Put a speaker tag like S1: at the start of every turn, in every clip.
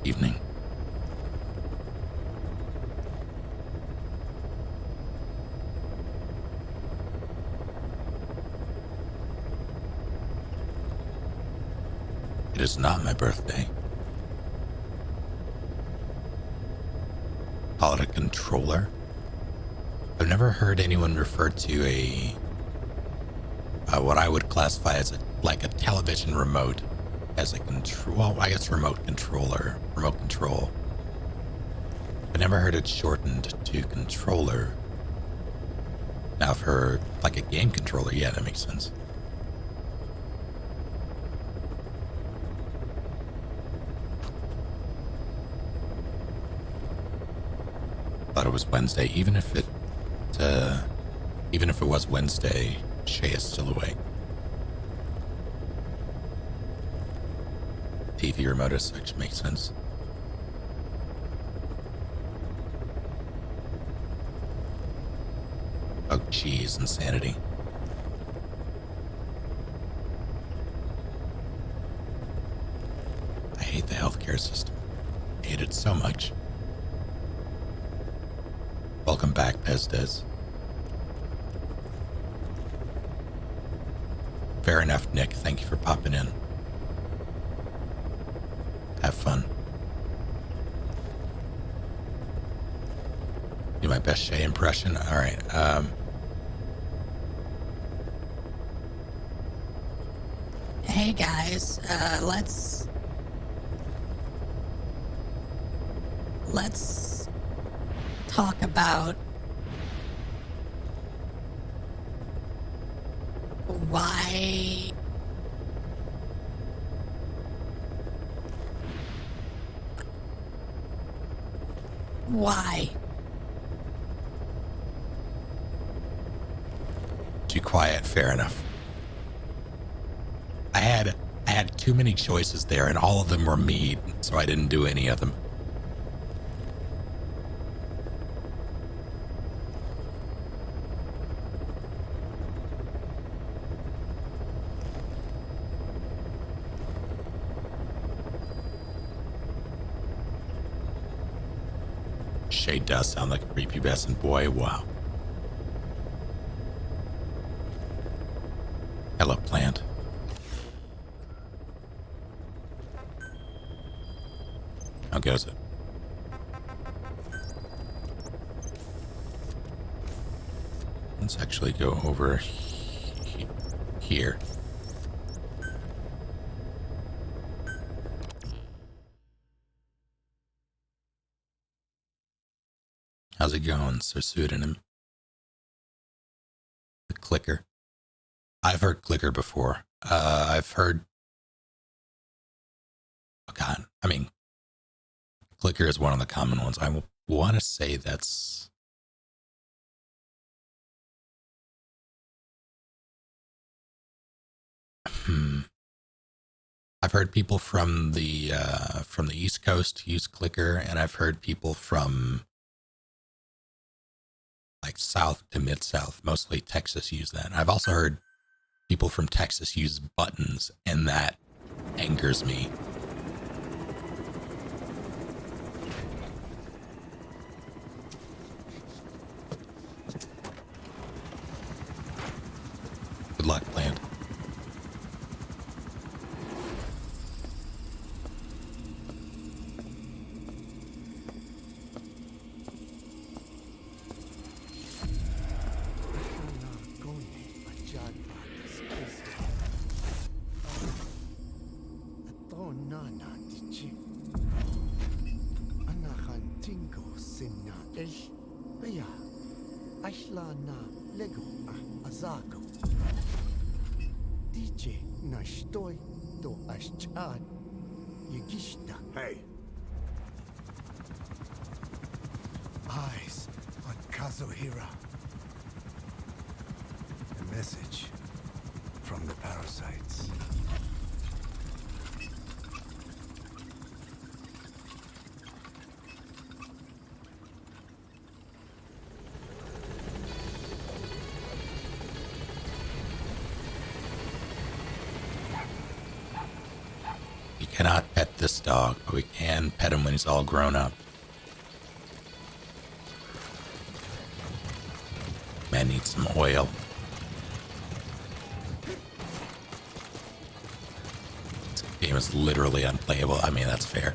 S1: evening. It is not my birthday. Call it a controller? I've never heard anyone refer to a what I would classify as like a television remote as a control. Well, I guess remote control. I've never heard it shortened to controller. Now for like a game controller, yeah, that makes sense. Thought it was Wednesday, even if it was Wednesday, Shay is still awake. TV remote as such makes sense. Oh geez, insanity. I hate the healthcare system. I hate it so much. Welcome back, Pesdes. Fair enough, Nick. Thank you for popping in. Have fun. Do my best Shay impression. All right.
S2: Hey guys, let's talk about why
S1: Too quiet. Fair enough. I had too many choices there, and all of them were mead, so I didn't do any of them. Shay does sound like a prepubescent boy. Wow. Hello, plant. How goes it? Let's actually go over here. How's it going, Sir Pseudonym? The clicker. I've heard clicker before. I've heard... Oh God. I mean, clicker is one of the common ones. I want to say that's... I've heard people from the East Coast use clicker, and I've heard people from like South to Mid-South, mostly Texas, use that. I've also heard people from Texas use buttons, and that angers me. Good luck, plant.
S3: Hey. Eyes on Kazuhira. A message from the parasites.
S1: cannot pet this dog, but we can pet him when he's all grown up. Man needs some oil. This game is literally unplayable. I mean, that's fair.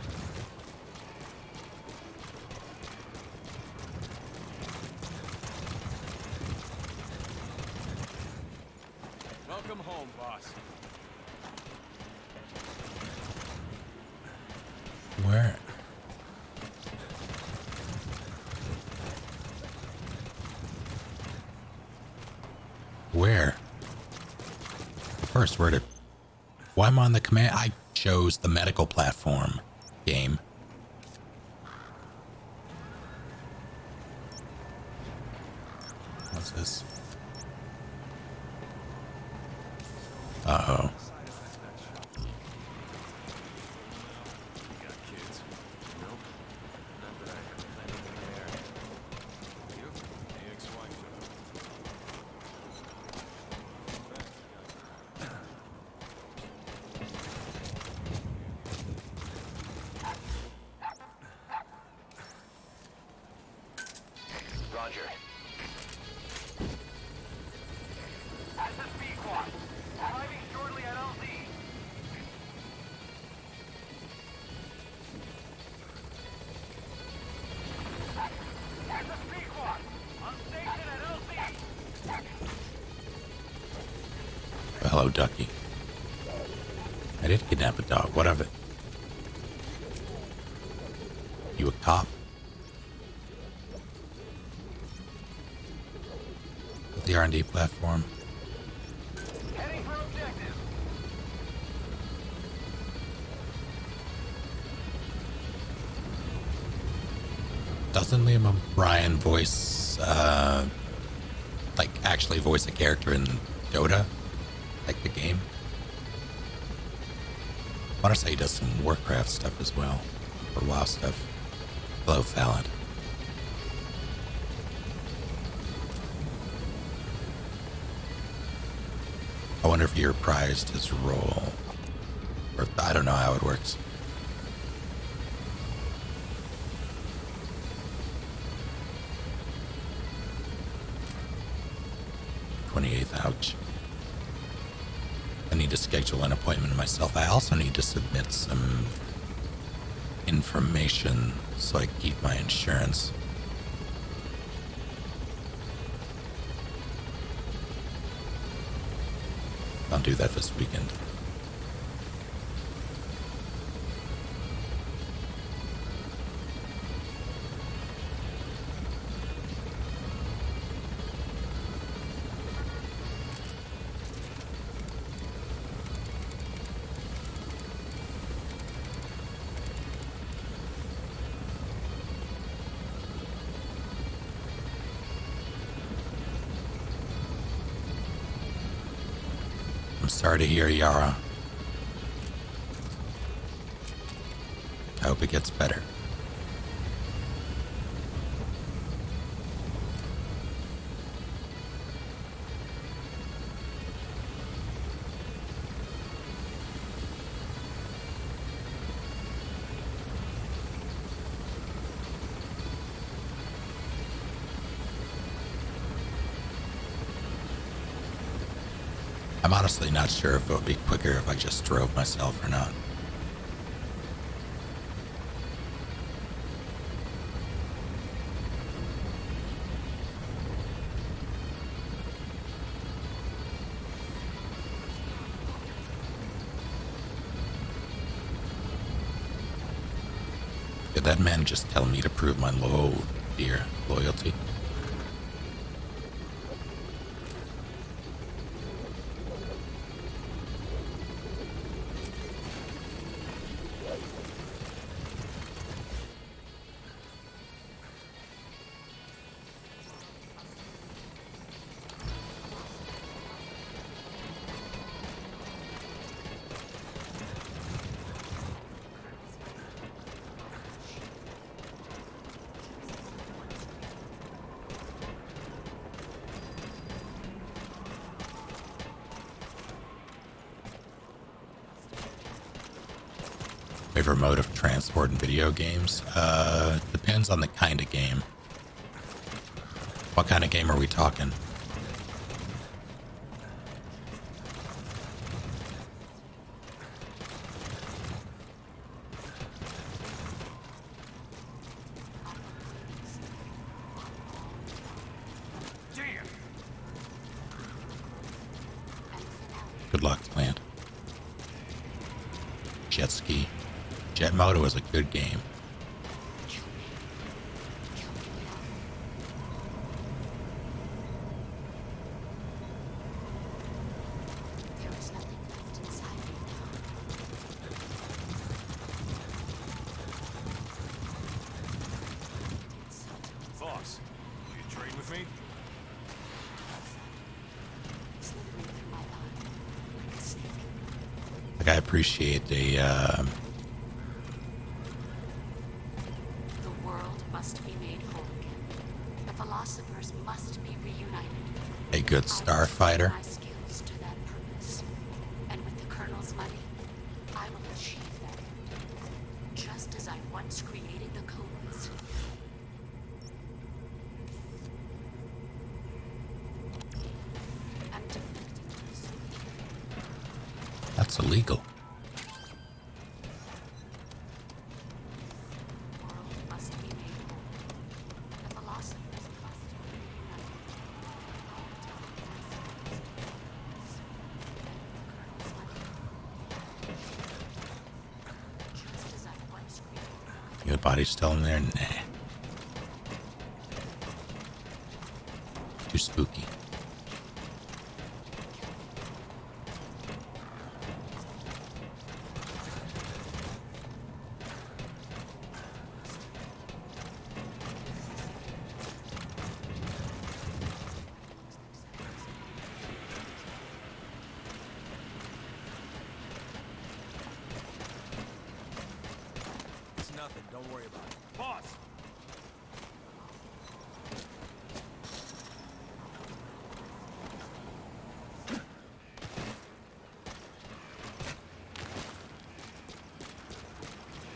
S4: Welcome home, boss.
S1: Where? Where? First, where did... Why am I on the command? I chose the medical platform game. What's this? Uh-oh.
S4: Got kids? Nope. Not that I have anything there. You? The ex-wife Roger. SSB Quad. Arriving shortly at LZ. SSB Quad. On station at LZ.
S1: Hello, Ducky. I did kidnap a dog. What of it? You a cop? The R&D platform.
S4: Heading for objective.
S1: Doesn't Liam O'Brien voice, like actually voice a character in Dota? Like the game? I want to say he does some Warcraft stuff as well. Or WoW stuff. Hello, Fallon. I wonder if he reprised his role. Or I don't know how it works. 28th, ouch. I need to schedule an appointment myself. I also need to submit some information so I keep my insurance. I'll do that this weekend. Sorry to hear, Yara. I hope it gets better. I'm honestly not sure if it would be quicker if I just drove myself or not. Did that man just tell me to prove my loyalty? favorite mode of transport in video games? Depends on the kind of game. What kind of game are we talking?
S4: Damn!
S1: Good luck, Plant. Jet Ski. Jet Moto is a good game.
S5: There is nothing left inside me now.
S4: Boss, will you trade with me?
S5: Slithering through my body like a snake.
S1: Like, I appreciate
S5: The world must be made whole again. The philosophers must be reunited.
S1: a good starfighter.
S5: My skills to that purpose. And with the Colonel's money, I will achieve that end. Just as I once created the codes. I'm defecting this.
S1: That's illegal.
S5: The world must be made whole. The philosophers must be reunited. Just as I once created.
S1: Your body's still in there? Nah. Too spooky.
S3: It's nothing. Don't worry about it.
S4: Boss!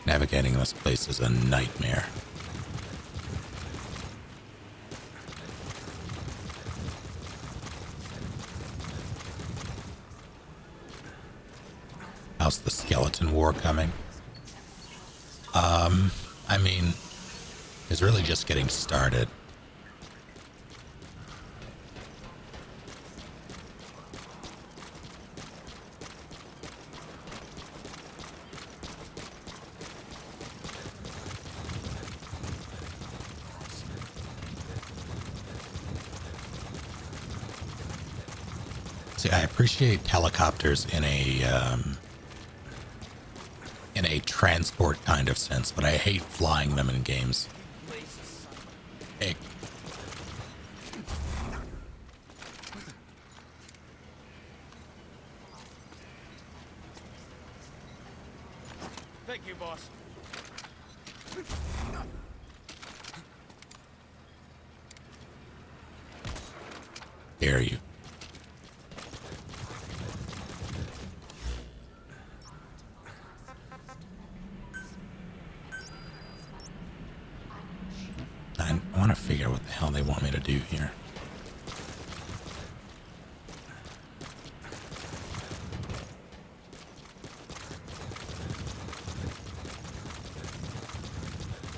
S1: Navigating this place is a nightmare. How's the skeleton war coming? I mean, it's really just getting started. See, I appreciate helicopters in a transport kind of sense, but I hate flying them in games. Hey,
S4: Thank you, boss.
S1: dare you? I want to figure out what the hell they want me to do here.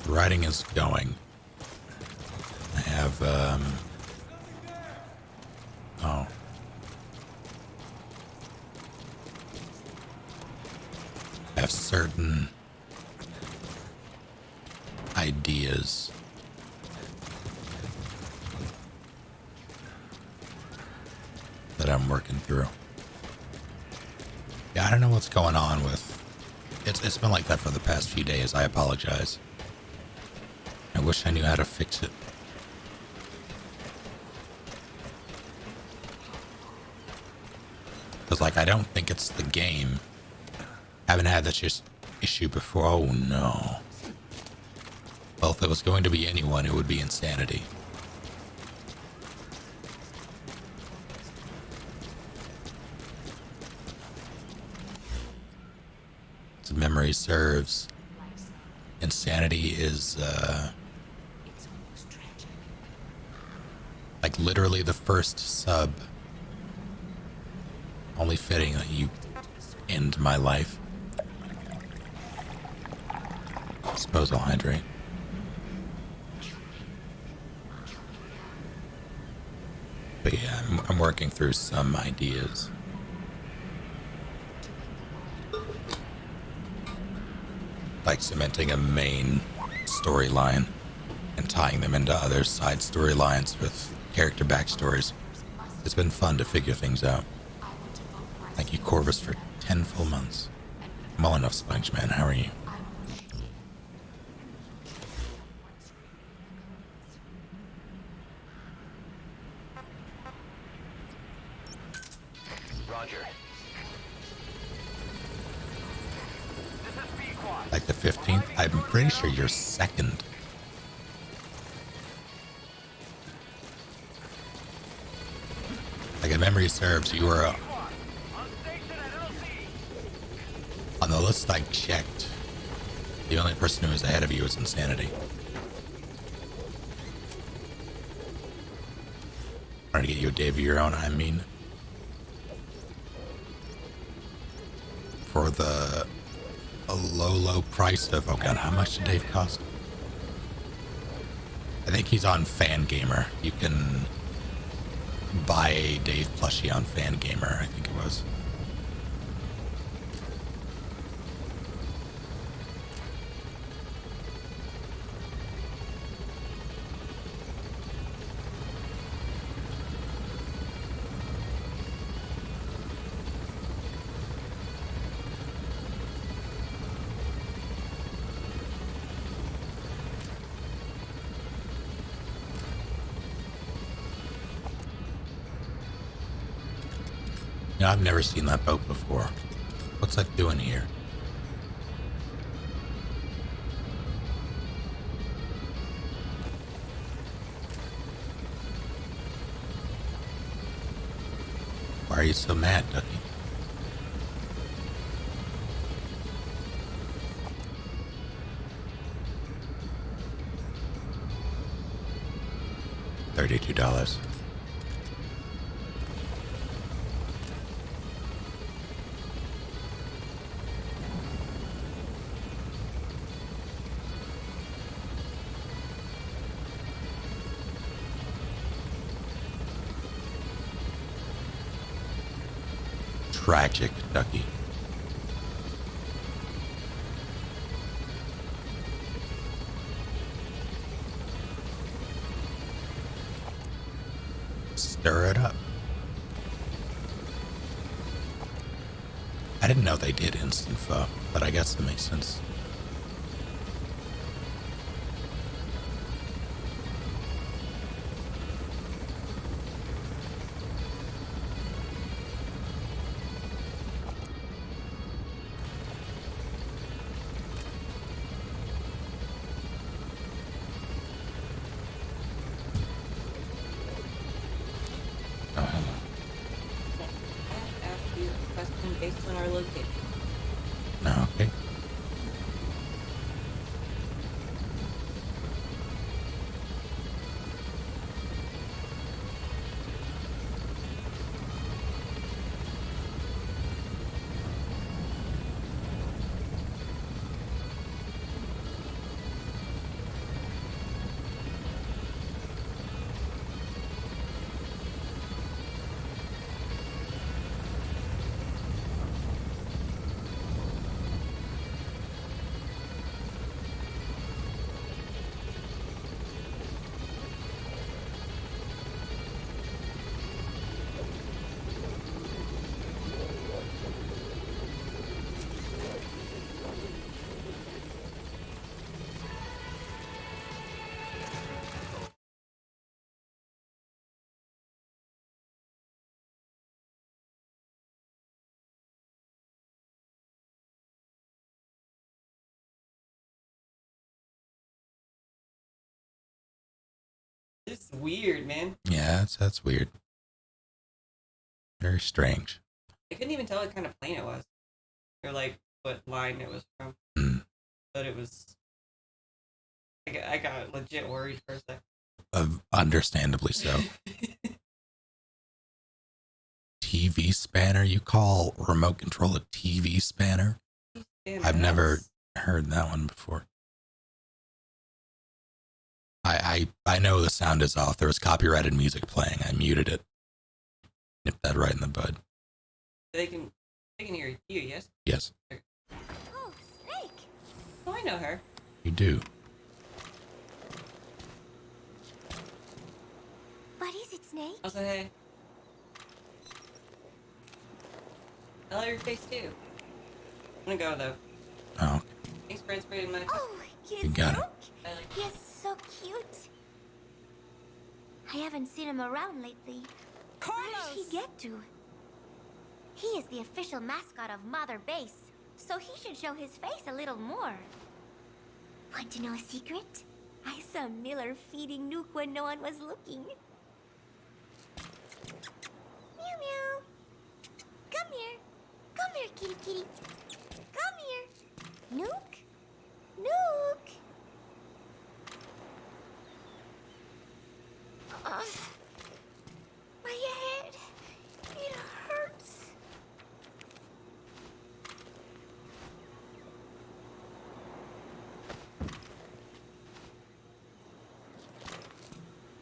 S1: The writing is going. I have, oh. I have certain ideas. That I'm working through. Yeah, I don't know what's going on with... It's been like that for the past few days. I apologize. I wish I knew how to fix it. Because, like, I don't think it's the game. Haven't had this issue before. Oh, no. Well, if it was going to be anyone, it would be Insanity. It's memory serves, Insanity is
S5: It's almost tragic.
S1: like literally the first sub. Only fitting that you end my life. Suppose I'll hydrate. But yeah, I'm working through some ideas. Like cementing a main storyline and tying them into other side storylines with character backstories. It's been fun to figure things out. Thank you, Corvus, for 10 full months. I'm well enough, Sponge Man. How are you?
S4: Roger.
S1: Like the 15th? I'm pretty sure you're second. Like if memory serves, you were on the list I checked. The only person who was ahead of you was Insanity. Trying to get you a day of your own, I mean. For the low price of, oh god, how much did Dave cost? I think he's on Fangamer. You can buy a Dave plushie on Fangamer, I think it was. You know, I've never seen that boat before. What's that doing here? Why are you so mad, Ducky? $32. Tragic, Ducky. Stir it up. I didn't know they did instant pho, but I guess that makes sense. Oh, hello.
S6: I asked you a question based on our location.
S1: Oh, okay.
S6: It's weird, man.
S1: Yeah, that's weird. Very strange.
S6: I couldn't even tell what kind of plane it was. Or like what line it was from.
S1: Hmm.
S6: But it was. I got legit worried for a second.
S1: Understandably so. TV spanner? You call remote control a TV spanner?
S6: And
S1: I've never
S6: that's-
S1: heard that one before. I know the sound is off. There was copyrighted music playing. I muted it. Nipped that right in the bud.
S6: They can hear you, yes?
S1: Yes,
S7: Oh, Snake!
S6: Oh, I know her.
S1: you do.
S7: What is it, Snake?
S6: I'll say hey. I love your face too. I'm gonna go though.
S1: Oh,
S6: Thanks for inspiring my.
S7: Oh,
S1: You
S7: he's
S1: got it.
S6: I like.
S7: He's so cute. I haven't seen him around lately. Where did he get to? He is the official mascot of Mother Base, so he should show his face a little more. Want to know a secret? I saw Miller feeding Nuke when no one was looking. Meow meow. Come here. Come here, kitty kitty. Come here. Nuke? Nuke! My head. It hurts.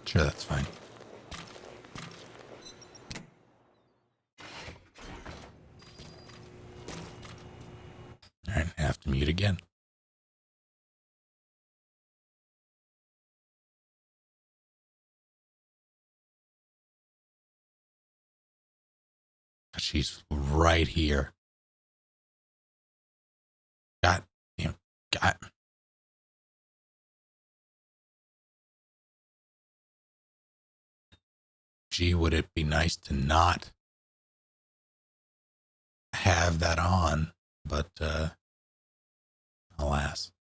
S1: sure, that's fine. All right, I have to mute again. She's right here. God damn. God. Gee, would it be nice to not have that on, but alas.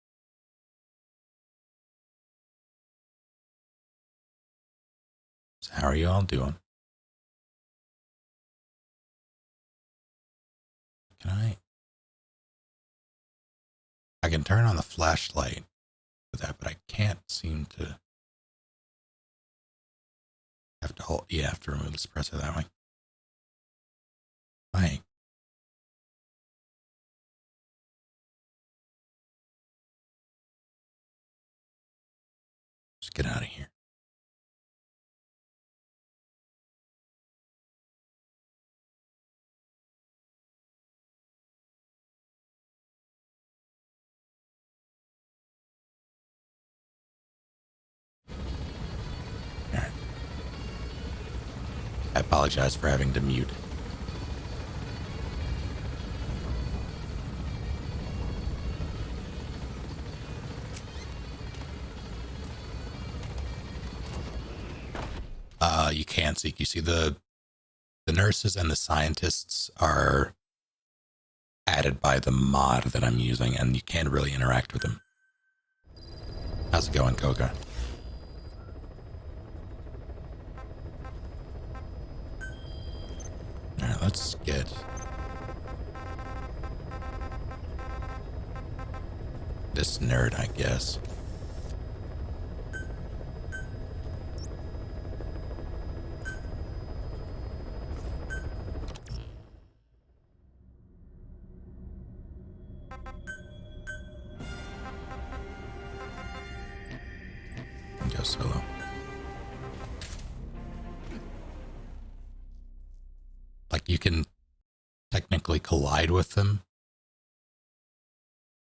S1: So how are you all doing? I can turn on the flashlight with that, but I can't seem to have to hold. Yeah, I have to remove the suppressor that way. Bye. Just get out of here. All right. I apologize for having to mute. You can't seek. You see, the nurses and the scientists are added by the mod that I'm using, and you can't really interact with them. How's it going, Koga? All right, let's get this nerd, I guess. Go solo. Like, you can technically collide with them,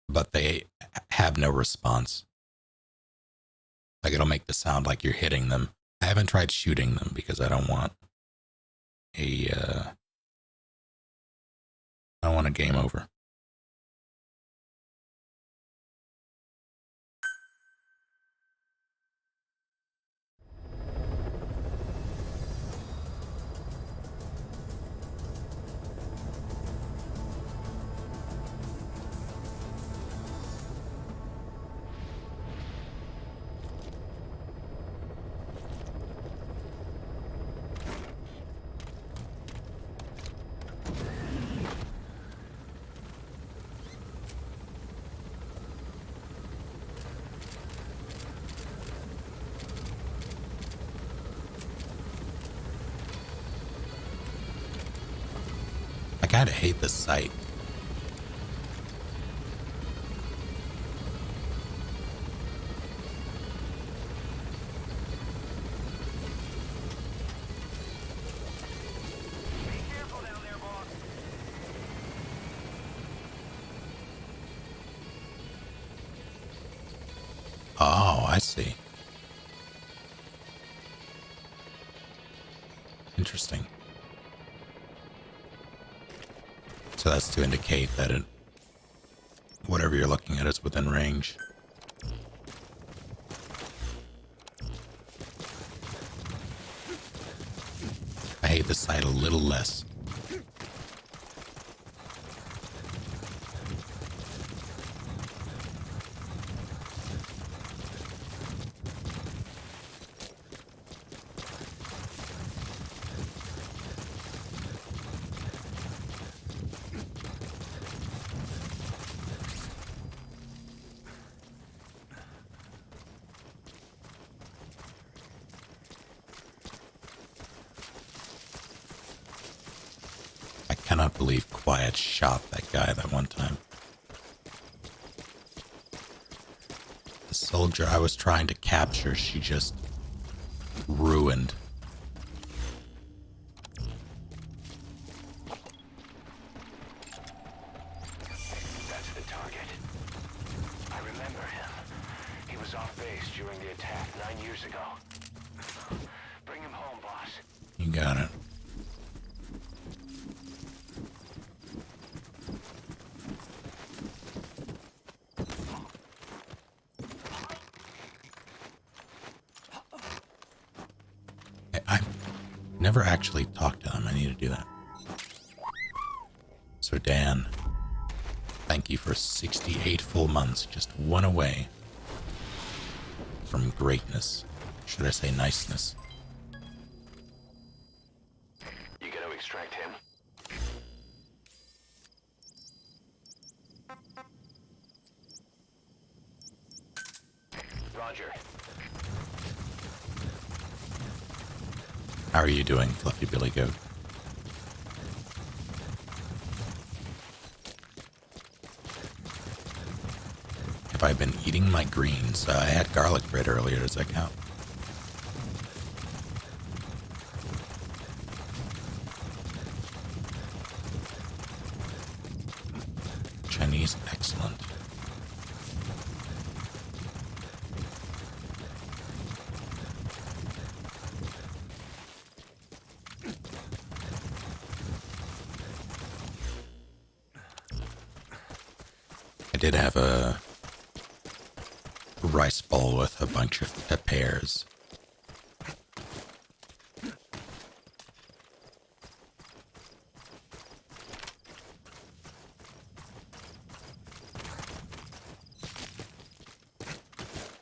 S1: but they have no response. Like, it'll make the sound like you're hitting them. I haven't tried shooting them because I don't want a game over. kind of hate this site. Oh, I see. Interesting. So that's to indicate that it, whatever you're looking at is within range. I hate this side a little less. I cannot believe Quiet shot that guy that one time. The soldier I was trying to capture, she just ruined.
S8: That's the target. I remember him. He was off base during the attack 9 years ago. Bring him home, boss.
S1: You got it. I've never actually talked to them. I need to do that. So Dan, thank you for 68 full months, just one away from greatness. Should I say niceness?
S8: You gonna extract him? Roger.
S1: How are you doing, Fluffy Billy Goat? Have I been eating my greens? I had garlic bread earlier. Does that count? Chinese, excellent. I did have a rice bowl with a bunch of pears.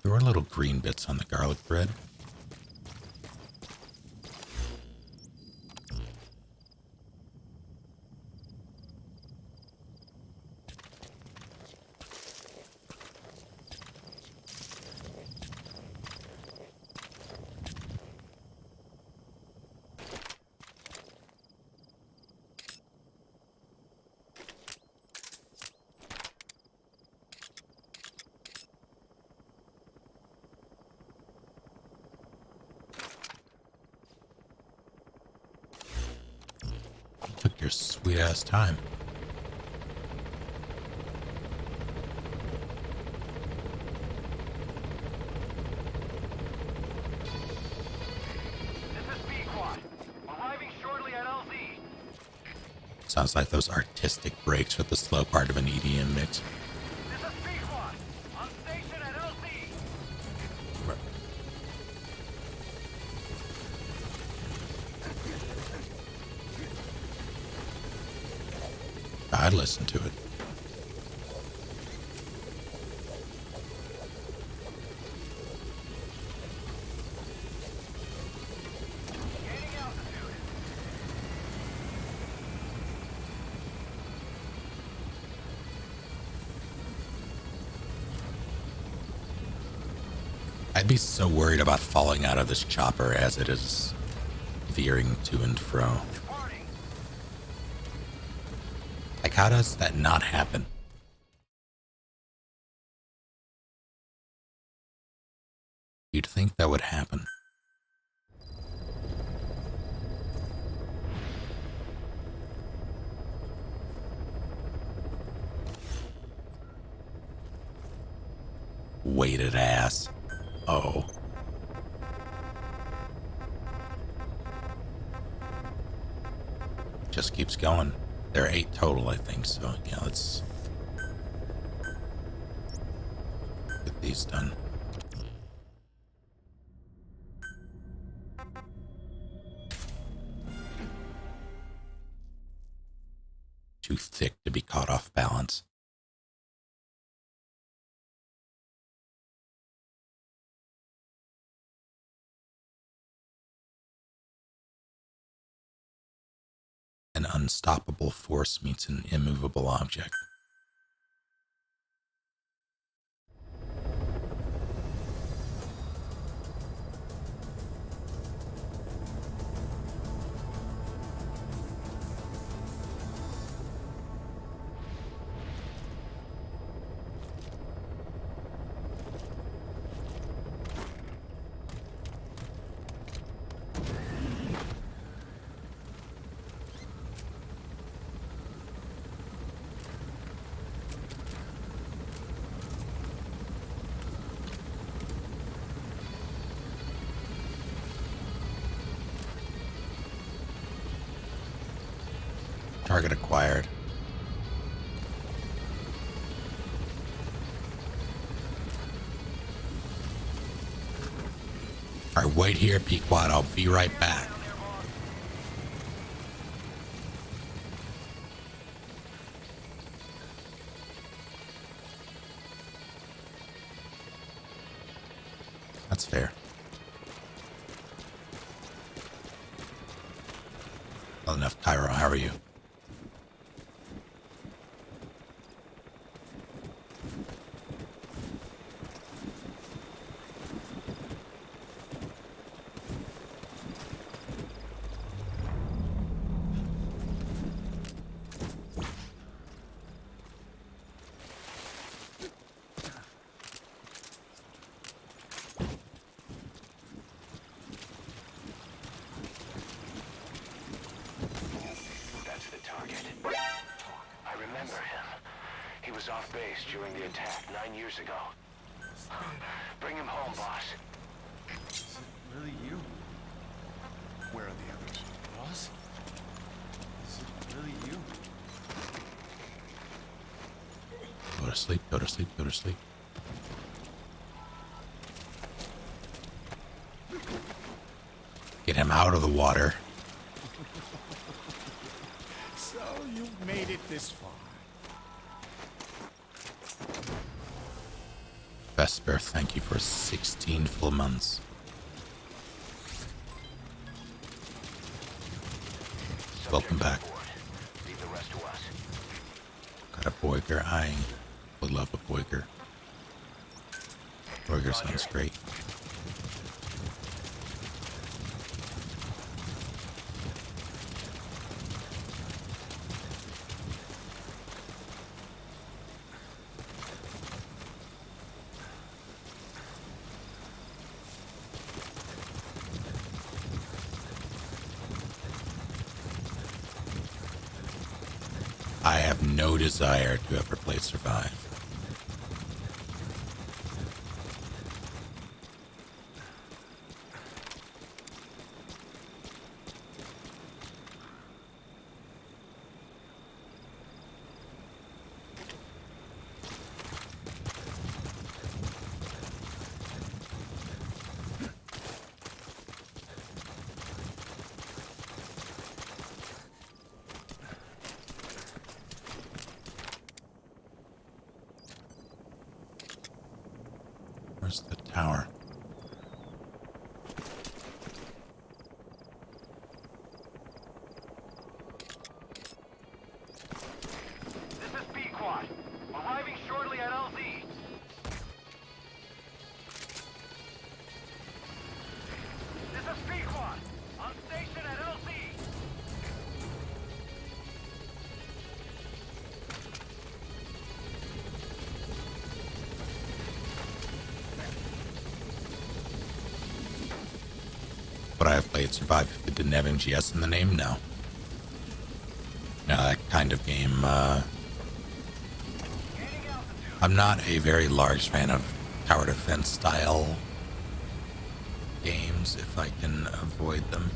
S1: There were little green bits on the garlic bread. Took your sweet ass time.
S8: This is B-Quad. Arriving shortly at LZ.
S1: Sounds like those artistic breaks with the slow part of an EDM mix.
S8: This is B-Quad. On station at LZ.
S1: I'd listen to it.
S8: Gaining altitude.
S1: I'd be so worried about falling out of this chopper as it is veering to and fro.
S8: Departing.
S1: Like, how does that not happen? You'd think that would happen. Weighted ass. Oh. Just keeps going. There are 8 total, I think, so yeah, let's get these done. Too thick to be caught off balance. An unstoppable force meets an immovable object. Target acquired. All right, wait here, Pequod. I'll be right back. That's fair. Well enough, Cairo. How are you?
S8: That's the target. I remember him. He was off base during the attack 9 years ago. Bring him home, boss.
S4: Is it really you? Where are the others? Boss? Is it really you?
S1: Go to sleep, go to sleep, go to sleep. Get him out of the water.
S3: So you've made it this far.
S1: Vesper, thank you for 16 full months. Welcome back.
S8: Leave the rest to us.
S1: Got a Boiger. I would love a Boiger. Boiger sounds great. I have no desire to ever play Survive. Where's the tower?
S8: This is Pequod. Arriving shortly at LZ. This is Pequod. On station at LZ.
S1: play it survive if it didn't have MGS in the name? No. No, that kind of game, I'm not a very large fan of tower defense style games if I can avoid them.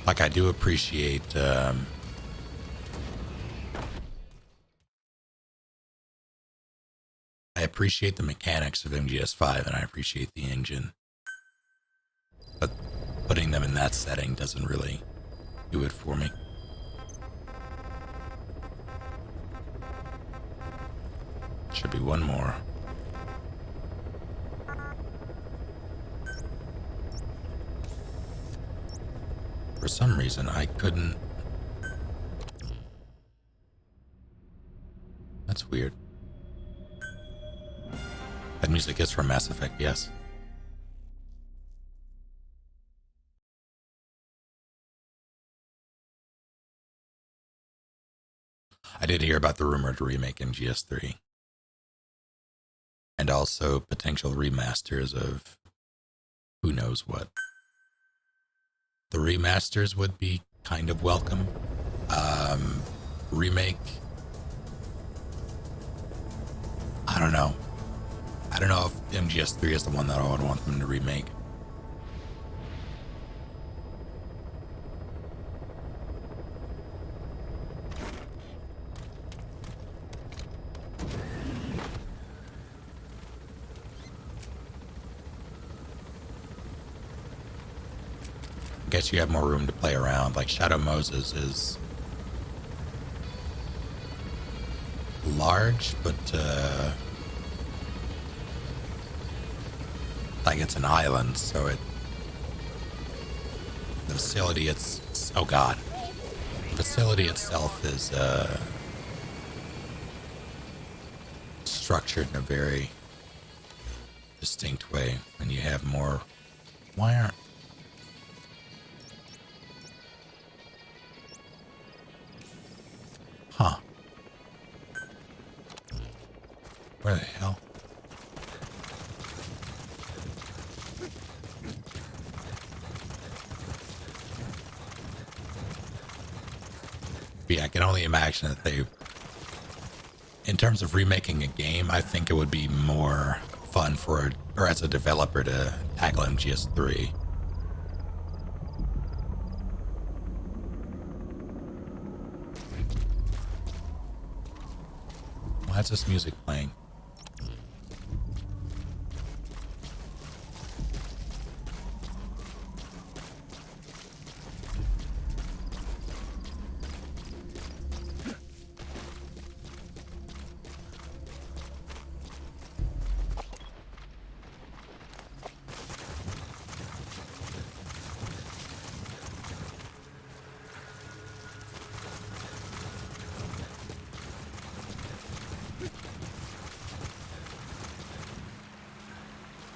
S1: Like, I do appreciate I appreciate the mechanics of MGS5 and I appreciate the engine. But putting them in that setting doesn't really do it for me. Should be one more. For some reason, I couldn't... That's weird. That music is from Mass Effect, yes. I did hear about the rumor to remake MGS3. And also potential remasters of who knows what. The remasters would be kind of welcome. Remake, I don't know. I don't know if MGS3 is the one that I would want them to remake. I guess you have more room to play around. Like Shadow Moses is large, but like it's an island, so the facility it's oh god. The facility itself is structured in a very distinct way, and you have more. Why aren't Huh. Where the hell? Yeah, I can only imagine that they, in terms of remaking a game, I think it would be more fun for, or as a developer, to tackle MGS3. Why is this music playing?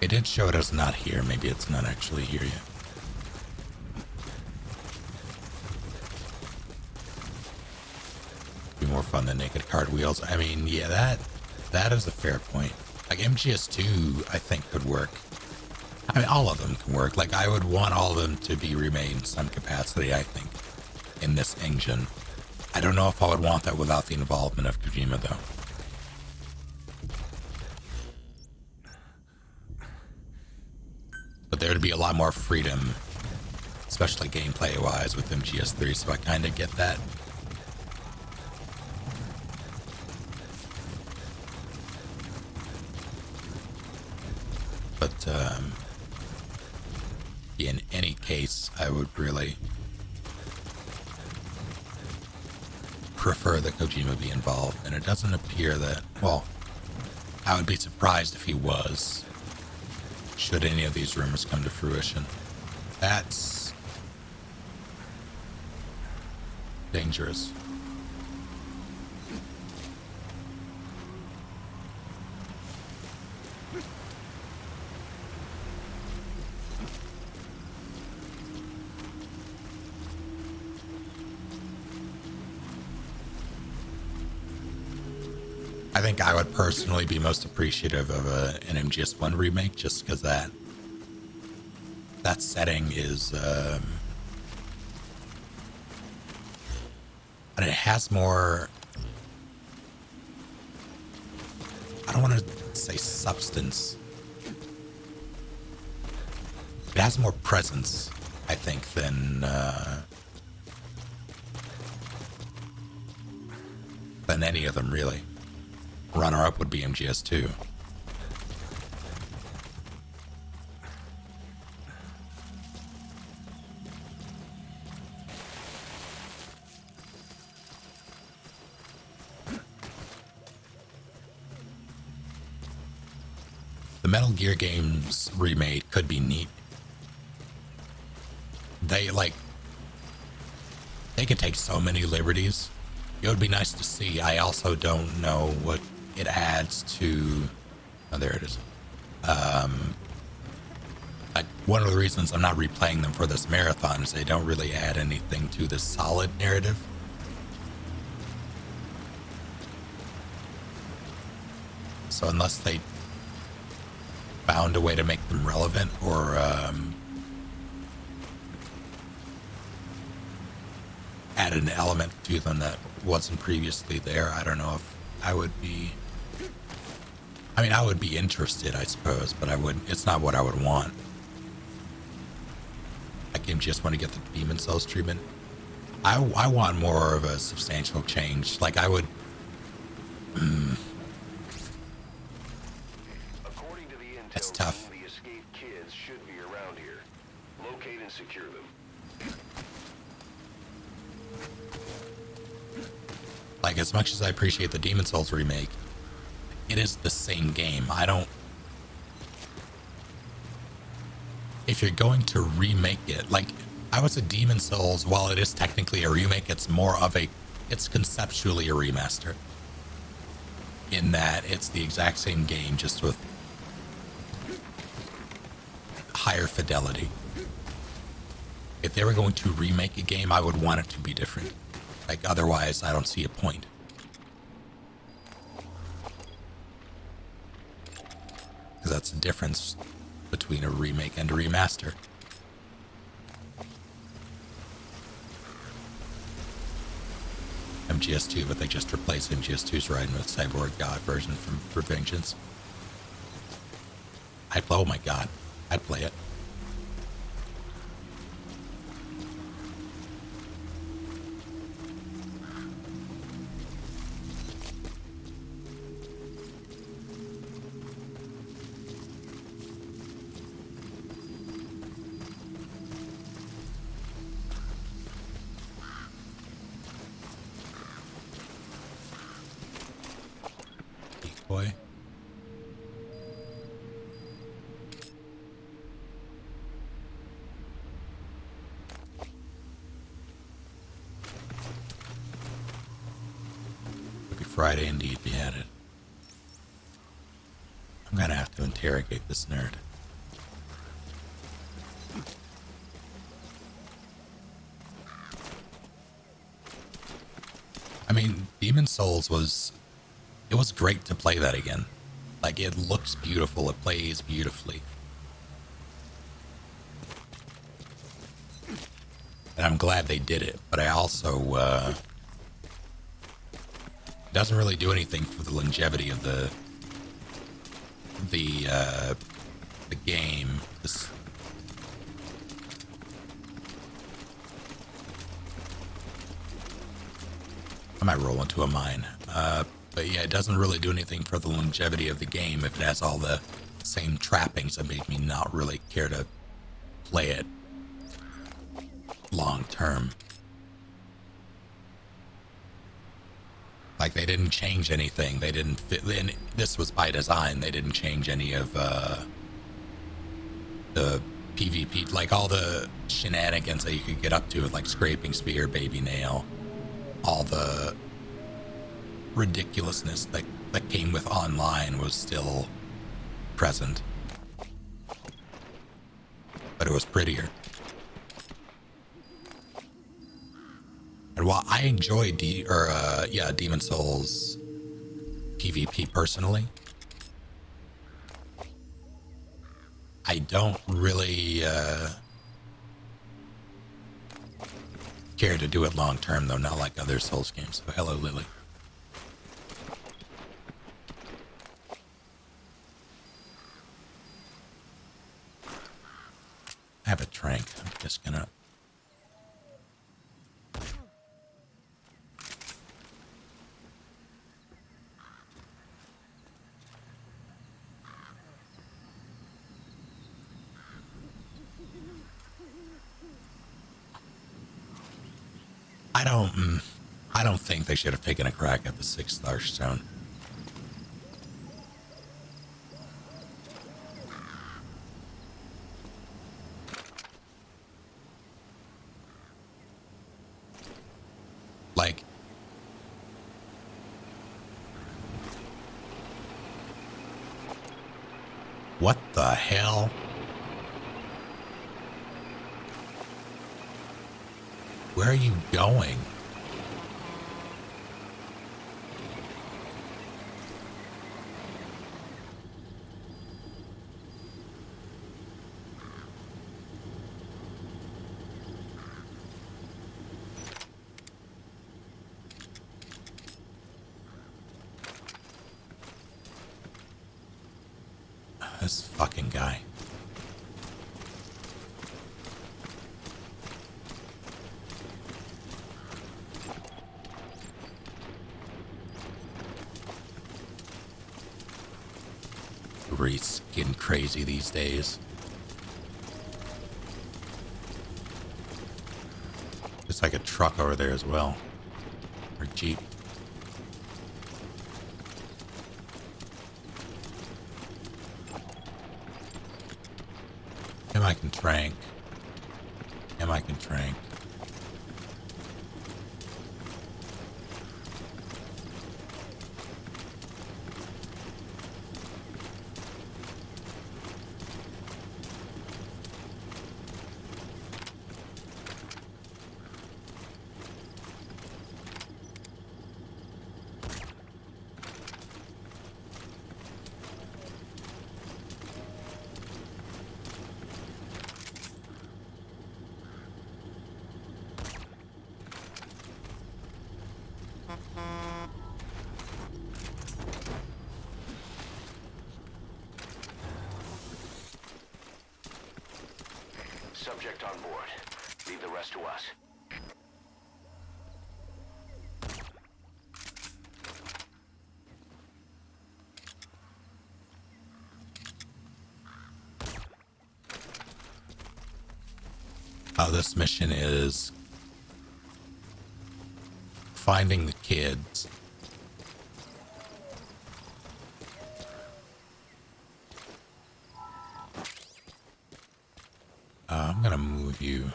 S1: It did show it as not here. Maybe it's not actually here yet. Be more fun than naked card wheels. I mean, yeah, that is a fair point. Like MGS2, I think could work. I mean, all of them can work. Like I would want all of them to be remade in some capacity, I think, in this engine. I don't know if I would want that without the involvement of Kojima, though. But there would be a lot more freedom, especially gameplay-wise, with MGS3, so I kind of get that. But in any case, I would really prefer that Kojima be involved, and it doesn't appear that, well, I would be surprised if he was, should any of these rumors come to fruition. That's dangerous. I think I would personally be most appreciative of an MGS1 remake, just because that setting is, and it has more. I don't want to say substance. It has more presence, I think, than any of them, really. Runner-up would be MGS2. The Metal Gear games remade could be neat. They could take so many liberties. It would be nice to see. I also don't know what it adds to. Oh, there it is. One of the reasons I'm not replaying them for this marathon is they don't really add anything to the solid narrative. So unless they found a way to make them relevant or added an element to them that wasn't previously there, I don't know if I would be. I mean, I would be interested, I suppose, but I wouldn't. It's not what I would want. I can just want to get the Demon Souls treatment. I want more of a substantial change. Like I would.
S8: According to the intel
S1: That's tough.
S8: team, the escaped kids should be around here. Locate and secure them.
S1: Like, as much as I appreciate the Demon Souls remake, it is the same game. I don't. If you're going to remake it, like, I would say Demon Souls, while it is technically a remake, it's more of a. It's conceptually a remaster. In that it's the exact same game, just with higher fidelity. If they were going to remake a game, I would want it to be different. Like, otherwise, I don't see a point. Because that's the difference between a remake and a remaster. MGS2, but they just replaced MGS2's riding with Cyborg God version from Revengeance. Oh my god, I'd play it. Boy. Happy Friday indeed, we had it. I'm gonna have to interrogate this nerd. I mean, Demon Souls was... It was great to play that again. Like, it looks beautiful, it plays beautifully. And I'm glad they did it, but I also, it doesn't really do anything for the longevity of the game. I might roll into a mine. But yeah, it doesn't really do anything for the longevity of the game if it has all the same trappings that make me not really care to play it long term. Like, they didn't change anything. They didn't fit in. This was by design. They didn't change any of the PvP, like all the shenanigans that you could get up to with like scraping spear, baby nail, all the ridiculousness that came with online was still present, but it was prettier. And while I enjoyed Demon Souls PvP personally. I don't really care to do it long term, though, not like other Souls games. So, hello, Lily. I have a trank. I'm just gonna. I don't think they should have taken a crack at the 6-star stone. Like, what the hell? Where are you going? This fucking guy. Reese getting crazy these days. It's like a truck over there as well. Or Jeep. Him I can trank. Him I can trank.
S8: Subject on board. Leave the rest to us.
S1: This mission is finding the kids. I'm gonna move you.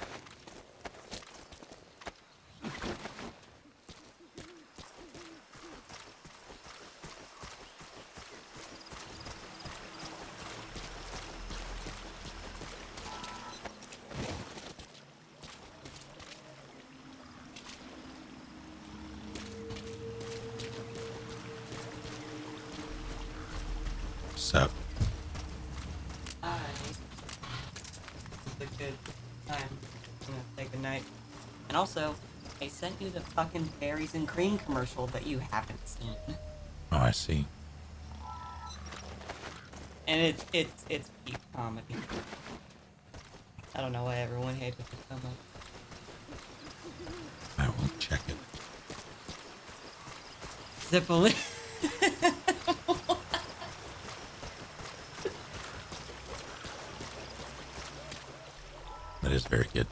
S1: Sup?
S6: Hi. It's a good time. I'm gonna say goodnight. And also, I sent you the fucking berries and cream commercial that you haven't seen.
S1: Oh, I see.
S6: And it's peak comedy. I don't know why everyone hated it so much.
S1: I will check it.
S6: Zippily.
S1: That is very good.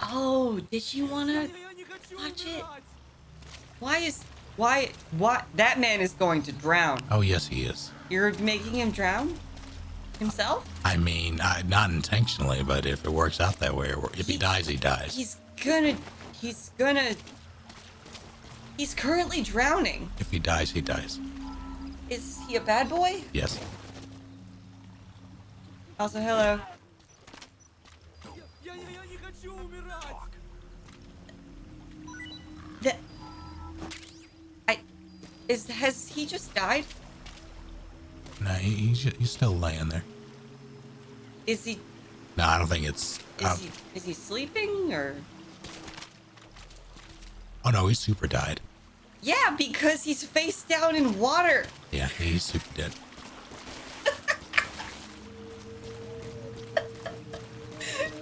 S6: Oh, did you wanna watch it? Why that man is going to drown.
S1: Oh, yes, he is.
S6: You're making him drown? Himself?
S1: I mean, not intentionally, but if it works out that way, or if he dies, he dies.
S6: He's currently drowning.
S1: If he dies, he dies.
S6: Is he a bad boy?
S1: Yes.
S6: Also, hello. Has he just died?
S1: No, he's still laying there.
S6: Is he
S1: No, I don't think it's.
S6: is he sleeping or?
S1: Oh no, he's super died.
S6: Yeah, because he's face down in water.
S1: Yeah, he's super dead.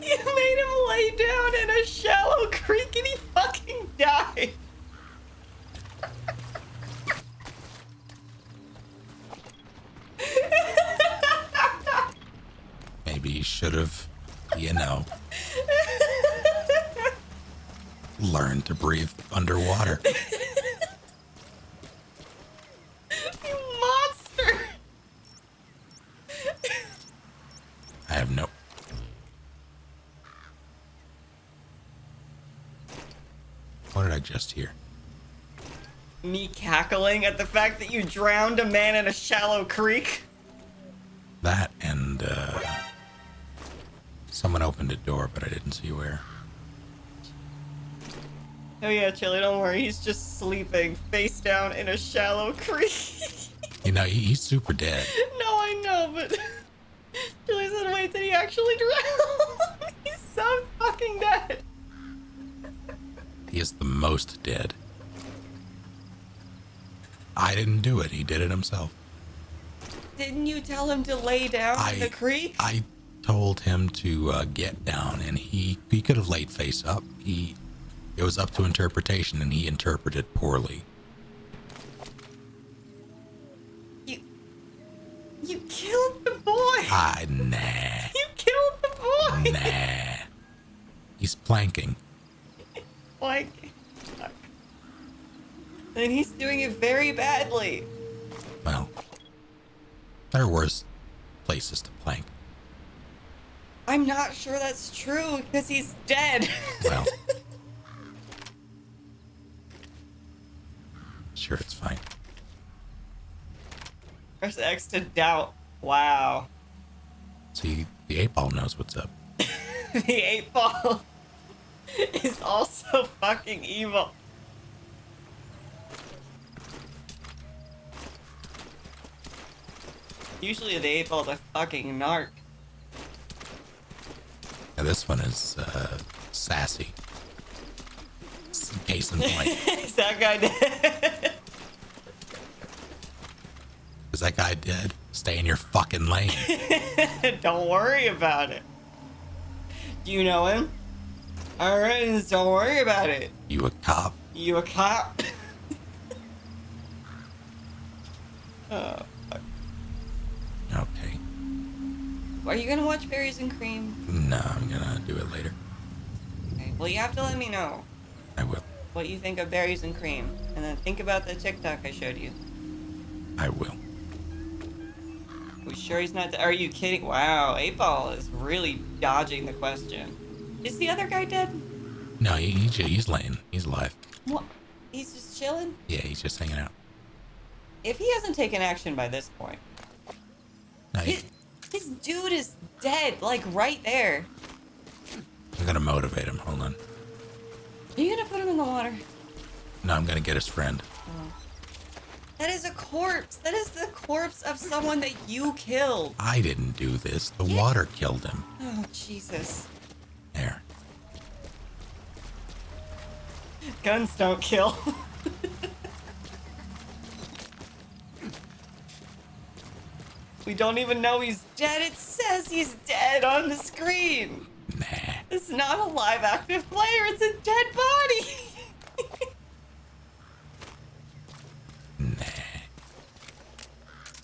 S6: You made him lay down in a shallow creek and he fucking died.
S1: Maybe he should have, learned to breathe underwater.
S6: You monster.
S1: I have no. What did I just hear?
S6: Me cackling at the fact that you drowned a man in a shallow creek.
S1: That and someone opened a door, but I didn't see where.
S6: Oh yeah, Chili, don't worry. He's just sleeping face down in a shallow creek.
S1: He's super dead.
S6: No, I know, but Chili said, wait, did he actually drown? He's so fucking dead.
S1: He is the most dead. I didn't do it. He did it himself.
S6: Didn't you tell him to lay down in the creek?
S1: I told him to get down, and he could have laid face up. It was up to interpretation, and he interpreted poorly.
S6: You killed the boy.
S1: Nah.
S6: You killed the boy.
S1: Nah. He's planking.
S6: Like, fuck. And he's doing it very badly.
S1: Well, there are worse places to plank.
S6: I'm not sure that's true because he's dead.
S1: Well, sure, it's fine.
S6: Press X to doubt. Wow.
S1: See, the 8-ball knows what's up.
S6: The 8-ball is also fucking evil. Usually the 8-ball's a fucking narc.
S1: Now, this one is sassy. Case in point.
S6: Is that guy dead?
S1: Is that guy dead? Stay in your fucking lane.
S6: Don't worry about it. Do you know him? Alright, don't worry about it.
S1: You a cop?
S6: You a cop? Oh, fuck.
S1: Okay.
S6: Are you gonna watch Berries and Cream?
S1: No, I'm gonna do it later.
S6: Okay. Well, you have to let me know
S1: I will.
S6: what you think of Berries and Cream. And then think about the TikTok I showed you.
S1: I will.
S6: We sure he's not are you kidding? Wow, 8-ball is really dodging the question. Is the other guy dead?
S1: No, he's laying. He's alive.
S6: What? He's just chilling?
S1: Yeah, he's just hanging out.
S6: If he hasn't taken action by this point.
S1: No,
S6: His dude is dead, like right there.
S1: I'm gonna motivate him. Hold on.
S6: Are you gonna put him in the water?
S1: No, I'm gonna get his friend.
S6: That is a corpse. That is the corpse of someone that you killed.
S1: I didn't do this. The water killed him.
S6: Oh, Jesus.
S1: There.
S6: Guns don't kill. We don't even know he's dead. It says he's dead on the screen.
S1: Nah.
S6: It's not a live active player. It's a dead body.
S1: Nah.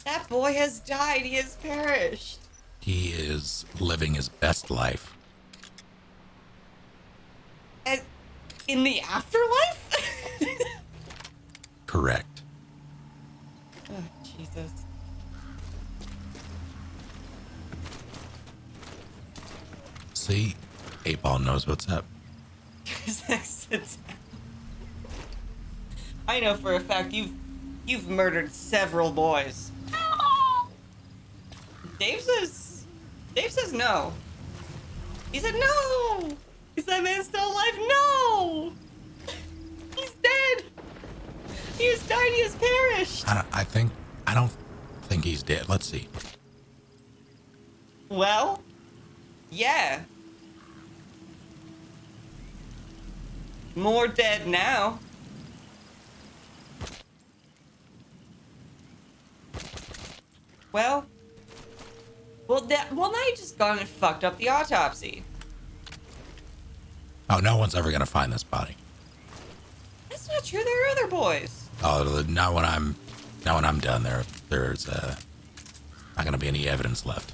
S6: That boy has died. He has perished.
S1: He is living his best life.
S6: And in the afterlife?
S1: Correct.
S6: Oh, Jesus.
S1: See? 8-ball knows what's up.
S6: I know for a fact you've murdered several boys. Dave says no. He said no. Is that man still alive? No. He's dead. He has died. He has perished.
S1: I don't think he's dead. Let's see.
S6: Well, yeah. More dead now. Well, now you just gone and fucked up the autopsy.
S1: Oh, no one's ever gonna find this body.
S6: That's not true. There are other boys.
S1: Oh, not when I'm done. There's not gonna be any evidence left.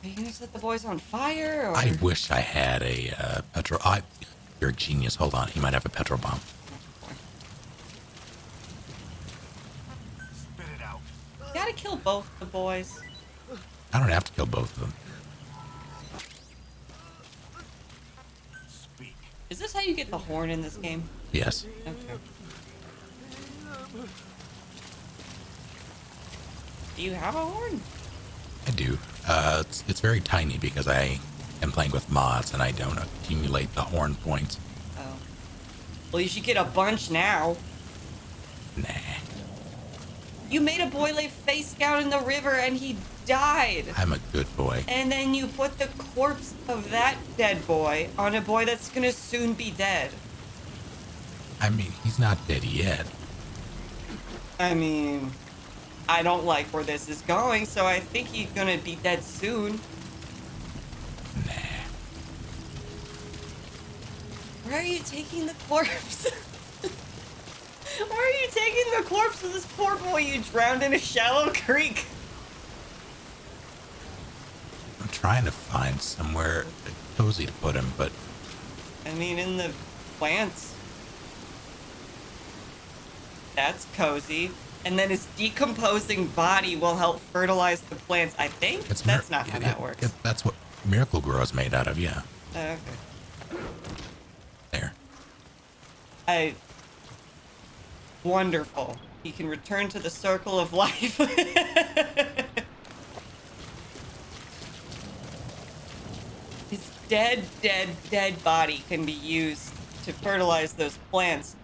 S6: Are you gonna set the boys on fire? Or?
S1: I wish I had a petrol. You're a genius. Hold on. He might have a petrol bomb.
S3: Spit it out.
S6: You gotta kill both the boys.
S1: I don't have to kill both of them.
S3: Speak.
S6: Is this how you get the horn in this game?
S1: Yes.
S6: Okay. Do you have a horn?
S1: I do. It's very tiny because I am playing with mods and I don't accumulate the horn points.
S6: Oh. Well, you should get a bunch now.
S1: Nah.
S6: You made a boy lay face down in the river and he died.
S1: I'm a good boy.
S6: And then you put the corpse of that dead boy on a boy that's gonna soon be dead.
S1: I mean, he's not dead yet.
S6: I mean, I don't like where this is going, so I think he's gonna be dead soon.
S1: Nah.
S6: Where are you taking the corpse? Where are you taking the corpse of this poor boy you drowned in a shallow creek?
S1: I'm trying to find somewhere cozy to put him, but
S6: I mean, in the plants. That's cozy. And then his decomposing body will help fertilize the plants. I think that's not how that works.
S1: That's what Miracle Grow is made out of, yeah.
S6: Okay.
S1: There.
S6: Wonderful. He can return to the circle of life. His dead body can be used to fertilize those plants,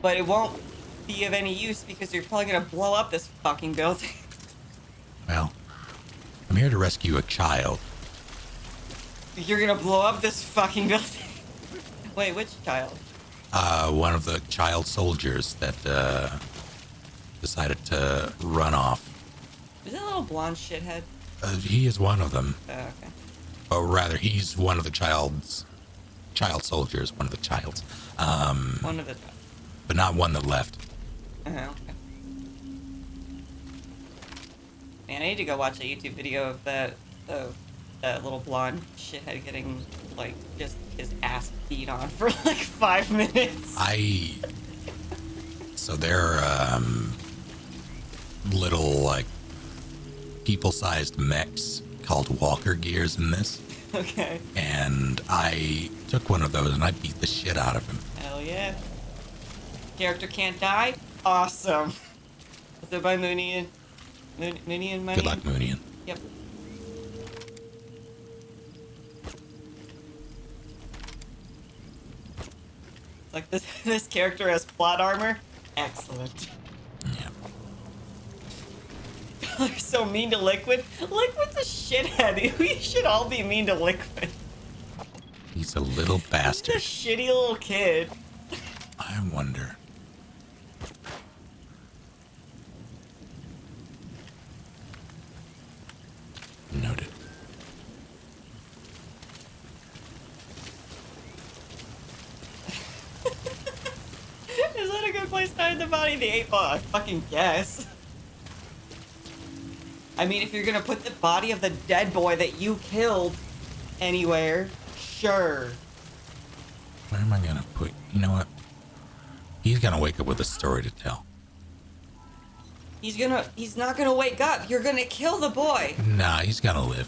S6: but it won't be of any use because you're probably gonna blow up this fucking building.
S1: Well, I'm here to rescue a child.
S6: You're gonna blow up this fucking building. Wait, which child?
S1: One of the child soldiers that decided to run off.
S6: Is it a little blonde shithead?
S1: He is one of them.
S6: Oh, okay.
S1: Or rather, he's one of the child soldiers. One of the childs.
S6: One of the.
S1: But not one that left.
S6: Okay. Man, I need to go watch a YouTube video of that little blonde shithead getting, like, just his ass beat on for, like, 5 minutes.
S1: So they're, little, like, people-sized mechs called walker gears in this.
S6: Okay.
S1: And I took one of those and I beat the shit out of him.
S6: Hell yeah. Character can't die? Awesome. Is it by Moonian? Moonian Money?
S1: Good luck, Moonian.
S6: Yep. Like this character has plot armor? Excellent.
S1: Yeah.
S6: They're so mean to Liquid. Liquid's a shithead. We should all be mean to Liquid.
S1: He's a little bastard.
S6: He's a shitty little kid.
S1: I wonder. Noted.
S6: Is that a good place to hide the body? The 8-ball? I fucking guess. I mean, if you're gonna put the body of the dead boy that you killed anywhere, sure.
S1: Where am I gonna put? You know what? He's gonna wake up with a story to tell.
S6: He's not gonna wake up. You're gonna kill the boy.
S1: Nah, he's gonna live.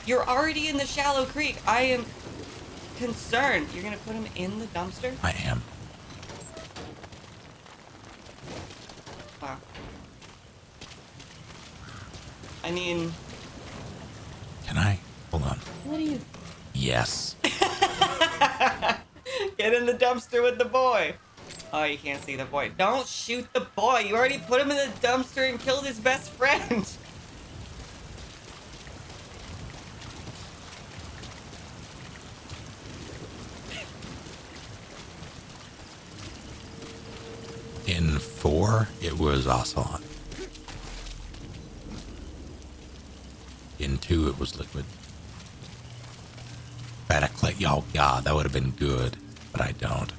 S6: You're already in the shallow creek. I am concerned. You're gonna put him in the dumpster?
S1: I am.
S6: Wow. I mean...
S1: Can I? Hold on.
S6: What are you...
S1: Yes.
S6: Get in the dumpster with the boy. Oh, you can't see the boy. Don't shoot the boy. You already put him in the dumpster and killed his best friend.
S1: In 4, it was Ocelot. In 2, it was Liquid. If I had a click, oh god, that would have been good, but I don't.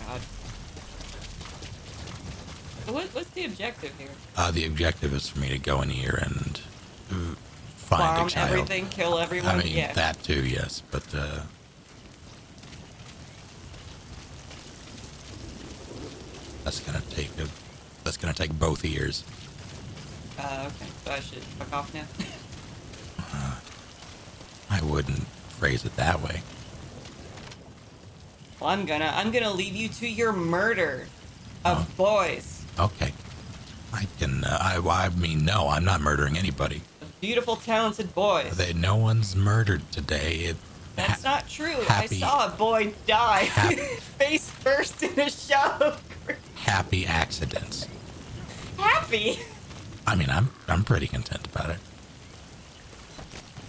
S6: God. So what's the objective here?
S1: The objective is for me to go in here and find
S6: Bomb
S1: a child.
S6: everything, kill everyone.
S1: I mean,
S6: yeah.
S1: that too, yes, but that's gonna take both ears.
S6: Okay. So I should fuck off now.
S1: I wouldn't phrase it that way.
S6: Well, I'm gonna leave you to your murder of boys.
S1: Okay. I can. I mean, no, I'm not murdering anybody.
S6: Beautiful, talented boys.
S1: No one's murdered today.
S6: That's not true.
S1: happy-
S6: I saw a boy die
S1: Happy-
S6: face first in a shower.
S1: Happy accidents.
S6: Happy.
S1: I mean, I'm pretty content about it.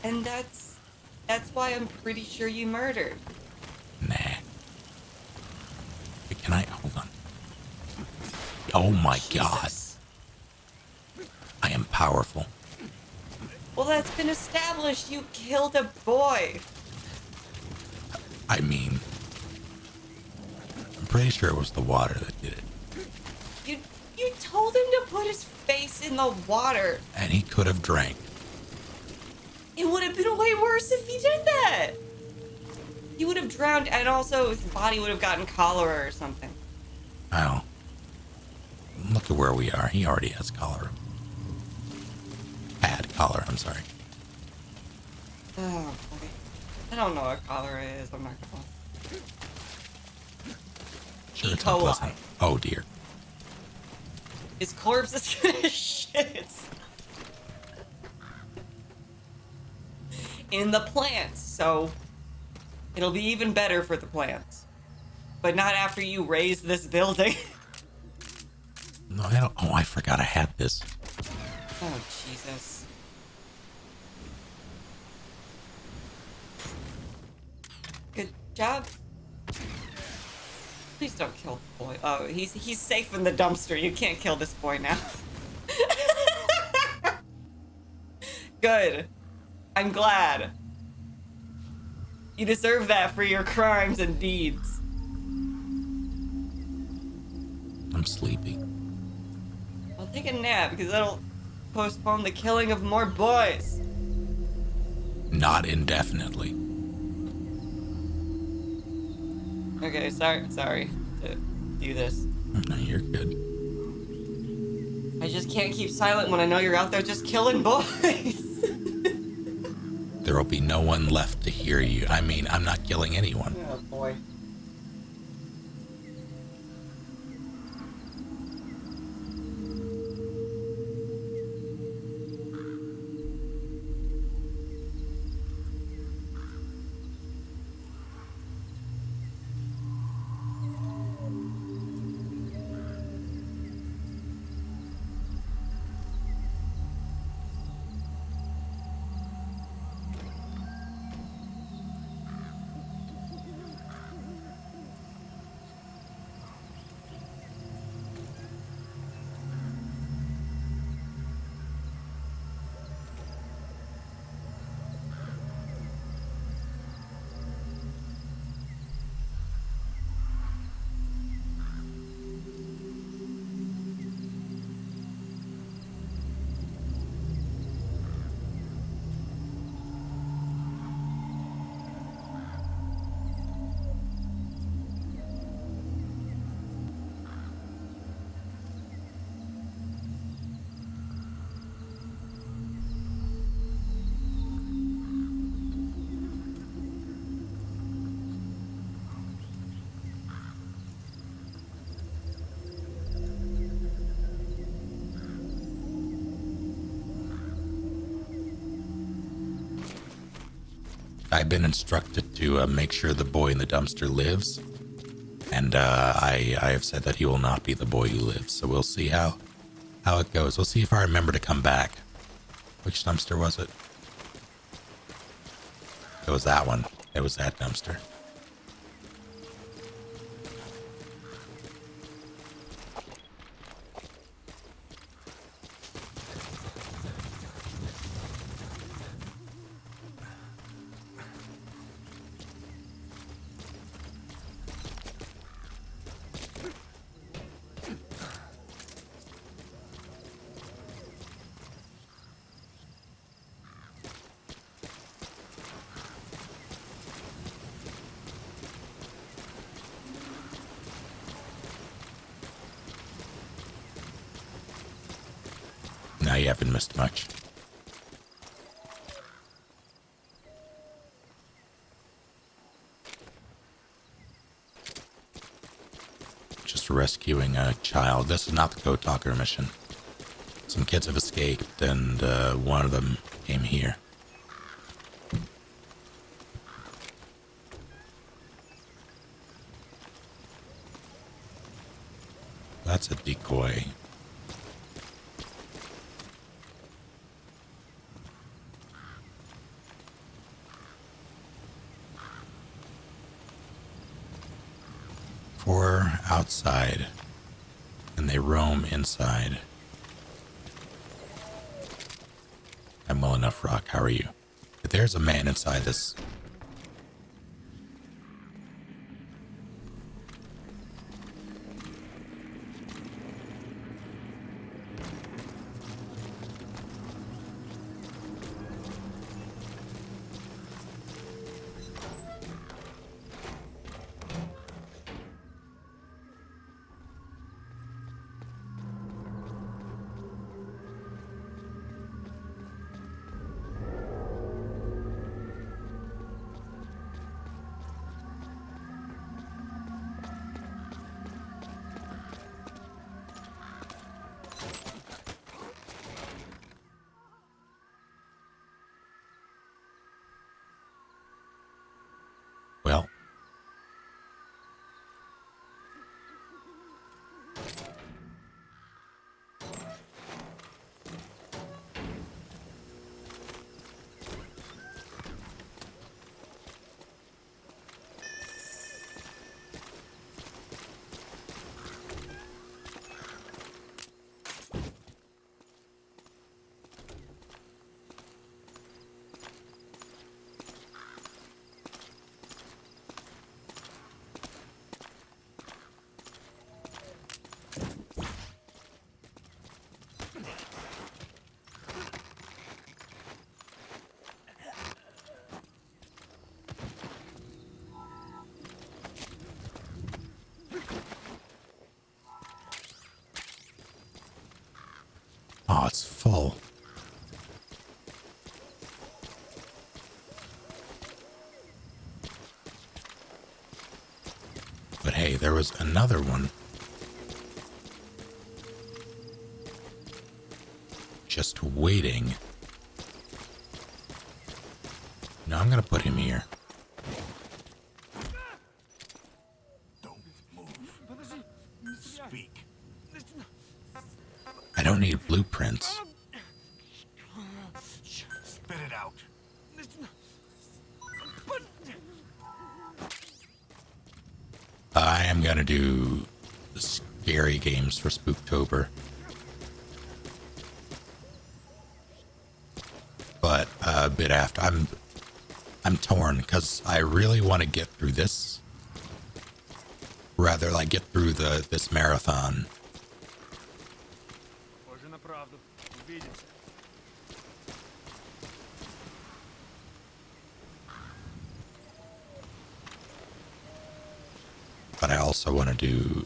S6: And that's why I'm pretty sure you murdered.
S1: Nah. Wait, can I hold on? Oh my god.
S6: Jesus.
S1: I am powerful.
S6: Well, that's been established. You killed a boy.
S1: I mean, I'm pretty sure it was the water that did it.
S6: You told him to put his face in the water.
S1: And he could have drank.
S6: It would have been way worse if he did that. He would have drowned, and also his body would have gotten cholera or something.
S1: Oh. Look at where we are. He already has cholera. Had cholera, I'm sorry.
S6: Oh boy. I don't know what cholera is. I'm not gonna.
S1: Sure,
S6: E.
S1: it's
S6: coli.
S1: unpleasant. Oh dear.
S6: His corpse is gonna shit in the plants, so it'll be even better for the plants. But not after you raise this building.
S1: No, I don't. Oh, I forgot I had this.
S6: Oh, Jesus. Good job. Please don't kill the boy. Oh, he's safe in the dumpster. You can't kill this boy now. Good. I'm glad. You deserve that for your crimes and deeds.
S1: I'm sleepy.
S6: I'll take a nap because that'll postpone the killing of more boys.
S1: Not indefinitely.
S6: Okay, sorry to do this.
S1: No, you're good.
S6: I just can't keep silent when I know you're out there just killing boys.
S1: There will be no one left to hear you. I mean, I'm not killing anyone.
S6: Oh boy.
S1: I've been instructed to make sure the boy in the dumpster lives, and I have said that he will not be the boy who lives. So we'll see how it goes. We'll see if I remember to come back. Which dumpster was it? It was that one. It was that dumpster. Now you haven't missed much. Just rescuing a child. This is not the Code Talker mission. Some kids have escaped, and one of them came here. That's a decoy. Four outside, and they roam inside. I'm well enough, Rock. How are you? But there's a man inside this. Well, oh, it's full. But hey, there was another one. Just waiting. No, I'm gonna put him here.
S3: Don't move. Speak.
S1: I don't need blueprints.
S3: Spit it out.
S1: I am gonna do scary games for Spooktober. But a bit after, I'm torn because I really want to get through this. Rather like get through this marathon. But I also want to do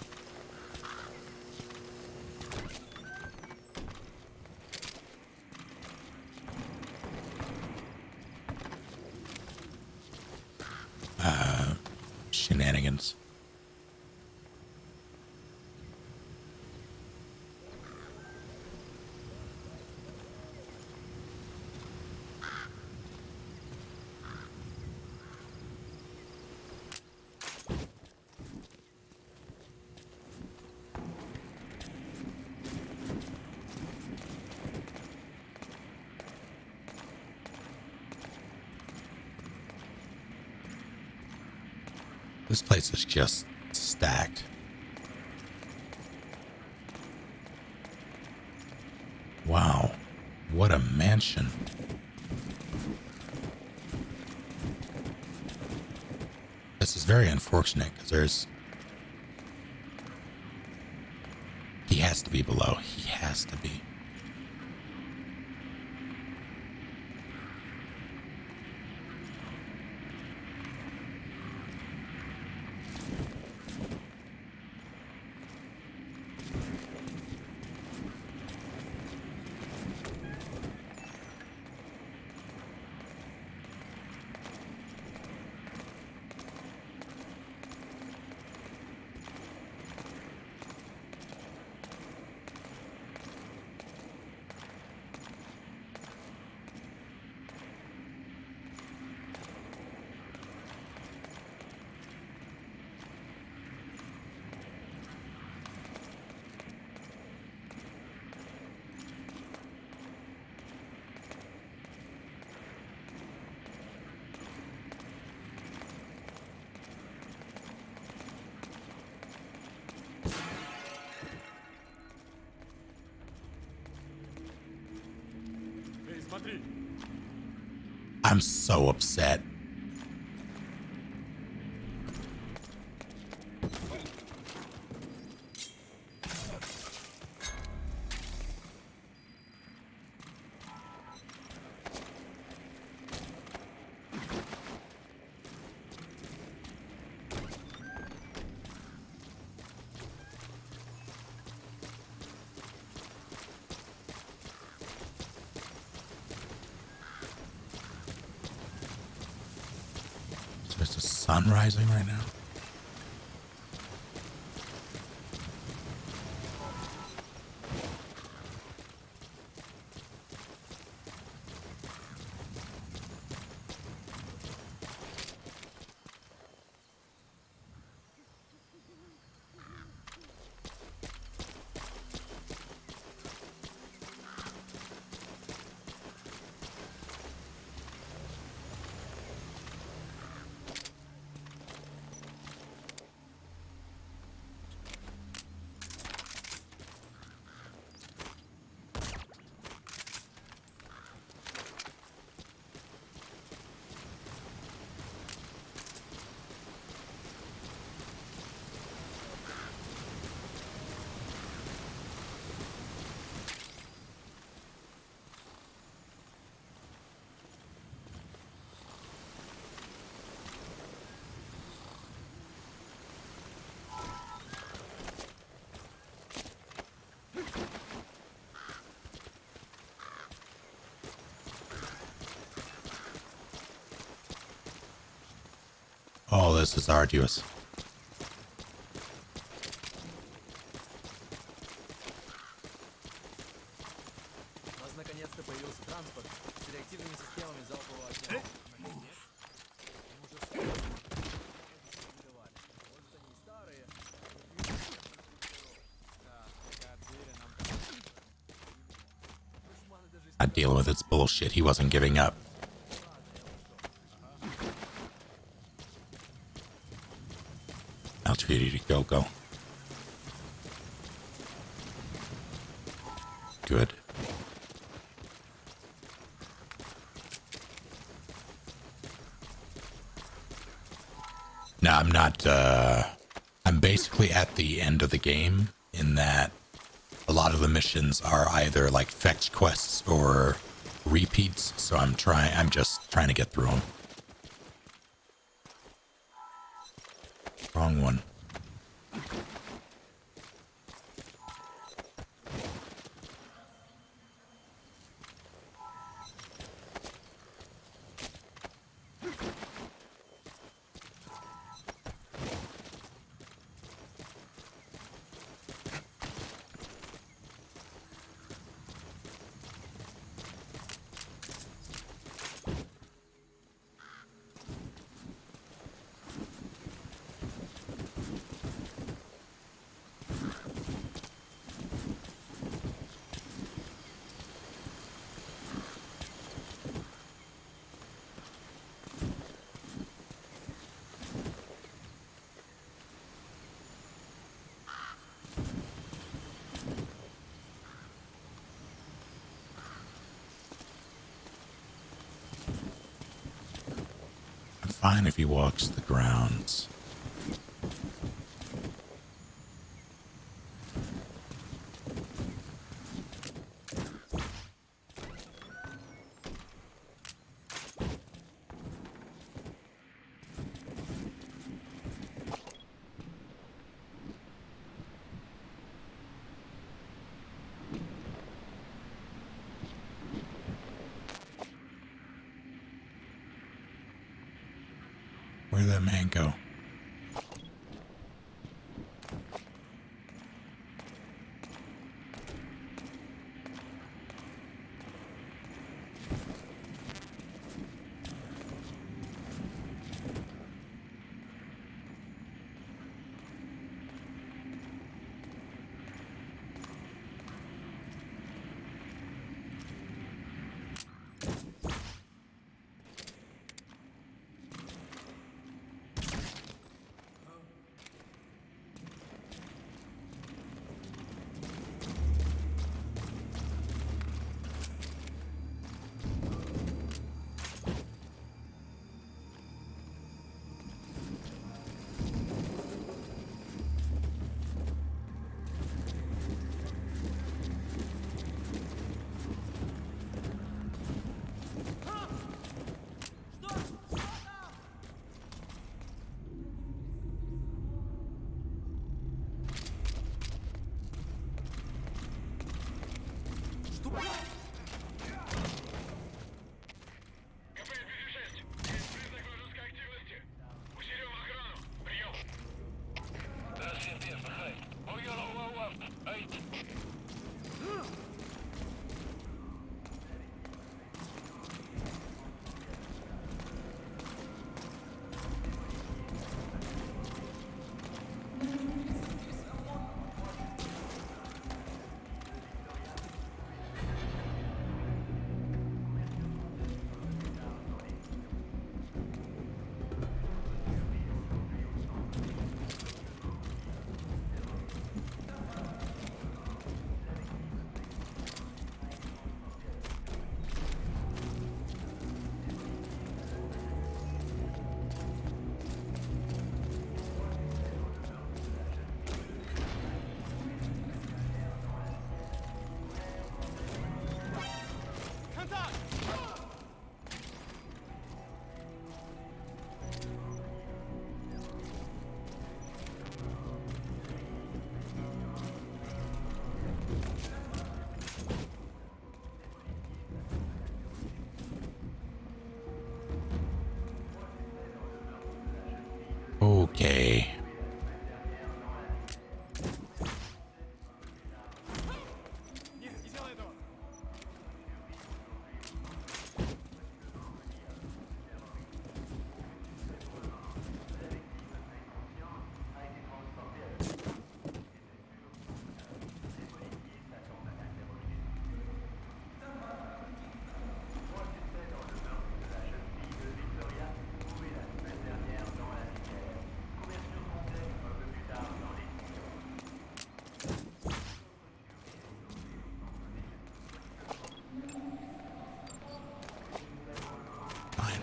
S1: shenanigans. This place is just stacked. Wow, what a mansion. This is very unfortunate because he has to be below. He has to be. I'm so upset. There's the sun rising right now. Oh, this is arduous.
S4: У нас наконец-то появился транспорт с реактивными системами залпового огня. Может, они и старые. Да, такая дверь нам...
S1: Not dealing with its bullshit. He wasn't giving up. I'll treat you to go. Good. No, I'm not, I'm basically at the end of the game in that a lot of the missions are either like fetch quests or repeats, so I'm just trying to get through them. Wrong one. fine if he walks the grounds. Where'd that man go? Okay. Fine.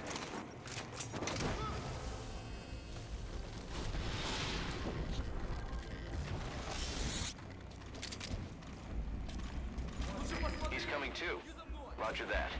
S8: He's coming too. Roger that.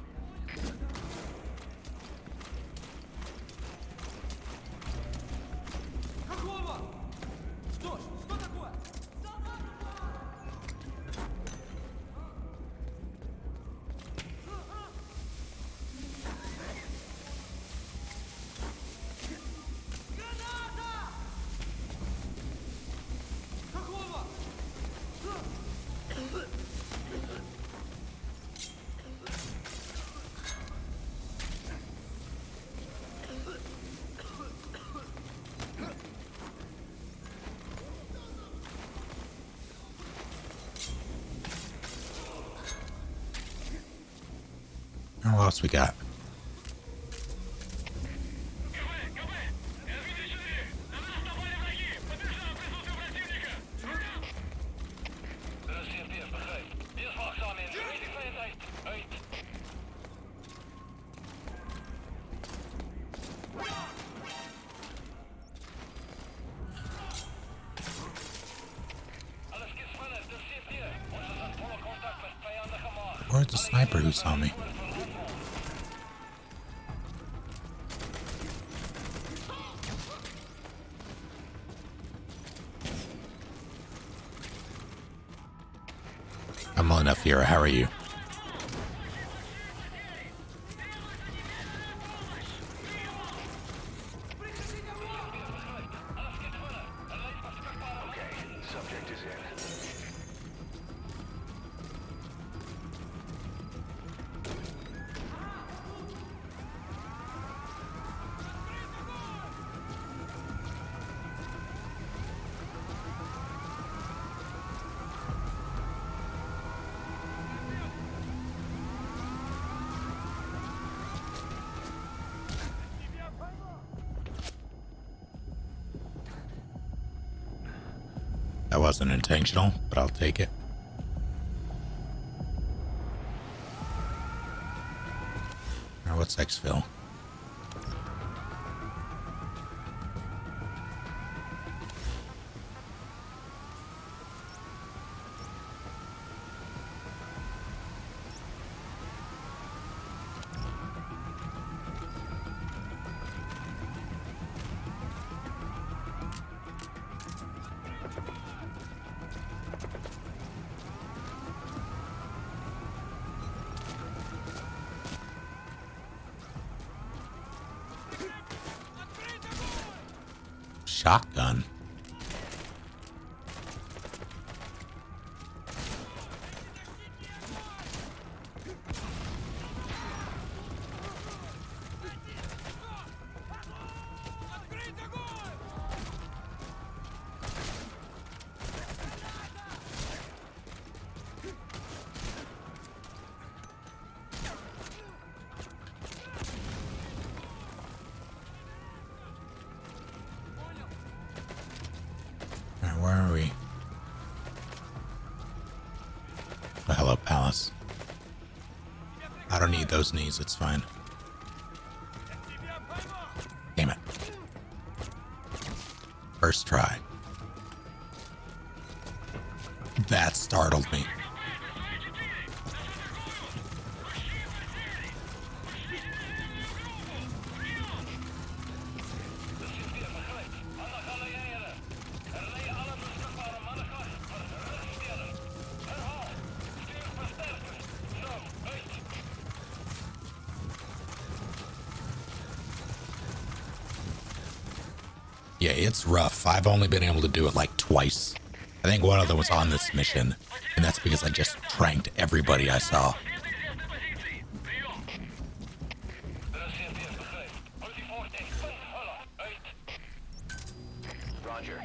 S1: What else we got? Where's the sniper who saw me? I'm well enough here. How are you?
S8: Subject is in.
S1: That wasn't intentional, but I'll take it. Alright, what's Xville? Shotgun. Alright, where are we? Oh, hello, Palace. I don't need those knees, it's fine. Damn it. First try. That startled me. Yeah, it's rough. I've only been able to do it like twice. I think one of them was on this mission, and that's because I just tranked everybody I saw.
S8: Roger.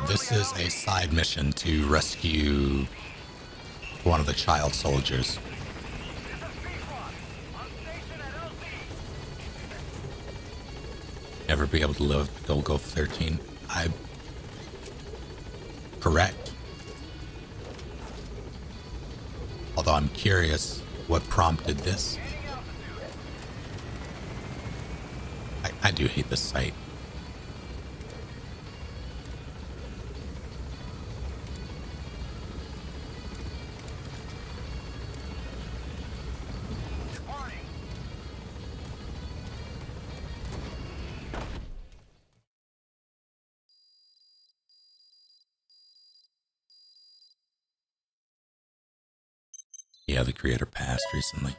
S1: This is a side mission to rescue one of the child soldiers. Never be able to live Golgotha 13. Correct. Although I'm curious what prompted this. I do hate this site. Yeah, the creator passed recently.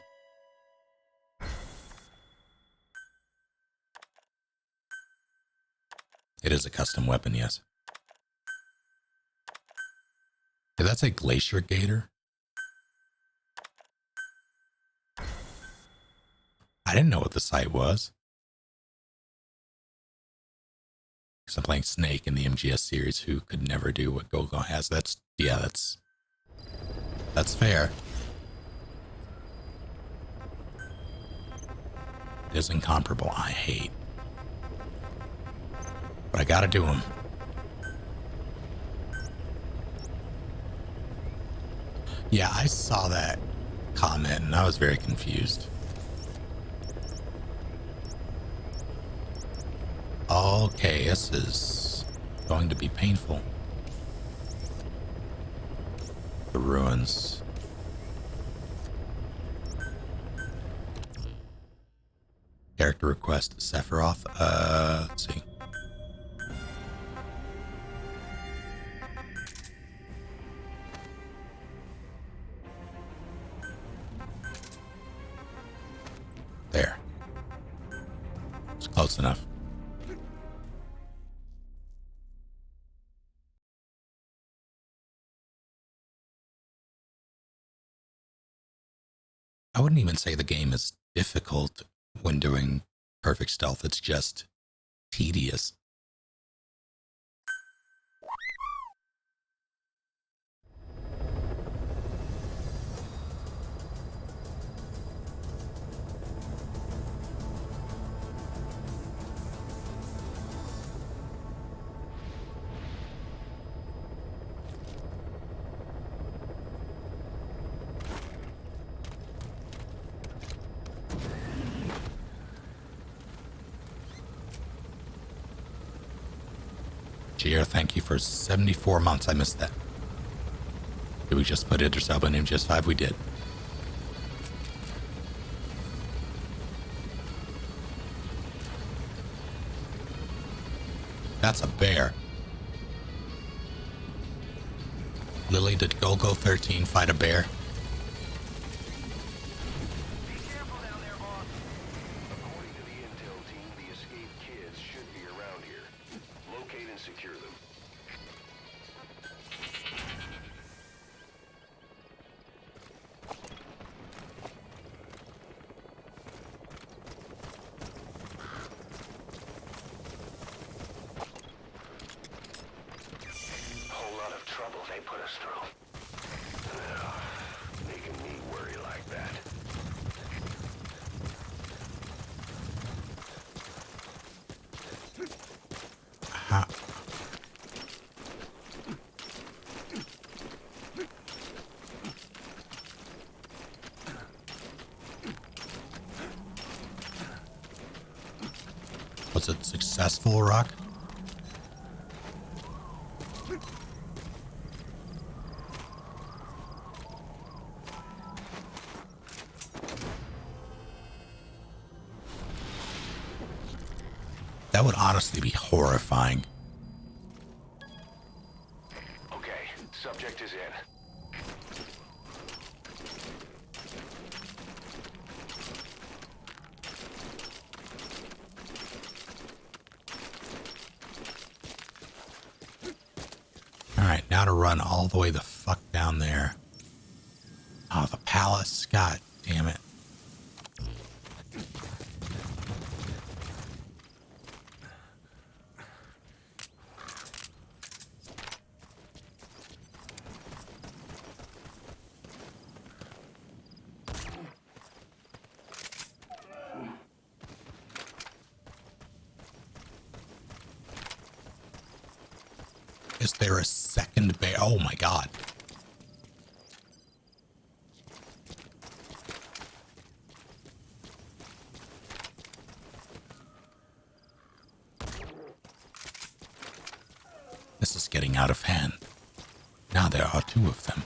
S1: It is a custom weapon, yes. Did that say Glacier Gator? I didn't know what the site was. Because I'm playing Snake in the MGS series, who could never do what Golgo has. That's fair. It is incomparable. I hate. But I gotta do them. Yeah, I saw that comment and I was very confused. Okay, this is going to be painful. The ruins. Character request, Sephiroth. Let's see. There. It's close enough. I wouldn't even say the game is difficult when doing perfect stealth. It's just tedious. Gier, thank you for 74 months. I missed that. Did we just put Idris Elba in MGS 5? We did. That's a bear. Lily, did Golgo 13 fight a bear?
S8: Be careful down there, boss. According to the intel team, the escaped kids should be around here. Locate and secure them. Whole lot of trouble they put us through. Making me worry like that.
S1: Aha. Was it successful, Rock? That would honestly be horrifying.
S8: Okay, subject is in.
S1: Alright, now to run all the way the fuck down there. Oh, the palace. God damn it. Is there a second bear? Oh my god. This is getting out of hand. Now there are two of them.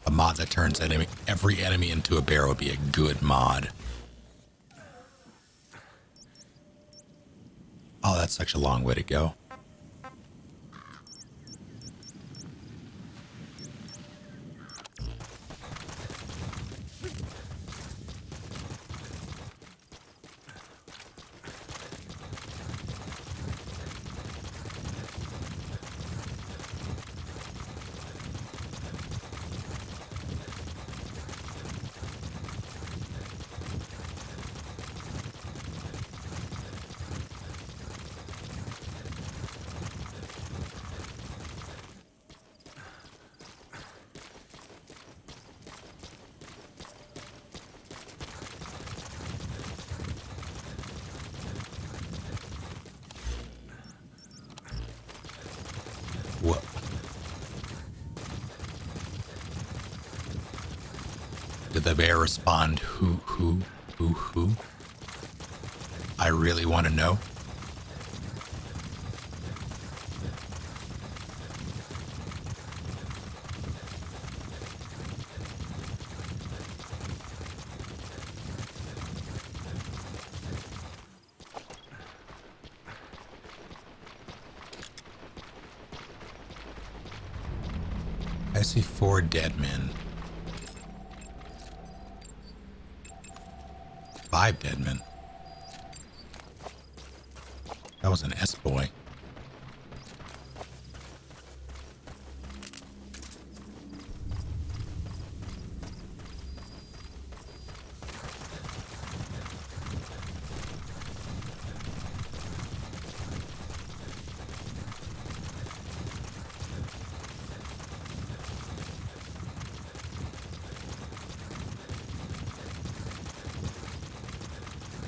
S1: A mod that turns every enemy into a bear would be a good mod. Oh, that's such a long way to go. Did the bear respond, who? I really want to know. I see 4 dead men. 5 dead men. That was an S-boy.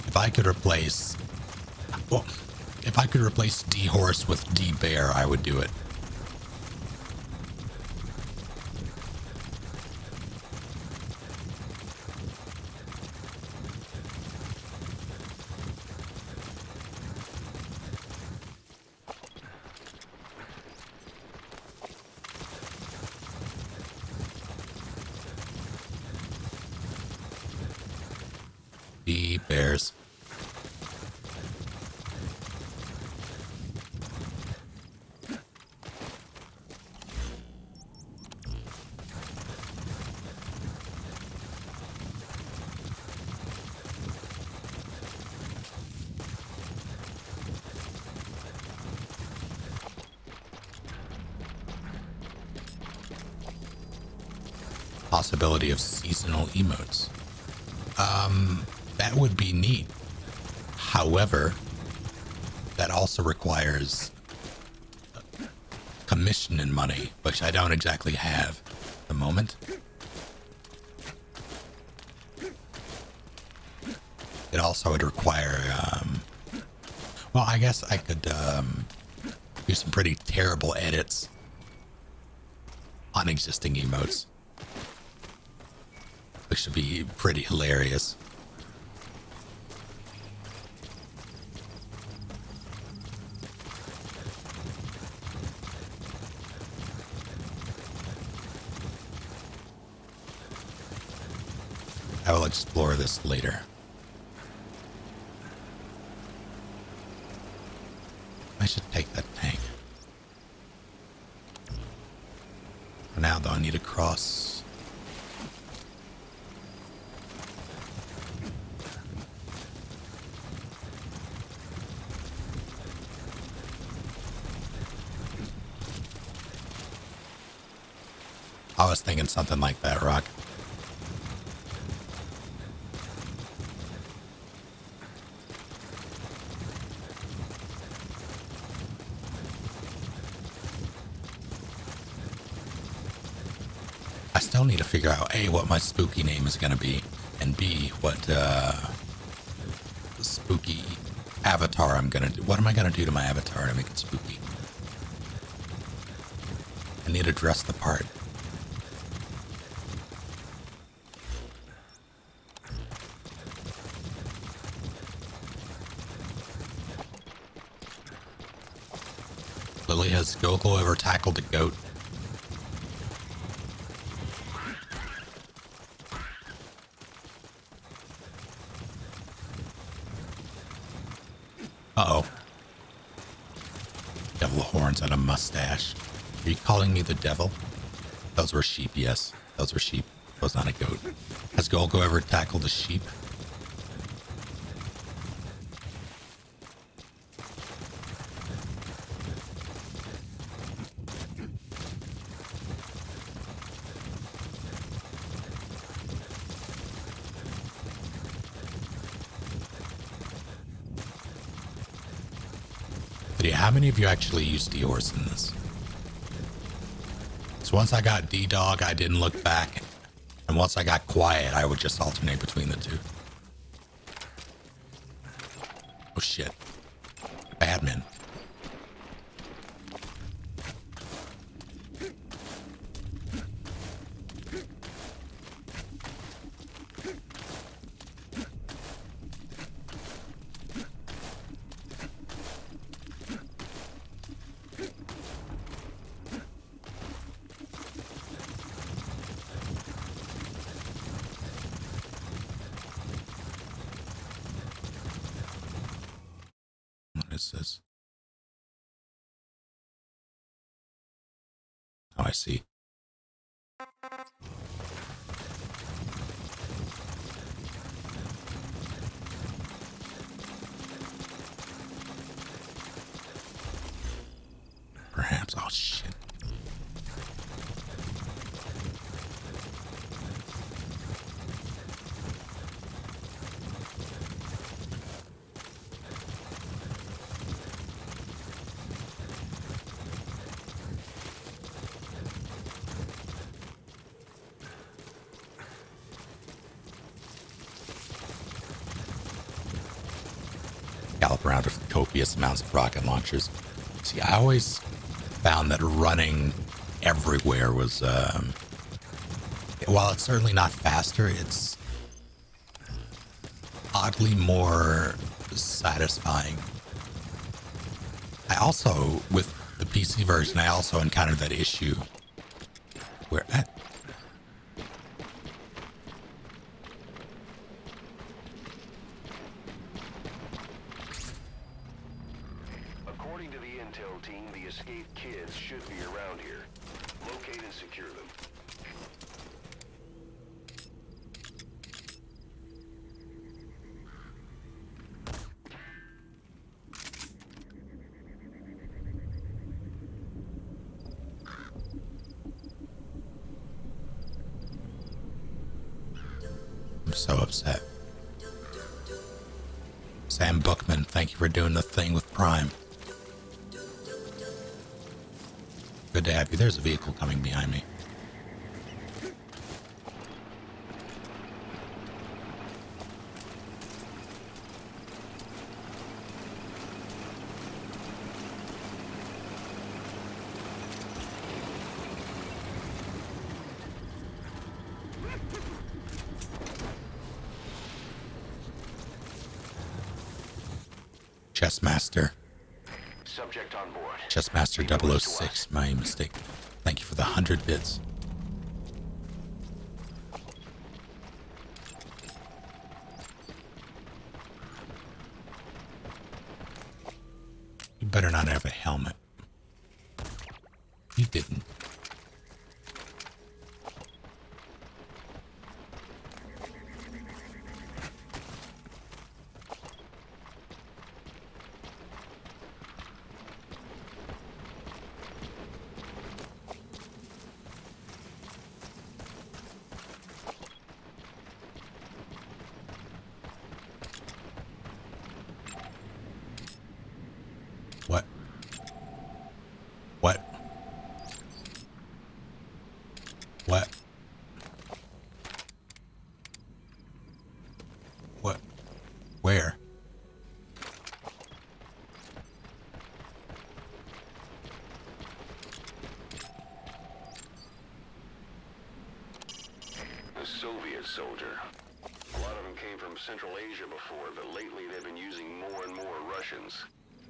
S1: If I could replace, well, if I could replace D horse with D bear, I would do it. D bears. Possibility of seasonal emotes. That would be neat. However, that also requires commission and money, which I don't exactly have at the moment. It also would require, well, I guess I could do some pretty terrible edits on existing emotes, which should be pretty hilarious. I will explore this later. I should take that tank. For now, though, I need to cross. I was thinking something like that, Rock. I still need to figure out A, what my spooky name is going to be, and B, what spooky avatar I'm going to do. What am I going to do to my avatar to make it spooky? I need to dress the part. Lily, has Goku ever tackled a goat? Uh-oh. Devil horns and a mustache. Are you calling me the devil? Those were sheep, yes. Those were sheep. That was not a goat. Has Goku ever tackled a sheep? How many of you actually used D-Horse in this? So once I got D-Dog, I didn't look back. And once I got quiet, I would just alternate between the two. Oh shit. Badman. is this? Oh, I see. Perhaps. Oh, shit. Gallop around with copious amounts of rocket launchers. See, I always found that running everywhere was, while it's certainly not faster, it's oddly more satisfying. I also, with the PC version, I also encountered that issue where...
S8: According to the intel team, the escaped kids should be around here. Locate and secure them.
S1: I'm so upset. Sam Bookman, thank you for doing the thing with Prime. Good to have you. There's a vehicle coming behind me. Chessmaster.
S8: Subject on board.
S1: Chessmaster 006, my mistake. Thank you for the 100 bits. You better not have a helmet. You didn't. What? What? What? What? Where?
S8: A Soviet soldier. A lot of them came from Central Asia before, but lately they've been using more and more Russians.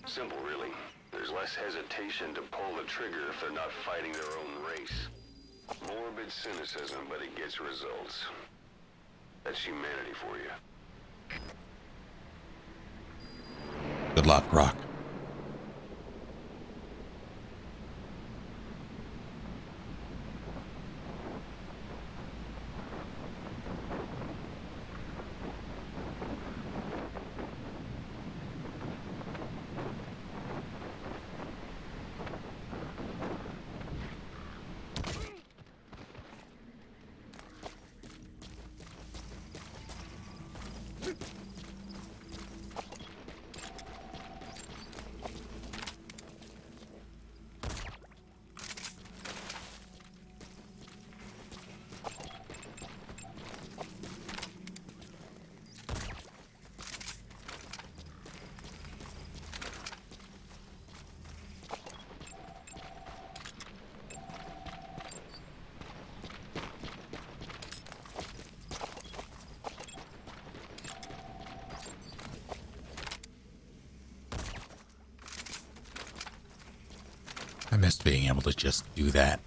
S8: Simple, really. There's less hesitation to pull the trigger if they're not fighting their own race. Morbid cynicism, but it gets results. That's humanity for you.
S1: Good luck, Rock. I missed being able to just do that.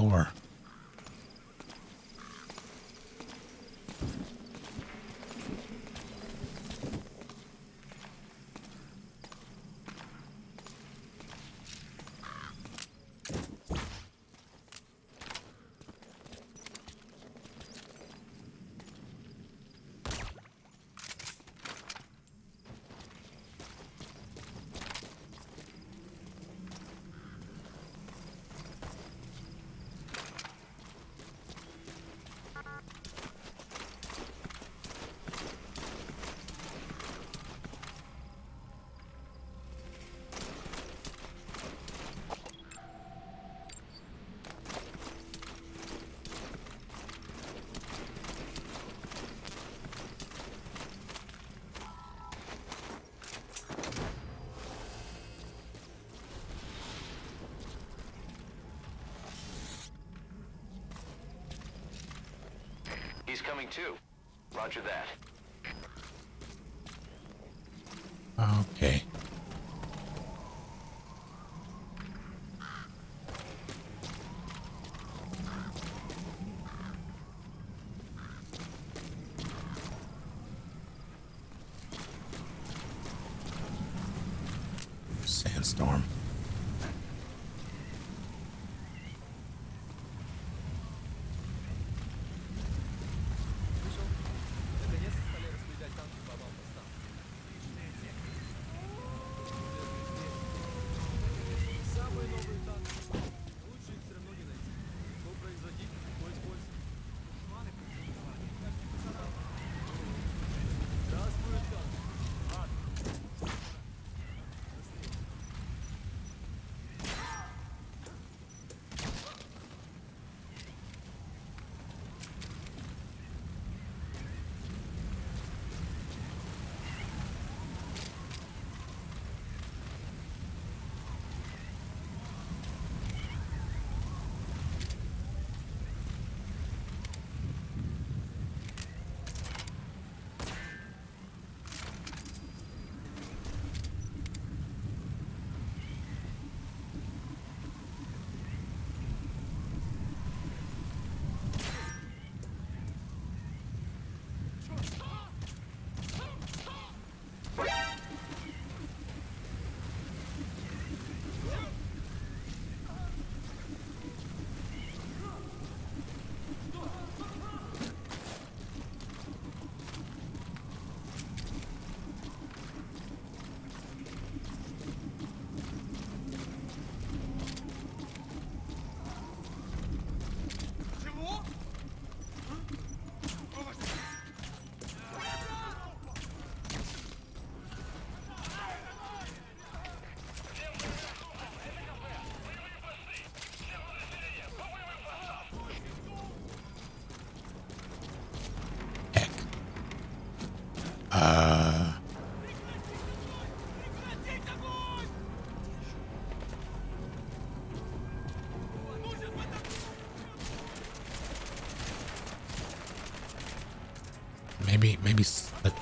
S1: floor.
S8: He's coming too. Roger that.
S1: Okay. Sandstorm.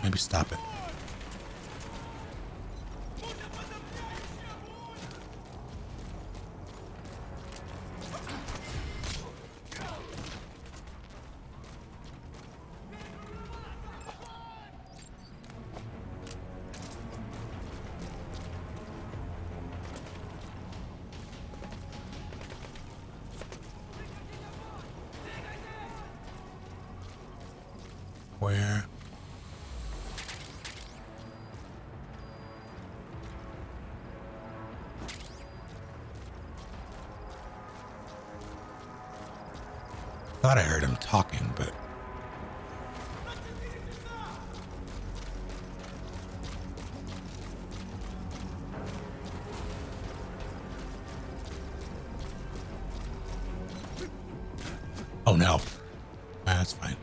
S1: Maybe stop it. Where? Thought I heard him talking, but oh no, that's fine.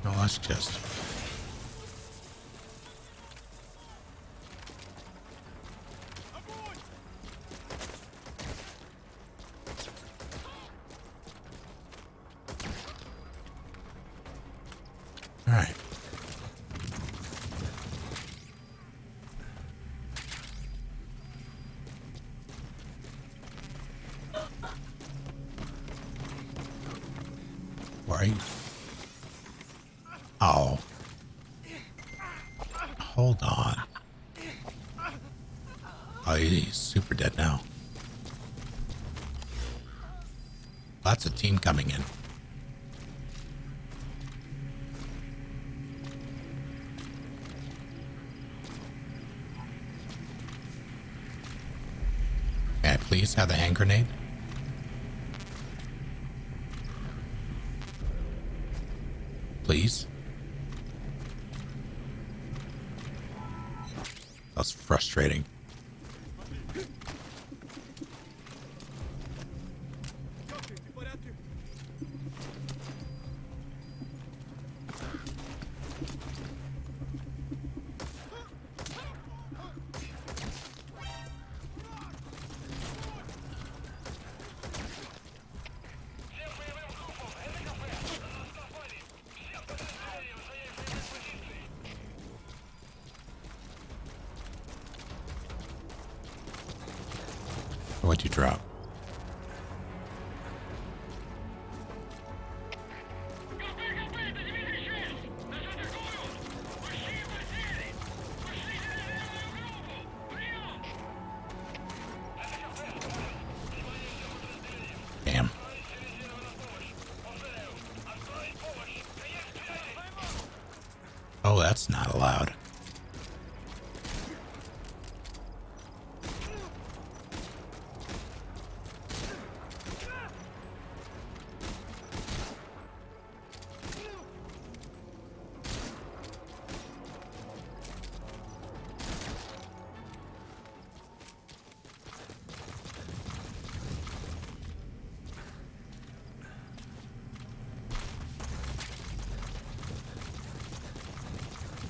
S1: No, that's just. All right. Where are you? Oh. Hold on. Oh, he's super dead now. Lots of team coming in. May I please have the hand grenade? Please? That's frustrating. What'd you drop? Damn. Oh, that's not allowed.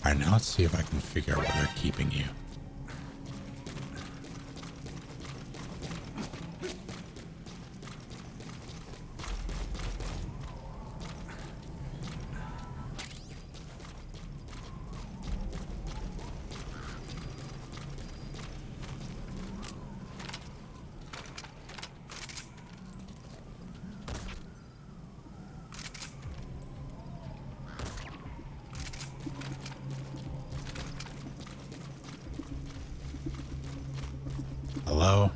S1: Alright, now let's see if I can figure out where they're keeping you. Hello?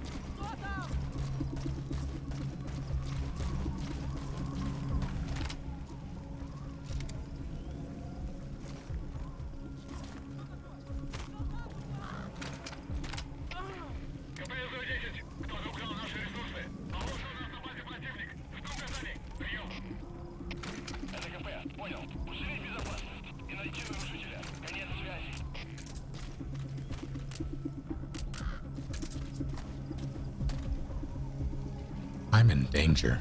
S1: I'm in danger.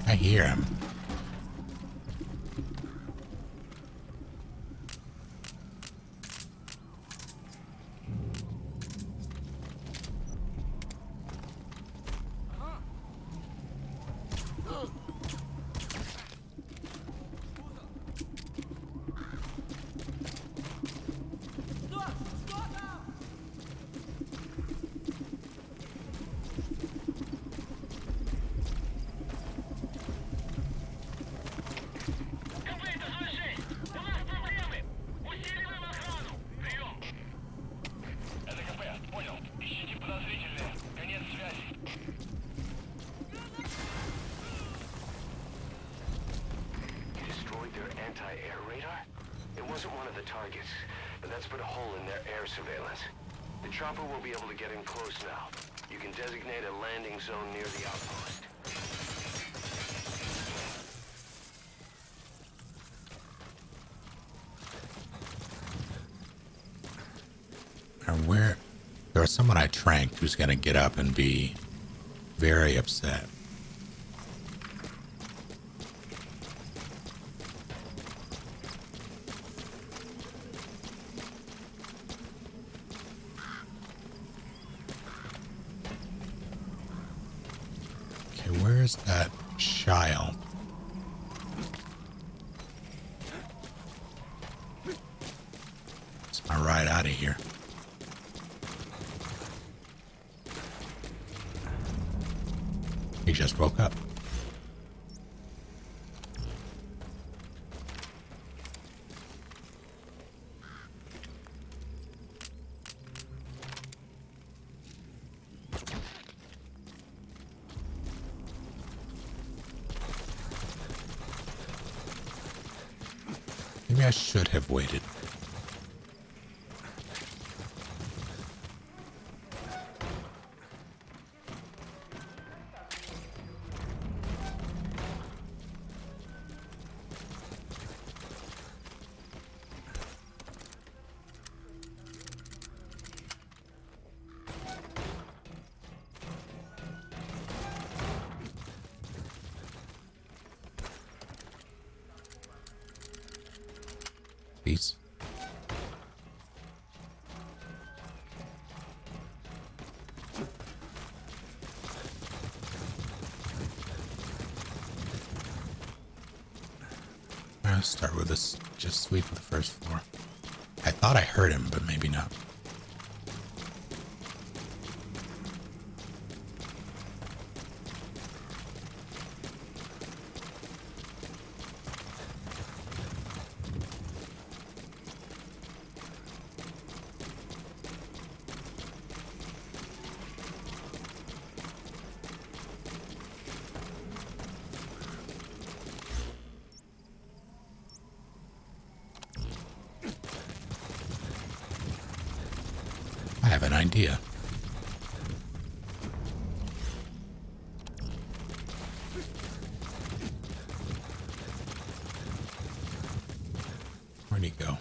S1: I hear him.
S8: Anti-air radar? It wasn't one of the targets, but that's put a hole in their air surveillance. The chopper will be able to get in close now. You can designate a landing zone near the outpost.
S1: Or There was someone I tranked who's going to get up and be very upset. Okay, where's that child? It's my ride out of here. He just woke up. Maybe I should have waited. Please. I'll start with this. Just sweep the first floor. I thought I heard him, but maybe not. I have an idea. Where'd he go?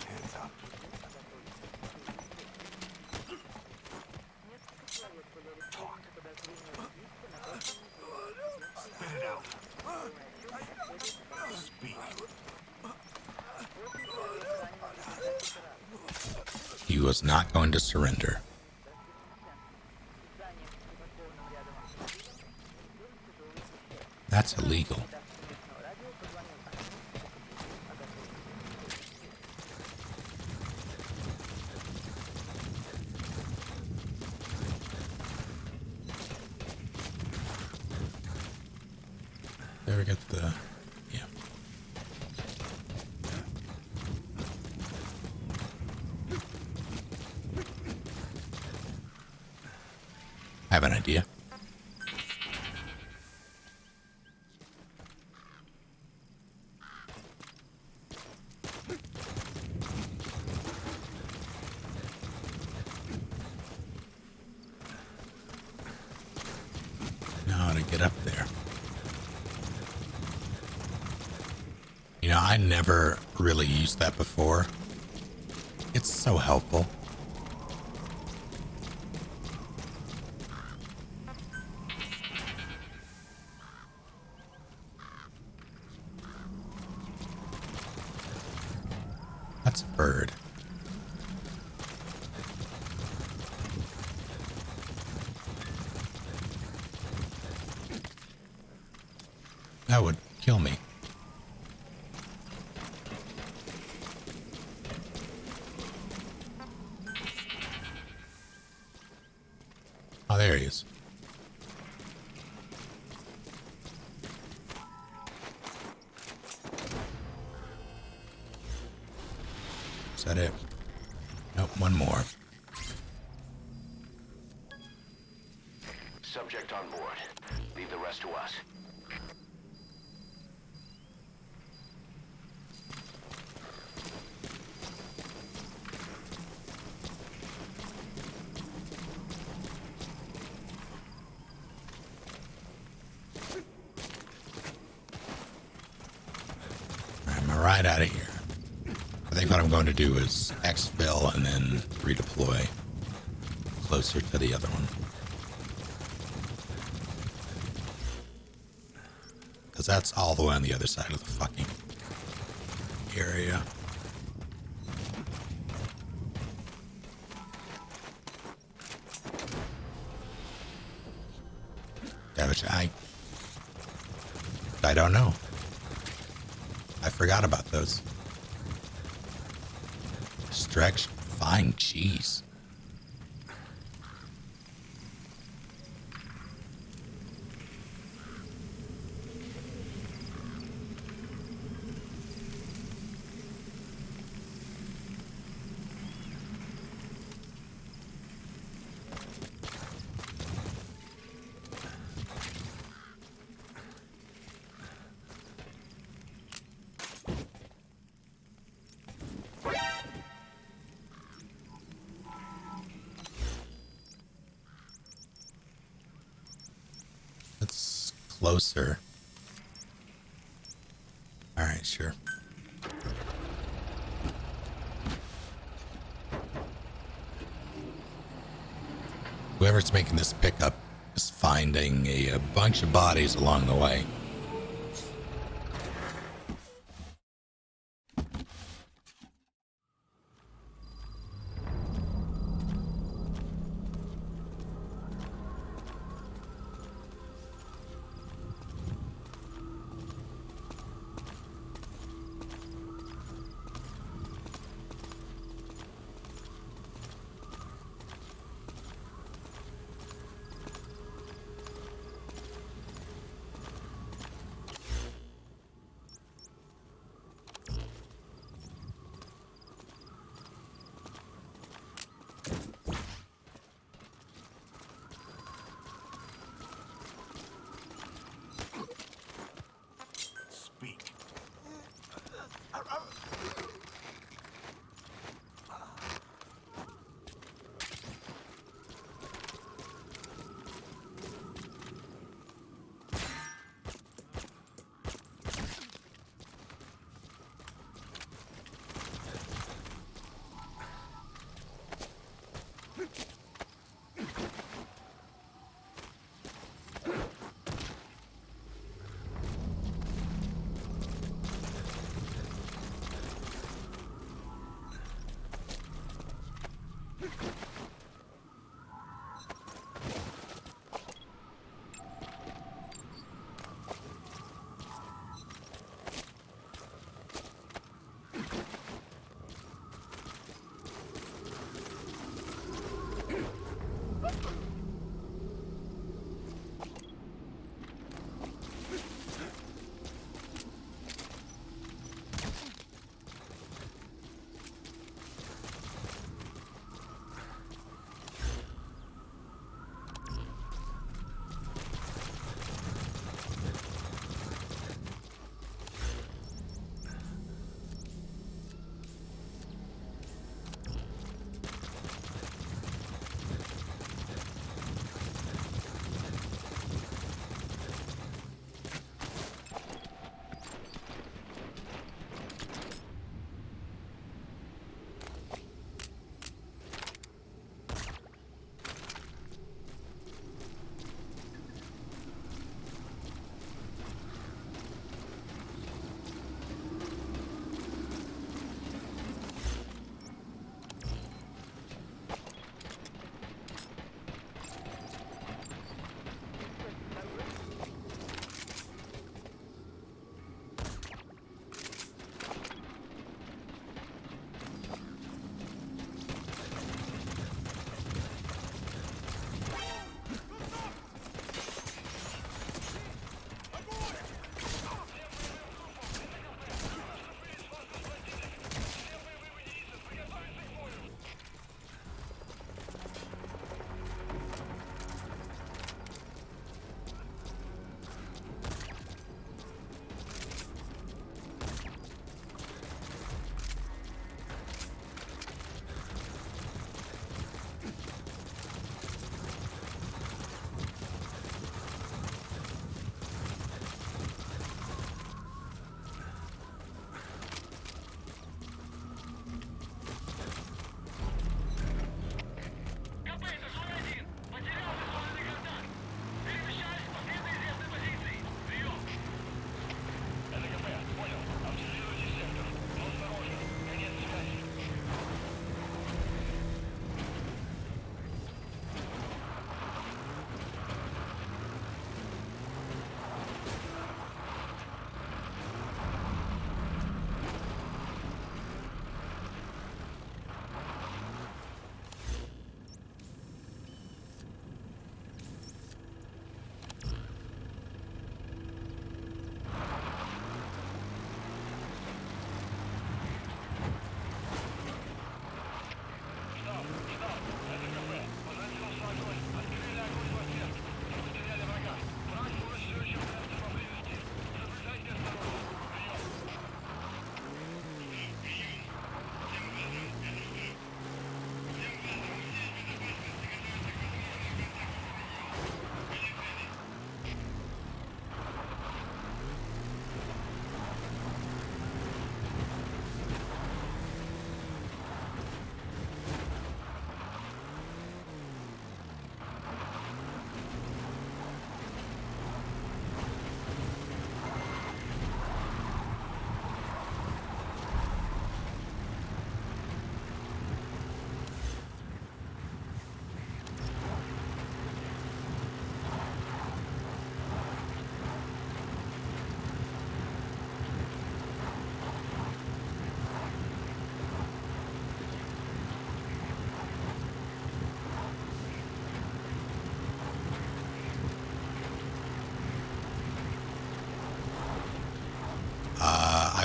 S3: Hands up. Talk. Spit it out. Speak.
S1: He was not going to surrender. That's illegal. There we get the... yeah. I have an idea. Now to get up there. You know, I never really used that before. It's so helpful. That's a bird. That would kill me. Oh, there he is. Is that it? Nope, one more.
S8: Subject on board. Leave the rest to us.
S1: right out of here. I think what I'm going to do is exfil and then redeploy closer to the other one. Because that's all the way on the other side of the fucking area. Yeah, which I don't know. I forgot about those. Stretch fine cheese. That's closer. All right, sure. Whoever's making this pickup is finding a bunch of bodies along the way.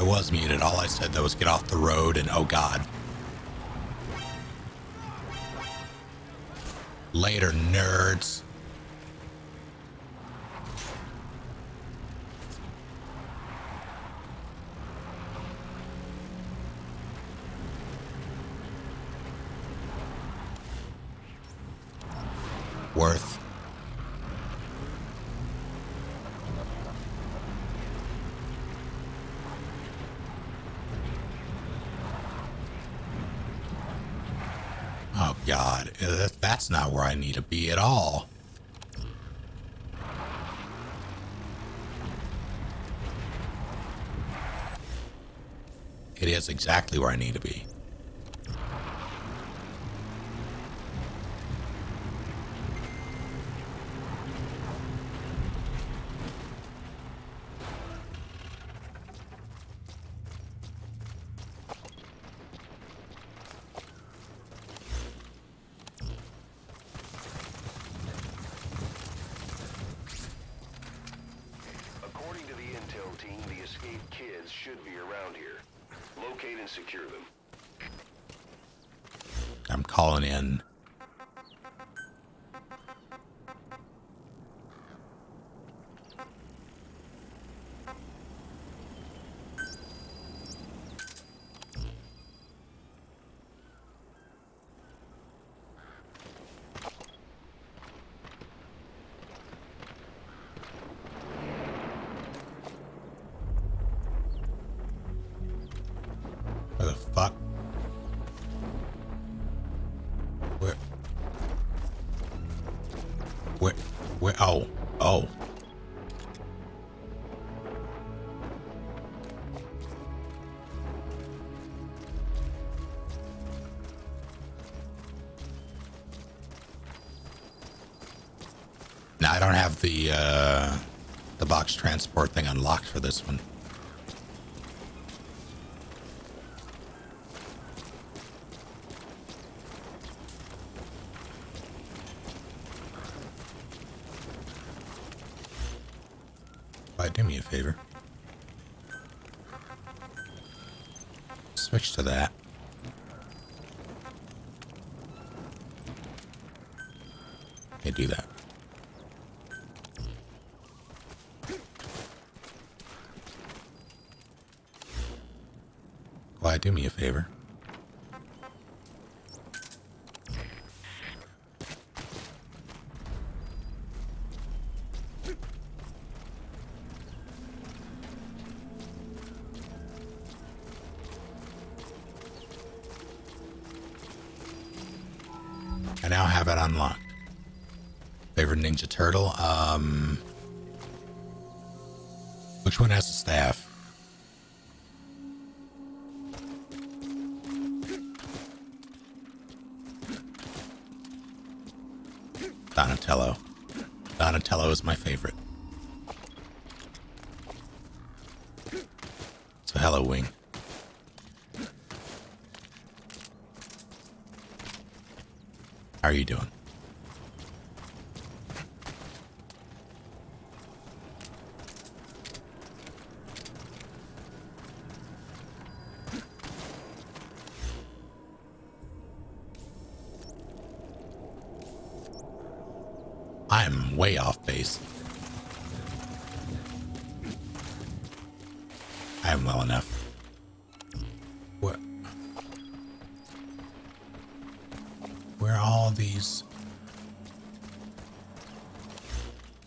S1: was muted. All I said though was get off the road and oh god. Later, nerds. Worth. Oh god, that's not where I need to be at all. It is exactly where I need to be.
S8: According to the intel team, the escaped kids should be around here. Locate and secure them.
S1: I'm calling in. Where the fuck? Where? Oh. Now I don't have the box transport thing unlocked for this one. Do me a favor. Switch to that. Okay, do that. Why, do me a favor. I now have it unlocked. Favorite Ninja Turtle? Which one has a staff? Donatello. Donatello is my favorite. So hello, Wing. How are you doing? I'm way off base. I am well enough. What? Where are all these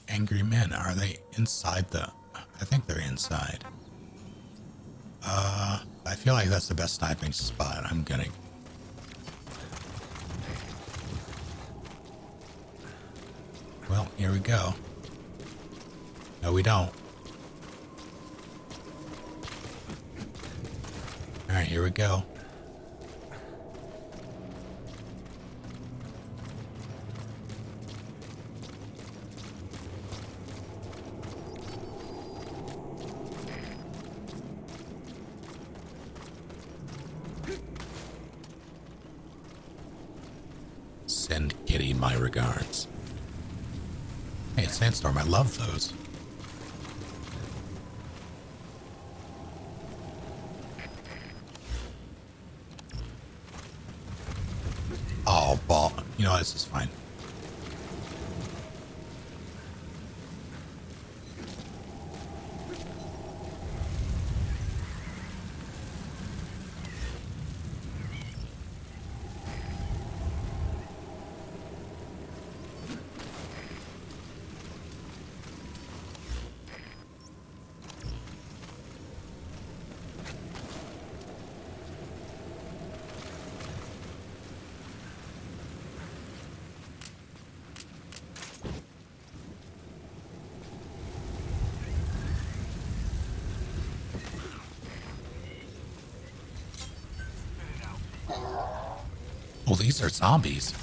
S1: angry men? Are they inside the... I think they're inside. I feel like that's the best sniping spot. I'm gonna... Well, here we go. No, we don't. Alright, here we go. Send Kitty my regards. Hey, it's Sandstorm. I love those. know, this is fine. Oh, these are zombies.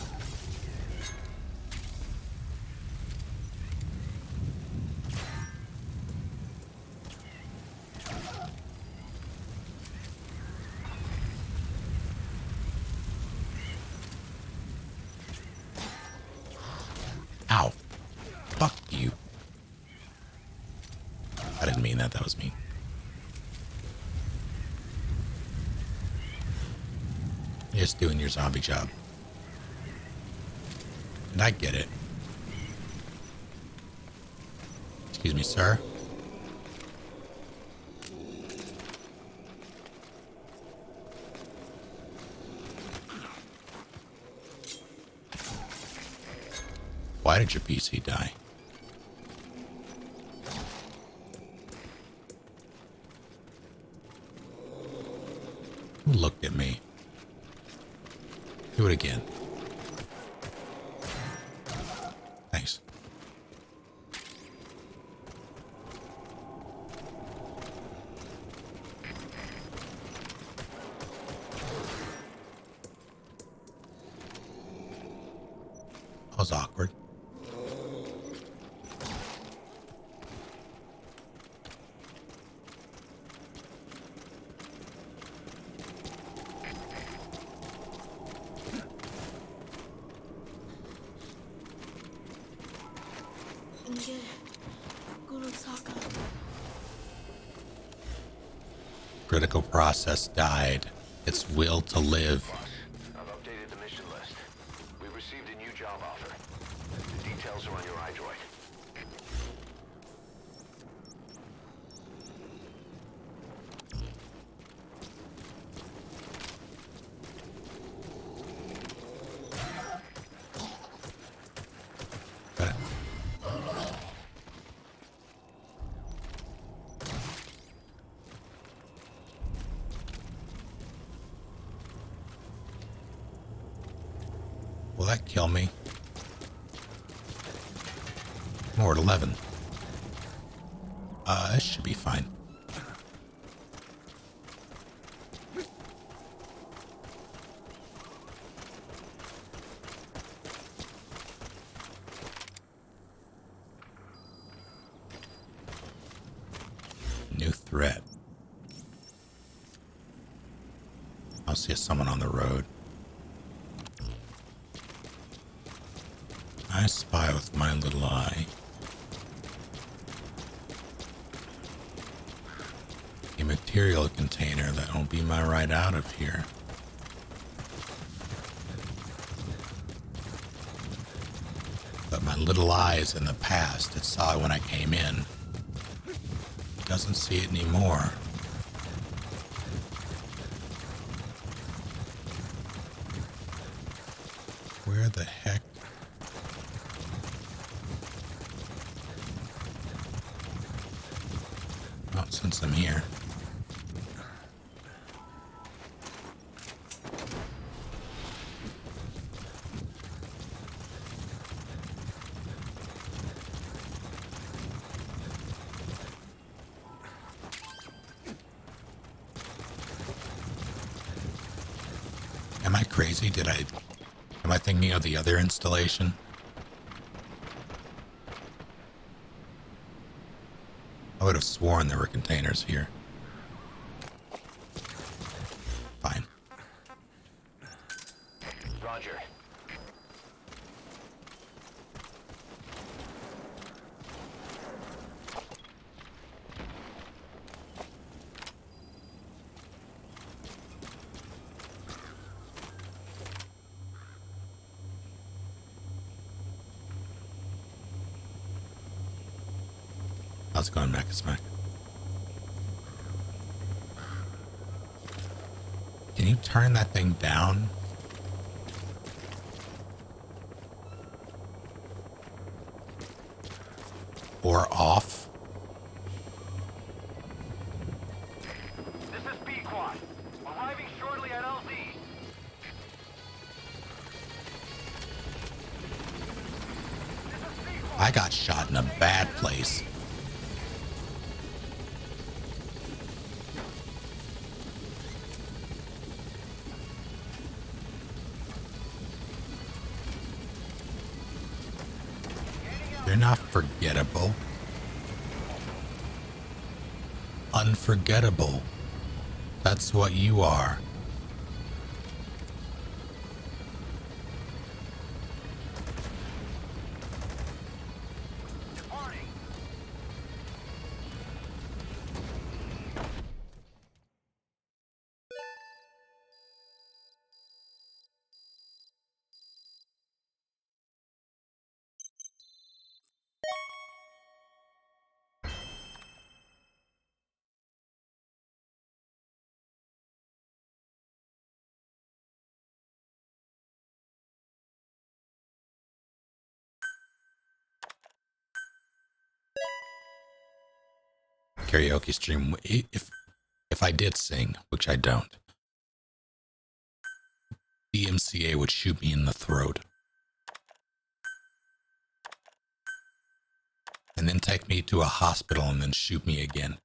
S1: Ow. Fuck you. I didn't mean that. That was mean. You're just doing your zombie job. And I get it. Excuse me, sir. Why did your PC die? Who looked at me? Do it again. Thanks. That was awkward. Critical process died. Its will to live.
S8: I've updated the mission list. We received a new job offer. The details are on your iDroid.
S1: Got it. Will that kill me? More at 11. This should be fine. New threat. I'll see someone on the road. I spy with my little eye a material container that will be my ride out of here. But my little eye is in the past. It saw it when I came in. It doesn't see it anymore. Where the heck? Well, since I'm here. Am I crazy? Am I thinking of the other installation? I would have sworn there were containers here. Fine.
S8: Roger.
S1: How's it going, Macasmack? Can you turn that thing down? Or off?
S3: This is Pequod. Arriving shortly at LZ.
S1: I got shot in a bad place. You're not forgettable. Unforgettable. That's what you are.
S3: Departing.
S1: Karaoke stream. If I did sing, which I don't, the MCA would shoot me in the throat. And then take me to a hospital and then shoot me again.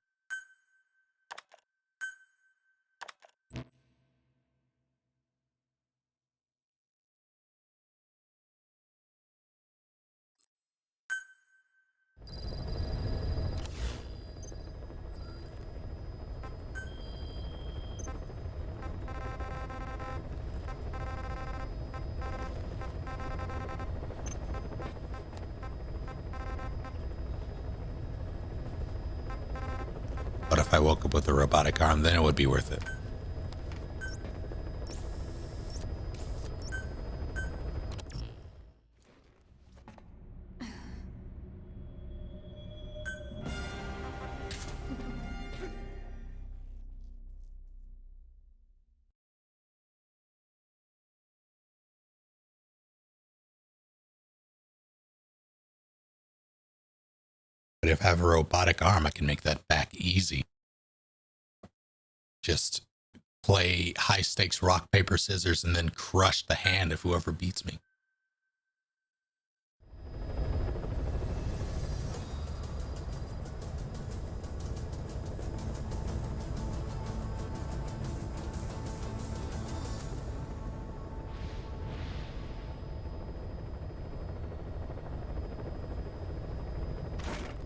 S1: But if I woke up with a robotic arm, then it would be worth it. But if I have a robotic arm, I can make that back easy. Just play high stakes rock, paper, scissors, and then crush the hand of whoever beats me.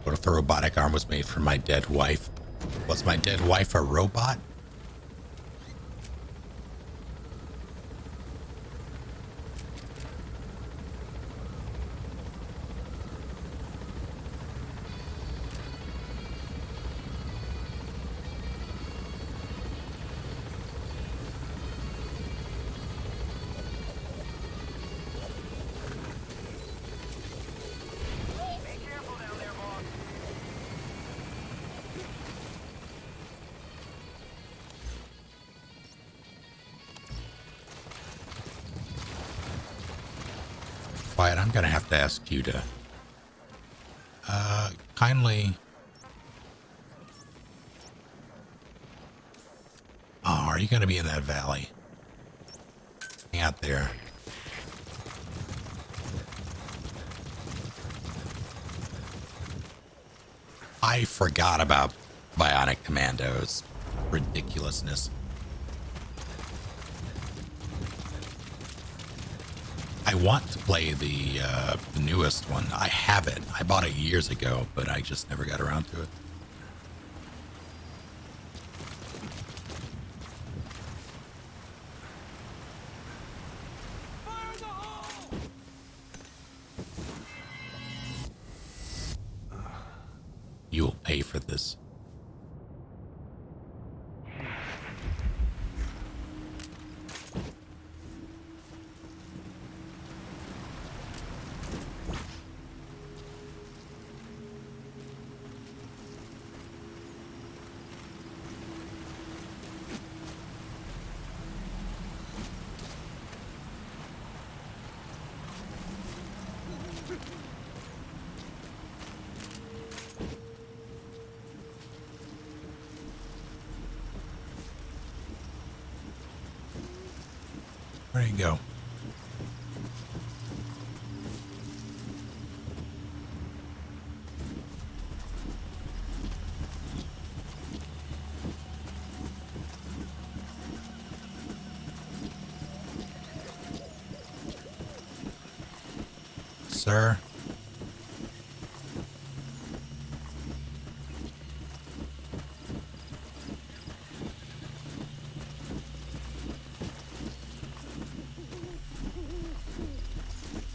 S1: What if the robotic arm was made for my dead wife? Was my dead wife a robot?
S3: Be careful down there, boss.
S1: Quiet, I'm gonna have to ask you to kindly are you gonna be in that valley? Hang out there. I forgot about Bionic Commando's ridiculousness. I want to play the newest one. I have it. I bought it years ago, but I just never got around to it. You'll pay for this. Where'd he go? Sir?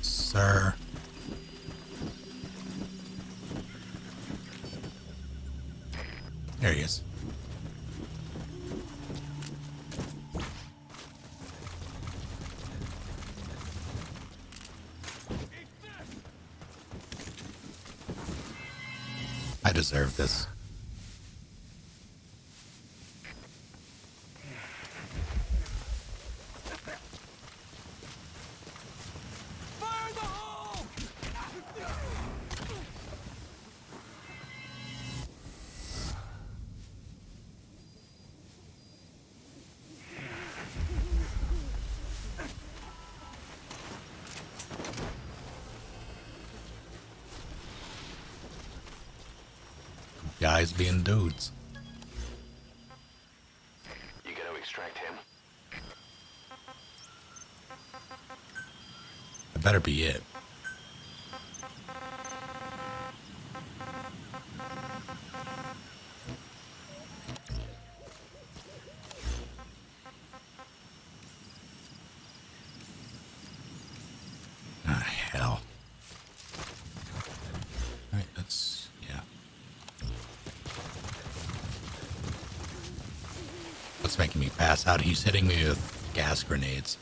S1: Sir? There he is. I deserve this.
S4: Fire in the hole!
S1: Guys being dudes.
S8: You gotta extract him.
S1: That better be it. Ah, hell. Alright, that's... yeah. What's making me pass out? He's hitting me with gas grenades.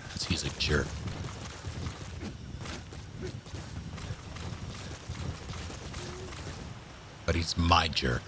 S1: Because he's a jerk. But he's my jerk.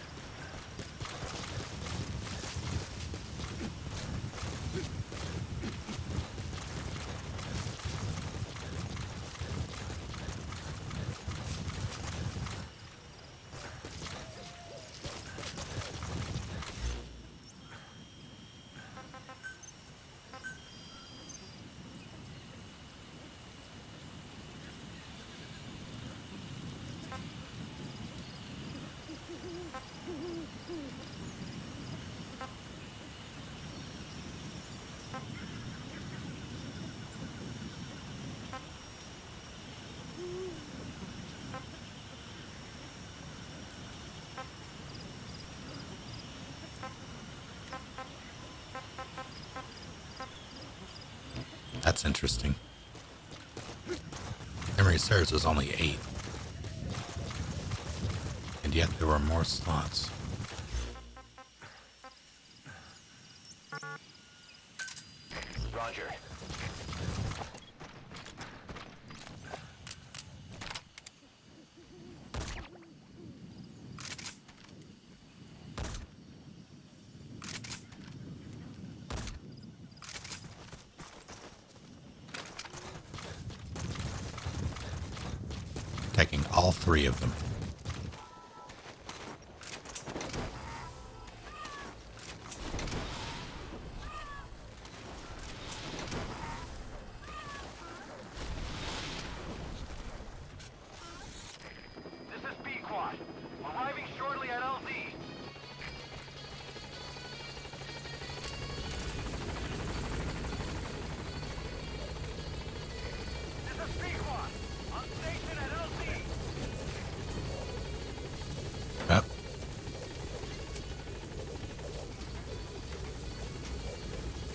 S1: That's interesting. Memory serves was only 8. And yet there were more slots.
S8: Roger.
S1: Taking all 3 of them.
S3: This is Pequod. Arriving shortly at LZ. This is Pequod. On station at LZ.
S1: Yep.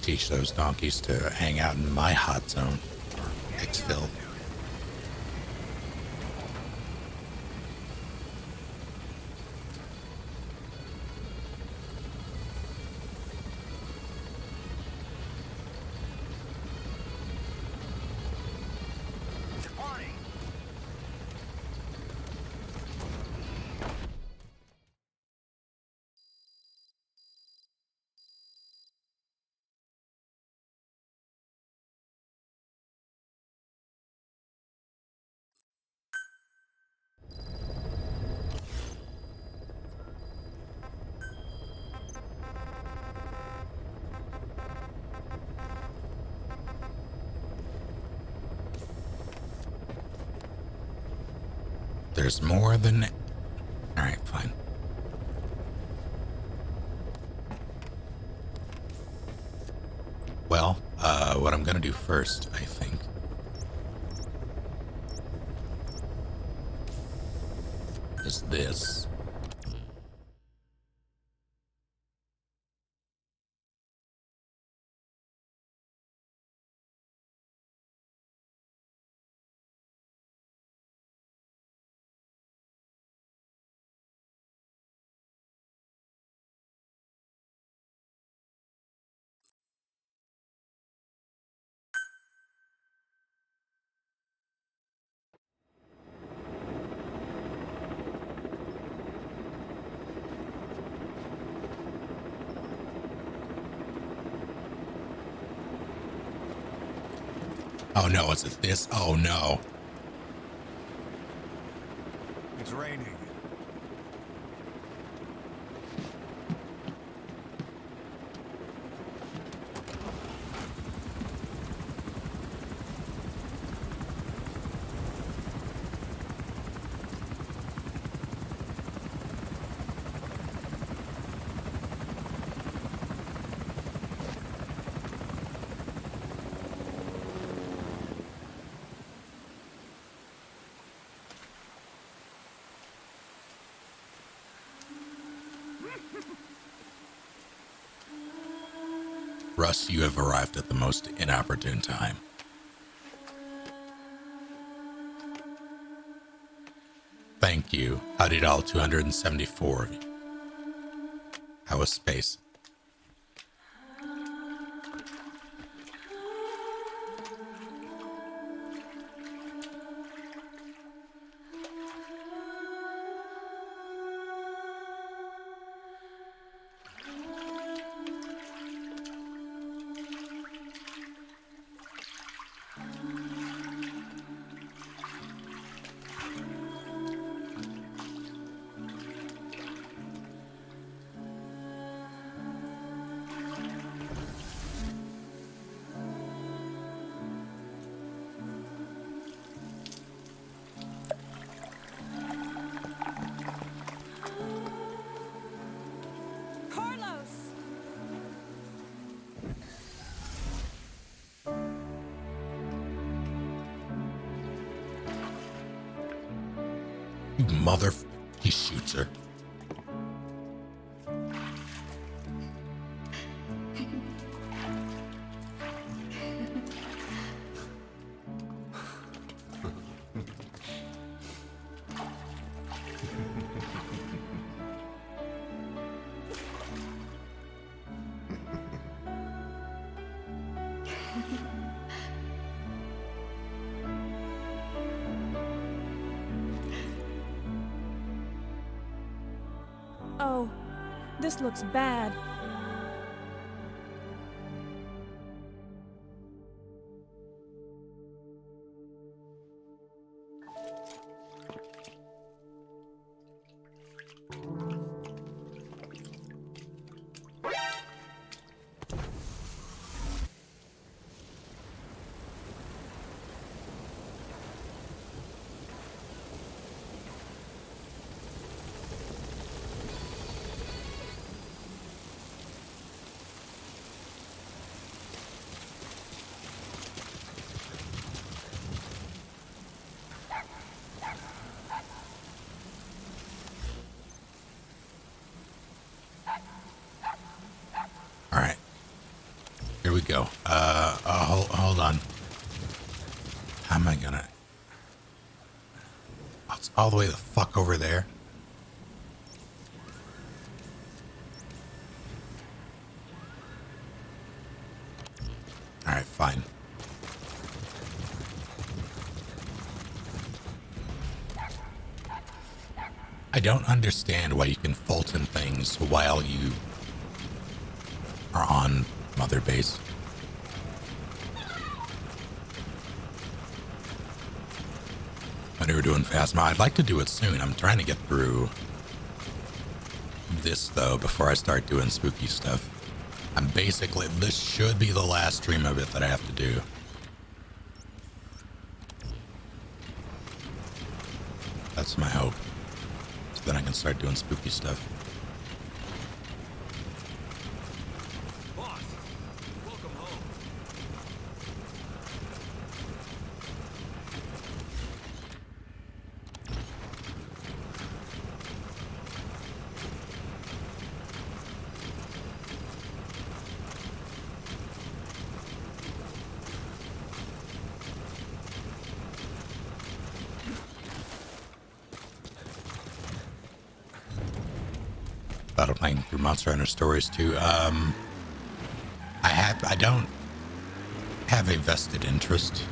S1: Teach those donkeys to hang out in my hot zone. Xville. There's more than... Alright, fine. Well, what I'm gonna do first, I think, is this. Oh no, is it this? Oh no.
S9: It's raining.
S1: Russ, you have arrived at the most inopportune time. Thank you. How did all 274 of you? How was space? You mother... He shoots her.
S10: Oh, this looks bad. We go. Hold on. How am I gonna... Oh, it's all the way the fuck over there. Alright, fine. I don't understand why you can Fulton things while you are on Mother Base. When we were doing Phasma, I'd like to do it soon. I'm trying to get through this, though, before I start doing spooky stuff. I'm basically... This should be the last stream of it that I have to do.
S1: That's my hope. So then I can start doing spooky stuff.
S4: Boss, welcome home.
S1: Thought of playing through Monster Hunter Stories too. I don't have a vested interest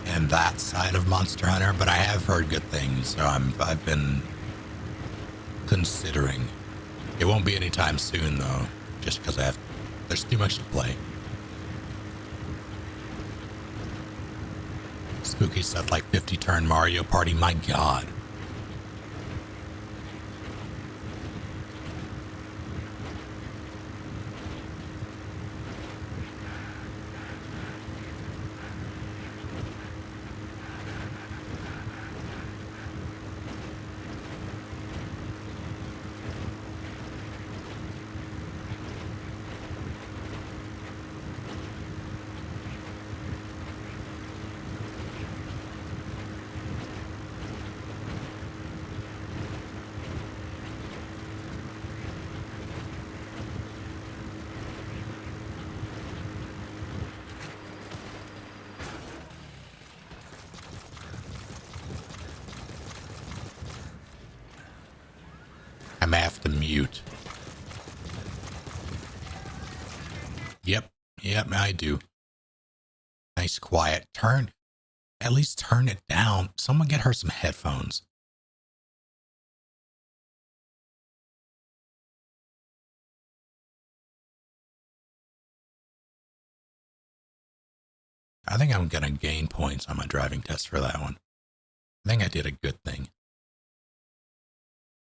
S1: in that side of Monster Hunter, but I have heard good things, so I've been considering. It won't be anytime soon though, just because there's too much to play. Spooky stuff like 50 turn Mario Party, my god. I may have to mute. Yep, I do. Nice quiet. At least turn it down. Someone get her some headphones. I think I'm gonna gain points on my driving test for that one. I think I did a good thing.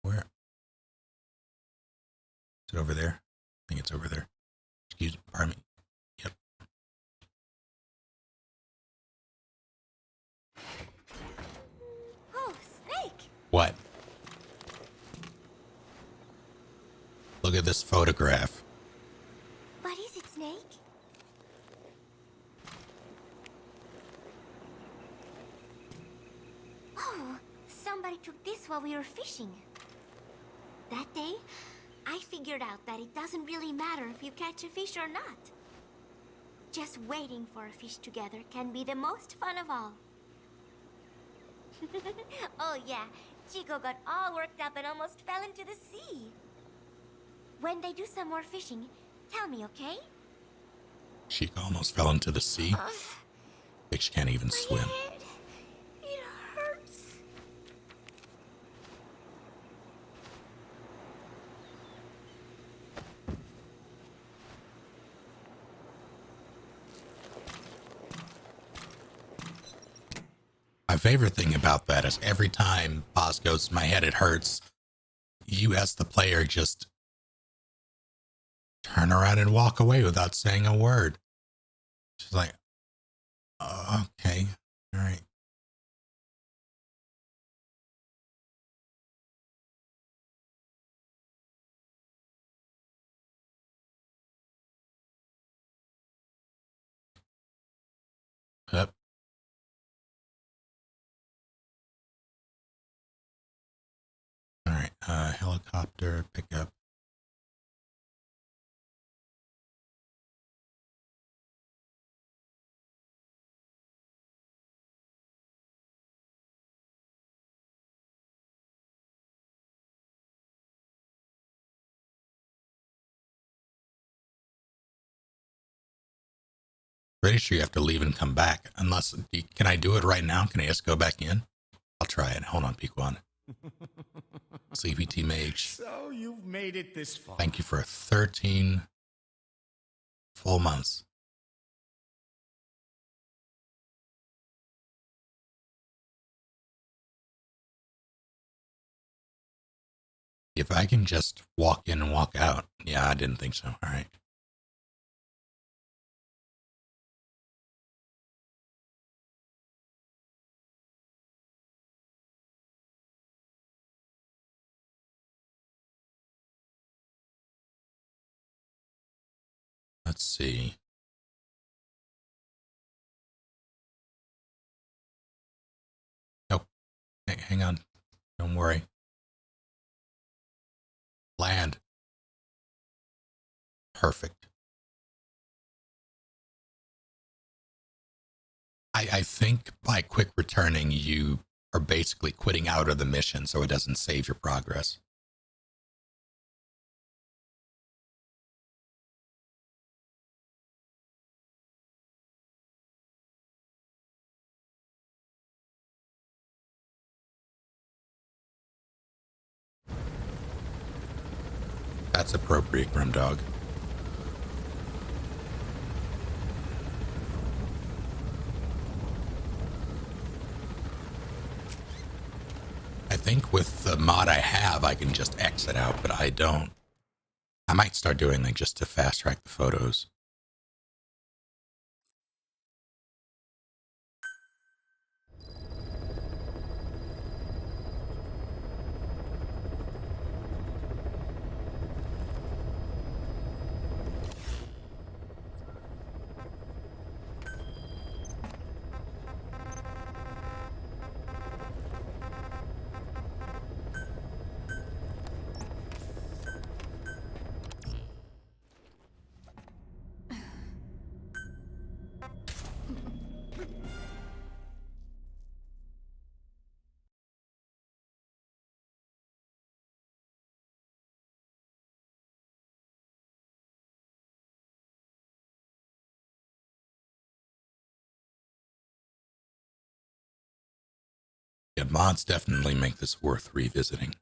S1: Where? Is it over there? I think it's over there. Pardon me. Yep.
S7: Oh, Snake!
S1: What? Look at this photograph.
S7: But is it Snake? Oh, somebody took this while we were fishing. That day, I figured out that it doesn't really matter if you catch a fish or not. Just waiting for a fish together can be the most fun of all. Oh yeah, Chico got all worked up and almost fell into the sea. When they do some more fishing, tell me, okay?
S1: Chica almost fell into the sea. Bitch can't even swim.
S7: Head. It hurts.
S1: My favorite thing about that is every time boss goes to my head, it hurts. You as the player just turn around and walk away without saying a word. She's like, oh, okay, all right. Yep. All right, helicopter pickup. Pretty sure you have to leave and come back. Unless, can I do it right now? Can I just go back in? I'll try it. Hold on, Pequan. CPT Mage.
S9: So you've made it this far.
S1: Thank you for 13 full months. If I can just walk in and walk out. Yeah, I didn't think so. All right. Let's see. Oh, hang on. Don't worry. Land. Perfect. I think by quick returning, you are basically quitting out of the mission so it doesn't save your progress. That's appropriate, Grimdog. I think with the mod I have, I can just exit out, but I don't. I might start doing like just to fast track the photos. Yeah, mods definitely make this worth revisiting.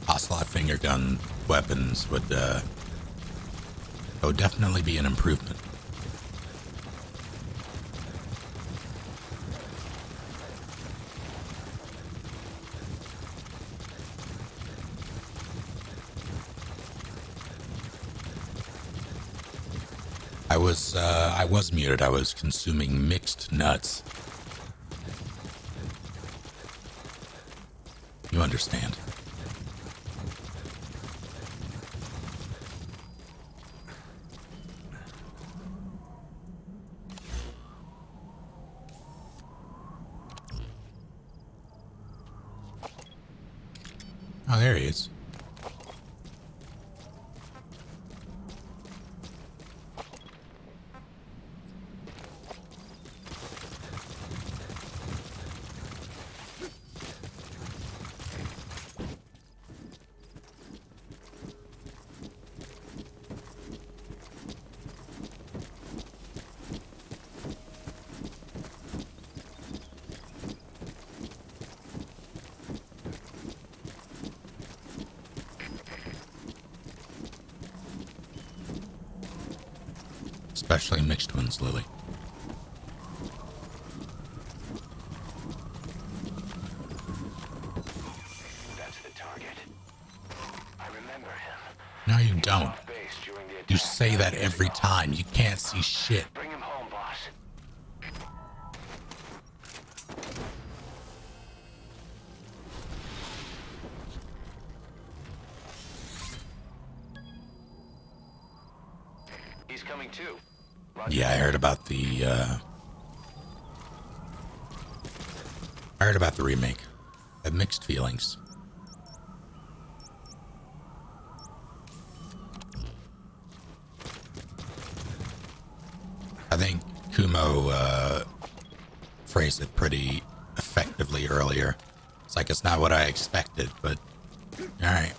S1: Ocelot finger gun weapons would definitely be an improvement. I was muted. I was consuming mixed nuts. You understand. Oh, there he is. Especially mixed ones, Lily.
S10: No, you don't.
S8: Off base during the
S10: You
S8: attack.
S10: say that every time. You can't see shit.
S8: Bring him home, boss. He's coming too.
S10: Yeah, I heard about the remake. I have mixed feelings. I think Kumo phrased it pretty effectively earlier. It's like it's not what I expected, but alright.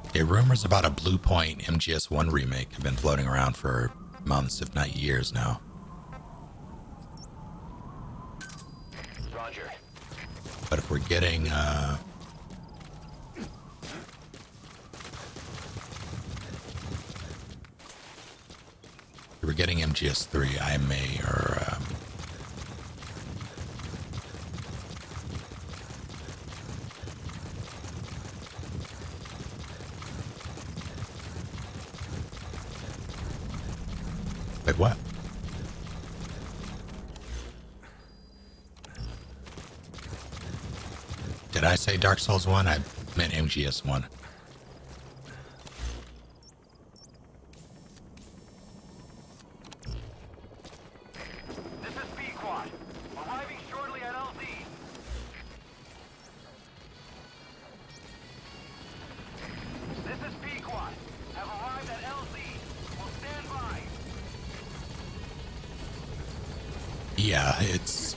S10: Okay, rumors about a Blue Point MGS1 remake have been floating around for months, if not years now.
S8: Roger.
S10: But if we're getting MGS3, I may, or wait, what? Did I say Dark Souls 1? I meant MGS 1.
S3: This is Pequod. Arriving shortly at LZ. This is Pequod. Have arrived at LZ. Will stand by.
S10: Yeah, it's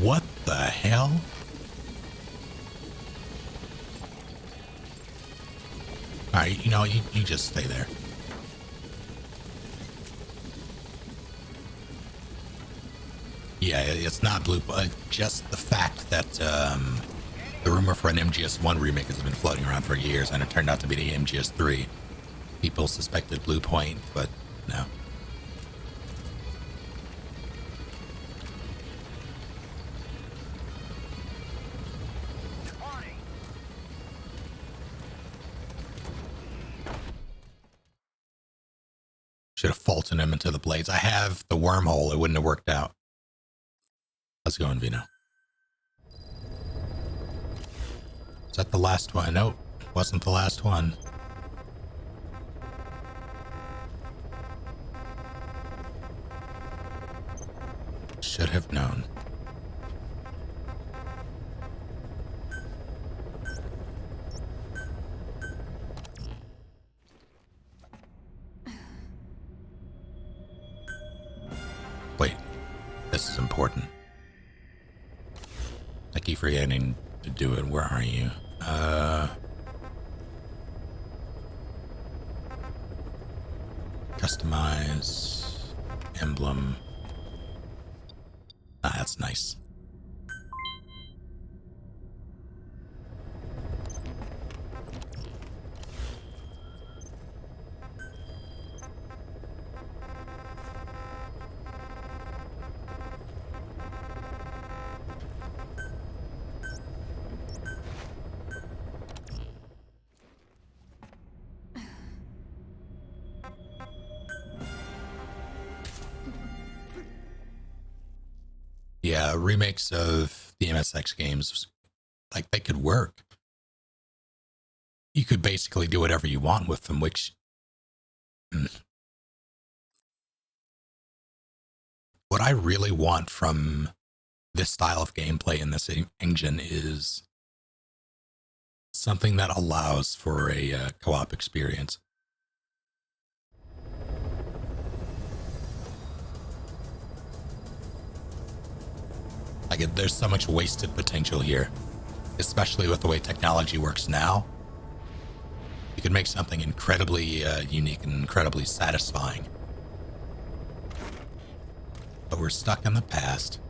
S10: what the hell? Alright, you know, you just stay there. Yeah, it's not Blue, just the fact that the rumor for an MGS1 remake has been floating around for years, and it turned out to be the MGS3. People suspected Blue Point, but no. Should have faulted him into the blades. I have the wormhole. It wouldn't have worked out. Let's go, Vino. Is that the last one? Nope. Wasn't the last one. Should have known. Wait, this is important. I keep forgetting to do it. Where are you? Customize emblem. Ah, that's nice. Yeah, remakes of the MSX games, like, they could work. You could basically do whatever you want with them, which... What I really want from this style of gameplay in this engine is something that allows for a co-op experience. Like, there's so much wasted potential here, especially with the way technology works now. You could make something incredibly unique and incredibly satisfying. But we're stuck in the past.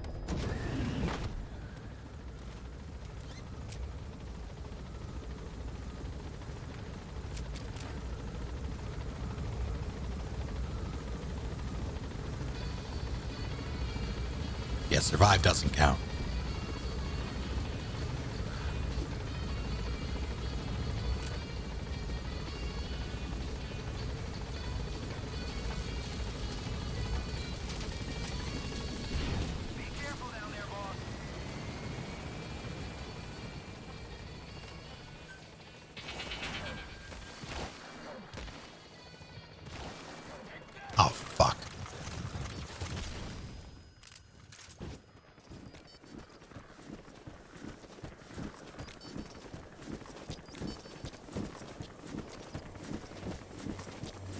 S1: Yeah, survive doesn't count.
S3: Be careful down there, boss.
S1: Oh, fuck.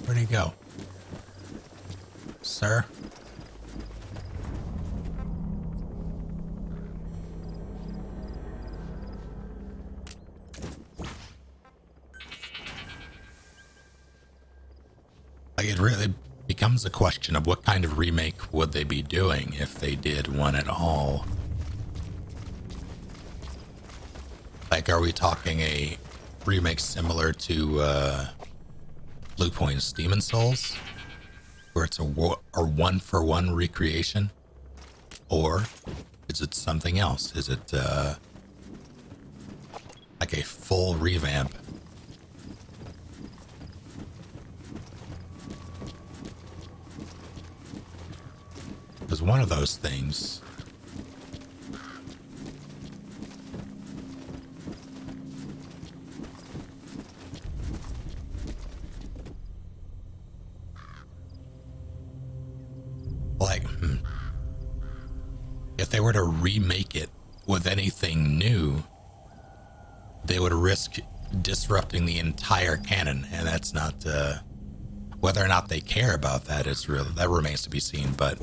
S1: Where'd he go? Sir? Like, it really becomes a question of what kind of remake would they be doing if they did one at all. Like, are we talking a remake similar to Blue Point's Demon Souls, where it's a one-for-one recreation? Or is it something else? Is it like a full revamp? Because one of those things like, if they were to remake it with anything new, they would risk disrupting the entire canon, and that's not whether or not they care about that is real, that remains to be seen. But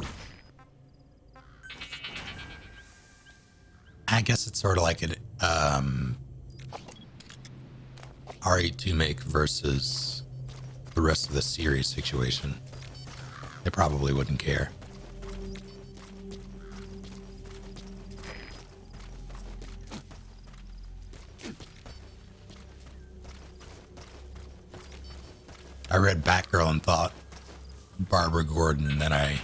S1: I guess it's sort of like an RE2 make versus the rest of the series situation. They probably wouldn't care. I read Batgirl and thought Barbara Gordon, and then I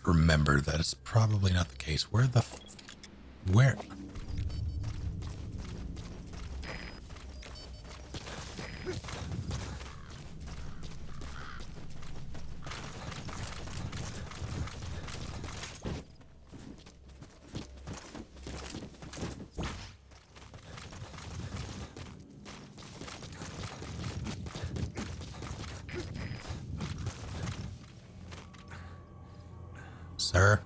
S1: remembered that it's probably not the case. Where? Sir?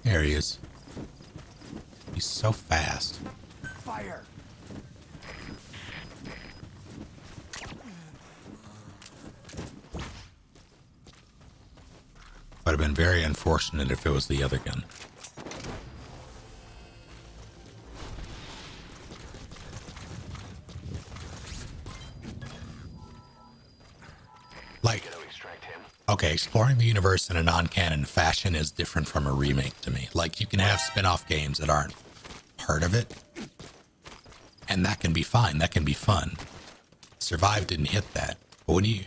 S1: There he is. He's so fast.
S3: Fire!
S1: Would have been very unfortunate if it was the other gun. Like, okay, exploring the universe in a non-canon fashion is different from a remake to me. Like, you can have spin-off games that aren't part of it, and that can be fine. That can be fun. Survive didn't hit that. But when you,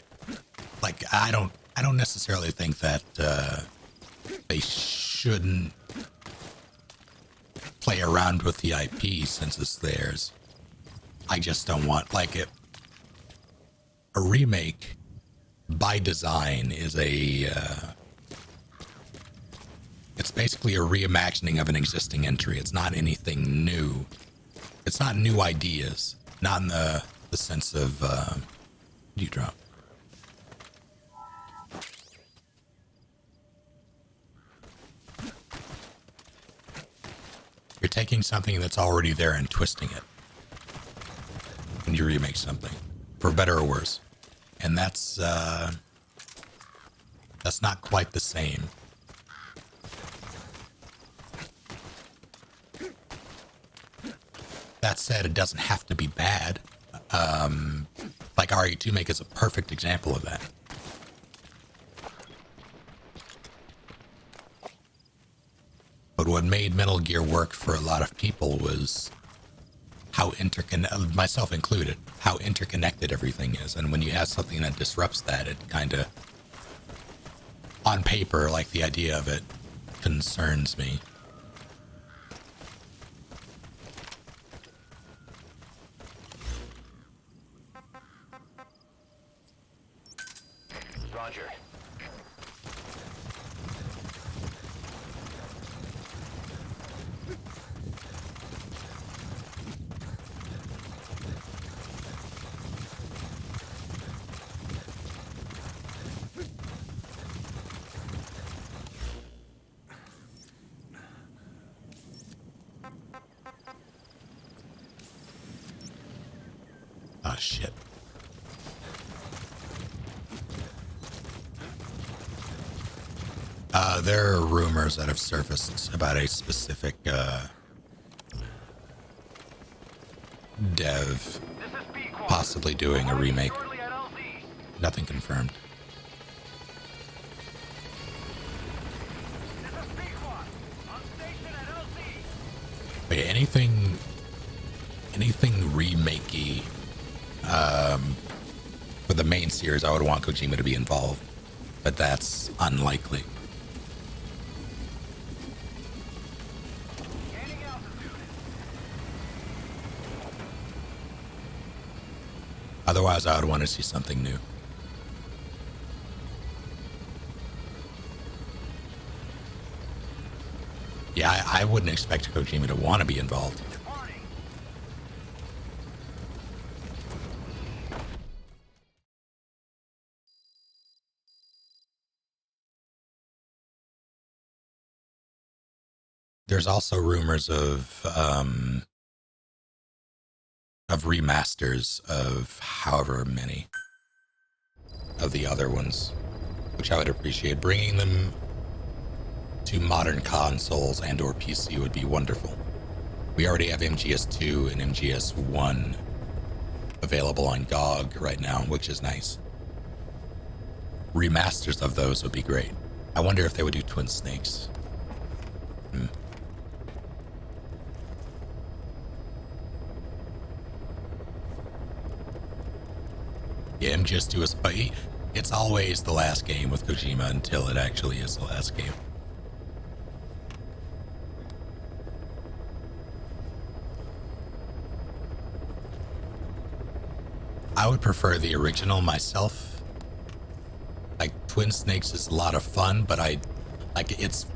S1: like, I don't necessarily think that they shouldn't play around with the IP since it's theirs. I just don't want, like, a remake by design is it's basically a reimagining of an existing entry. It's not anything new. It's not new ideas. Not in the sense of you drop. You're taking something that's already there and twisting it when you remake something, for better or worse. And that's not quite the same. That said, it doesn't have to be bad. Like RE2 Make is a perfect example of that. But what made Metal Gear work for a lot of people was how myself included, how interconnected everything is. And when you have something that disrupts that, it kind of, on paper, like the idea of it concerns me.
S3: Roger.
S1: Oh, shit. There are rumors that have surfaced about a specific dev possibly doing a remake. Nothing confirmed. But yeah, anything remakey for the main series, I would want Kojima to be involved, but that's unlikely. Otherwise, I would want to see something new. Yeah, I wouldn't expect Kojima to want to be involved. There's also rumors of remasters of however many of the other ones, which I would appreciate. Bringing them to modern consoles and or PC would be wonderful. We already have MGS2 and MGS1 available on GOG right now, which is nice. Remasters of those would be great. I wonder if they would do Twin Snakes. Yeah, MGS2 is, but it's always the last game with Kojima until it actually is the last game. I would prefer the original myself. Like, Twin Snakes is a lot of fun, but it's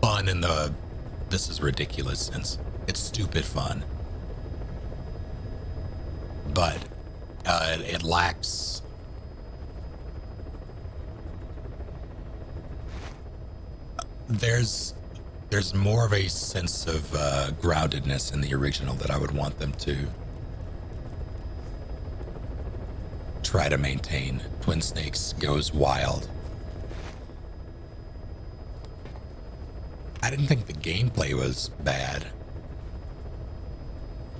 S1: fun in the this is ridiculous sense. It's stupid fun. But it lacks there's more of a sense of groundedness in the original that I would want them to try to maintain. Twin Snakes goes wild. I didn't think the gameplay was bad.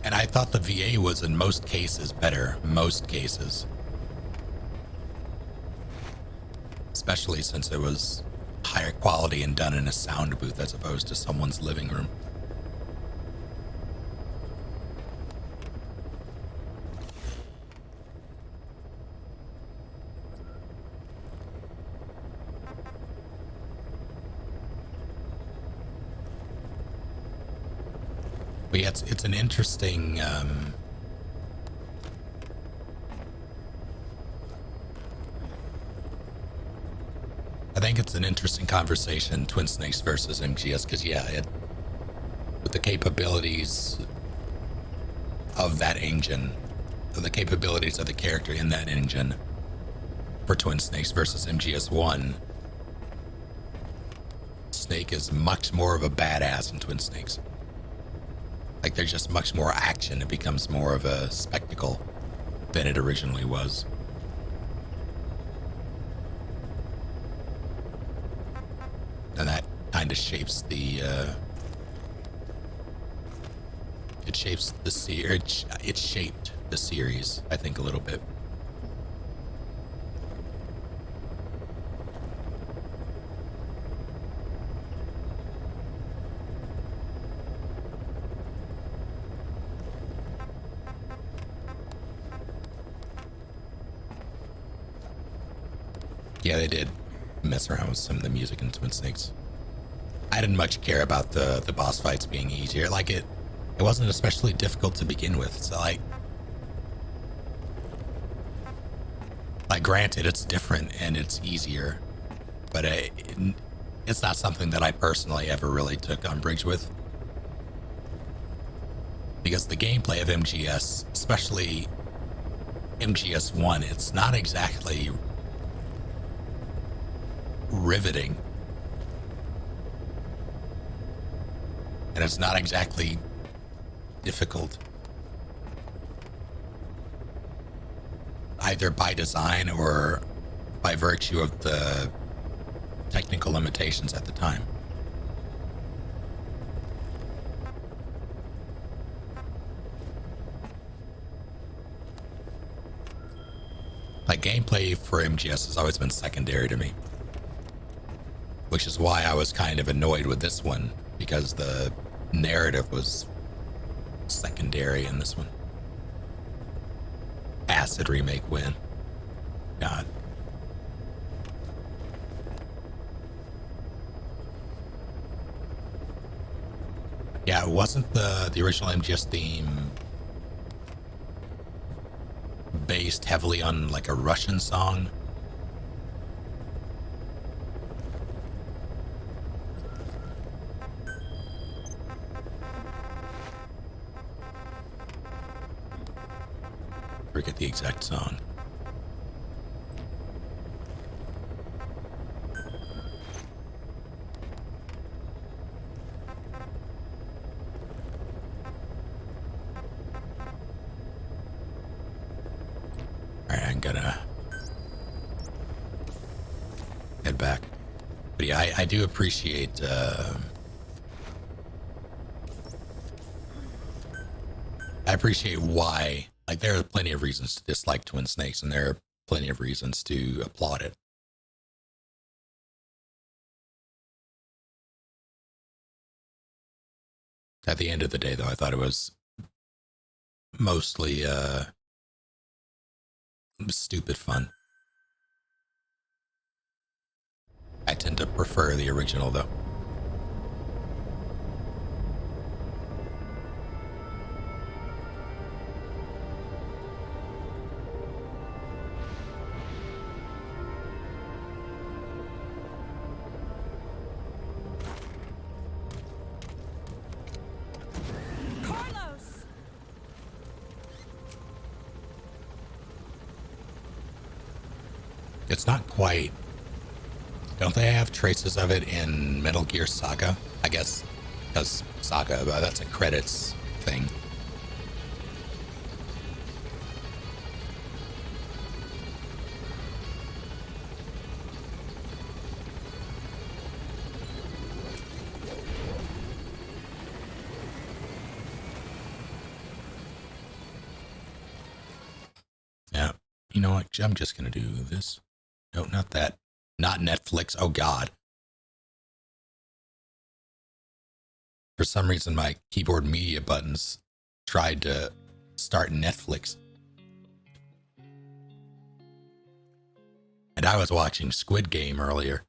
S1: And I thought the VA was in most cases better. Most cases. Especially since it was higher quality and done in a sound booth as opposed to someone's living room. But yeah, it's an interesting I think it's an interesting conversation, Twin Snakes versus MGS, because yeah, with the capabilities of that engine, of the capabilities of the character in that engine for Twin Snakes versus MGS1, Snake is much more of a badass in Twin Snakes. Like, there's just much more action. It becomes more of a spectacle than it originally was. And that kind of shapes the
S10: it shapes the it shaped the series, I think, a little bit. Yeah, they did mess around with some of the music in Twin Snakes. I didn't much care about the boss fights being easier. Like it wasn't especially difficult to begin with. So like granted, it's different and it's easier, but it's not something that I personally ever really took umbrage with. Because the gameplay of MGS, especially MGS 1, it's not exactly riveting. And it's not exactly difficult. Either by design or by virtue of the technical limitations at the time. Like gameplay for MGS has always been secondary to me. Which is why I was kind of annoyed with this one, because the narrative was secondary in this one. Acid remake win. God. Yeah, it wasn't the original MGS theme based heavily on like a Russian song? Forget the exact song. Alright, I'm gonna head back. But yeah, I do appreciate I appreciate why. Like, there are plenty of reasons to dislike Twin Snakes, and there are plenty of reasons to applaud it. At the end of the day, though, I thought it was mostly stupid fun. I tend to prefer the original, though. It's not quite. Don't they have traces of it in Metal Gear Saga? I guess because Saga, that's a credits thing. Yeah. You know what? I'm just going to do this. No, not that. Not Netflix. Oh, God. For some reason, my keyboard media buttons tried to start Netflix. And I was watching Squid Game earlier.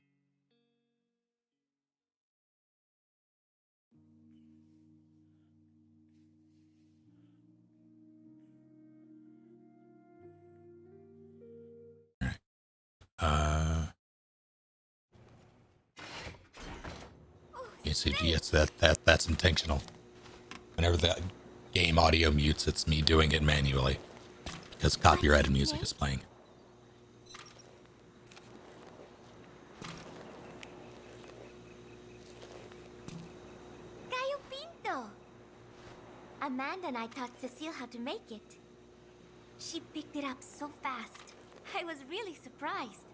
S10: Yes, that's intentional. Whenever the game audio mutes, it's me doing it manually because copyrighted music is playing.
S7: Gallo Pinto! Amanda and I taught Cecile how to make it. She picked it up so fast. I was really surprised.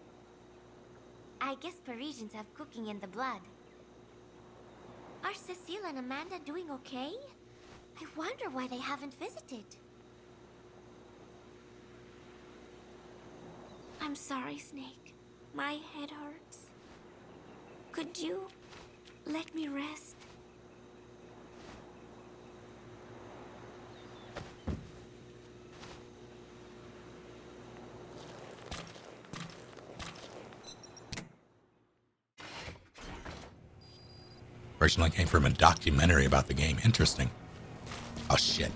S7: I guess Parisians have cooking in the blood. Are Cecile and Amanda doing okay? I wonder why they haven't visited. I'm sorry, Snake. My head hurts. Could you let me rest?
S10: Originally came from a documentary about the game. Interesting. Oh shit.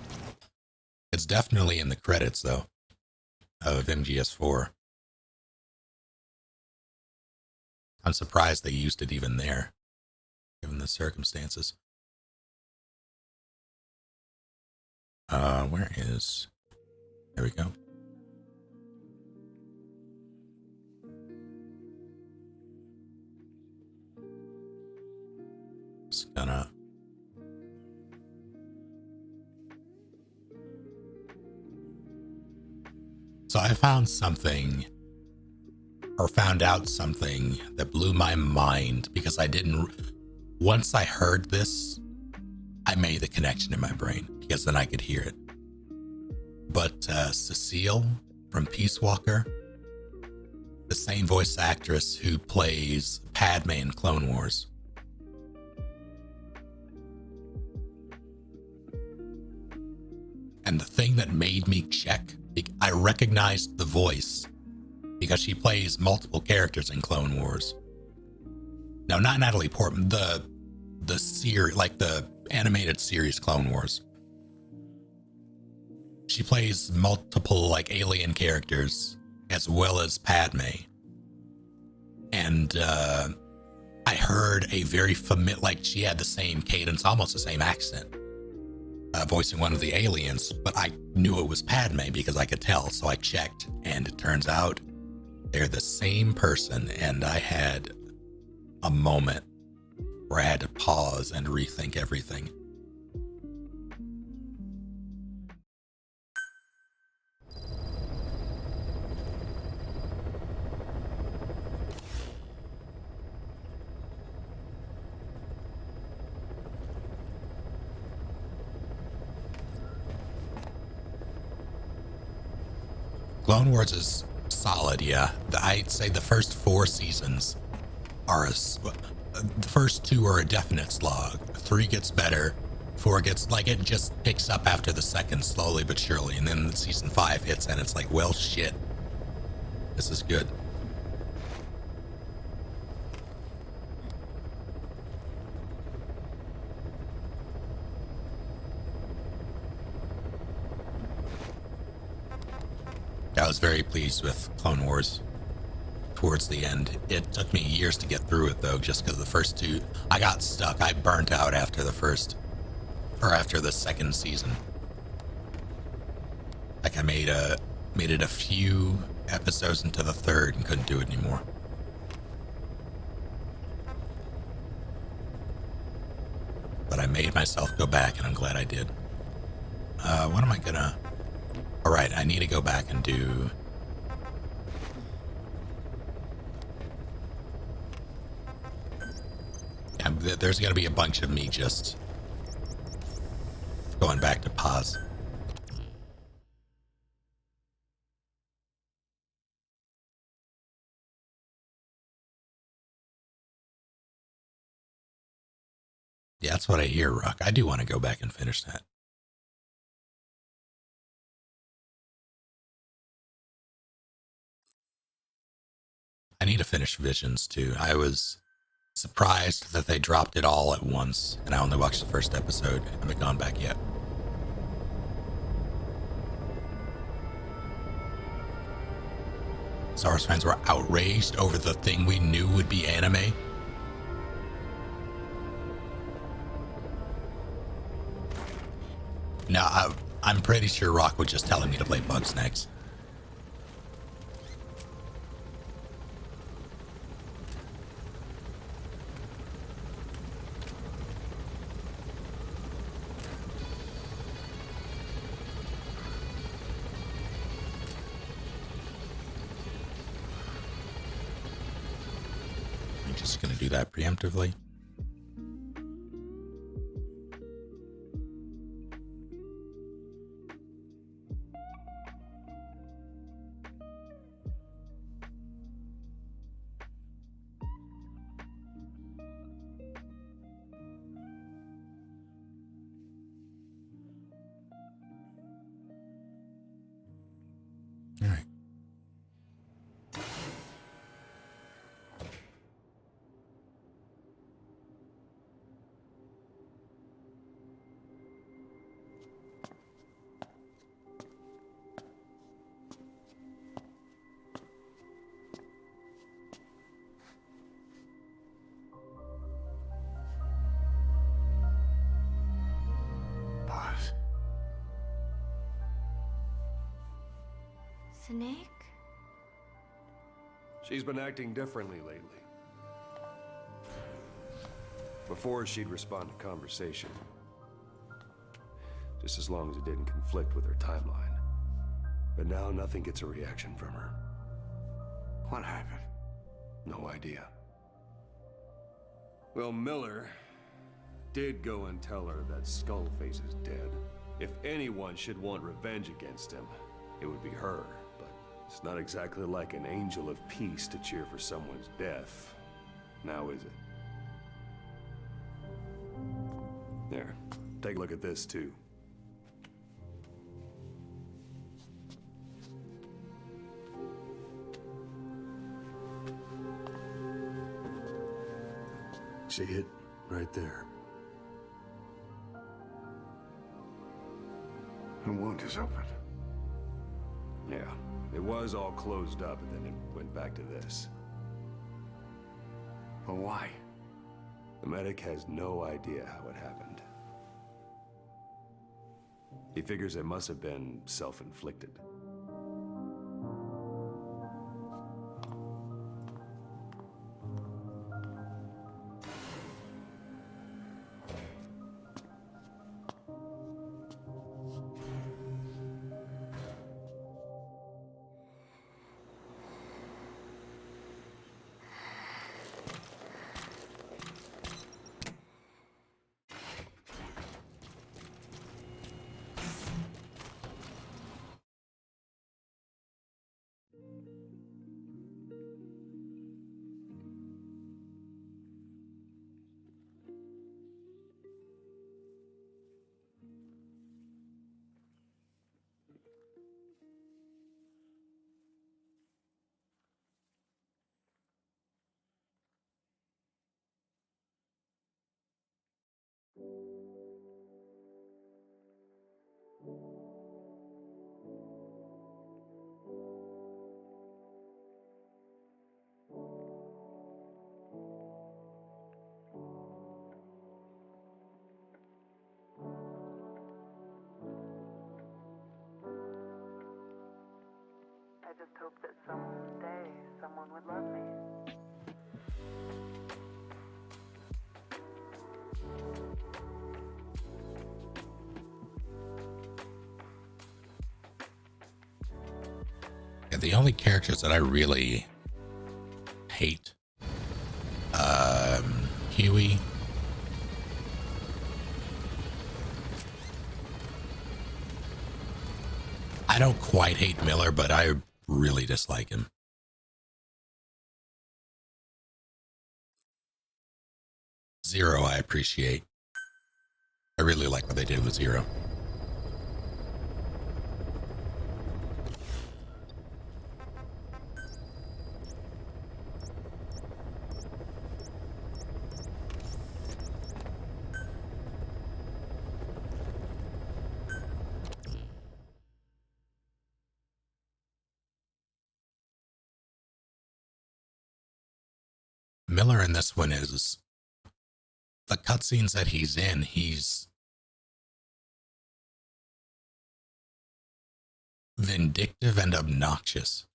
S10: It's definitely in the credits though of MGS4. I'm surprised they used it even there, given the circumstances. Where is... There we go. Just gonna... So I found something, or found out something that blew my mind because I didn't... Once I heard this, I made the connection in my brain because then I could hear it. But Cecile from Peace Walker, the same voice actress who plays Padme in Clone Wars. And the thing that made me check, I recognized the voice because she plays multiple characters in Clone Wars. No, not Natalie Portman, the series, like the animated series Clone Wars. She plays multiple like alien characters as well as Padme. And I heard a very familiar, like she had the same cadence, almost the same accent, voicing one of the aliens, but I knew it was Padme because I could tell, so I checked, and it turns out they're the same person, and I had a moment where I had to pause and rethink everything. Clone Wars is solid, yeah. I'd say the first 4 seasons are the first 2 are a definite slog. 3 gets better, 4 gets, like, it just picks up after the second slowly but surely, and then season 5 hits and it's like, well, shit, this is good. I was very pleased with Clone Wars towards the end. It took me years to get through it though, just because the first 2, I got stuck. I burnt out after the first, or after the second season. Like I made it a few episodes into the 3rd and couldn't do it anymore. But I made myself go back and I'm glad I did. What am I gonna... All right, I need to go back and do... Yeah, there's gonna be a bunch of me just going back to pause. Yeah, that's what I hear, Ruck. I do want to go back and finish that. I need to finish Visions too. I was surprised that they dropped it all at once, and I only watched the first episode. I haven't gone back yet. Star Wars fans were outraged over the thing we knew would be anime. No, I'm pretty sure Rock was just telling me to play Bugsnax. I'm just going to do that preemptively.
S1: All right.
S4: Boss.
S7: Snake?
S11: She's been acting differently lately. Before, she'd respond to conversation. Just as long as it didn't conflict with her timeline. But now nothing gets a reaction from her.
S4: What happened?
S11: No idea. Well, Miller did go and tell her that Skullface is dead. If anyone should want revenge against him, it would be her. But it's not exactly like an angel of peace to cheer for someone's death. Now is it? There, take a look at this too.
S12: See it? Right there.
S4: The wound is open.
S11: Yeah, it was all closed up and then it went back to this.
S4: But why?
S11: The medic has no idea how it happened. He figures it must have been self-inflicted.
S13: I just hope that someday someone would love me.
S1: Yeah, the only characters that I really hate, Huey. I don't quite hate Miller, but I really dislike him. Zero, I appreciate. I really like what they did with Zero. Miller in this one is the cutscenes that he's in, he's vindictive and obnoxious.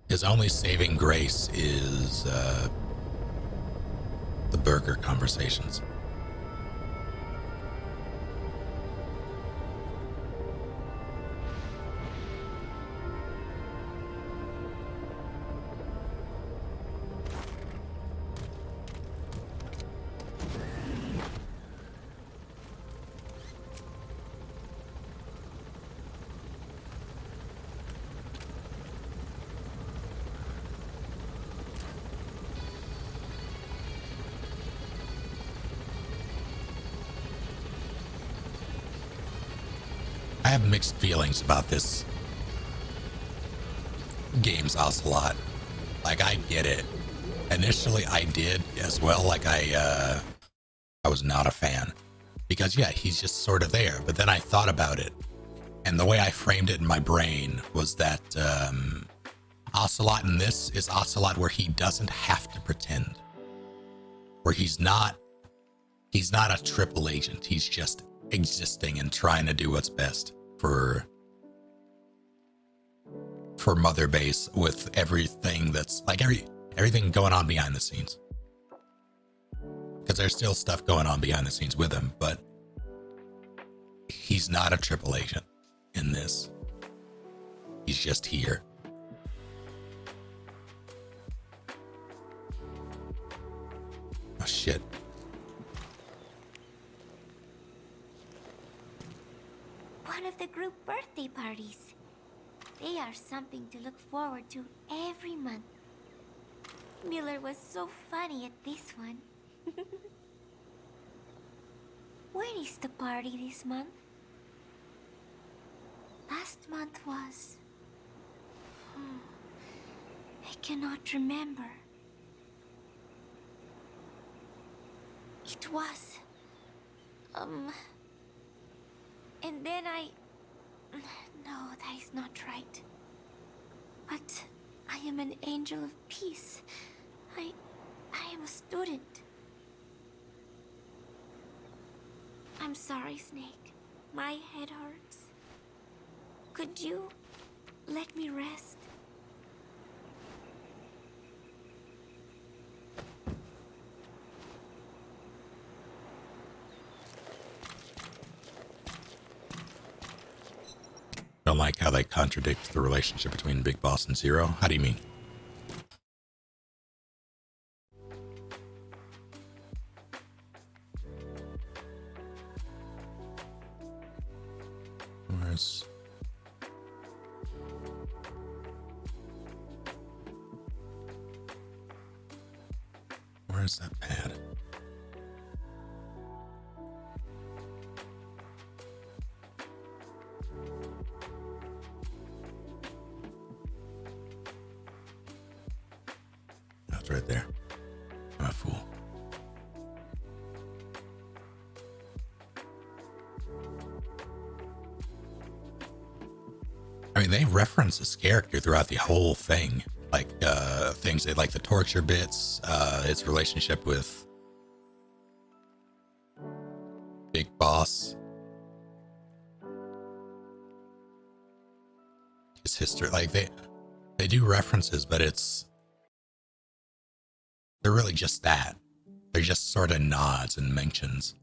S1: His only saving grace is the burger conversations.
S10: I have mixed feelings about this game's Ocelot. Like, I get it. Initially, I did as well. Like, I was not a fan. Because, yeah, he's just sort of there. But then I thought about it. And the way I framed it in my brain was that Ocelot in this is Ocelot where he doesn't have to pretend. Where he's not a triple agent. He's just existing and trying to do what's best for Mother Base with everything that's like everything going on behind the scenes. Because there's still stuff going on behind the scenes with him, but he's not a triple agent in this. He's just here. Oh shit.
S7: One of the group birthday parties. They are something to look forward to every month. Miller was so funny at this one. When is the party this month? Last month was... I cannot remember. It was... And then No, that is not right. But I am an angel of peace. I am a student. I'm sorry, Snake. My head hurts. Could you let me rest?
S10: Don't like how they contradict the relationship between Big Boss and Zero. How do you mean? Where's that pad? That's right there. I'm a fool. I mean, they reference this character throughout the whole thing. Like, things like the torture bits, its relationship with Big Boss, his history. Like, they do references, but they're really just that. They're just sort of nods and mentions.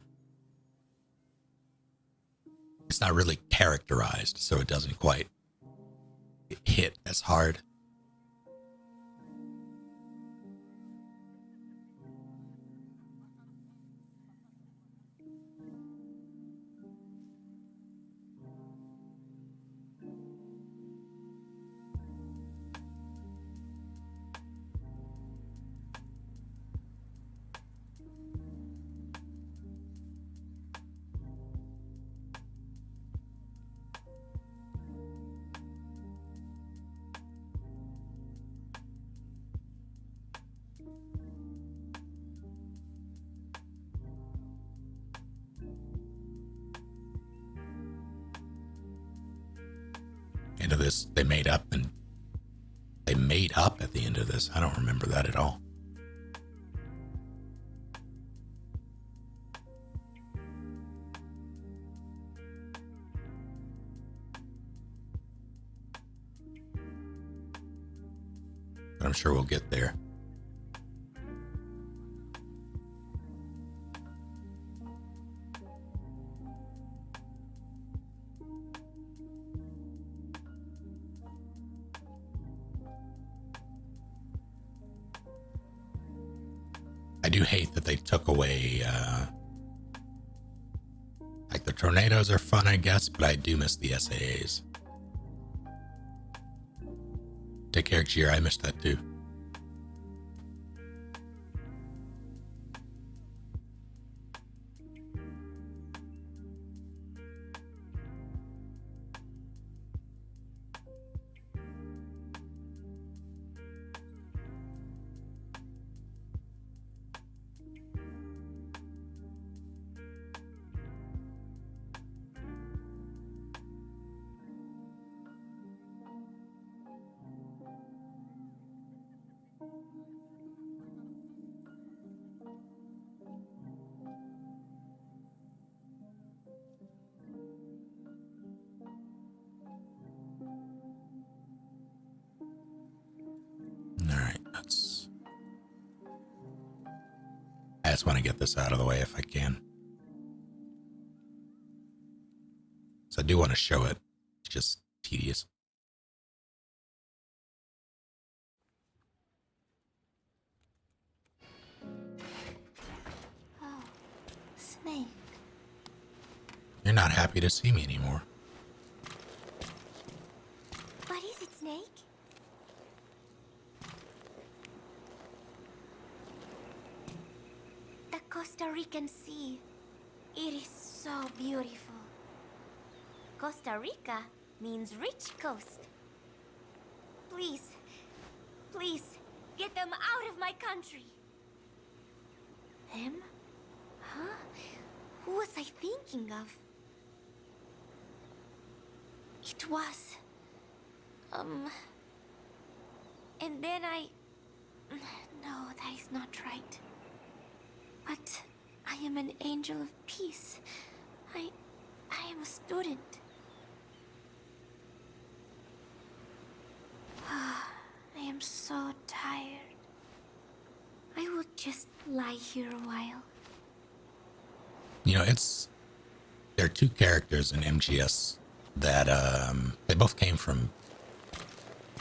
S10: It's not really characterized, so it doesn't quite hit as hard. End of this, they made up at the end of this. I don't remember that at all. But I'm sure we'll get there. I do hate that they took away, like the tornadoes are fun, I guess, but I do miss the SAAs. Take care, Cheer. I missed that too. just want to get this out of the way if I can. So I do want to show it. It's just tedious.
S7: Oh, Snake.
S10: You're not happy to see me anymore.
S7: What is it, Snake? The Costa Rican Sea. It is so beautiful. Costa Rica means rich coast. Please, please, get them out of my country. Him? Huh? Who was I thinking of? It was... And then I... No, that is not right. But I am an angel of peace. I am a student. I am so tired. I will just lie here a while.
S10: You know, there are two characters in MGS that they both came from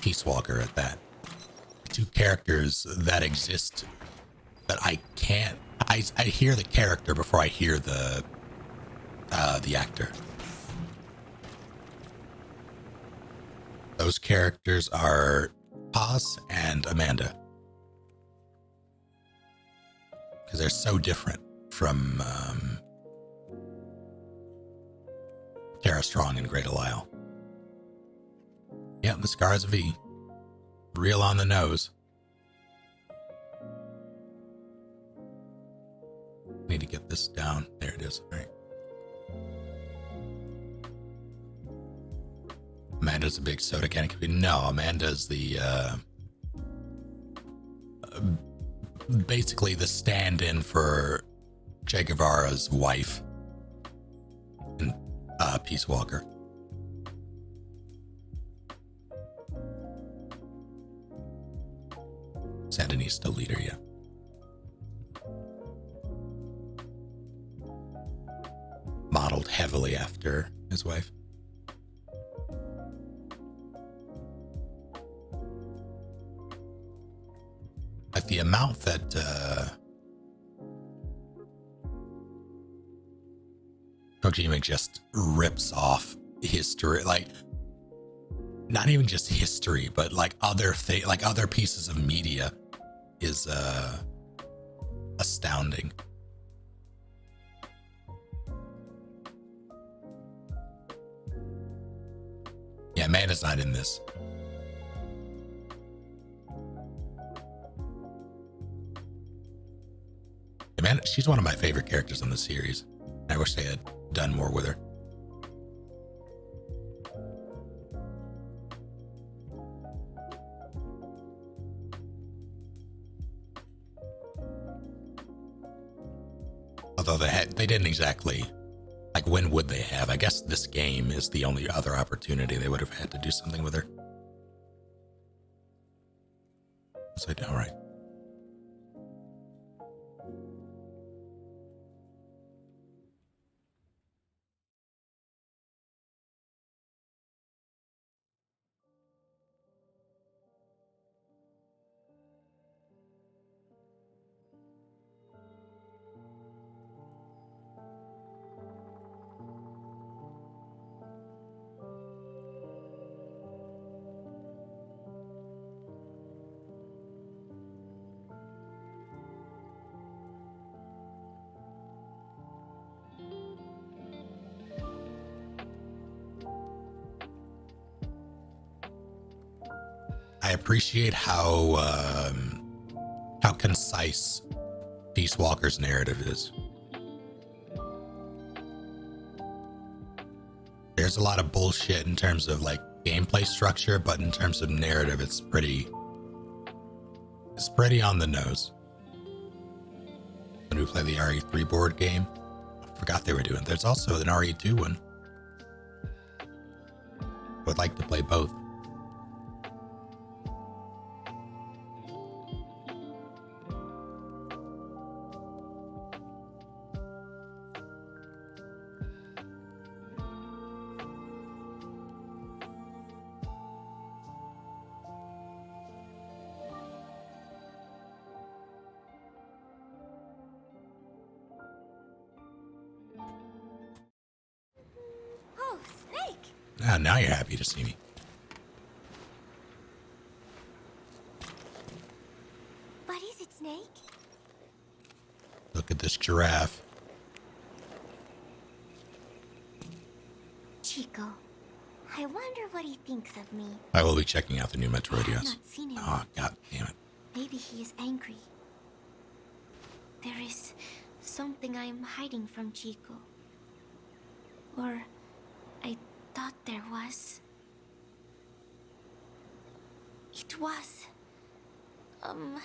S10: Peace Walker at that. Two characters that exist that I can't. I hear the character before I hear the actor. Those characters are Paz and Amanda, because they're so different from Tara Strong and Great Lyle. Yep, the Scars of V. Real on the nose. Need to get this down. There it is. All right. Amanda's a big soda can. No, Amanda's the basically the stand-in for Che Guevara's wife in Peace Walker. Sandinista leader, yeah. Modeled heavily after his wife. Like the amount that Kojima just rips off history, like not even just history, but like other pieces of media is astounding. Yeah, Amanda's not in this. Amanda, she's one of my favorite characters in the series. I wish they had done more with her. Although they didn't exactly, like, when would they have? I guess this game is the only other opportunity they would have had to do something with her. So, all right. I appreciate how concise Peace Walker's narrative is. There's a lot of bullshit in terms of like gameplay structure, but in terms of narrative, it's pretty on the nose. When we play the RE3 board game, I forgot they were doing. There's also an RE2 one. Would like to play both. Ah, now you're happy to see me.
S7: What is it, Snake?
S10: Look at this giraffe.
S7: Chico, I wonder what he thinks of me.
S10: I will be checking out the new
S7: I have
S10: Metroidios.
S7: not seen him.
S10: Oh, god damn it.
S7: Maybe he is angry. There is something I am hiding from Chico. Or I thought there was. It was. And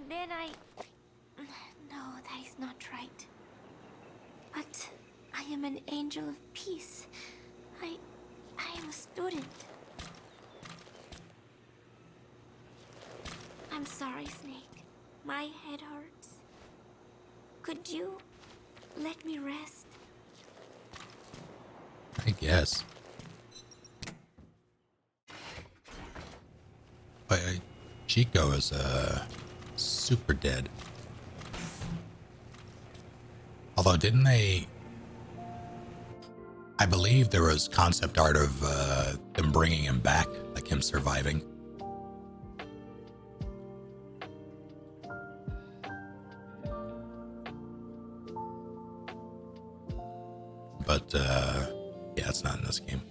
S7: then No, that is not right. But I am an angel of peace. I am a student. I'm sorry, Snake. My head hurts. Could you let me rest?
S10: I guess. But Chico is super dead. Although, didn't they? I believe there was concept art of them bringing him back, like him surviving. But yeah, it's not in this game.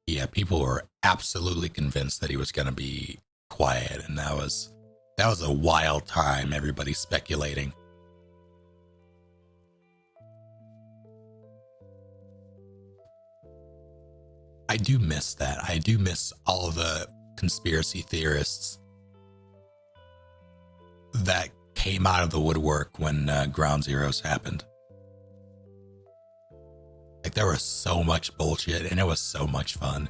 S10: Yeah, people were absolutely convinced that he was going to be quiet, and that was a wild time. Everybody speculating. I do miss that. I do miss all of the conspiracy theorists that came out of the woodwork when Ground Zeroes happened. Like, there was so much bullshit, and it was so much fun.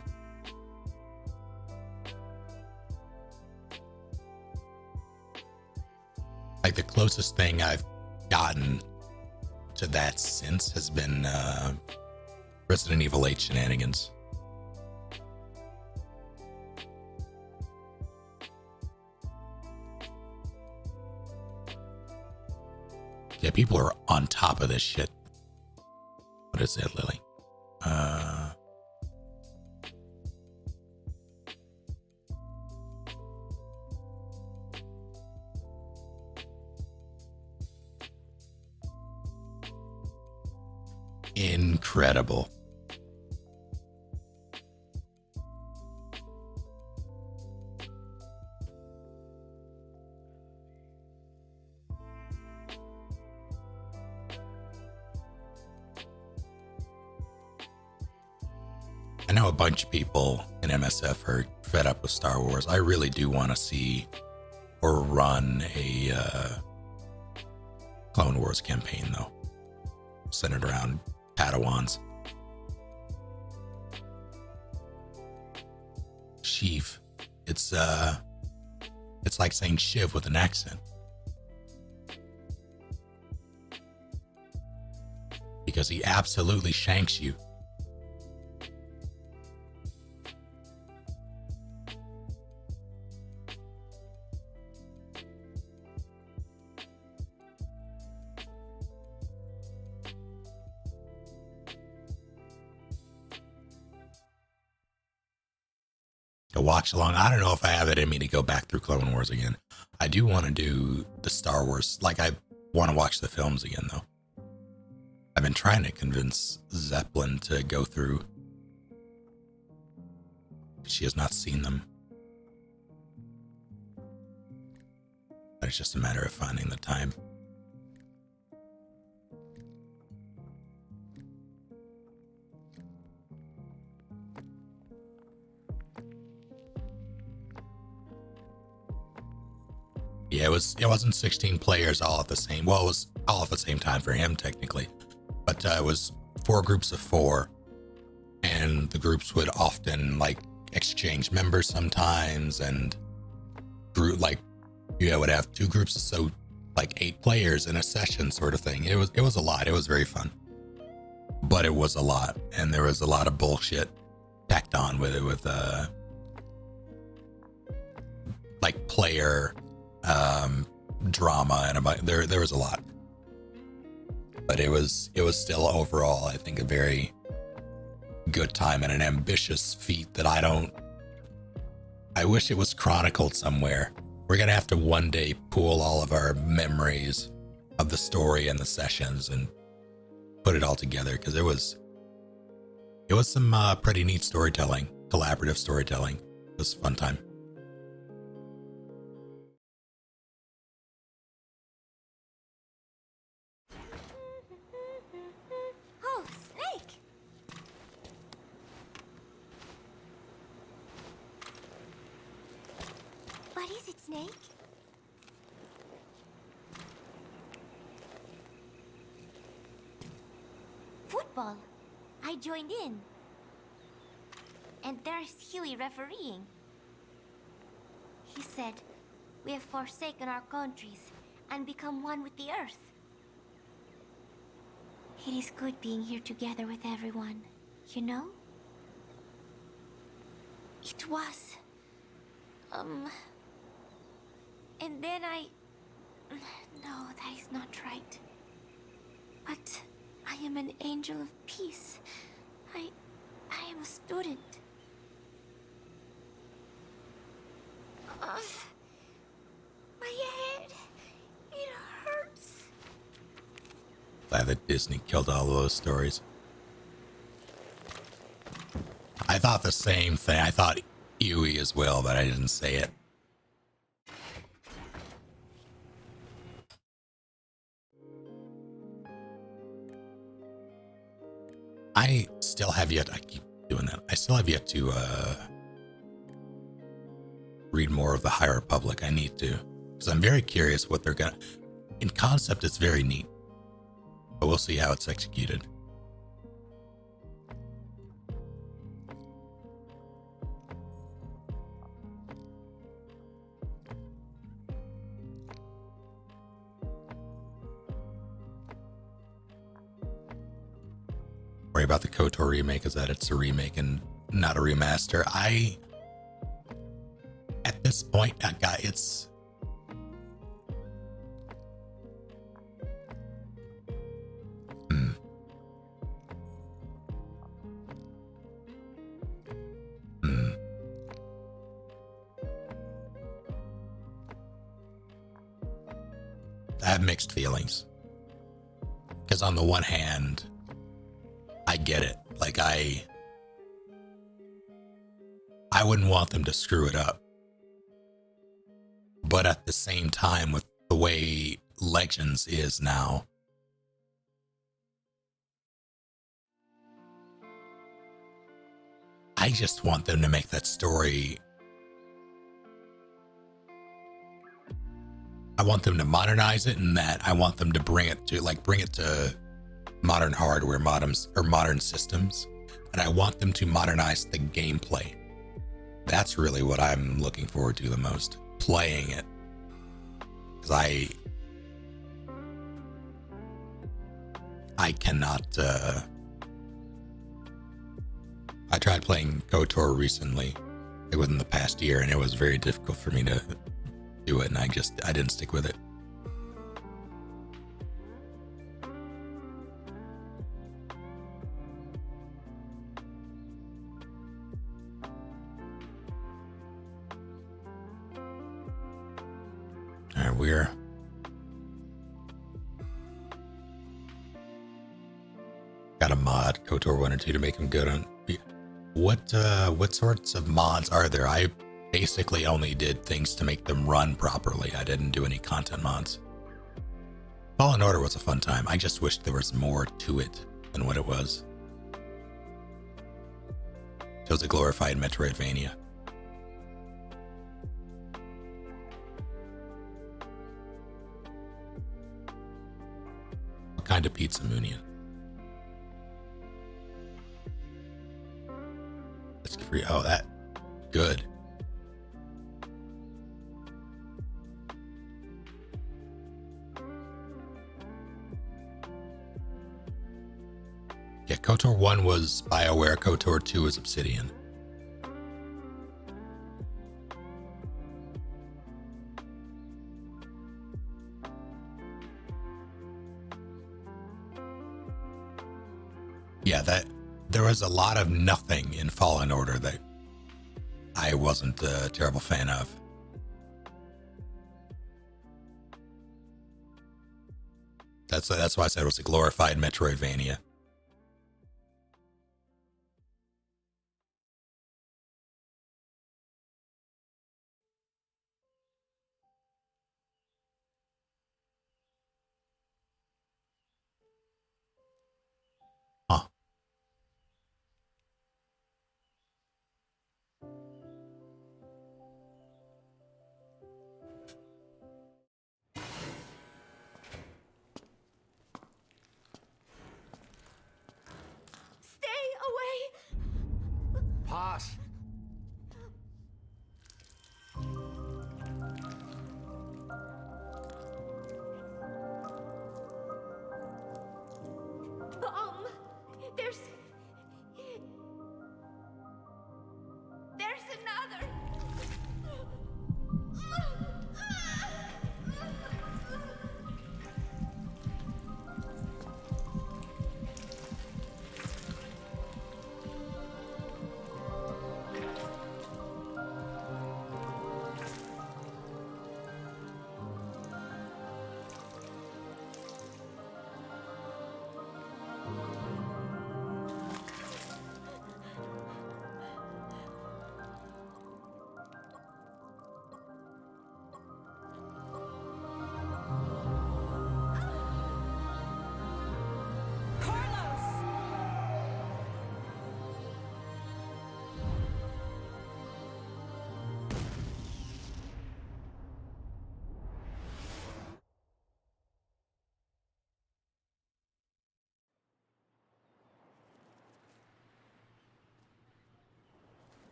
S10: Like, the closest thing I've gotten to that since has been Resident Evil 8 shenanigans. Yeah, people are on top of this shit. What is it, Lily? Incredible. I know a bunch of people in MSF are fed up with Star Wars. I really do want to see or run a Clone Wars campaign, though, centered around Padawans. Sheev. It's like saying Shiv with an accent. Because he absolutely shanks you. To watch along. I don't know if I have it in me to go back through Clone Wars again. I do want to do the Star Wars. Like, I want to watch the films again, though. I've been trying to convince Zeppelin to go through. She has not seen them. But it's just a matter of finding the time. Yeah, it wasn't 16 players all at the same. Well, it was all at the same time for him technically, but it was 4 groups of 4, and the groups would often like exchange members sometimes, and group like you would have two groups, so like 8 players in a session sort of thing. It was a lot. It was very fun, but it was a lot, and there was a lot of bullshit tacked on with it, with like player drama, and about there was a lot, but it was still overall, I think, a very good time and an ambitious feat that I wish it was chronicled somewhere. We're gonna have to one day pool all of our memories of the story and the sessions and put it all together, because it was some pretty neat storytelling, collaborative storytelling. It was a fun time.
S7: Oh, Snake! What is it, Snake? Football. I joined in. And there's Huey refereeing. He said, "We have forsaken our countries and become one with the earth." It is good being here together with everyone, you know? It was. And then no, that is not right. But I am an angel of peace. I am a student. My head, it hurts.
S10: Glad that Disney killed all of those stories. I thought the same thing. I thought Huey as well, but I didn't say it. I still have yet, I keep doing that. I still have yet to read more of the High Republic. I need to, because I'm very curious what they're gonna, in concept it's very neat, but we'll see how it's executed. Worry about the KOTOR remake is that it's a remake and not a remaster. At this point, it's I have mixed feelings, because on the one hand, I get it. Like I wouldn't want them to screw it up. But at the same time, with the way Legends is now, I just want them to make that story. I want them to modernize it, and that I want them to bring it to modern hardware, modern systems, and I want them to modernize the gameplay. That's really what I'm looking forward to the most, playing it, because I cannot. I tried playing KOTOR recently, like within the past year, and it was very difficult for me to do it, and I didn't stick with it. We're got a mod KOTOR 1 and 2 to make them good on. What sorts of mods are there? I basically only did things to make them run properly. I didn't do any content mods. Fallen Order was a fun time. I just wish there was more to it than what it was. It was a glorified Metroidvania. What kind of pizza, Moonian? That's free. Oh, that good. KOTOR 1 was BioWare, KOTOR 2 was Obsidian. Yeah, there was a lot of nothing in Fallen Order that I wasn't a terrible fan of. That's why I said it was a glorified Metroidvania. Huh.
S7: Stay away!
S11: Pass.
S7: There's another!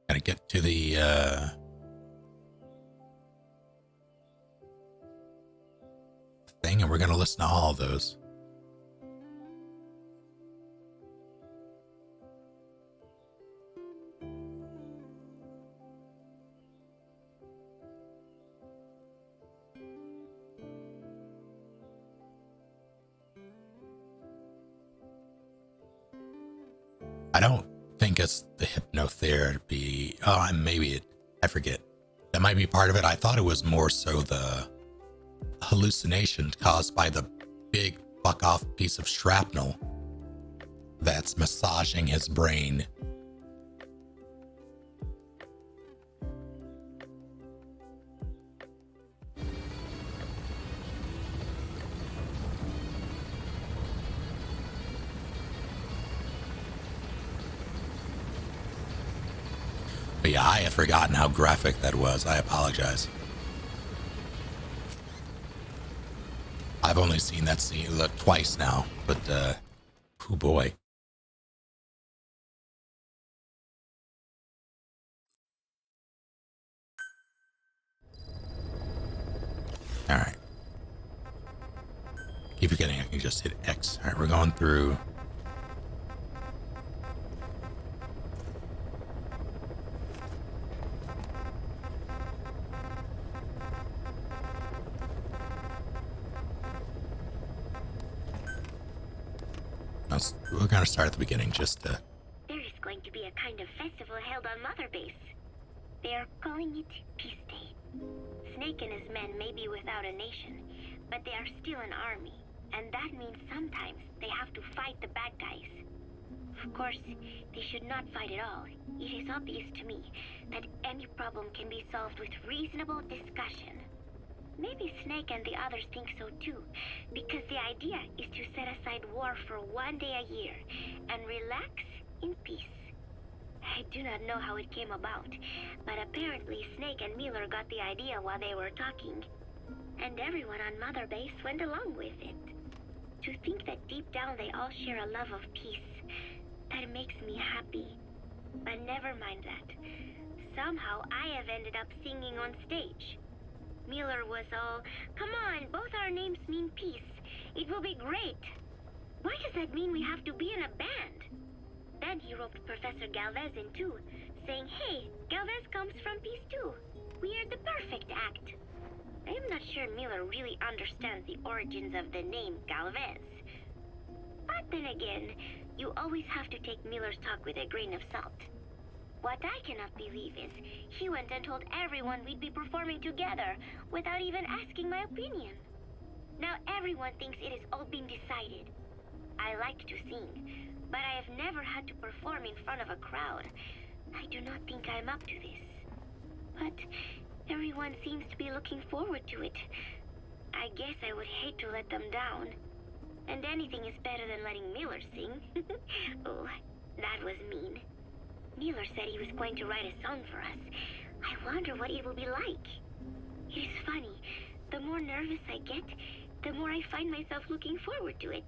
S10: Gotta get to the thing, and we're gonna listen to all of those. I don't think it's the hypnotherapy. Oh, maybe it. I forget. That might be part of it. I thought it was more so the hallucination caused by the big fuck off piece of shrapnel that's massaging his brain. But yeah, I had forgotten how graphic that was. I apologize. I've only seen that scene twice now, but oh boy. All right. Keep forgetting I can just hit X. All right, we're going through. We're going to start at the beginning, just to...
S7: There is going to be a kind of festival held on Mother Base. They are calling it Peace Day. Snake and his men may be without a nation, but they are still an army, and that means sometimes they have to fight the bad guys. Of course, they should not fight at all. It is obvious to me that any problem can be solved with reasonable discussion. Maybe Snake and the others think so too, because the idea is to set aside war for 1 day a year and relax in peace. I do not know how it came about, but apparently Snake and Miller got the idea while they were talking, and everyone on Mother Base went along with it. To think that deep down they all share a love of peace, that makes me happy. But never mind that. Somehow I have ended up singing on stage. Miller was all, "Come on, both our names mean peace. It will be great." Why does that mean we have to be in a band? Then he roped Professor Galvez in too, saying, "Hey, Galvez comes from peace too. We are the perfect act." I am not sure Miller really understands the origins of the name Galvez. But then again, you always have to take Miller's talk with a grain of salt. What I cannot believe is, he went and told everyone we'd be performing together without even asking my opinion. Now everyone thinks it has all been decided. I like to sing, but I have never had to perform in front of a crowd. I do not think I'm up to this. But everyone seems to be looking forward to it. I guess I would hate to let them down. And anything is better than letting Miller sing. Oh, that was mean. Miller said he was going to write a song for us. I wonder what it will be like. It is funny. The more nervous I get, the more I find myself looking forward to it.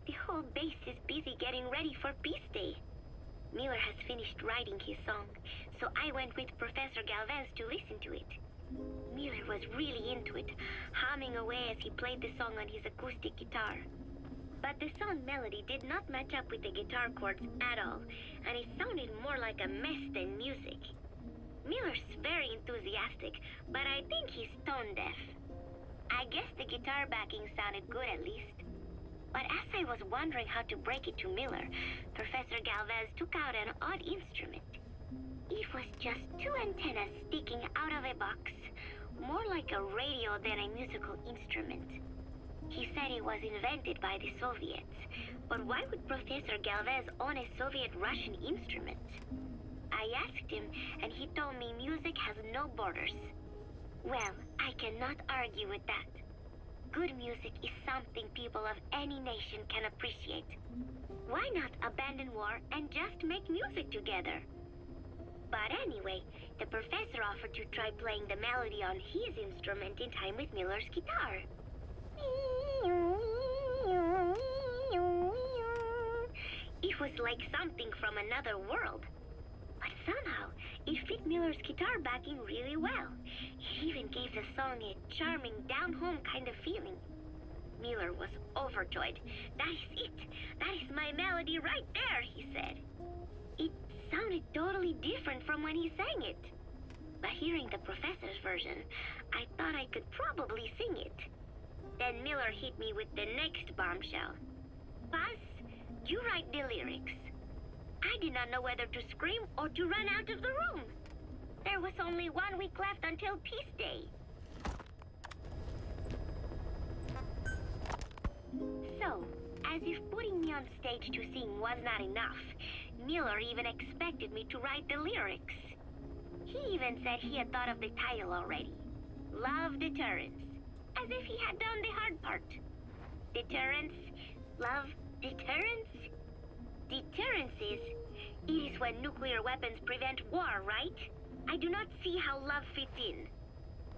S7: The whole base is busy getting ready for Peace Day. Miller has finished writing his song, so I went with Professor Galvez to listen to it. Miller was really into it, humming away as he played the song on his acoustic guitar. But the song melody did not match up with the guitar chords at all, and it sounded more like a mess than music. Miller's very enthusiastic, but I think he's tone deaf. I guess the guitar backing sounded good at least. But as I was wondering how to break it to Miller, Professor Galvez took out an odd instrument. It was just two antennas sticking out of a box, more like a radio than a musical instrument. He said it was invented by the Soviets, but why would Professor Galvez own a Soviet-Russian instrument? I asked him, and he told me music has no borders. Well, I cannot argue with that. Good music is something people of any nation can appreciate. Why not abandon war and just make music together? But anyway, the professor offered to try playing the melody on his instrument in time with Miller's guitar. It was like something from another world. But somehow, it fit Miller's guitar backing really well. It even gave the song a charming, down-home kind of feeling. Miller was overjoyed. "That is it! That is my melody right there," he said. It sounded totally different from when he sang it. But hearing the professor's version, I thought I could probably sing it. Then Miller hit me with the next bombshell. "Paz, you write the lyrics." I did not know whether to scream or to run out of the room. There was only 1 week left until Peace Day. So, as if putting me on stage to sing was not enough, Miller even expected me to write the lyrics. He even said he had thought of the title already. Love Deterrence. As if he had done the hard part. Deterrence, love, deterrence. Deterrences? It is when nuclear weapons prevent war, right? I do not see how love fits in.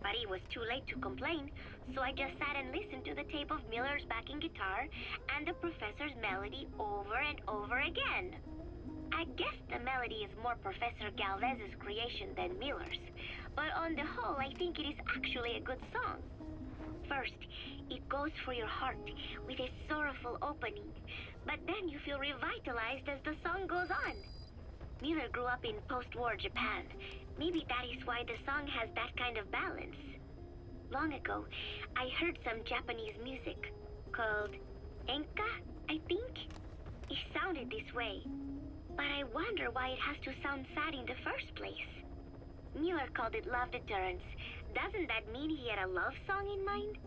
S7: But it was too late to complain, so I just sat and listened to the tape of Miller's backing guitar and the professor's melody over and over again. I guess the melody is more Professor Galvez's creation than Miller's, but on the whole, I think it is actually a good song. First, it goes for your heart with a sorrowful opening, but then you feel revitalized as the song goes on. Miller grew up in post-war Japan. Maybe that is why the song has that kind of balance. Long ago, I heard some Japanese music called enka, I think. It sounded this way, but I wonder why it has to sound sad in the first place. Miller called it love deterrence. Doesn't that mean he had a love song in mind?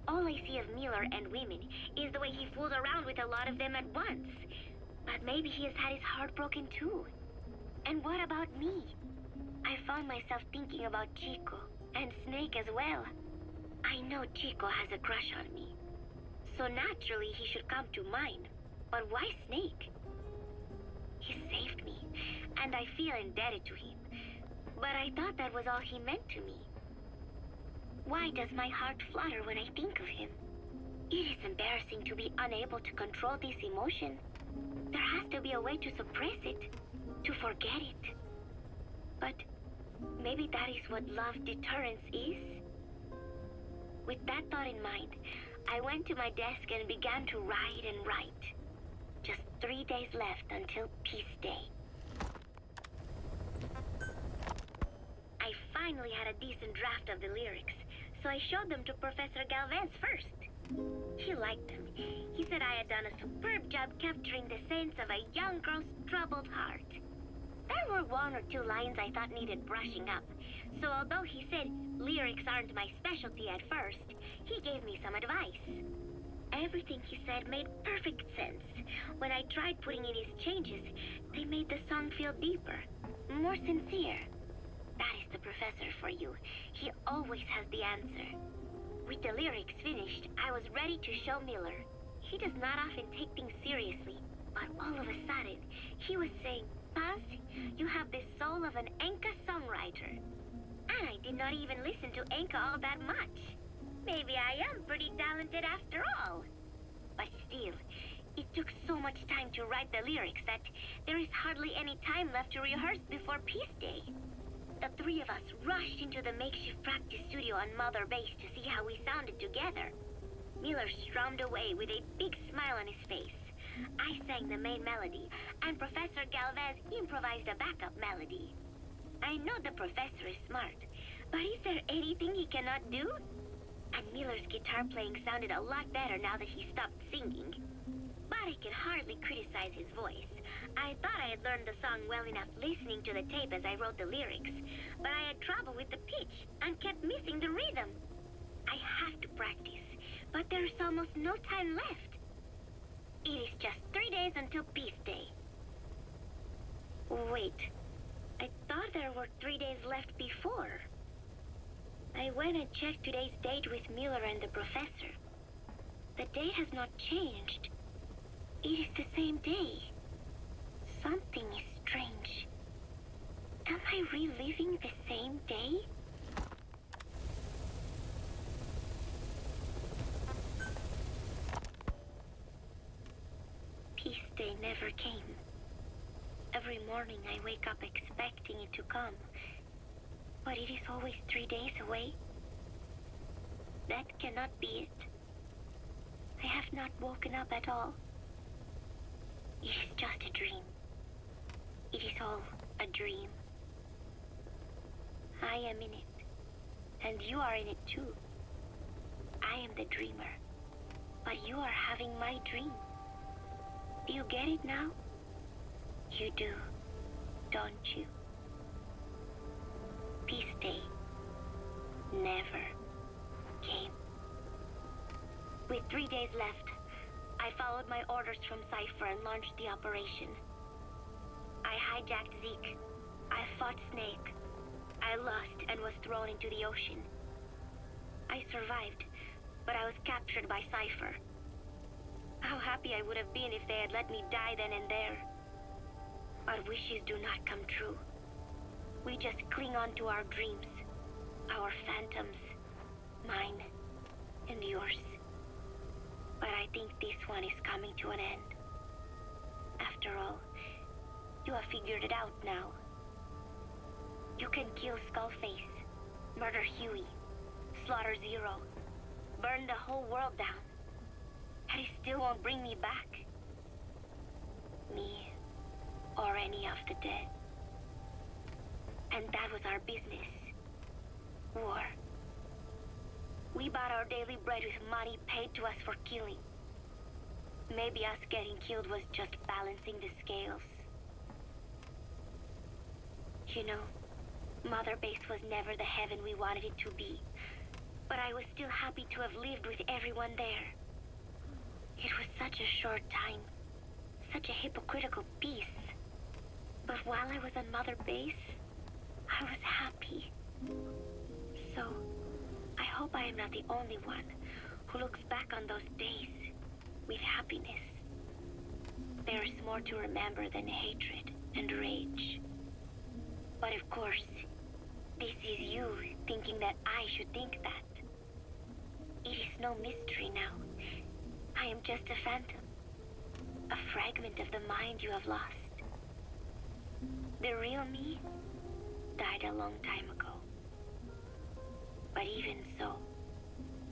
S7: All I see of Miller and women is the way he fools around with a lot of them at once. But maybe he has had his heart broken too. And what about me? I found myself thinking about Chico and Snake as well. I know Chico has a crush on me, so naturally he should come to mind. But why Snake? He saved me, and I feel indebted to him. But I thought that was all he meant to me. Why does my heart flutter when I think of him? It is embarrassing to be unable to control this emotion. There has to be a way to suppress it, to forget it. But maybe that is what love deterrence is? With that thought in mind, I went to my desk and began to write and write. Just 3 days left until Peace Day. I finally had a decent draft of the lyrics, so I showed them to Professor Galvez first. He liked them. He said I had done a superb job capturing the sense of a young girl's troubled heart. There were 1 or 2 lines I thought needed brushing up, so although he said lyrics aren't my specialty at first, he gave me some advice. Everything he said made perfect sense. When I tried putting in his changes, they made the song feel deeper, more sincere. That is the professor for you. He always has the answer. With the lyrics finished, I was ready to show Miller. He does not often take things seriously, but all of a sudden, he was saying, "Paz, you have the soul of an enka songwriter." And I did not even listen to enka all that much. Maybe I am pretty talented after all. But still, it took so much time to write the lyrics that there is hardly any time left to rehearse before Peace Day. The 3 of us rushed into the makeshift practice studio on Mother Base to see how we sounded together. Miller strummed away with a big smile on his face. I sang the main melody, and Professor Galvez improvised a backup melody. I know the professor is smart, but is there anything he cannot do? And Miller's guitar playing sounded a lot better now that he stopped singing. But I can hardly criticize his voice. I thought I had learned the song well enough listening to the tape as I wrote the lyrics, but I had trouble with the pitch and kept missing the rhythm. I have to practice, but there's almost no time left. It is just 3 days until Peace Day. Wait, I thought there were 3 days left before. I went and checked today's date with Miller and the professor. The date has not changed. It is the same day. Something is strange. Am I reliving the same day? Peace Day never came. Every morning I wake up expecting it to come, but it is always 3 days away. That cannot be it. I have not woken up at all. It is just a dream. It is all a dream. I am in it, and you are in it too. I am the dreamer, but you are having my dream. Do you get it now? You do, don't you? Peace Day never came. With 3 days left, I followed my orders from Cypher and launched the operation. I hijacked Zeke. I fought Snake. I lost and was thrown into the ocean. I survived, but I was captured by Cypher. How happy I would have been if they had let me die then and there. Our wishes do not come true. We just cling on to our dreams, our phantoms, mine and yours. But I think this one is coming to an end. After all, you have figured it out now. You can kill Skullface, murder Huey, slaughter Zero, burn the whole world down, and it still won't bring me back. Me, or any of the dead. And that was our business. War. We bought our daily bread with money paid to us for killing. Maybe us getting killed was just balancing the scales. You know, Mother Base was never the heaven we wanted it to be. But I was still happy to have lived with everyone there. It was such a short time. Such a hypocritical peace. But while I was on Mother Base, I was happy. So, I hope I am not the only one who looks back on those days with happiness. There is more to remember than hatred and rage. But of course, this is you thinking that I should think that. It is no mystery now. I am just a phantom. A fragment of the mind you have lost. The real me died a long time ago. But even so,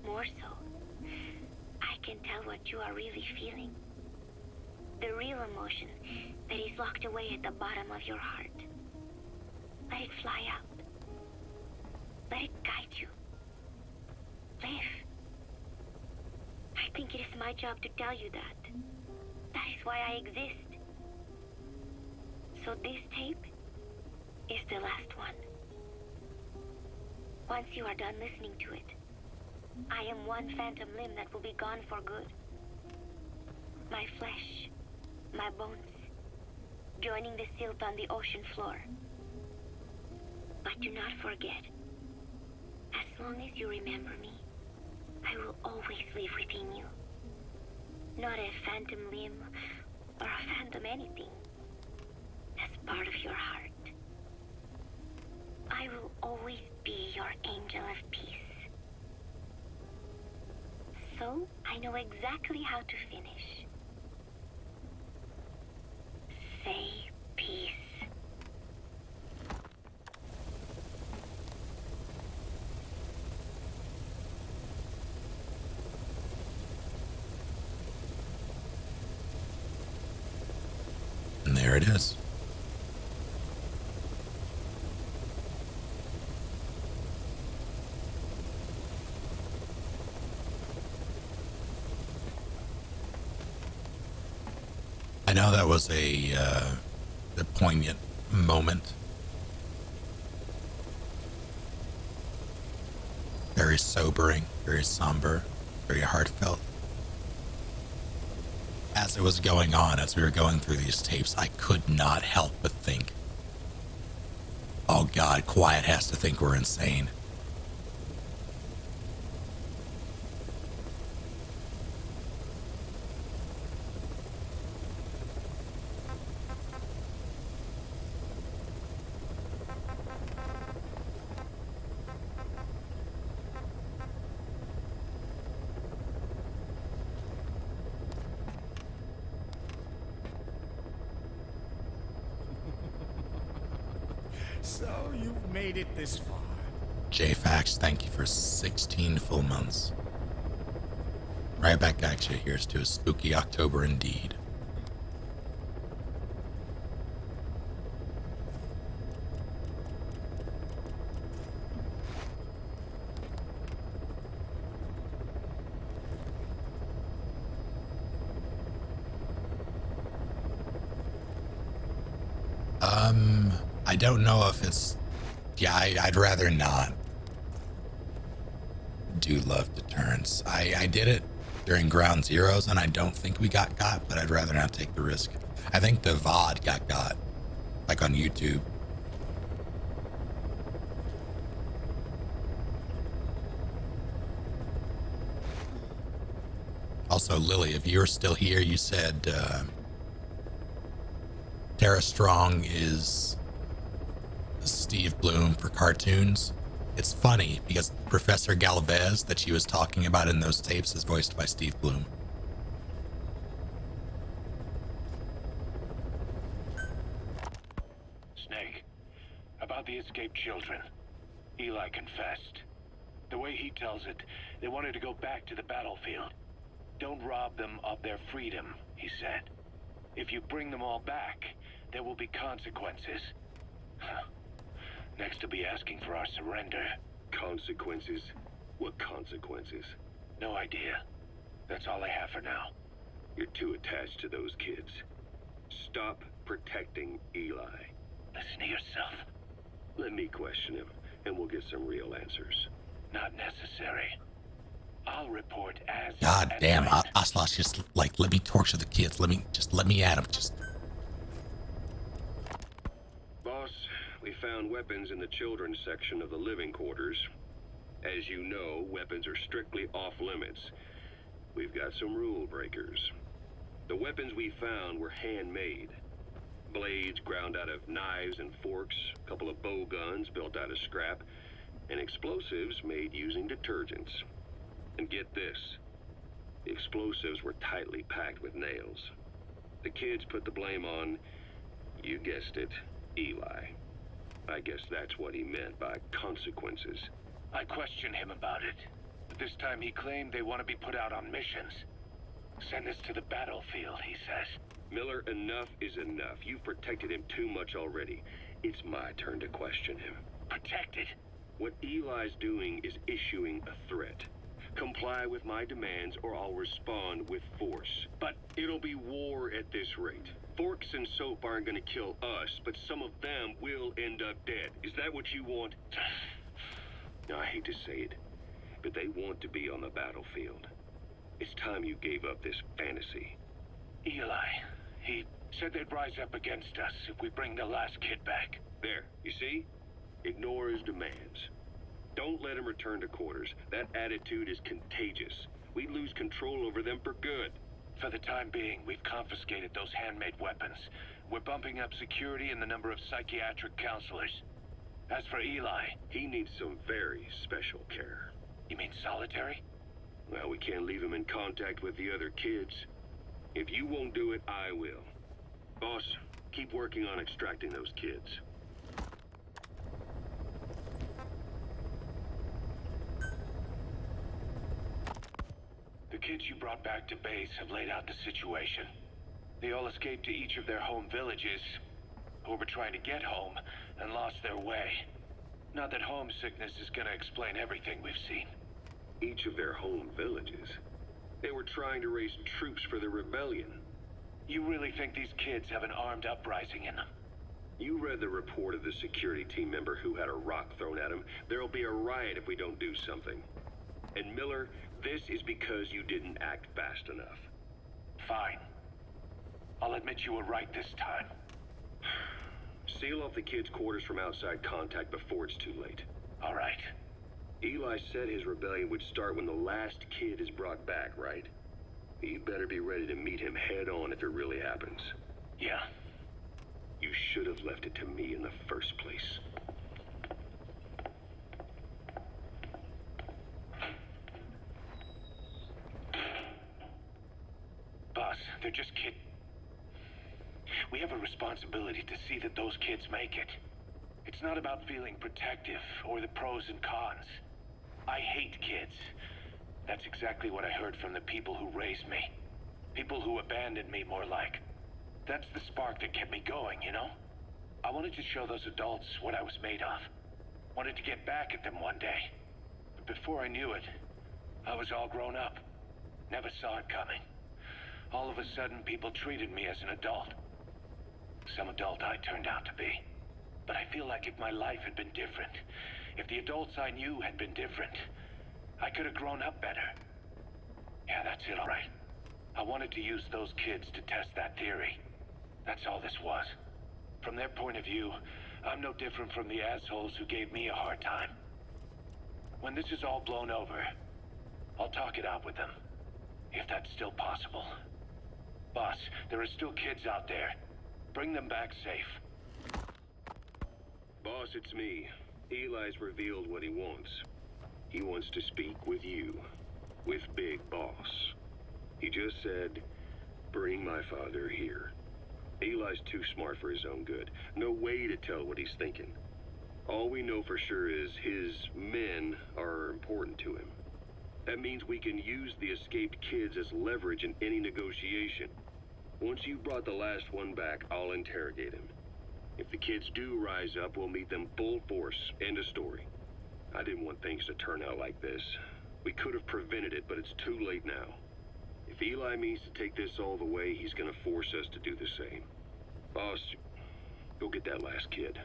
S7: more so, I can tell what you are really feeling. The real emotion that is locked away at the bottom of your heart. Let it fly out. Let it guide you. Live. I think it is my job to tell you that. That is why I exist. So this tape is the last one. Once you are done listening to it, I am one phantom limb that will be gone for good. My flesh, my bones, joining the silt on the ocean floor. But do not forget, as long as you remember me, I will always live within you. Not a phantom limb or a phantom anything. As part of your heart. I will always be your angel of peace. So, I know exactly how to finish. Say peace.
S10: And there it is. I know that was a poignant moment. Very sobering, very somber, very heartfelt. As it was going on, as we were going through these tapes, I could not help but think, oh God, Quiet has to think we're insane.
S9: So you've made it this far.
S10: JFax, thank you for 16 full months. Right back at you. Here's to a spooky October indeed. I don't know if it's... Yeah, I'd rather not do love deterrence. I did it during Ground Zeroes, and I don't think we got, but I'd rather not take the risk. I think the VOD got, like on YouTube. Also, Lily, if you're still here, you said Tara Strong is Steve Bloom for cartoons. It's funny because Professor Galvez that she was talking about in those tapes is voiced by Steve Bloom.
S14: Snake, about the escaped children. Eli confessed. The way he tells it, they wanted to go back to the battlefield. Don't rob them of their freedom, he said. If you bring them all back, there will be consequences. Next to be asking for our surrender.
S11: Consequences? What consequences?
S14: No idea. That's all I have for now.
S11: You're too attached to those kids. Stop protecting Eli.
S14: Listen to yourself.
S11: Let me question him, and we'll get some real answers.
S14: Not necessary. I'll report as...
S10: God damn, Ocelot's just like, let me torture the kids. Let me at them. Just...
S11: Boss, we found weapons in the children's section of the living quarters. As you know, weapons are strictly off limits. We've got some rule breakers. The weapons we found were handmade. Blades ground out of knives and forks, a couple of bow guns built out of scrap, and explosives made using detergents. And get this, the explosives were tightly packed with nails. The kids put the blame on, you guessed it, Eli. I guess that's what he meant by consequences.
S14: I questioned him about it, but this time he claimed they want to be put out on missions. Send us to the battlefield, he says.
S11: Miller, enough is enough. You've protected him too much already. It's my turn to question him.
S14: Protected?
S11: What Eli's doing is issuing a threat. Comply with my demands or I'll respond with force. But it'll be war at this rate. Forks and soap aren't gonna kill us, but some of them will end up dead. Is that what you want? Now, I hate to say it, but they want to be on the battlefield. It's time you gave up this fantasy.
S14: Eli, he said they'd rise up against us if we bring the last kid back.
S11: There, you see? Ignore his demands. Don't let him return to quarters. That attitude is contagious. We'd lose control over them for good.
S14: For the time being, we've confiscated those handmade weapons. We're bumping up security and the number of psychiatric counselors. As for Eli...
S11: He needs some very special care.
S14: You mean solitary?
S11: Well, we can't leave him in contact with the other kids. If you won't do it, I will. Boss, keep working on extracting those kids.
S14: The kids you brought back to base have laid out the situation. They all escaped to each of their home villages, or were trying to get home, and lost their way. Not that homesickness is gonna explain everything we've seen.
S11: Each of their home villages? They were trying to raise troops for the rebellion.
S14: You really think these kids have an armed uprising in them?
S11: You read the report of the security team member who had a rock thrown at him. There'll be a riot if we don't do something. And Miller, this is because you didn't act fast enough.
S14: Fine. I'll admit you were right this time.
S11: Seal off the kids' quarters from outside contact before it's too late.
S14: All right.
S11: Eli said his rebellion would start when the last kid is brought back, right? You better be ready to meet him head on if it really happens.
S14: Yeah.
S11: You should have left it to me in the first place.
S14: Boss, they're just kids. We have a responsibility to see that those kids make it. It's not about feeling protective or the pros and cons. I hate kids. That's exactly what I heard from the people who raised me. People who abandoned me, more like. That's the spark that kept me going, you know? I wanted to show those adults what I was made of. Wanted to get back at them one day. But before I knew it, I was all grown up. Never saw it coming. All of a sudden, people treated me as an adult. Some adult I turned out to be. But I feel like if my life had been different, if the adults I knew had been different, I could have grown up better. Yeah, that's it, all right. I wanted to use those kids to test that theory. That's all this was. From their point of view, I'm no different from the assholes who gave me a hard time. When this is all blown over, I'll talk it out with them. if that's still possible. Boss, there are still kids out there. Bring them back safe.
S11: Boss, it's me. Eli's revealed what he wants. He wants to speak with you. With Big Boss. He just said, bring my father here. Eli's too smart for his own good. No way to tell what he's thinking. All we know for sure is his men are important to him. That means we can use the escaped kids as leverage in any negotiation. Once you've brought the last one back, I'll interrogate him. If the kids do rise up, we'll meet them full force. End of story. I didn't want things to turn out like this. We could have prevented it, but it's too late now. If Eli means to take this all the way, he's gonna force us to do the same. Boss, go get that last kid.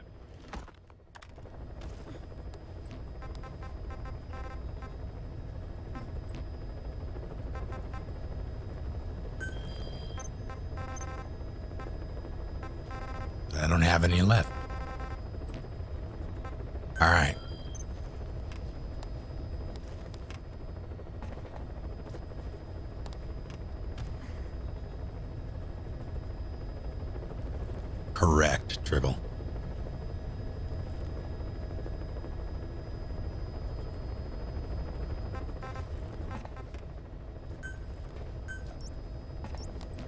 S10: I don't have any left. All right. Correct, Tribble.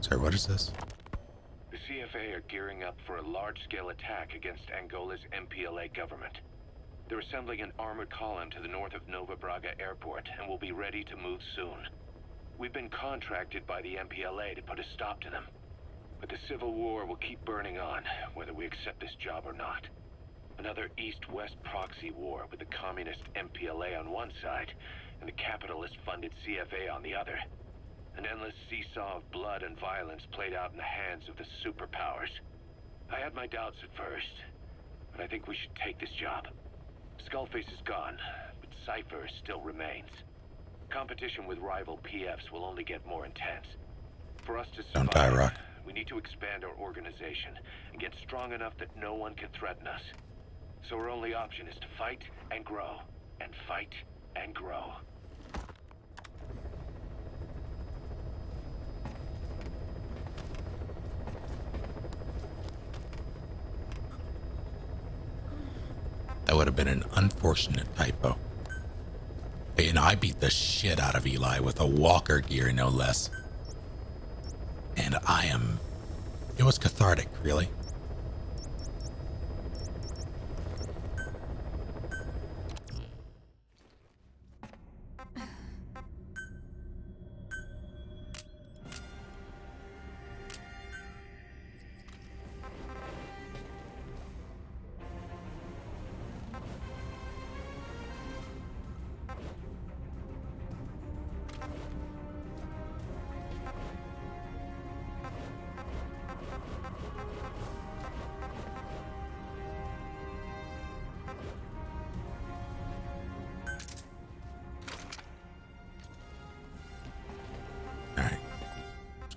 S10: Sorry, what is this?
S14: The CFA are gearing up for a large-scale attack against Angola's MPLA government. They're assembling an armored column to the north of Nova Braga Airport and will be ready to move soon. We've been contracted by the MPLA to put a stop to them. But the civil war will keep burning on, whether we accept this job or not. Another East-West proxy war with the communist MPLA on one side and the capitalist-funded CFA on the other. An endless seesaw of blood and violence played out in the hands of the superpowers. I had my doubts at first, but I think we should take this job. Skullface is gone, but Cypher still remains. Competition with rival PFs will only get more intense. For us to survive,
S10: Don't die, Rock.
S14: we need to expand our organization and get strong enough that no one can threaten us. So our only option is to fight and grow, and fight and grow.
S10: That would have been an unfortunate typo. And I beat the shit out of Eli with a walker gear, no less. And it was cathartic, really.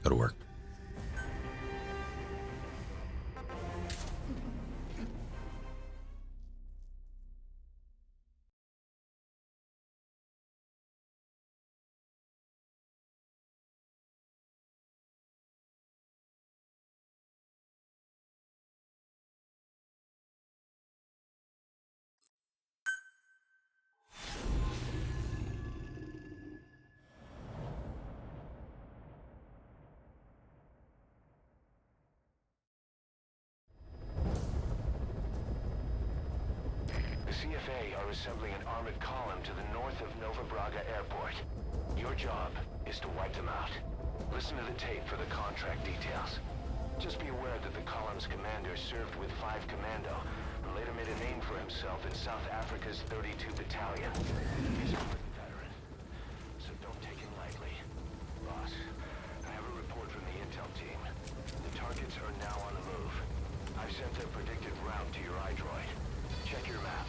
S10: Go to work.
S8: CFA are assembling an armored column to the north of Nova Braga Airport. Your job is to wipe them out. Listen to the tape for the contract details. Just be aware that the column's commander served with 5 Commando and later made a name for himself in South Africa's 32 Battalion. He's a veteran, so don't take him lightly. Boss, I have a report from the intel team. The targets are now on the move. I've sent their predicted route to your iDroid. Check your map.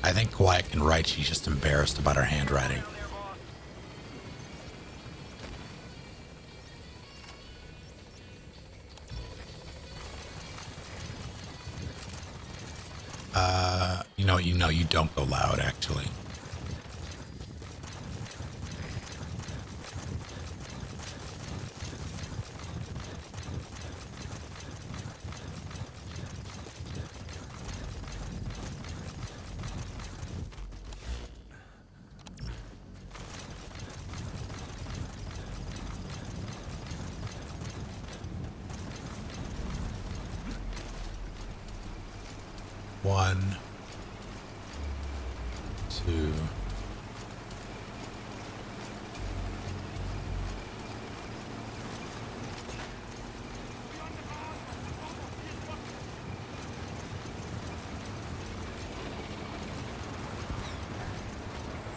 S10: I think Quiet can write. She's just embarrassed about her handwriting. you know, you don't go loud, actually. One, two.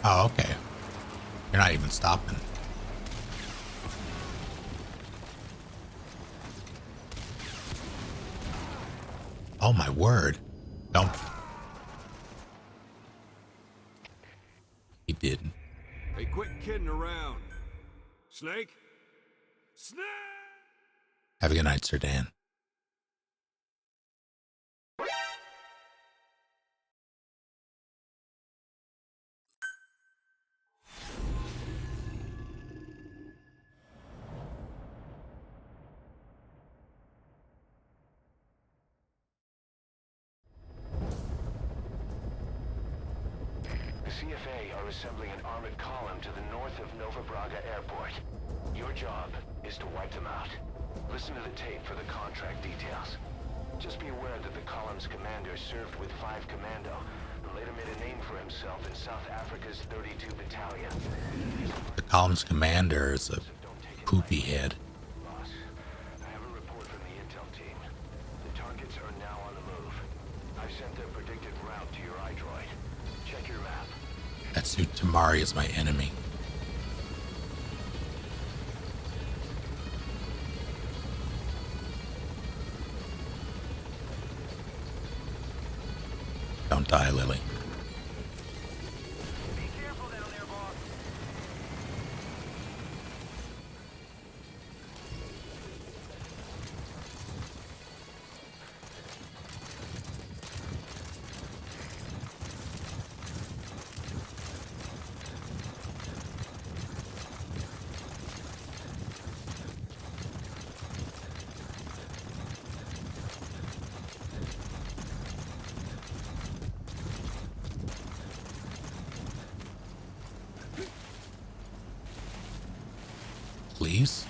S10: Oh, okay. You're not even stopping. Oh my word. Don't. He didn't.
S11: Hey, quit kidding around. Snake? Snake!
S10: Have a good night, Sir Dan.
S8: The CFA are assembling an armored column to the north of Nova Braga Airport. Your job is to wipe them out. Listen to the tape for the contract details. Just be aware that the column's commander served with 5 Commando and later made a name for himself in South Africa's 32 Battalion.
S10: The column's commander is a poopy head.
S8: Boss, I have a report from the intel team. The targets are now on the move. I've sent their predicted route to your iDroid. Check your map.
S10: That suit Tamari is my enemy. Don't die, Lily.
S3: Be careful down there, boss.
S10: Please?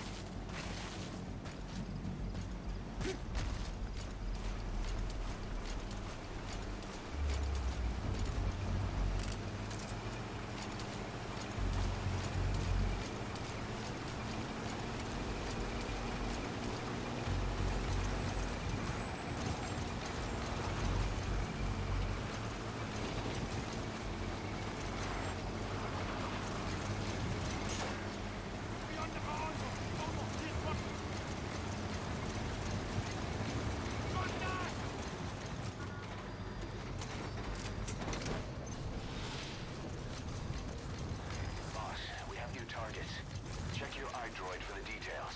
S8: Boss, we have new targets. Check your iDroid for the details.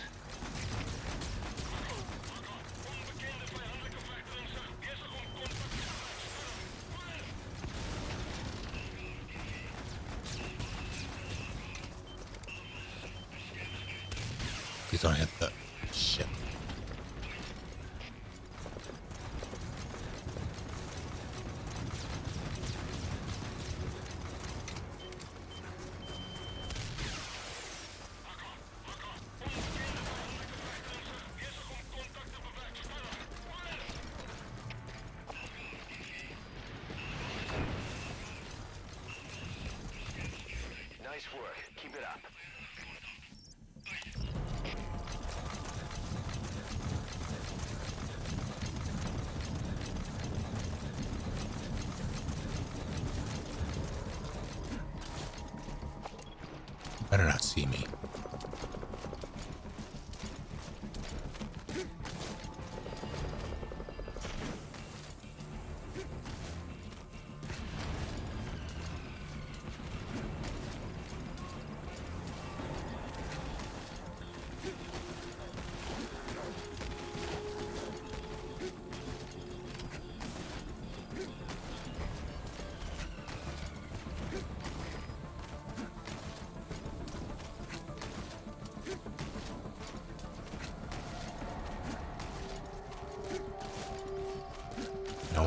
S10: Please don't hit the shit.
S8: Nice work. Keep it up.
S10: You better not see me.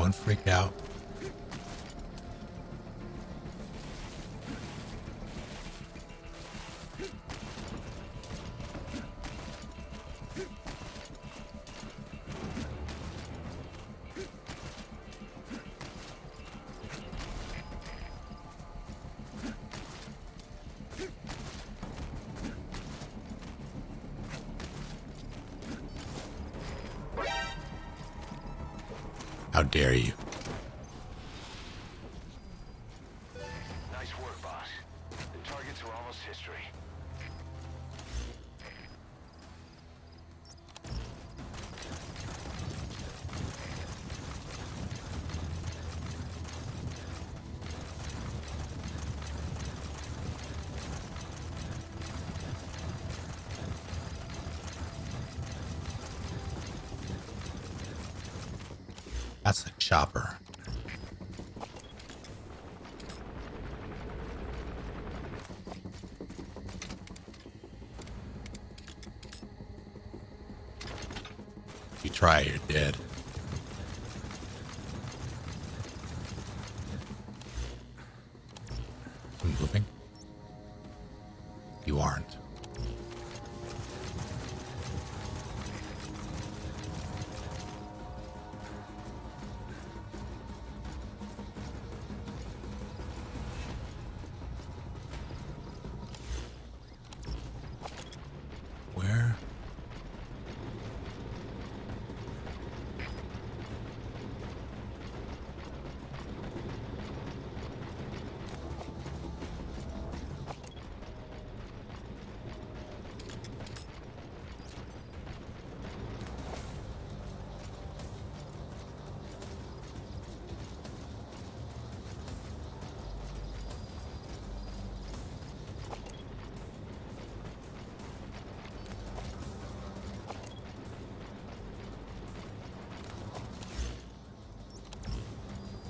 S1: Don't freak out. How dare you?
S8: Nice work, boss. The targets are almost history.
S1: That's a chopper. If you try, you're dead. You moving? You aren't. Where?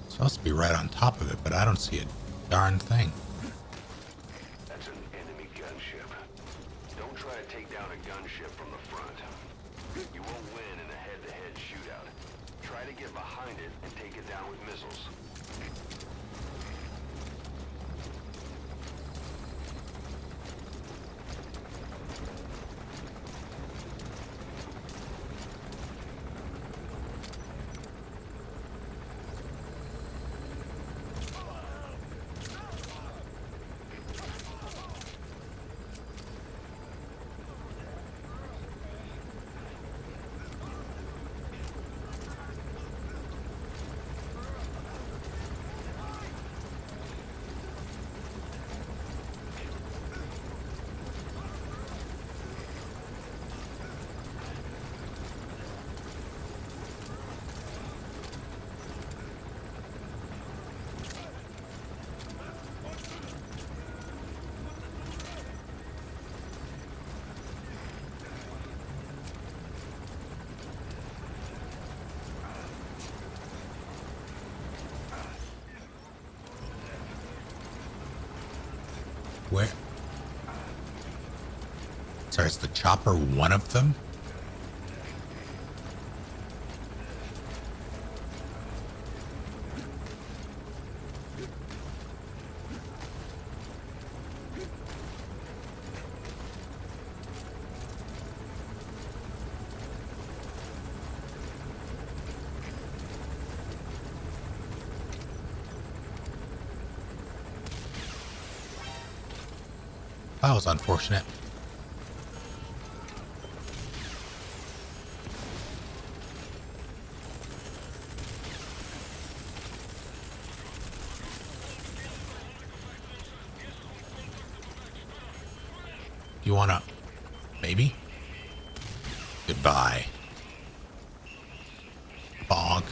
S1: Supposed to be right on top of it, but I don't see a darn thing.
S8: That's an enemy gunship. Don't try to take down a gunship from the front. You won't win in a head-to-head shootout. Try to get behind it and take it down with missiles.
S1: Where? Sorry, is the chopper one of them? That was unfortunate. You wanna... maybe? Goodbye. Fog.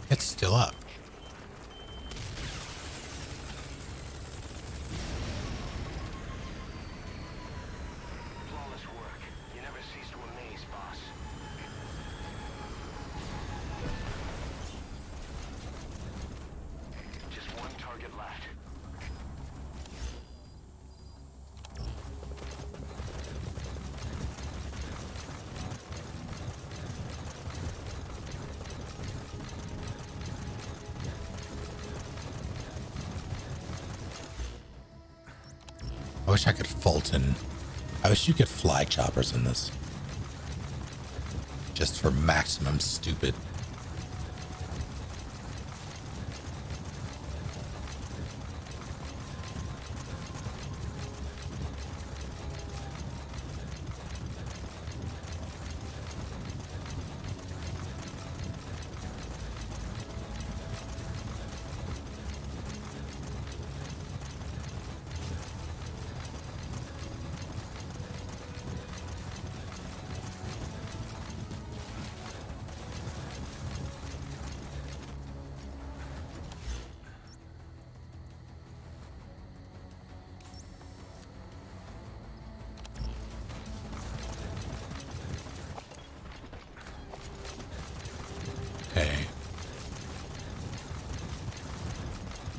S1: It's still up.
S10: I wish I could Fulton. I wish you could fly choppers in this. Just for maximum stupid.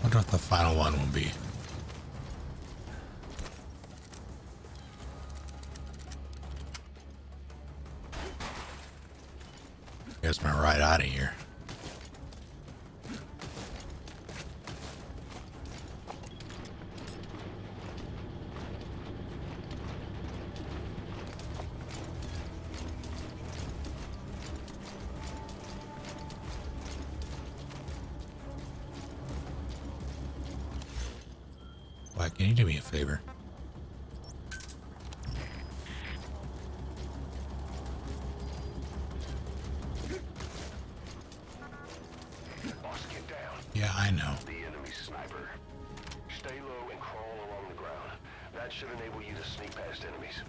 S10: Wonder what the final one will be. Guess I'm right out of here. Why, can you do me a favor?
S8: Boss, get down.
S10: Yeah, I know.
S8: The enemy sniper. Stay low and crawl along the ground. That should enable you to sneak past enemies.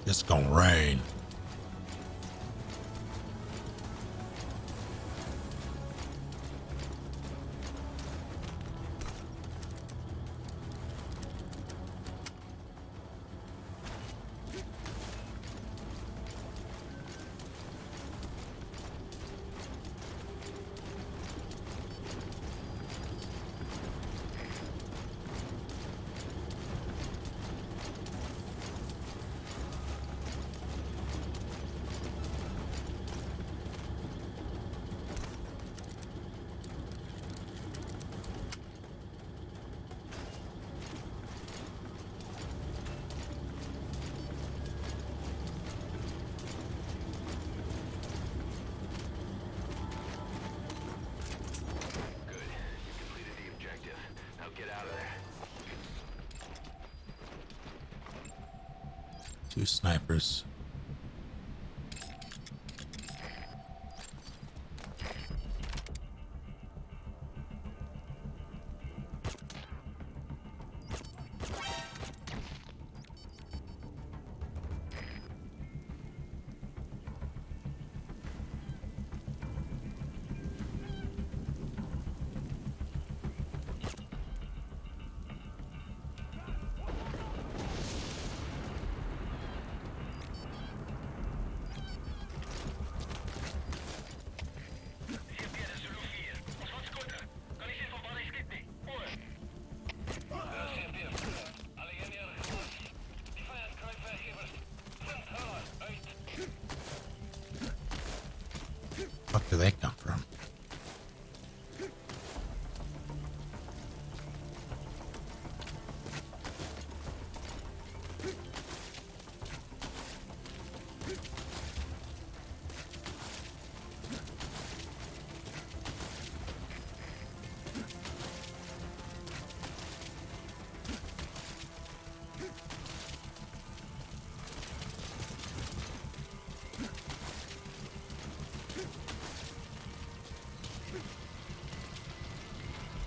S10: It's gonna rain. Two snipers. Fuck do they come from?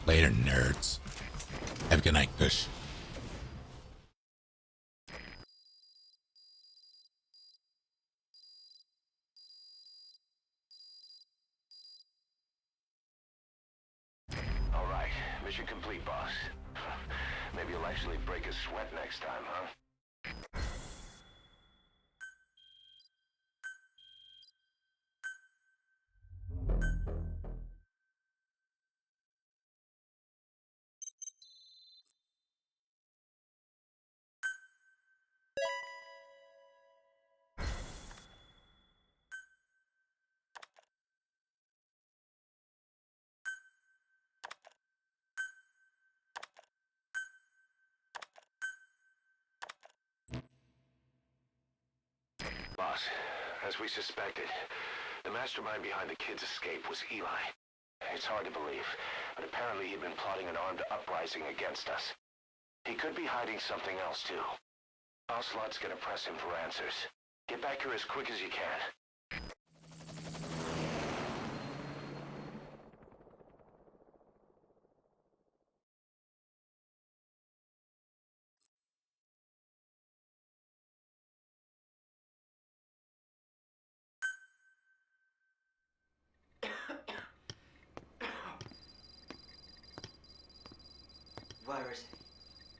S10: Later, nerds. Have a good night, Kush.
S8: All right, Mission complete, boss. Maybe you'll actually break a sweat next time, huh? Boss, as we suspected, the mastermind behind the kid's escape was Eli. It's hard to believe, but apparently he'd been plotting an armed uprising against us. He could be hiding something else, too. Ocelot's gonna press him for answers. Get back here as quick as you can.
S15: Where is he?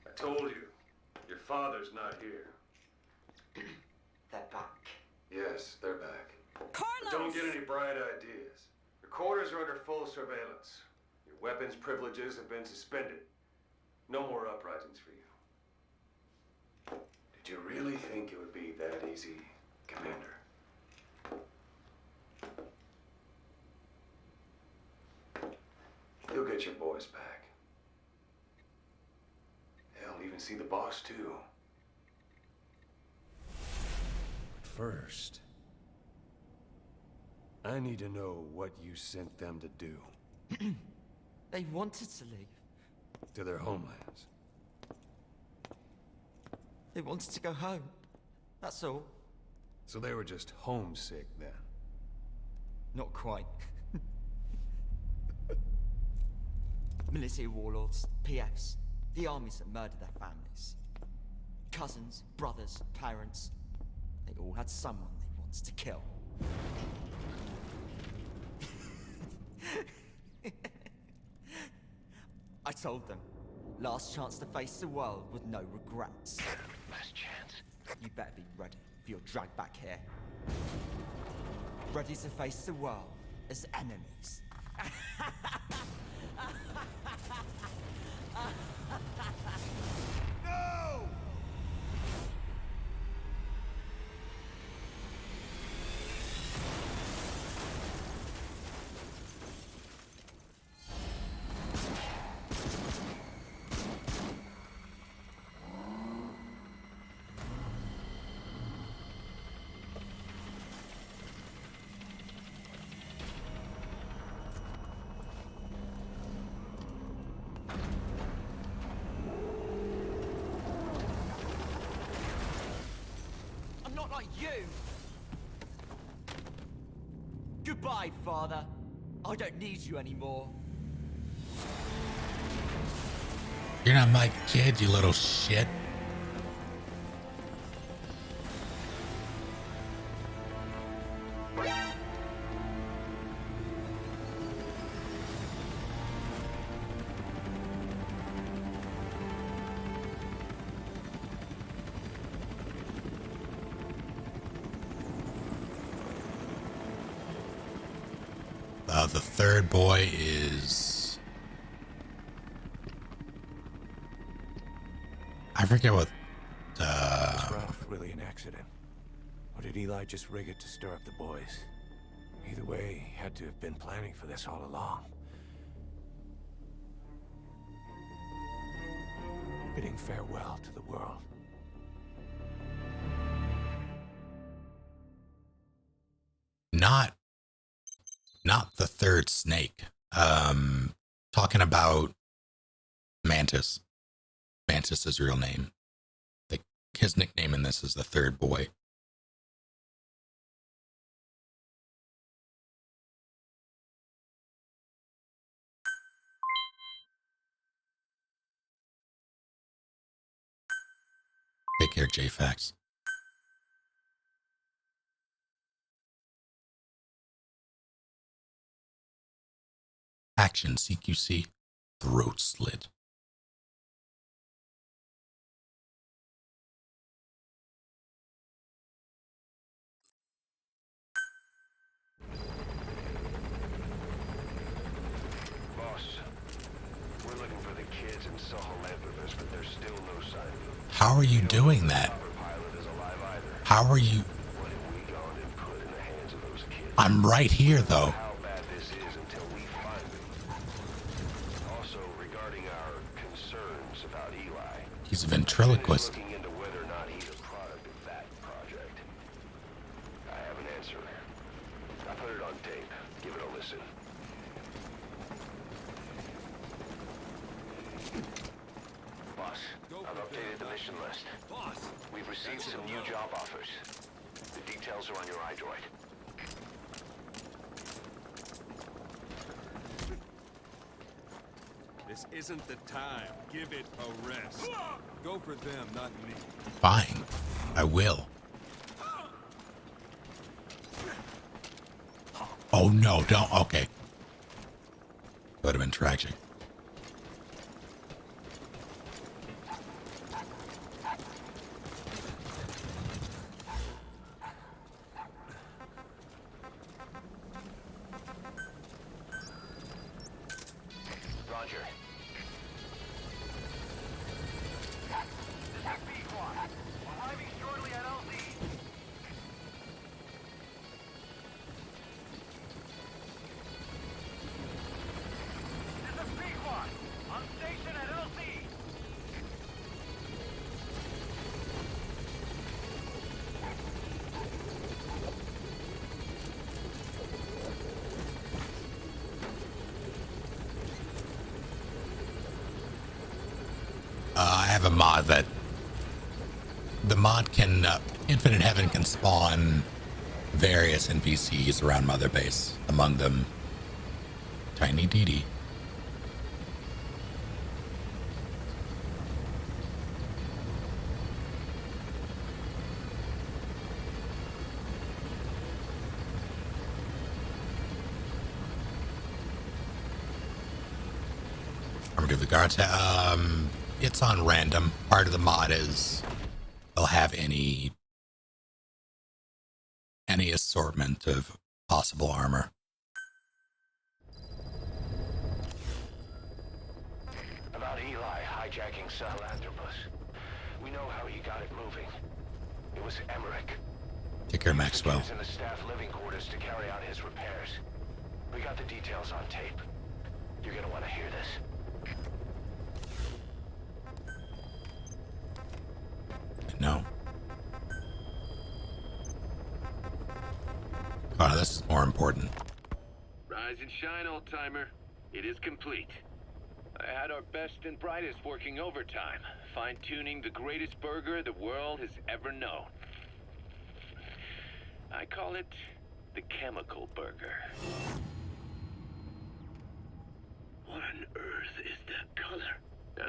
S11: I told you. Your father's not here.
S15: They're back.
S11: Yes, they're back.
S16: Carlos!
S11: But don't get any bright ideas. Your quarters are under full surveillance. Your weapons privileges have been suspended. No more uprisings for you. Did you really think it would be that easy, Commander? You'll get your boys back. Hell, even see the boss, too. But first, I need to know what you sent them to do.
S15: They wanted to leave.
S11: To their homelands.
S15: They wanted to go home. That's all.
S11: So they were just homesick, then?
S15: Not quite. Military warlords, PFs, the armies that murdered their families. Cousins, brothers, parents. They all had someone they wanted to kill. I told them, last chance to face the world with no regrets.
S8: Last chance?
S15: You better be ready for your drag back here. Ready to face the world as enemies.
S11: No!
S15: I'm not like you! Goodbye, Father. I don't need you anymore.
S10: You're not my kid, you little shit. The third boy is... I forget what...
S14: Was Ralph really an accident? Or did Eli just rig it to stir up the boys? Either way, he had to have been planning for this all along. Bidding farewell to the world.
S10: Not the third snake. Talking about Mantis. Mantis is his real name. His nickname in this is the third boy. Take care, JFax. Action CQC. throat slit.
S8: Boss, we're looking for the kids in Sahelanthropus, but there's still no sign of them.
S10: How are you doing that?
S8: Pilot is alive either.
S10: How are you?
S8: What have we gone and put in the hands of those kids?
S10: I'm right here, though.
S8: How bad this is until we find them. Also, regarding our concerns about Eli.
S10: He's a ventriloquist.
S8: Looking into whether or not he's a product of that project. I have an answer. I put it on tape. Give it a listen. Boss, I've updated the mission list.
S11: Boss!
S8: We've received some new job offers. The details are on your iDroid.
S11: This isn't the time. Give it a rest. Go for them, not me.
S10: Fine. I will. Oh no, don't. Okay. Would have been tragic.
S8: Roger.
S3: This is Pequod. Arriving shortly at LZ. This is Pequod. On station at LZ.
S10: I have a mod that the mod can Infinite Heaven can spawn various NPCs around Mother Base, among them Tiny Dee Dee. I'm gonna do the guards. It's on random. Part of the mod is they'll have any assortment of possible armor.
S8: About Eli hijacking Sahelanthropus. We know how he got it moving. It was Emmerich.
S10: Take care,
S8: He used the
S10: Maxwell.
S8: kids in the staff living quarters to carry out his repairs. We got the details on tape. You're gonna want to hear this.
S10: No. Oh, this is more important.
S14: Rise and shine, old-timer. It is complete. I had our best and brightest working overtime, fine-tuning the greatest burger the world has ever known. I call it the chemical burger. What on earth is that color?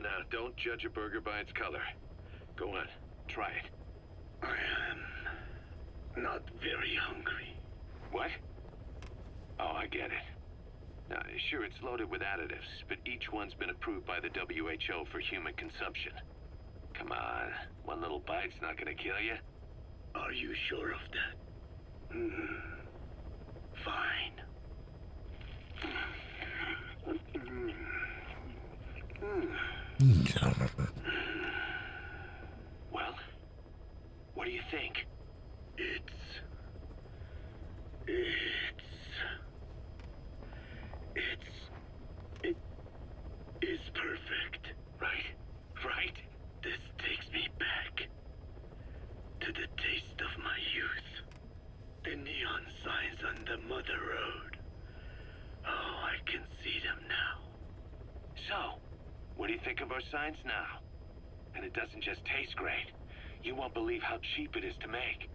S14: Now, don't judge a burger by its color. Go on, try it. I am not very hungry. What? Oh, I get it. Now, sure, it's loaded with additives, but each one's been approved by the WHO for human consumption. Come on, one little bite's not gonna kill you. Are you sure of that? Fine. Well, what do you think? It is perfect. Right? This takes me back to the taste of my youth. The neon signs on the Mother Road. Oh, I can see them now. So, what do you think of our signs now? And it doesn't just taste great. You won't believe how cheap it is to make.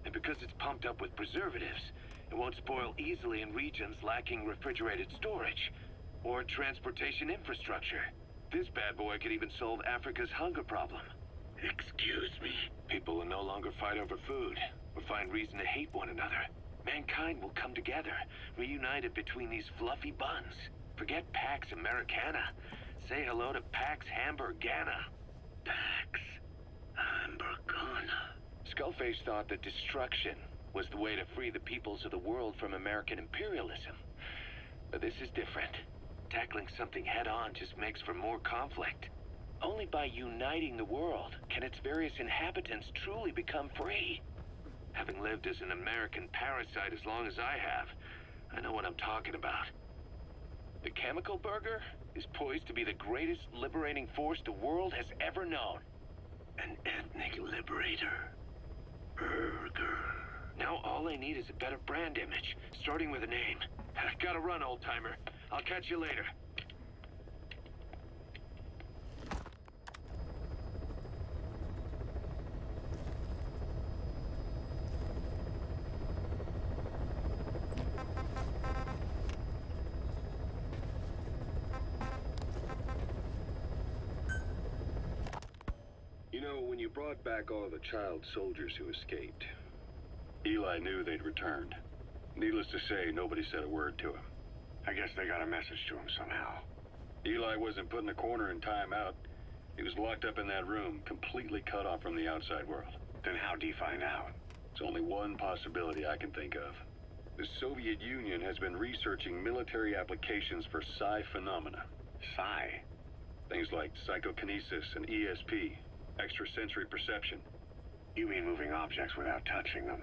S14: And because it's pumped up with preservatives, it won't spoil easily in regions lacking refrigerated storage or transportation infrastructure. This bad boy could even solve Africa's hunger problem. Excuse me? People will no longer fight over food or find reason to hate one another. Mankind will come together, reunited between these fluffy buns. Forget Pax Americana. Say hello to Pax Hamburgana. Pax Hamburgana. Skullface thought that destruction was the way to free the peoples of the world from American imperialism. But this is different. Tackling something head-on just makes for more conflict. Only by uniting the world can its various inhabitants truly become free. Having lived as an American parasite as long as I have, I know what I'm talking about. The Chemical Burger is poised to be the greatest liberating force the world has ever known. An ethnic liberator. Burger. Now all I need is a better brand image, starting with a name. Gotta run, old-timer. I'll catch you later.
S8: You know, when you brought back all the child soldiers who escaped, Eli knew they'd returned. Needless to say, nobody said a word to him. I guess they got a message to him somehow. Eli wasn't put in a corner in timeout. He was locked up in that room, completely cut off from the outside world. Then how'd he find out? It's only one possibility I can think of. The Soviet Union has been researching military applications for psi phenomena. Psi? Things like psychokinesis and ESP, extrasensory perception. You mean moving objects without touching them?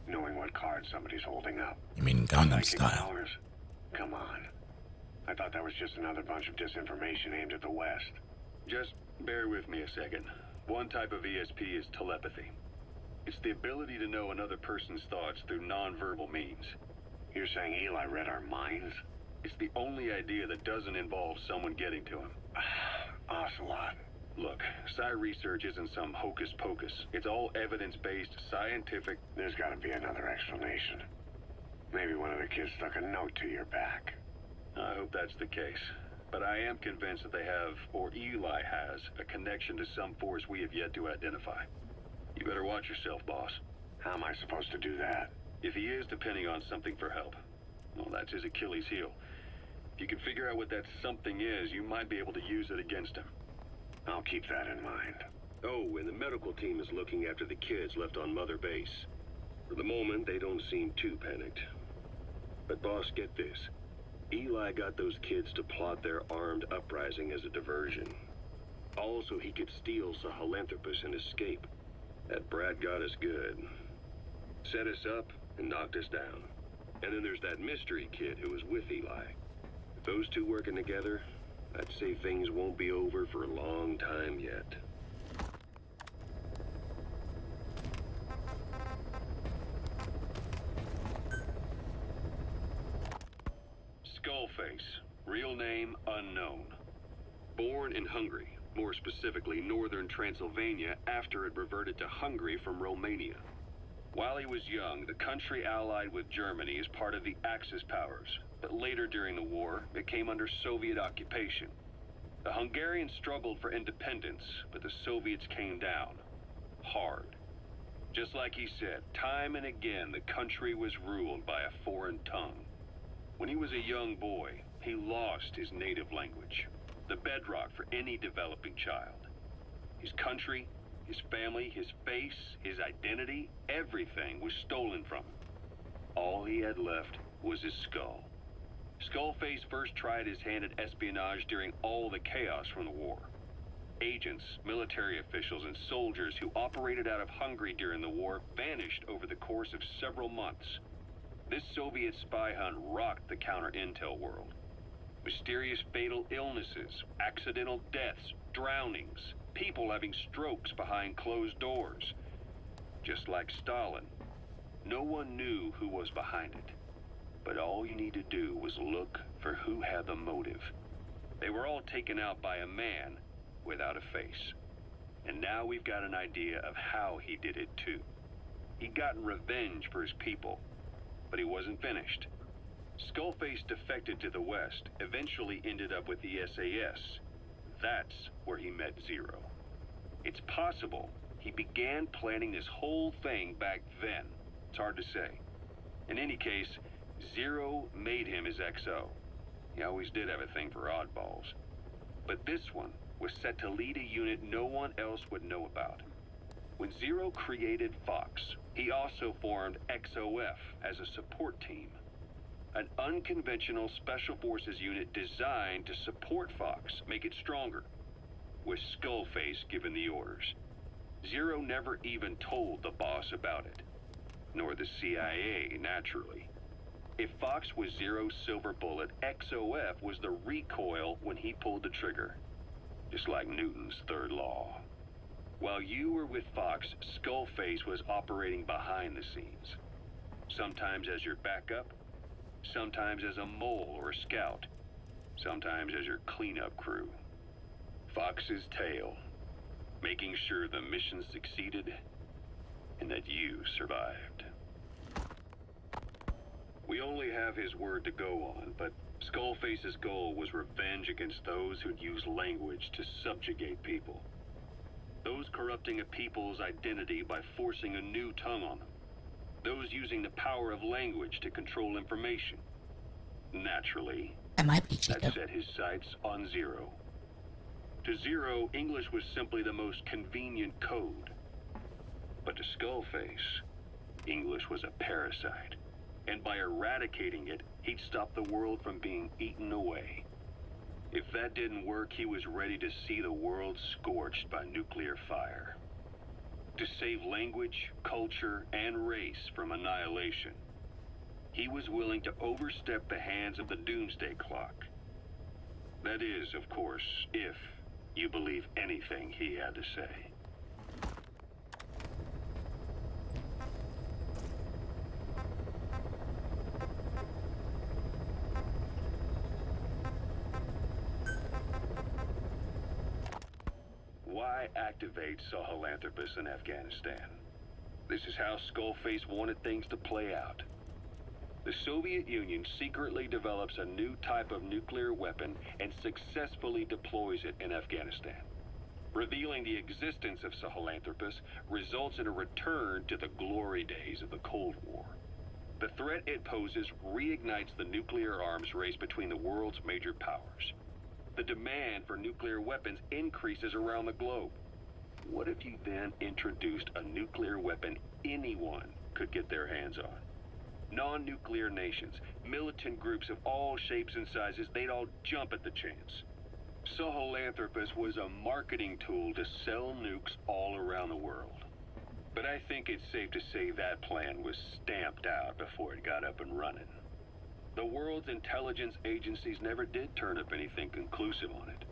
S8: Knowing what card somebody's holding up?
S10: You mean Gangnam
S8: Psychic
S10: Style?
S8: powers? Come on. I thought that was just another bunch of disinformation aimed at the West. Just bear with me a second. One type of ESP is telepathy. It's the ability to know another person's thoughts through nonverbal means. You're saying Eli read our minds? It's the only idea that doesn't involve someone getting to him. Ocelot. Look, psi research isn't some hocus pocus. It's all evidence-based, scientific... There's gotta be another explanation. Maybe one of the kids stuck a note to your back. I hope that's the case. But I am convinced that they have, or Eli has, a connection to some force we have yet to identify. You better watch yourself, boss. How am I supposed to do that? If he is depending on something for help, well, that's his Achilles heel. If you can figure out what that something is, you might be able to use it against him. I'll keep that in mind. Oh, and the medical team is looking after the kids left on Mother Base. For the moment, they don't seem too panicked. But boss, get this. Eli got those kids to plot their armed uprising as a diversion. Also, he could steal Sahelanthropus and escape. That brat got us good. Set us up and knocked us down. And then there's that mystery kid who was with Eli. With those two working together, I'd say things won't be over for a long time yet. Skullface, real name unknown. Born in Hungary, more specifically northern Transylvania after it reverted to Hungary from Romania. While he was young, the country allied with Germany as part of the Axis powers, but later during the war, it came under Soviet occupation. The Hungarians struggled for independence, but the Soviets came down hard. Just like he said, time and again the country was ruled by a foreign tongue. When he was a young boy, he lost his native language, the bedrock for any developing child. His country, his family, his face, his identity, everything was stolen from him. All he had left was his skull. Skullface first tried his hand at espionage during all the chaos from the war. Agents, military officials, and soldiers who operated out of Hungary during the war vanished over the course of several months. This Soviet spy hunt rocked the counter-intel world. Mysterious fatal illnesses, accidental deaths, drownings, people having strokes behind closed doors. Just like Stalin, no one knew who was behind it. But all you need to do was look for who had the motive. They were all taken out by a man without a face. And now we've got an idea of how he did it too. He'd gotten revenge for his people, but he wasn't finished. Skullface defected to the West, eventually ended up with the SAS. That's where he met Zero. It's possible he began planning this whole thing back then. It's hard to say. In any case, Zero made him his XO. He always did have a thing for oddballs. But this one was set to lead a unit no one else would know about. When Zero created Fox, he also formed XOF as a support team. An unconventional special forces unit designed to support Fox, make it stronger, with Skullface giving the orders. Zero never even told the boss about it, nor the CIA, naturally. If Fox was Zero's silver bullet, XOF was the recoil when he pulled the trigger, just like Newton's third law. While you were with Fox, Skullface was operating behind the scenes, sometimes as your backup, sometimes as a mole or a scout, sometimes as your cleanup crew. Fox's tail, making sure the mission succeeded and that you survived. We only have his word to go on, but Skullface's goal was revenge against those who'd use language to subjugate people. Those corrupting a people's identity by forcing a new tongue on them. Those using the power of language to control information. Naturally, that set his sights on Zero. To Zero, English was simply the most convenient code. But to Skullface, English was a parasite. And by eradicating it, he'd stop the world from being eaten away. If that didn't work, he was ready to see the world scorched by nuclear fire. To save language, culture, and race from annihilation, he was willing to overstep the hands of the doomsday clock. That is, of course, if you believe anything he had to say. Why activate Sahelanthropus in Afghanistan? This is how Skullface wanted things to play out. The Soviet Union secretly develops a new type of nuclear weapon and successfully deploys it in Afghanistan. Revealing the existence of Sahelanthropus results in a return to the glory days of the Cold War. The threat it poses reignites the nuclear arms race between the world's major powers. The demand for nuclear weapons increases around the globe. What if you then introduced a nuclear weapon anyone could get their hands on? Non-nuclear nations, militant groups of all shapes and sizes, they'd all jump at the chance. Sahelanthropus was a marketing tool to sell nukes all around the world. But I think it's safe to say that plan was stamped out before it got up and running. The world's intelligence agencies never did turn up anything conclusive on it.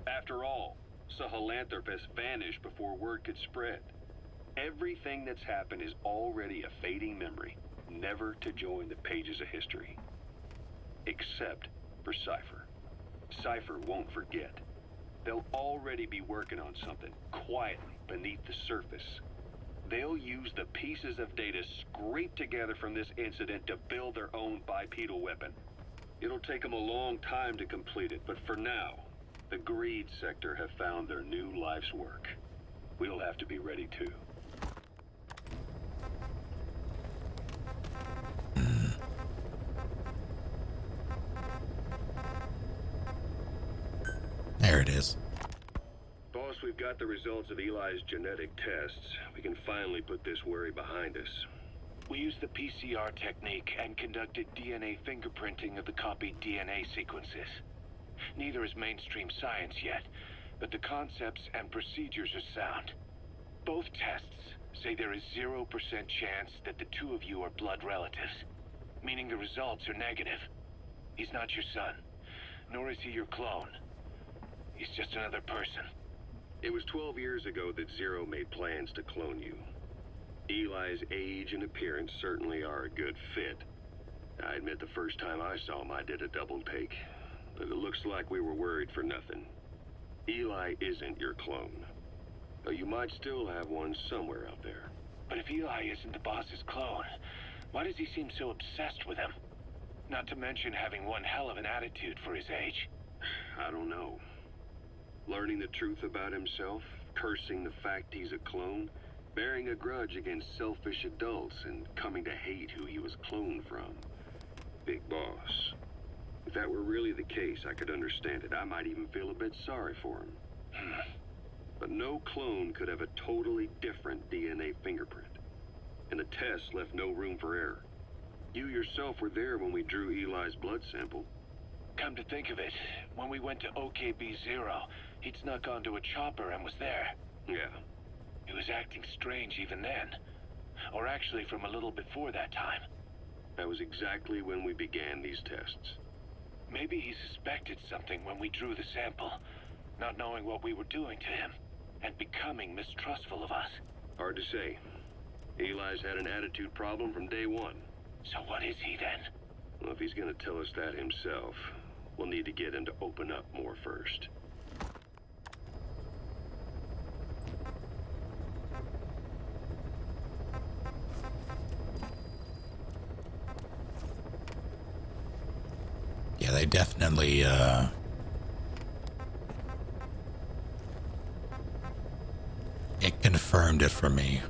S8: After all, Sahelanthropus vanished before word could spread. Everything that's happened is already a fading memory, never to join the pages of history. Except for Cypher. Cypher won't forget. They'll already be working on something, quietly beneath the surface. They'll use the pieces of data scraped together from this incident to build their own bipedal weapon. It'll take them a long time to complete it, but for now, the greed sector have found their new life's work. We'll have to be ready too.
S10: There it is.
S8: Boss, we've got the results of Eli's genetic tests. We can finally put this worry behind us.
S14: We used the PCR technique and conducted DNA fingerprinting of the copied DNA sequences. Neither is mainstream science yet, but the concepts and procedures are sound. Both tests say there is 0% chance that the two of you are blood relatives, meaning the results are negative. He's not your son, nor is he your clone. He's just another person.
S8: It was 12 years ago that Zero made plans to clone you. Eli's age and appearance certainly are a good fit. I admit the first time I saw him, I did a double take. But it looks like we were worried for nothing. Eli isn't your clone. Though you might still have one somewhere out there.
S14: But if Eli isn't the boss's clone, why does he seem so obsessed with him? Not to mention having one hell of an attitude for his age.
S8: I don't know. Learning the truth about himself, cursing the fact he's a clone, bearing a grudge against selfish adults, and coming to hate who he was cloned from. Big boss.
S11: If that were really the case, I could understand it. I might even feel a bit sorry for him. But no clone could have a totally different DNA fingerprint. And the test left no room for error. You yourself were there when we drew Eli's blood sample.
S14: Come to think of it, when we went to OKB-0, he'd snuck onto a chopper and was there.
S11: Yeah.
S14: He was acting strange even then. Or actually from a little before that time.
S11: That was exactly when we began these tests.
S14: Maybe he suspected something when we drew the sample, not knowing what we were doing to him, and becoming mistrustful of us.
S11: Hard to say. Eli's had an attitude problem from day one.
S14: So what is he then?
S11: Well, if he's gonna tell us that himself, we'll need to get him to open up more first.
S10: Yeah, they definitely, it confirmed it for me.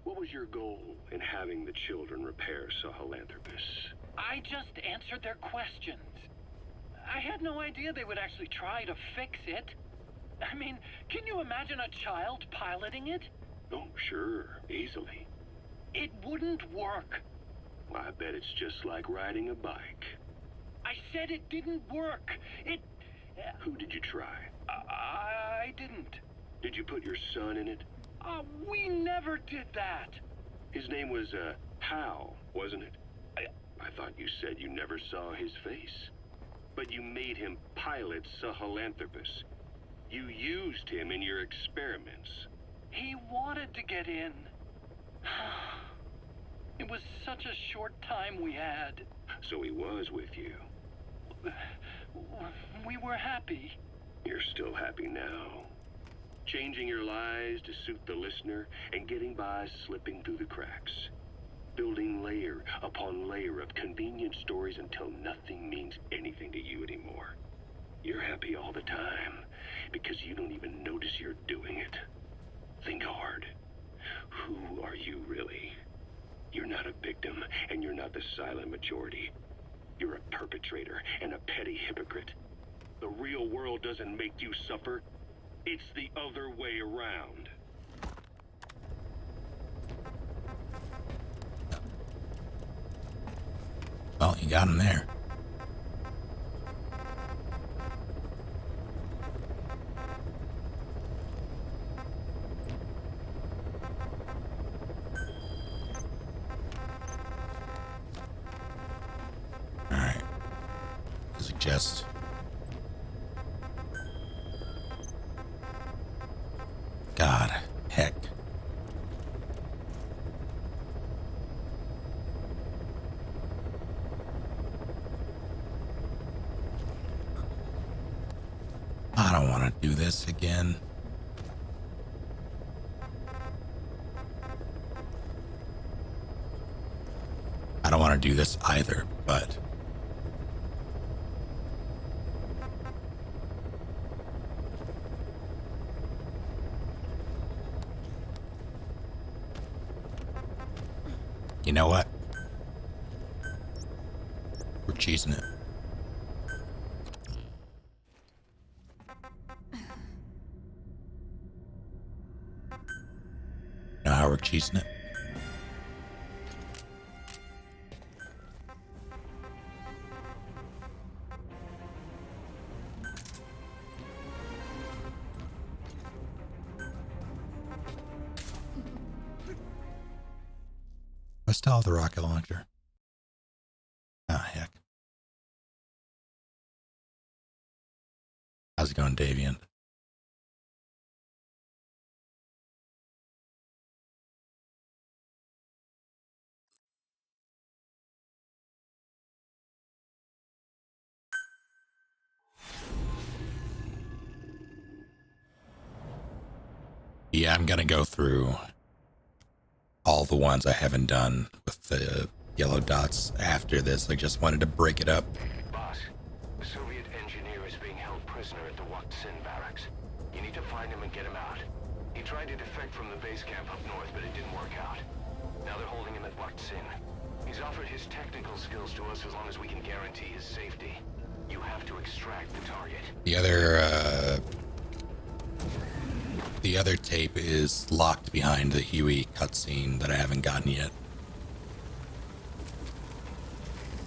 S11: What was your goal in having the children repair Sahelanthropus?
S16: I just answered their questions. I had no idea they would actually try to fix it. I mean, can you imagine a child piloting it?
S11: Oh, sure. Easily.
S16: It wouldn't work.
S11: Well, I bet it's just like riding a bike.
S16: I said it didn't work. It...
S11: Who did you try?
S16: I didn't.
S11: Did you put your son in it?
S16: We never did that.
S11: His name was, Hal, wasn't it? I thought you said you never saw his face. But you made him pilot Sahelanthropus. You used him in your experiments.
S16: He wanted to get in. It was such a short time we had.
S11: So he was with you.
S16: We were happy.
S11: You're still happy now. Changing your lies to suit the listener and getting by slipping through the cracks. Building layer upon layer of convenient stories until nothing means anything to you anymore. You're happy all the time because you don't even notice you're doing it. Think hard. Who are you really? You're not a victim, and you're not the silent majority. You're a perpetrator and a petty hypocrite. The real world doesn't make you suffer. It's the other way around.
S10: Well, you got him there. Alright. Suggest. God, heck. I don't want to do this again. I don't want to do this either, but you know what? We're cheesing it. Know how we're cheesing it? I still have the rocket launcher. Ah, heck. How's it going, Davian? Yeah, I'm gonna go through all the ones I haven't done with the yellow dots after this. I just wanted to break it up.
S8: Boss, the Soviet engineer is being held prisoner at the Wacht Sin barracks. You need to find him and get him out. He tried to defect from the base camp up north, but it didn't work out. Now they're holding him at Wacht Sin. as long as we can guarantee his safety. You have to extract the target.
S10: The other tape is locked behind the Huey cutscene that I haven't gotten yet.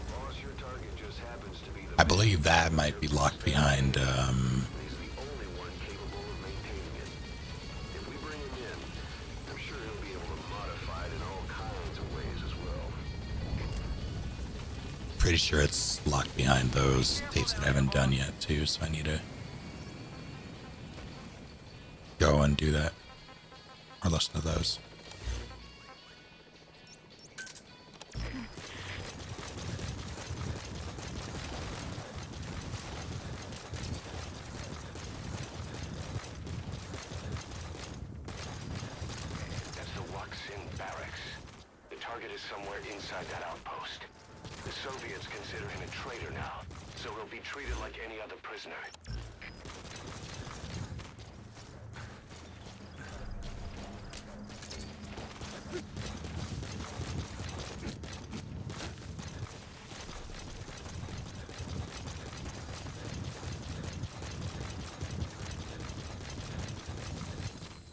S8: Boss, your target just happens to be the
S10: I believe that might be locked behind,
S8: He's the only one capable of maintaining it. If we bring him in, I'm sure he'll be able to modify it in all kinds of ways as well.
S10: pretty sure it's locked behind those tapes that I haven't done yet, too, so I need to go and do that. Or listen to those.
S8: That's the Waksin barracks. The target is somewhere inside that outpost. The Soviets consider him a traitor now, so he'll be treated like any other prisoner.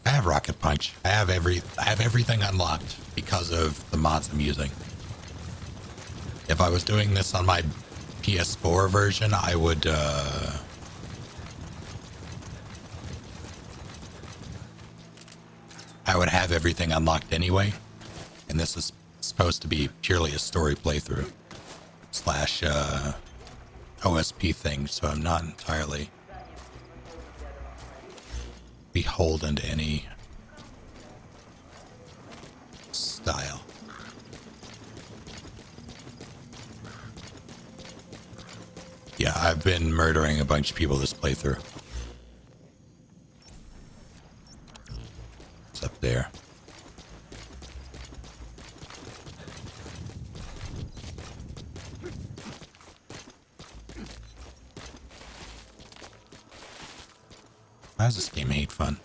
S10: I have Rocket Punch. I have everything unlocked because of the mods I'm using. If I was doing this on my PS4 version, I would have everything unlocked anyway. And this is supposed to be purely a story playthrough slash OSP thing, so I'm not entirely beholden to any style. Yeah, I've been murdering a bunch of people this playthrough. It's up there. Why does this game hate fun?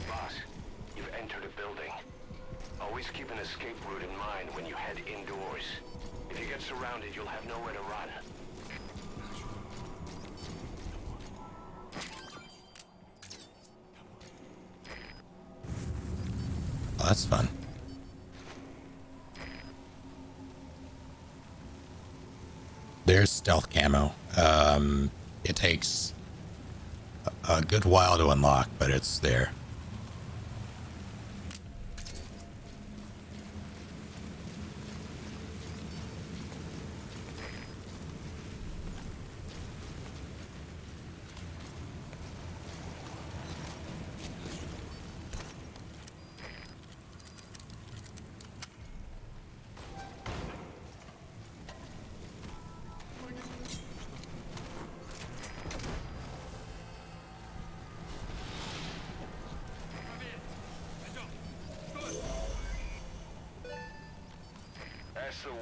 S8: Boss, you've entered a building. Always keep an escape route in mind when you head indoors. If you get surrounded, you'll have nowhere to run.
S10: Oh, that's fun. There's stealth camo. It takes a good while to unlock, but it's there.
S8: That's the way.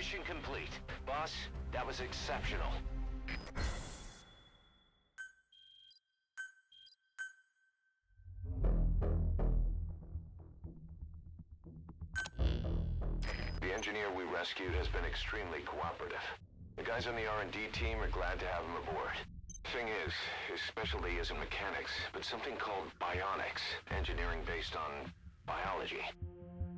S8: Mission complete. Boss, that was exceptional. The engineer we rescued has been extremely cooperative. The guys on the R&D team are glad to have him aboard. Thing is, his specialty isn't mechanics, but something called bionics, engineering based on biology.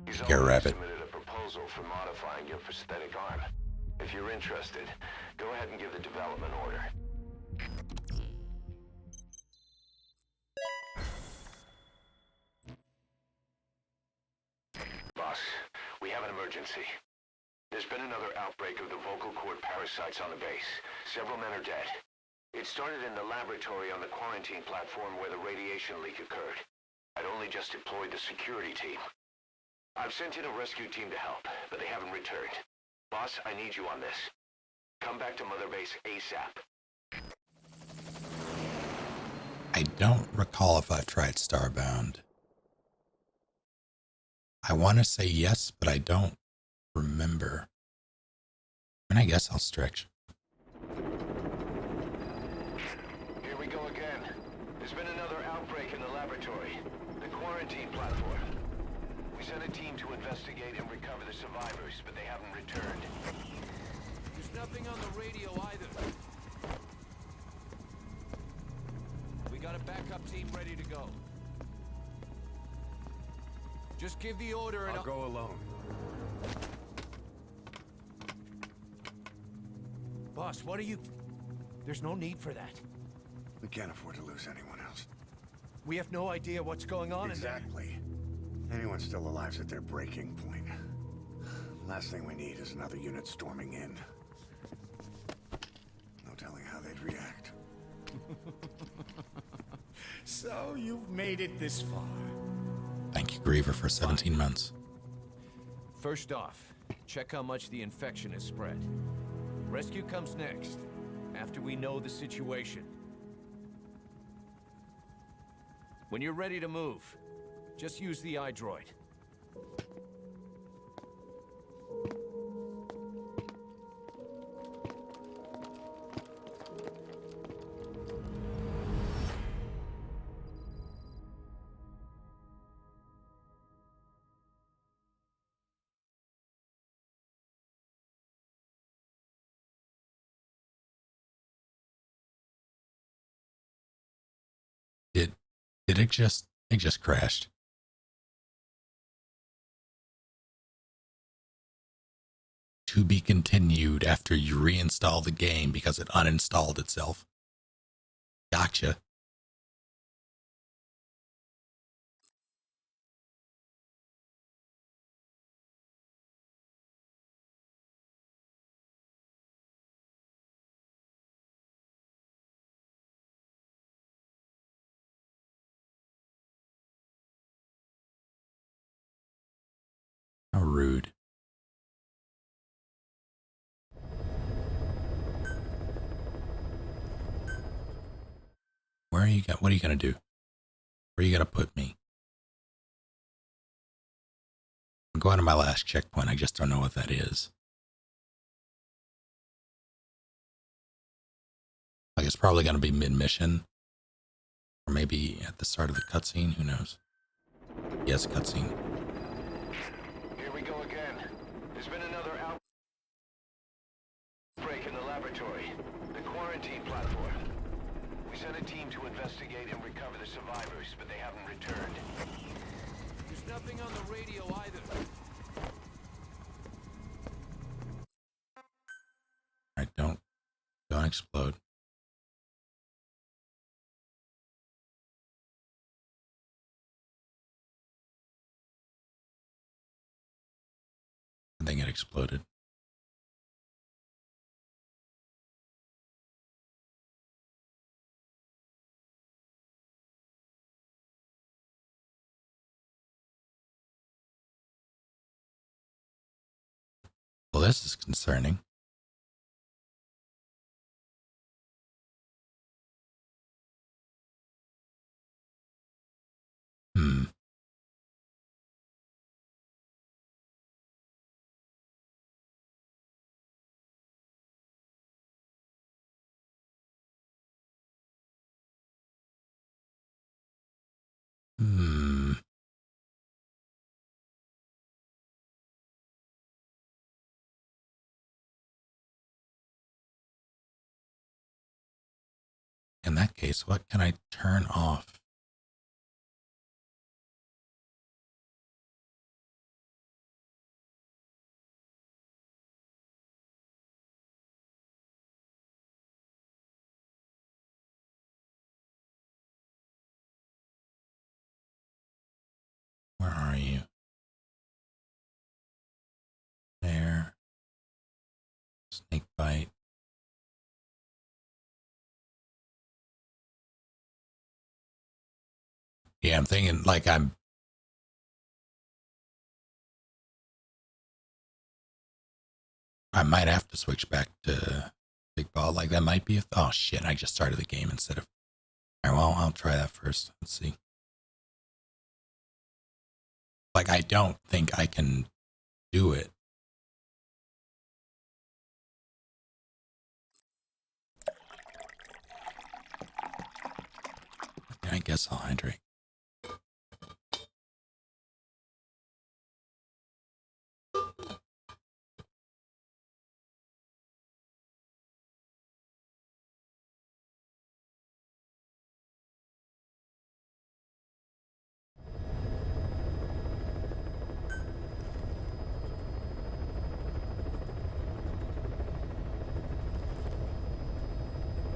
S8: He's already submitted a proposal for modifying your prosthetic arm. If you're interested, go ahead and give the development order. Boss, we have an emergency. There's been another outbreak of the vocal cord parasites on the base. Several men are dead. It started in the laboratory on the quarantine platform where the radiation leak occurred. I'd only just deployed the security team. I've sent in a rescue team to help, but they haven't returned. Boss, I need you on this. Come back to Mother Base ASAP.
S10: I don't recall if I've tried Starbound. I want to say yes, but I don't remember. And I guess I'll stretch.
S8: Here we go again. There's been another outbreak in the laboratory. The quarantine platform. We sent a team to investigate and recover the survivors, but they haven't returned.
S4: There's nothing on the radio either. We got a backup team ready to go. Just give the order and
S11: I'll go alone.
S14: Boss, what are you... There's no need for that.
S12: We can't afford to lose anyone else.
S14: We have no idea what's going on
S12: Exactly. Anyone still alive's at their breaking point. Last thing we need is another unit storming in. No telling how they'd react.
S9: So you've made it this far.
S10: Thank you, Griever, for 17 months.
S4: First off, check how much the infection has spread. Rescue comes next, after we know the situation. When you're ready to move, just use the iDroid.
S10: Did it just crashed? To be continued after you reinstall the game because it uninstalled itself. Gotcha. How rude. Where are you what are you gonna do? Where are you gonna put me? I'm going to my last checkpoint. I just don't know what that is. Like it's probably gonna be mid-mission. Or maybe at the start of the cutscene, who knows? Yes, cutscene.
S8: Here we go again. There's been another outbreak in the laboratory. The quarantine platform. We sent a team to investigate and recover the survivors, but they haven't returned.
S4: There's nothing on the radio either.
S10: Alright, don't explode. I think it exploded. Well, this is concerning. In that case, what can I turn off? Where are you? There. Snake bite. Yeah, I'm thinking like I might have to switch back to Big Ball. Like that might be a, oh shit, I just started the game instead of, all right, well, I'll try that first. Let's see. Like, I don't think I can do it. I guess I'll hydrate.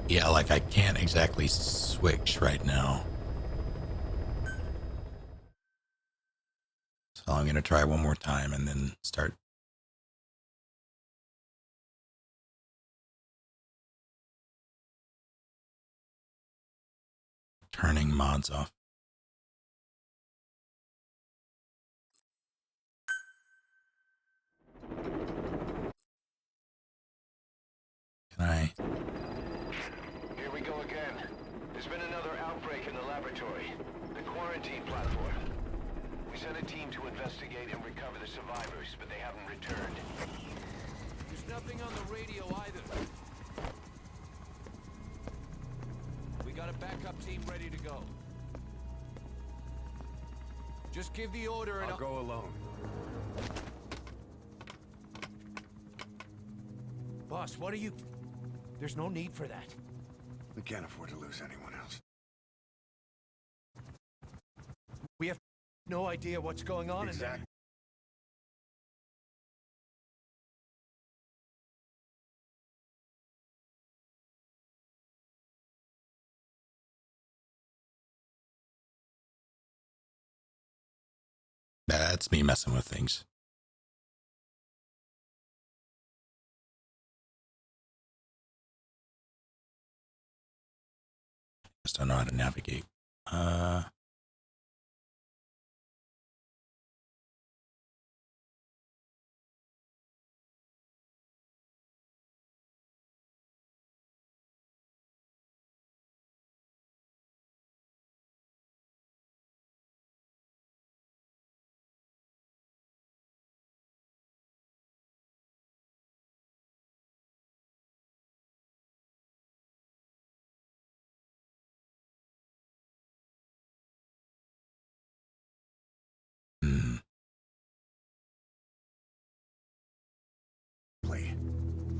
S10: Yeah, like I can't exactly switch right now. So I'm going to try one more time and then start. Turning mods off. Can I?
S8: Here we go again. There's been another outbreak in the laboratory. The quarantine platform. We sent a team to investigate and recover the survivors, but they haven't returned.
S4: There's nothing on the radio either. We got a backup team ready to go. Just give the order and
S11: I'll go alone.
S4: Boss, what are you... There's no need for that.
S12: We can't afford to lose anyone else.
S4: We have no idea what's going on in there.
S10: That's me messing with things. Just don't know how to navigate.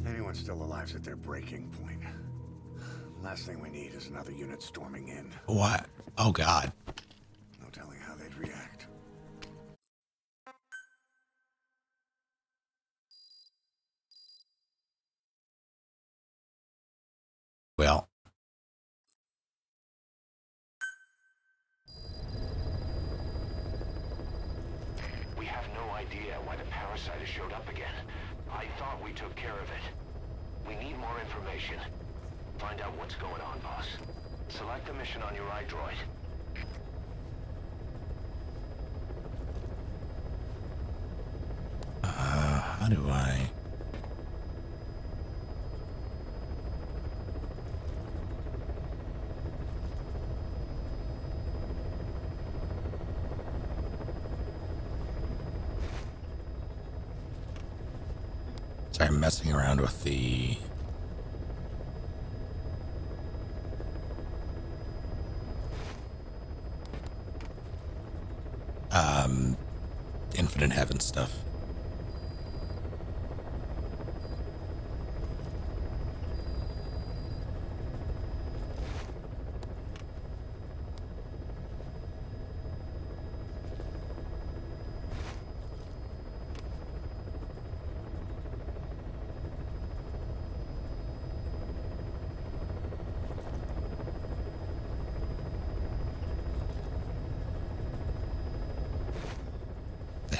S12: Anyone's still alive's at their breaking point. Last thing we need is another unit storming in.
S10: What? Oh God.
S12: No telling how they'd react.
S10: Well.
S8: We have no idea why the parasite has showed up again. I thought we took care of it. We need more information. Find out what's going on, boss. Select the mission on your iDroid.
S10: How do I? Sorry, I'm messing around with the Infinite Heaven stuff.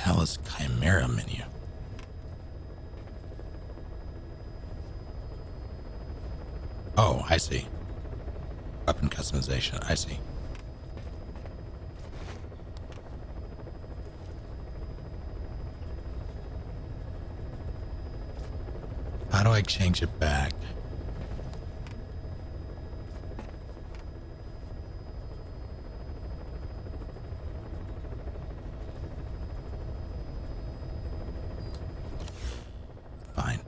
S10: hell is Chimera menu? Oh, I see. Weapon customization, I see. How do I change it back? Fine.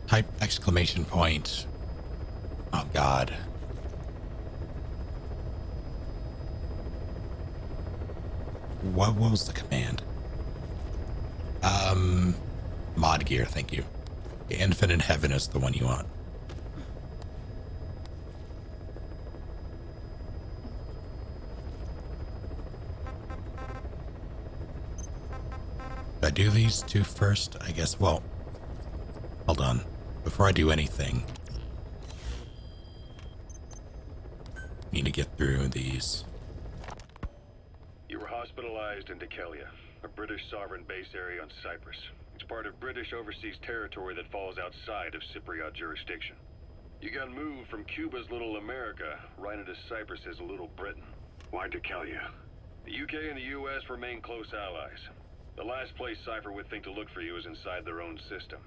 S10: Type exclamation point. Oh God. What was the command? Mod gear, thank you. Infinite Heaven is the one you want. Should I do these two first? I guess, well, hold on. Before I do anything, need to get through these.
S11: You were hospitalized in Dekelia, a British sovereign base area on Cyprus. It's part of British overseas territory that falls outside of Cypriot jurisdiction. You got moved from Cuba's Little America right into Cyprus's Little Britain. Why Dekelia? The UK and the US remain close allies. The last place Cypher would think to look for you is inside their own system.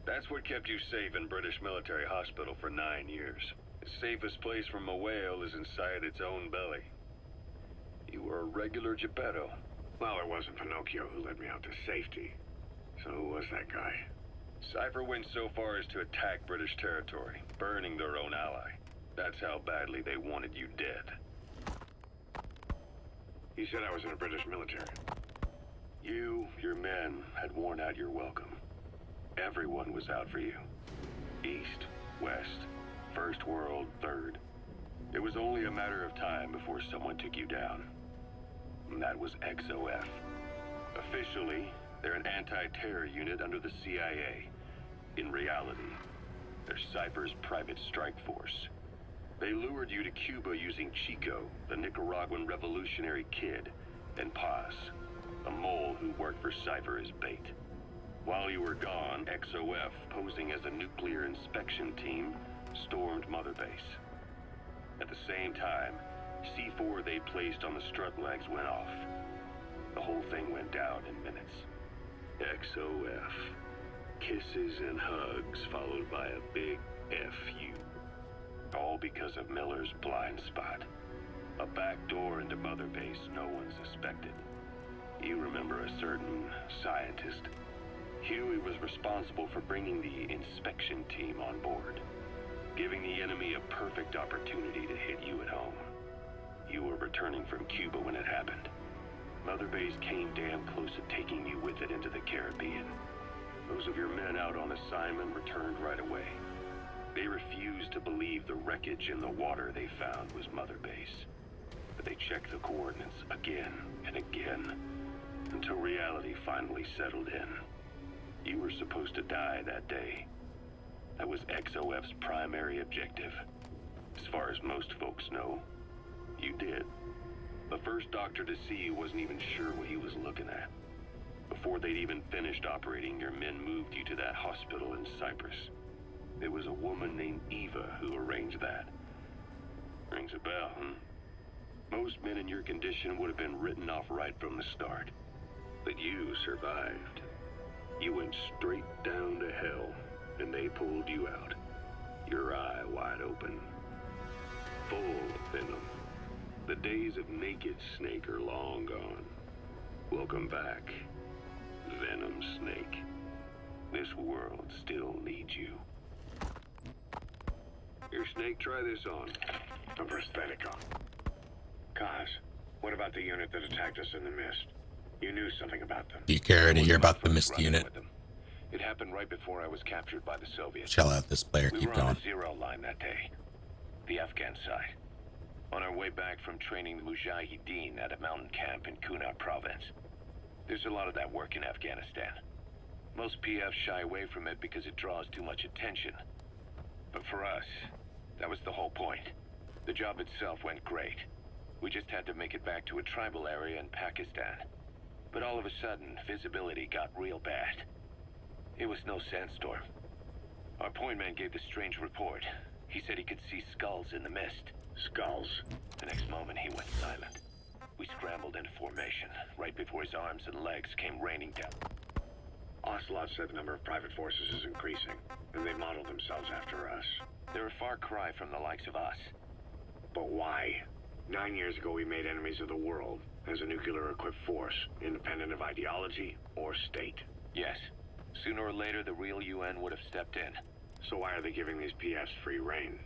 S11: That's what kept you safe in British military hospital for 9 years. The safest place from a whale is inside its own belly. You were a regular Geppetto.
S12: Well, it wasn't Pinocchio who led me out to safety. So who was that guy?
S11: Cypher went so far as to attack British territory, burning their own ally. That's how badly they wanted you dead.
S12: He said I was in the British military.
S11: You, your men, had worn out your welcome. Everyone was out for you. East, West, First World, Third. It was only a matter of time before someone took you down. And that was XOF. Officially, they're an anti-terror unit under the CIA. In reality, they're Cypher's private strike force. They lured you to Cuba using Chico, the Nicaraguan revolutionary kid, and Paz, a mole who worked for Cypher as bait. While you were gone, XOF, posing as a nuclear inspection team, stormed Mother Base. At the same time, C4 they placed on the strut legs went off. The whole thing went down in minutes. XOF. Kisses and hugs followed by a big FU. All because of Miller's blind spot. A back door into Mother Base no one suspected. You remember a certain scientist? Huey was responsible for bringing the inspection team on board, giving the enemy a perfect opportunity to hit you at home. You were returning from Cuba when it happened. Mother Base came damn close to taking you with it into the Caribbean. Those of your men out on assignment returned right away. They refused to believe the wreckage in the water they found was Mother Base. But they checked the coordinates again and again, until reality finally settled in. You were supposed to die that day. That was XOF's primary objective. As far as most folks know, you did. The first doctor to see you wasn't even sure what he was looking at. Before they'd even finished operating, your men moved you to that hospital in Cyprus. It was a woman named Eva who arranged that. Rings a bell, huh? Most men in your condition would have been written off right from the start. But you survived. You went straight down to hell, and they pulled you out. Your eye wide open. Full of venom. The days of Naked Snake are long gone. Welcome back, Venom Snake. This world still needs you. Here, Snake, try this on.
S12: A prosthetic on. Kaz, what about the unit that attacked us in the mist?
S8: You knew something about them.
S10: Do you care to hear about the missed unit?
S4: It happened right before I was captured by the Soviets.
S10: Shell out this player,
S4: We
S10: keep
S4: were on
S10: going.
S4: the zero line that day, the Afghan side. On our way back from training the Mujahideen at a mountain camp in Kunar province. There's a lot of that work in Afghanistan. Most PFs shy away from it because it draws too much attention. But for us, that was the whole point. The job itself went great. We just had to make it back to a tribal area in Pakistan. But all of a sudden, visibility got real bad. It was no sandstorm. Our point man gave this strange report. He said he could see skulls in the mist.
S8: Skulls?
S4: The next moment, he went silent. We scrambled into formation, right before his arms and legs came raining down.
S8: Ocelot said the number of private forces is increasing, and they modeled themselves after us.
S4: They're a far cry from the likes of us.
S8: But why? 9 years ago we made enemies of the world as a nuclear-equipped force, independent of ideology or state.
S4: Yes. Sooner or later, the real UN would have stepped in.
S8: So why are they giving these PFs free rein?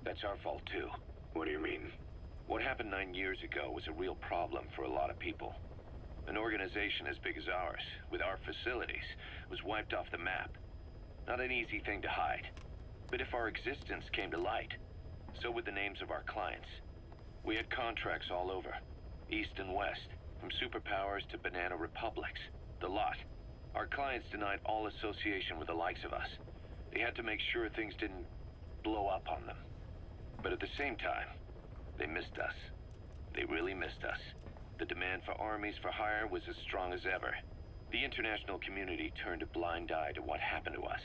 S4: That's our fault, too.
S8: What do you mean?
S4: What happened 9 years ago was a real problem for a lot of people. An organization as big as ours, with our facilities, was wiped off the map. Not an easy thing to hide. But if our existence came to light, so would the names of our clients. We had contracts all over, east and west, from superpowers to banana republics, the lot. Our clients denied all association with the likes of us. They had to make sure things didn't blow up on them. But at the same time, they missed us. They really missed us. The demand for armies for hire was as strong as ever. The international community turned a blind eye to what happened to us,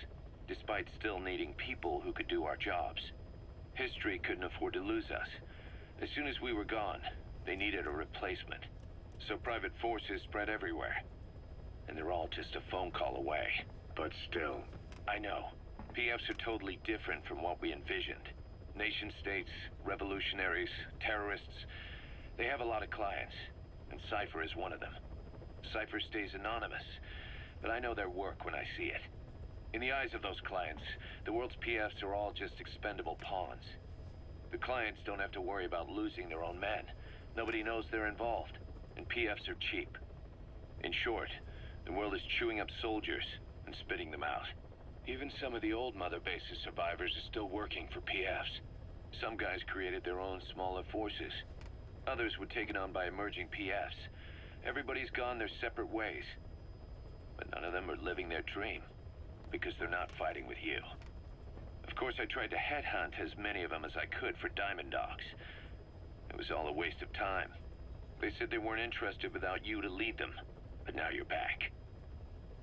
S4: despite still needing people who could do our jobs. History couldn't afford to lose us. As soon as we were gone, they needed a replacement. So private forces spread everywhere. And they're all just a phone call away.
S8: But still.
S4: I know. PFs are totally different from what we envisioned. Nation-states, revolutionaries, terrorists. They have a lot of clients, and Cypher is one of them. Cypher stays anonymous, but I know their work when I see it. In the eyes of those clients, the world's PFs are all just expendable pawns. The clients don't have to worry about losing their own men. Nobody knows they're involved, and PFs are cheap. In short, the world is chewing up soldiers and spitting them out. Even some of the old Mother Base's survivors are still working for PFs. Some guys created their own smaller forces. Others were taken on by emerging PFs. Everybody's gone their separate ways. But none of them are living their dream, because they're not fighting with you. Of course, I tried to headhunt as many of them as I could for Diamond Dogs. It was all a waste of time. They said they weren't interested without you to lead them, but now you're back.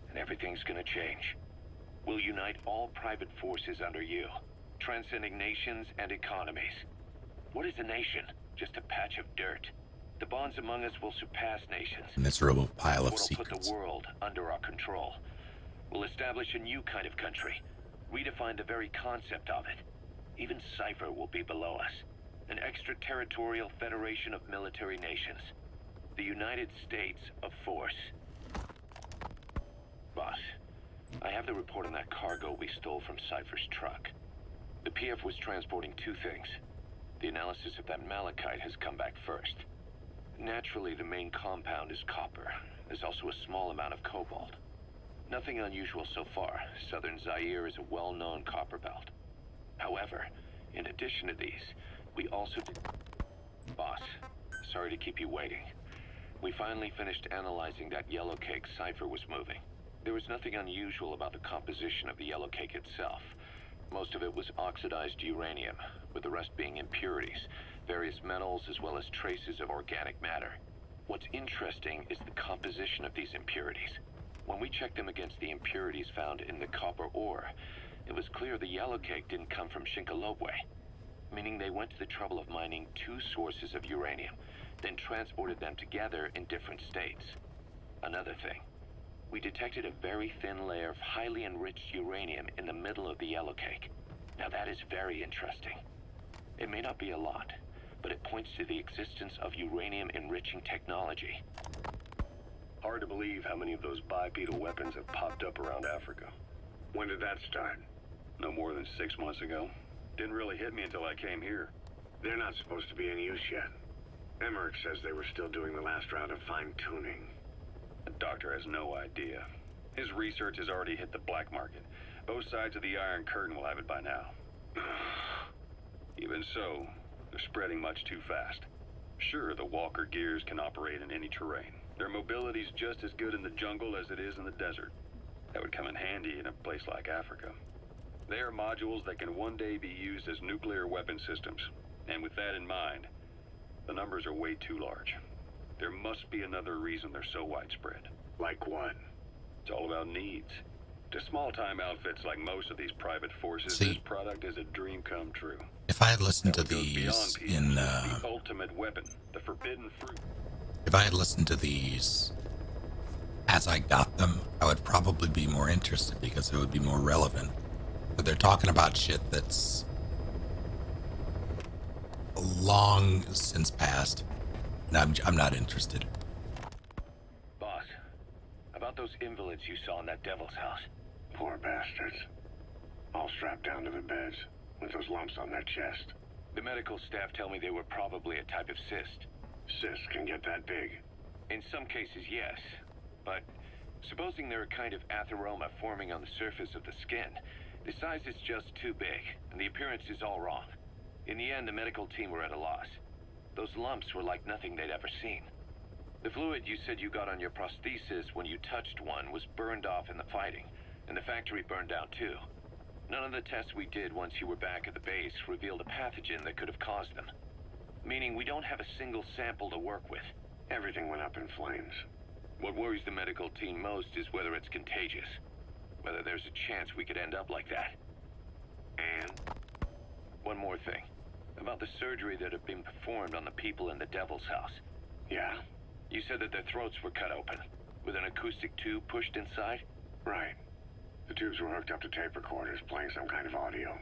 S4: And everything's gonna change. We'll unite all private forces under you, transcending nations and economies. What is a nation? Just a patch of dirt. The bonds among us will surpass nations.
S10: And this robo pile of
S4: What'll
S10: secrets.
S4: put the world under our control. We'll establish a new kind of country, redefine the very concept of it. Even Cypher will be below us. An extraterritorial federation of military nations. The United States of Force. Boss, I have the report on that cargo we stole from Cypher's truck. The PF was transporting two things. The analysis of that malachite has come back first. Naturally, the main compound is copper. There's also a small amount of cobalt. Nothing unusual so far. Southern Zaire is a well-known copper belt. However, in addition to these, we also did... Boss, sorry to keep you waiting. We finally finished analyzing that yellow cake Cypher was moving. There was nothing unusual about the composition of the yellow cake itself. Most of it was oxidized uranium, with the rest being impurities, various metals, as well as traces of organic matter. What's interesting is the composition of these impurities. When we checked them against the impurities found in the copper ore, it was clear the yellow cake didn't come from Shinkolobwe, meaning they went to the trouble of mining two sources of uranium, then transported them together in different states. Another thing, we detected a very thin layer of highly enriched uranium in the middle of the yellow cake. Now that is very interesting. It may not be a lot, but it points to the existence of uranium-enriching technology.
S8: Hard to believe how many of those bipedal weapons have popped up around Africa. When did that start? No more than 6 months ago. Didn't really hit me until I came here. They're not supposed to be in use yet. Emmerich says they were still doing the last round of fine-tuning. The doctor has no idea. His research has already hit the black market. Both sides of the Iron Curtain will have it by now. Even so, they're spreading much too fast. Sure, the Walker gears can operate in any terrain. Their mobility's just as good in the jungle as it is in the desert. That would come in handy in a place like Africa. They are modules that can one day be used as nuclear weapon systems. And with that in mind, the numbers are way too large. There must be another reason they're so widespread.
S12: Like what?
S8: It's all about needs. To small-time outfits like most of these private forces,
S10: See,
S8: this product is a dream come true.
S10: if I had listened to these in,
S8: The ultimate weapon, the forbidden fruit.
S10: if I had listened to these as I got them, I would probably be more interested because it would be more relevant. But they're talking about shit that's long since passed, and I'm not interested.
S4: Boss, about those invalids you saw in that devil's house.
S12: Poor bastards. All strapped down to the beds, with those lumps on their chest.
S4: The medical staff tell me they were probably a type of cyst.
S12: Cysts can get that big.
S4: In some cases, yes. But supposing they're a kind of atheroma forming on the surface of the skin, the size is just too big, and the appearance is all wrong. In the end, the medical team were at a loss. Those lumps were like nothing they'd ever seen. The fluid you said you got on your prosthesis when you touched one was burned off in the fighting, and the factory burned down too. None of the tests we did once you were back at the base revealed a pathogen that could have caused them. Meaning we don't have a single sample to work with.
S12: Everything went up in flames.
S4: What worries the medical team most is whether it's contagious. Whether there's a chance we could end up like that. And one more thing. About the surgery that had been performed on the people in the Devil's House.
S12: Yeah.
S4: You said that their throats were cut open, with an acoustic tube pushed inside?
S12: Right. The tubes were hooked up to tape recorders, playing some kind of audio.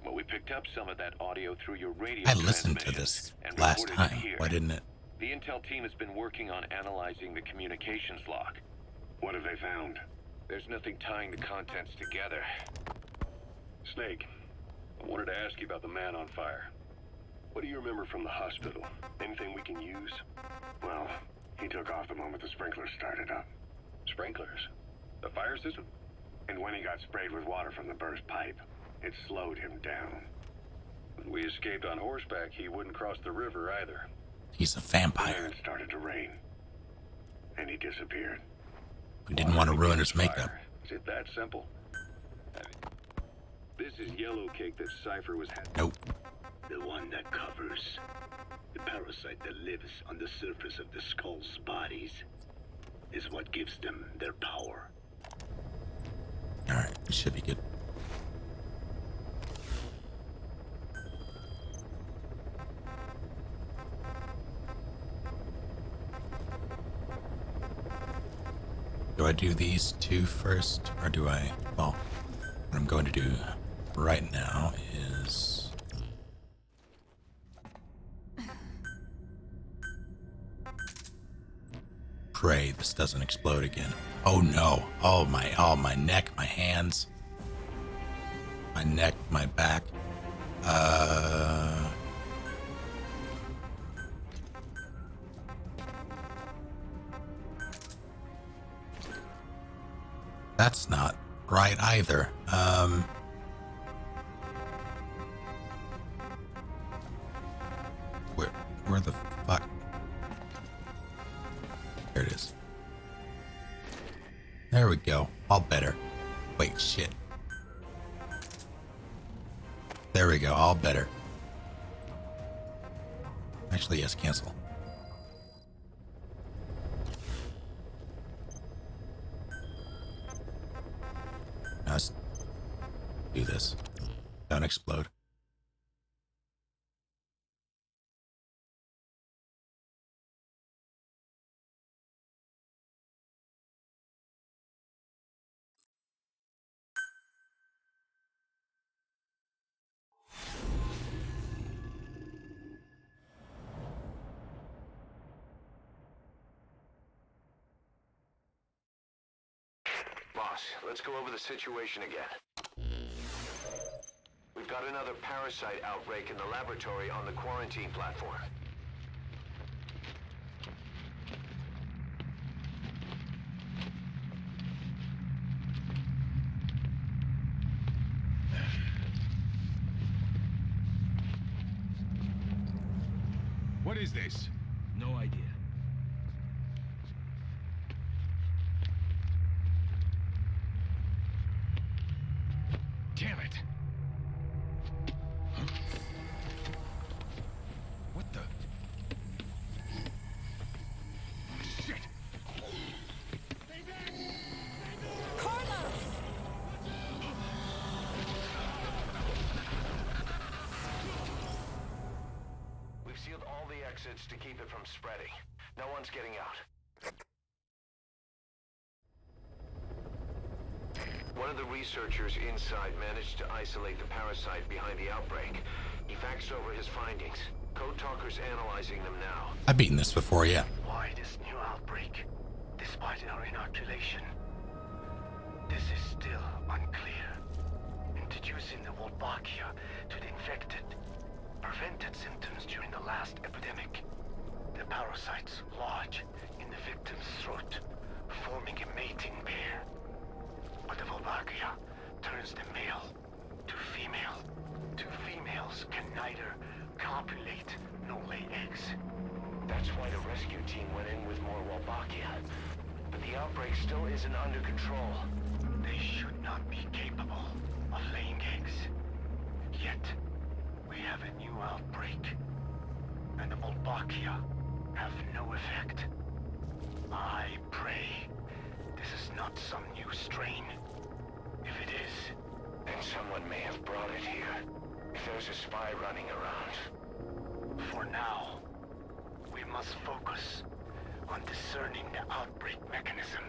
S4: Well, we picked up some of that audio through your radio
S10: I listened to this last time. Why didn't it?
S4: The intel team has been working on analyzing the communications log.
S12: What have they found?
S4: There's nothing tying the contents together.
S8: Snake, I wanted to ask you about the man on fire. What do you remember from the hospital? Anything we can use?
S12: Well, he took off the moment the sprinklers started up.
S8: Sprinklers? The fire system?
S12: And when he got sprayed with water from the burst pipe, it slowed him down.
S8: When we escaped on horseback, he wouldn't cross the river either.
S10: He's a vampire.
S12: And it started to rain. And he disappeared.
S10: We didn't want to ruin his makeup.
S8: Is it that simple? This is yellow cake that Cypher was having.
S10: Nope.
S17: The one that covers the parasite that lives on the surface of the skull's bodies is what gives them their power.
S10: Alright, it should be good. Do I do these two first, or do I... Well, what I'm going to do right now is... Pray this doesn't explode again. Oh no. Oh my neck, my hands. My neck, my back. That's not right either. Where the fuck? There it is. There we go. All better. Wait, shit. There we go. All better. Actually, yes, cancel. Now let's do this. Don't explode.
S4: Boss, let's go over the situation again. We've got another parasite outbreak in the laboratory on the quarantine platform.
S18: is this? No idea. Damn it! Huh? What the? Shit!
S8: We've sealed all the exits to keep it from spreading. No one's getting out. One of the researchers inside managed to isolate the parasite behind the outbreak. He faxed over his findings. Code Talker's analyzing them now.
S1: I've beaten this before, yeah.
S17: Why this new outbreak, despite our inoculation? This is still unclear. Introducing the Wolbachia to the infected prevented symptoms during the last epidemic. The parasites lodge in the victim's throat, forming a mating pair. But the Wolbachia turns the male to female. Two females can neither copulate nor lay eggs.
S8: That's why the rescue team went in with more Wolbachia. But the outbreak still isn't under control.
S17: They should not be capable of laying eggs. Yet, we have a new outbreak. And the Wolbachia have no effect. I pray this is not some new strain. If it is,
S8: then someone may have brought it here. If there's a spy running around.
S17: For now, we must focus on discerning the outbreak mechanism.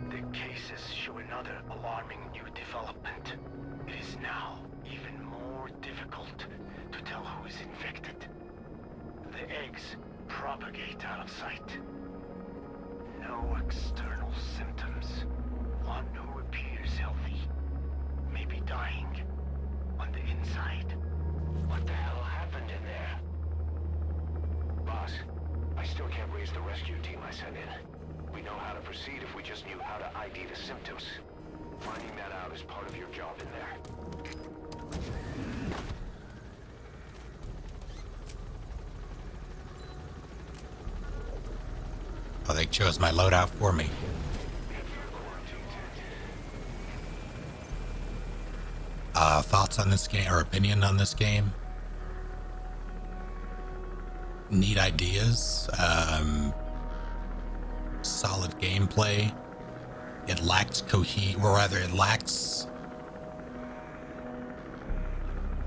S17: The cases show another alarming new development. It is now even more difficult to tell who is infected. The eggs propagate out of sight. No external symptoms. One who appears healthy may be dying on the inside.
S8: What the hell happened in there? Boss, I still can't raise the rescue team I sent in. We know how to proceed if we just knew how to ID the symptoms. Finding that out is part of your job in there.
S1: Oh, they chose my loadout for me. Thoughts on this game or opinion on this game? Neat ideas. Solid gameplay. It lacks it lacks.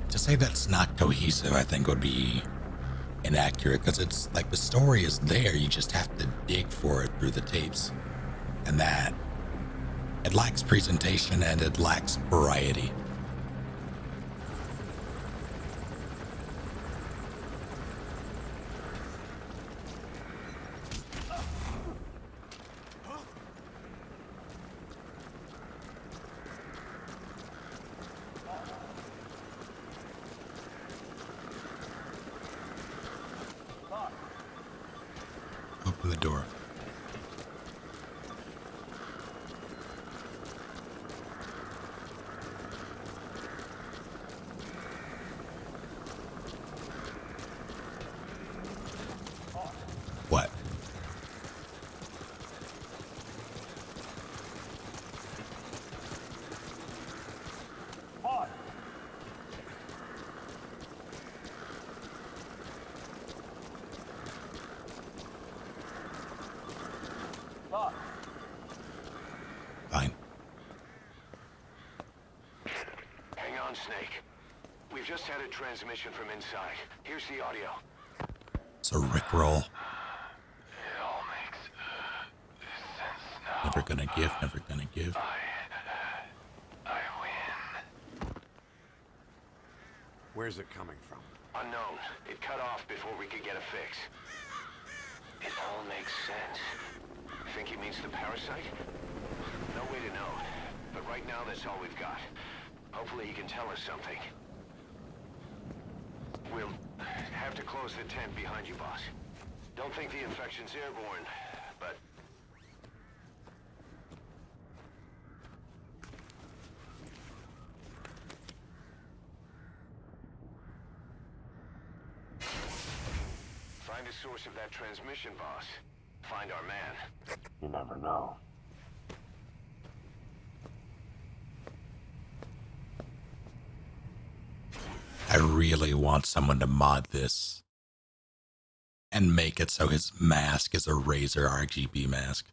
S1: To say that's not cohesive, I think would be inaccurate, because it's like the story is there, you just have to dig for it through the tapes, and that it lacks presentation and it lacks variety. Open the door. What? Fine.
S8: Hang on, Snake. We've just had a transmission from inside. Here's the audio.
S1: It's a Rickroll.
S8: It all makes sense now.
S1: Never gonna give, never gonna give.
S8: I win.
S12: Where's it coming from?
S8: Unknown. It cut off before we could get a fix. It all makes sense. Think he means the parasite? No way to know. But right now, that's all we've got. Hopefully he can tell us something. We'll have to close the tent behind you, boss. Don't think the infection's airborne, but... Find source of that transmission, boss. Find our man.
S12: You never know.
S10: I really want someone to mod this and make it so his mask is a Razer RGB mask.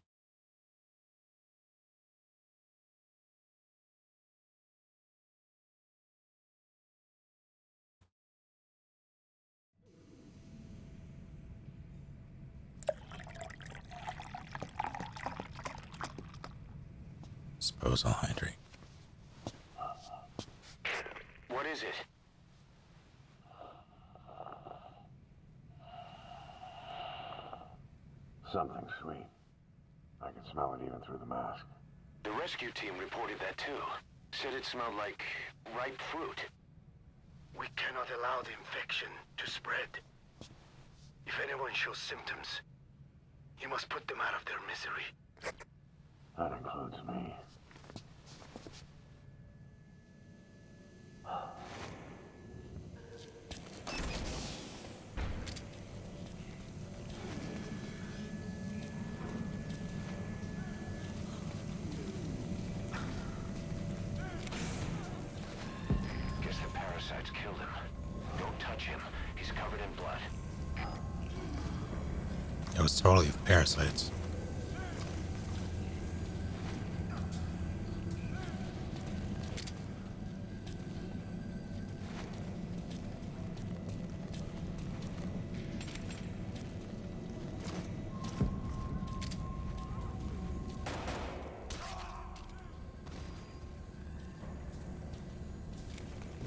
S10: Suppose I'll hydrate.
S8: What is it?
S12: Something sweet. I can smell it even through the mask.
S8: The rescue team reported that too. Said it smelled like ripe fruit.
S17: We cannot allow the infection to spread. If anyone shows symptoms, you must put them out of their misery.
S12: That includes me.
S8: Guess the parasites killed him. Don't touch him. He's covered in blood.
S10: It was totally parasites.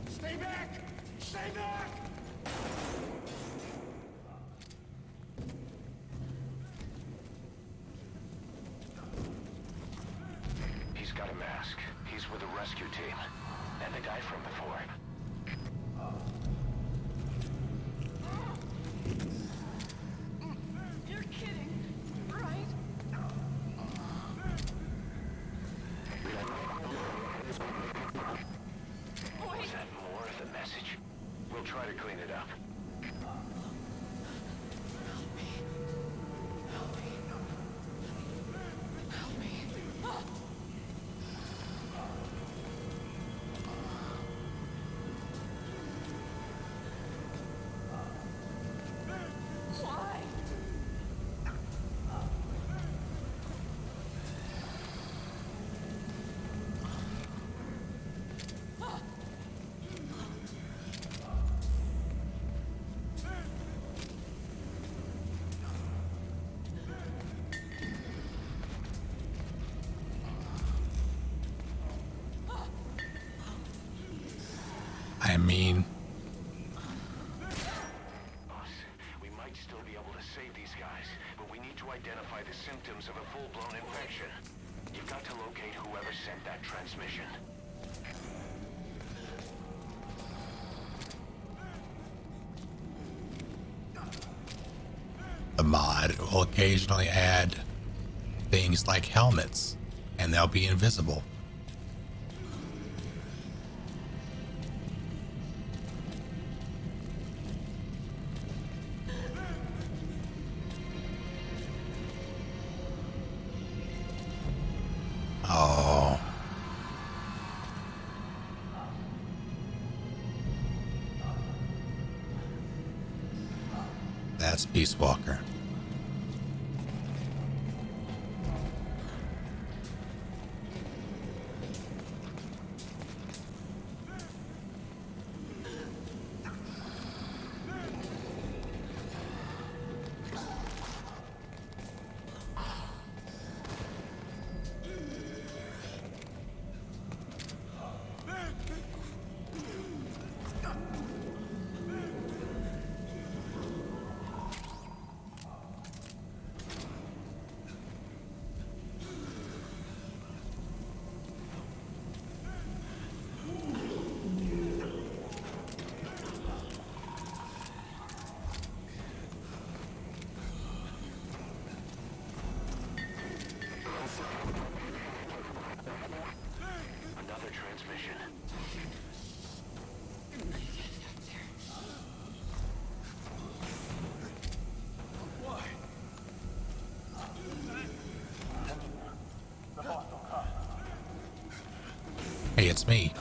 S9: Stay back! Stay back!
S8: He's got a mask. He's with the rescue team. And the guy from before.
S5: You're kidding, right?
S8: Was that more of the message? We'll try to clean it up.
S5: Why?
S10: I mean,
S8: Boss, we might still be able to save these guys, but we need to identify the symptoms of a full-blown infection. You've got to locate whoever sent that transmission.
S10: the mod will occasionally add things like helmets, and they'll be invisible. Oh. That's Peace Walker. Hey, it's me.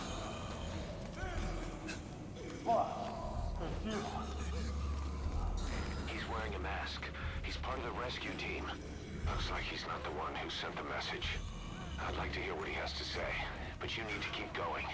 S8: He's wearing a mask. He's part of the rescue team. Looks like he's not the one who sent the message. I'd like to hear what he has to say, but you need to keep going.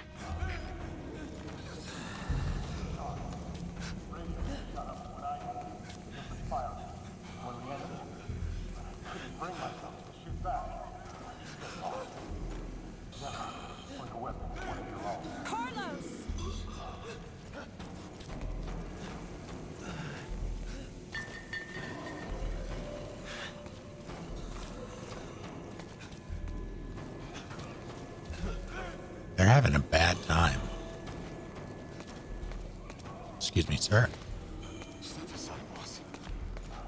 S10: They're having a bad time. Excuse me, sir.
S9: Step aside, boss.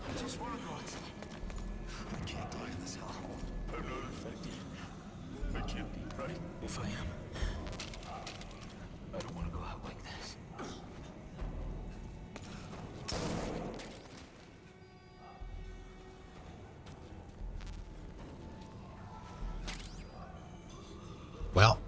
S9: I just want to go outside. I can't die in this hellhole. I'm not infected. I can't be, right? If I am, I don't want to go out like this.
S10: Well.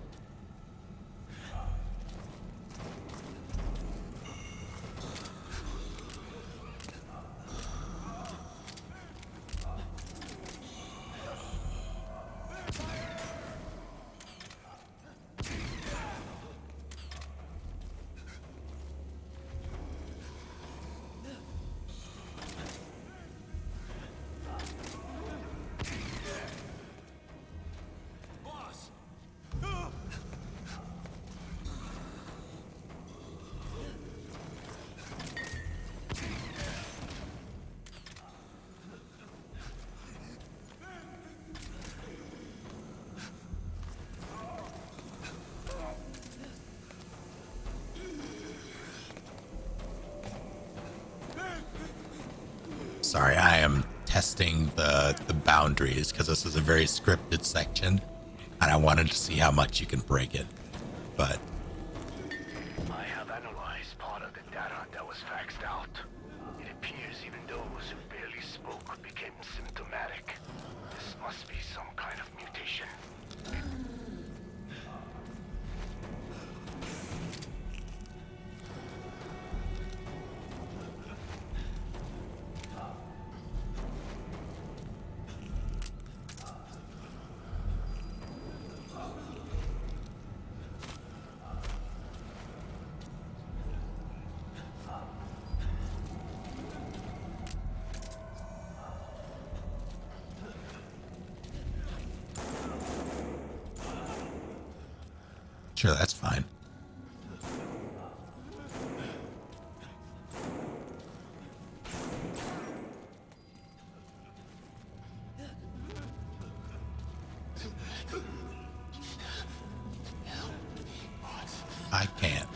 S10: Sorry, I am testing the boundaries because this is a very scripted section and I wanted to see how much you can break it. But
S8: I have analyzed part of the data that was faxed out. It appears even those who barely spoke became symptomatic. This must be some kind of mutation.
S10: sure, that's fine. I can't.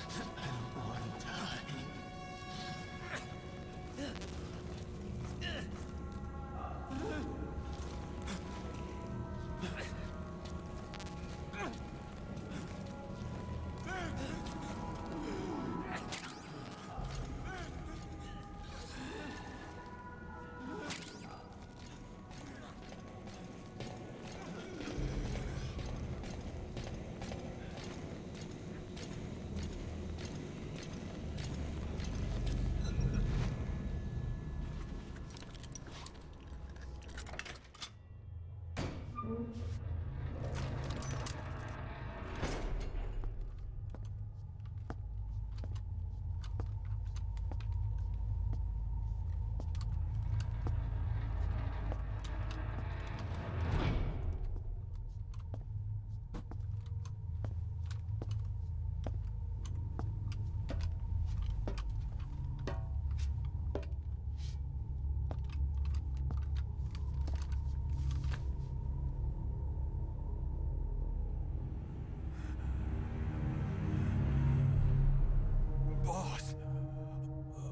S9: Boss!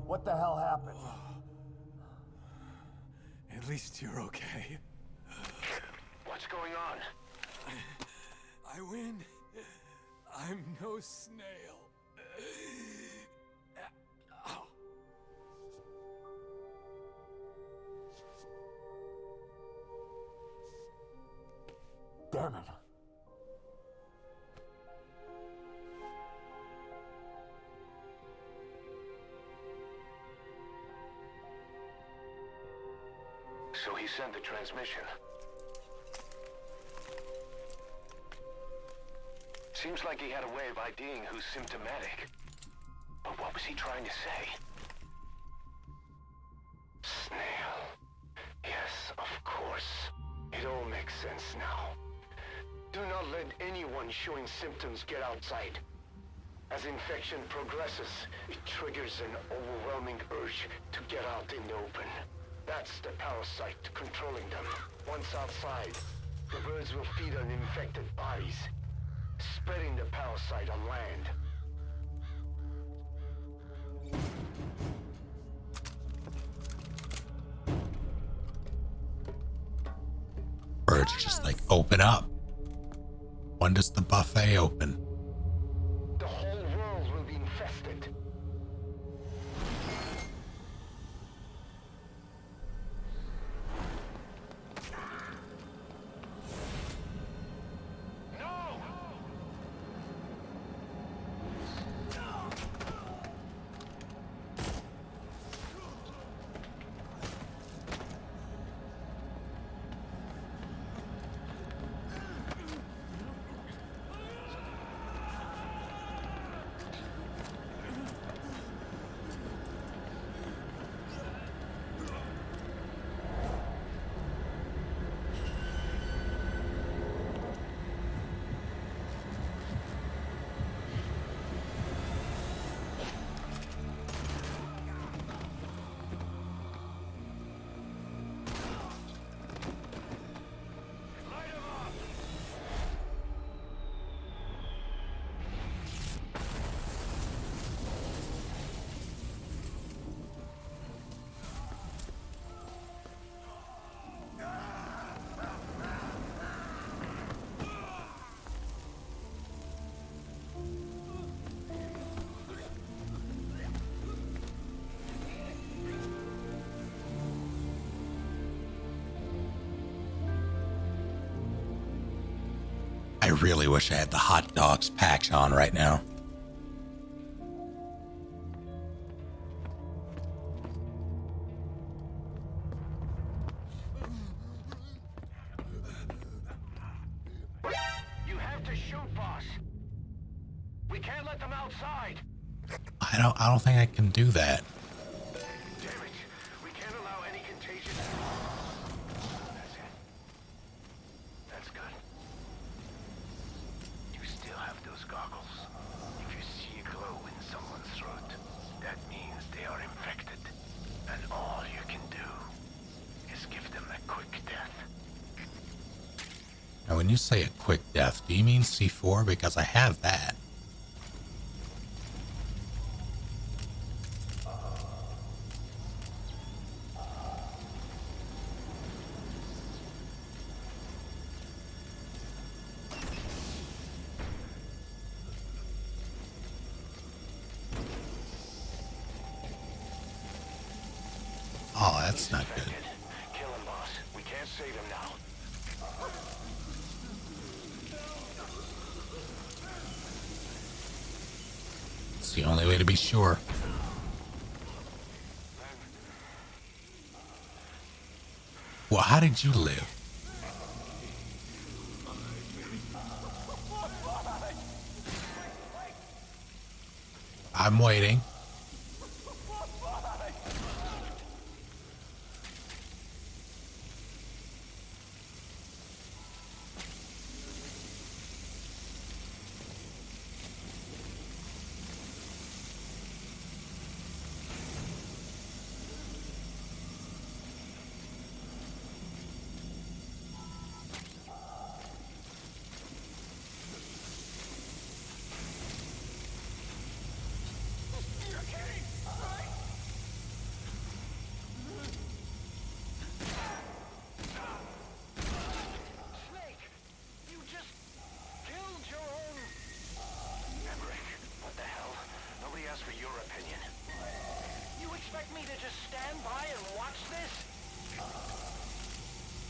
S17: What the hell happened?
S9: At least you're okay.
S8: What's going on?
S9: I win. I'm no snail.
S17: Damn it.
S8: so he sent the transmission. Seems like he had a way of IDing who's symptomatic. But what was he trying to say? Snail. Yes, of course. It all makes sense now. Do not let anyone showing symptoms get outside. As infection progresses, it triggers an overwhelming urge to get out in the open. That's the parasite controlling them. Once outside, the birds will feed on infected bodies, spreading the parasite on land.
S10: Birds just like open up. When does the buffet open?
S8: The whole world will be infested.
S10: I really wish I had the hot dogs patch on right now.
S8: You have to shoot, boss. We can't let them outside.
S10: I don't think I can do that.
S8: Damn it. We can't allow any contagion. That's it. That's good. You still have those goggles. If you see a glow in someone's throat, that means they are infected. And all you can do is give them a quick death.
S10: Now, when you say a quick death, do you mean C4? Because I have that. Oh, that's not good.
S8: Kill him, boss. We can't save him now.
S10: It's the only way to be sure. Well, how did you live? I'm waiting.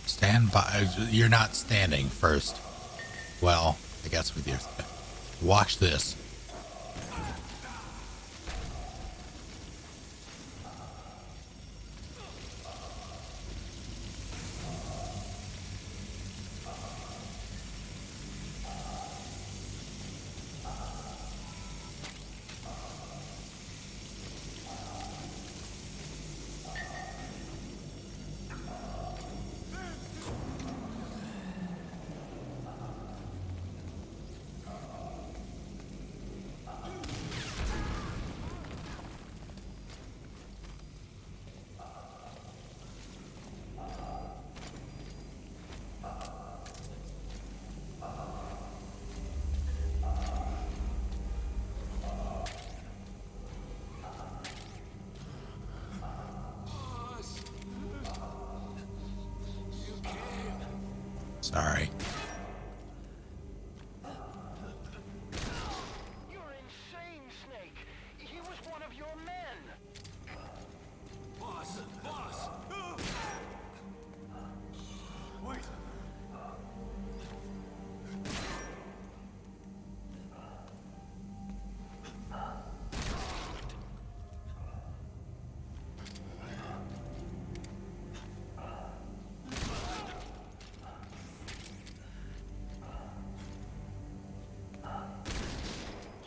S10: Stand by. You're not standing first. Well, I guess with your. Watch this.
S1: Sorry.
S17: You're insane, Snake. He was one of your men.
S9: Boss! Boss! Wait!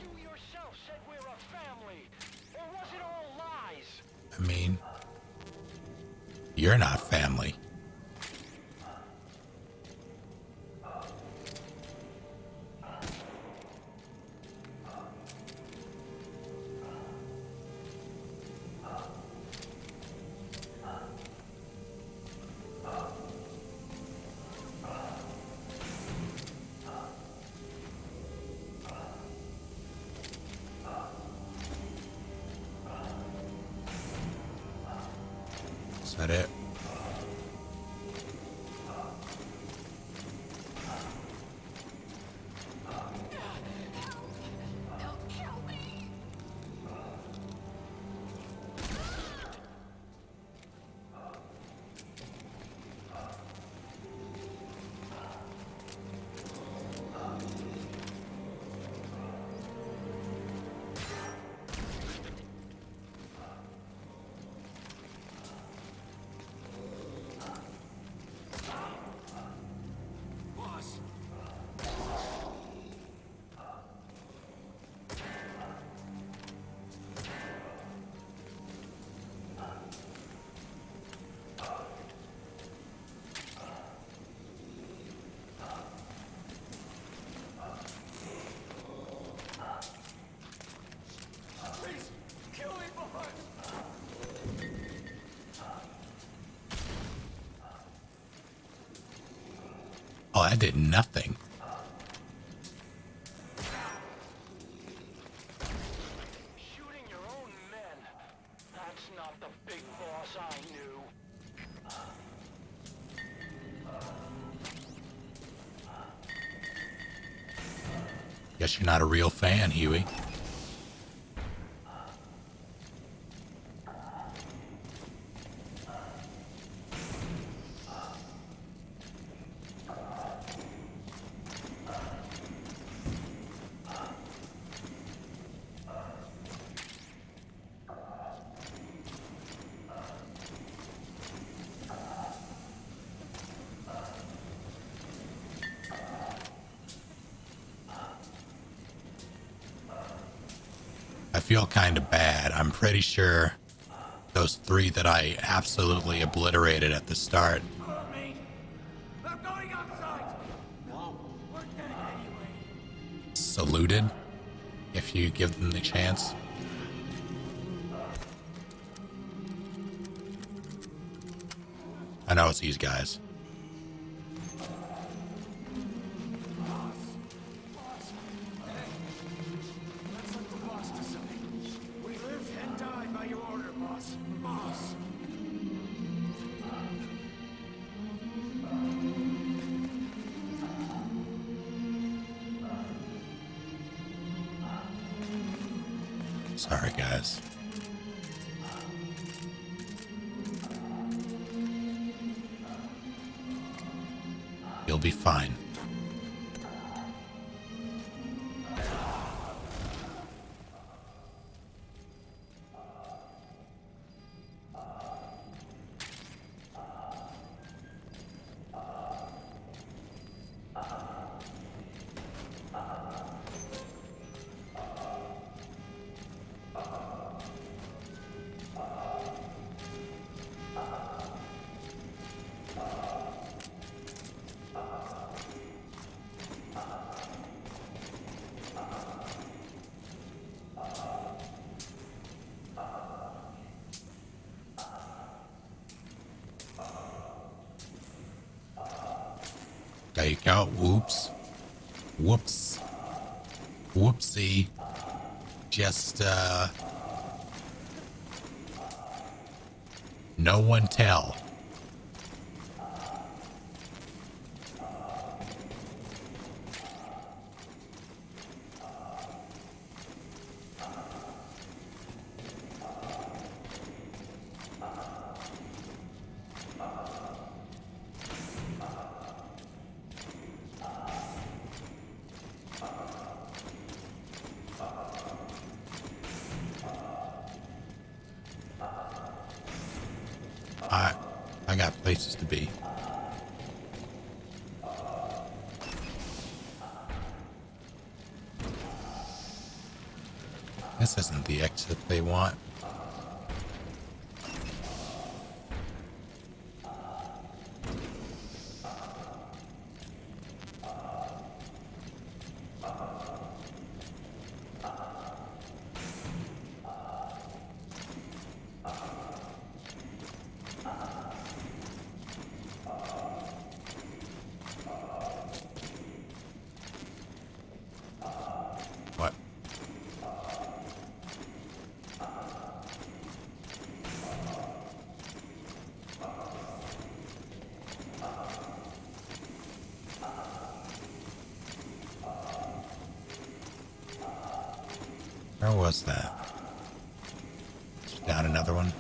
S17: You yourself said we're a family. Or was it all lies?
S1: I mean, you're not family. Is that it?
S9: Boss! Please, kill me, boss!
S1: Oh, I did nothing.
S17: Shooting your own men. That's not the big boss I knew.
S1: Guess you're not a real fan, Huey. I feel kind of bad. I'm pretty sure those three that I absolutely obliterated at the start
S9: I'm going outside! No, we're getting anyway.
S1: saluted if you give them the chance. I know it's these guys.
S9: Let's let the boss decide. We live and die by your order, boss. Boss!
S1: Sorry, guys. You'll be fine. There you go. Whoops. Whoops. Whoopsie. Just, no one tell. places to be. This isn't the exit they want. What? Where was that? Down another one.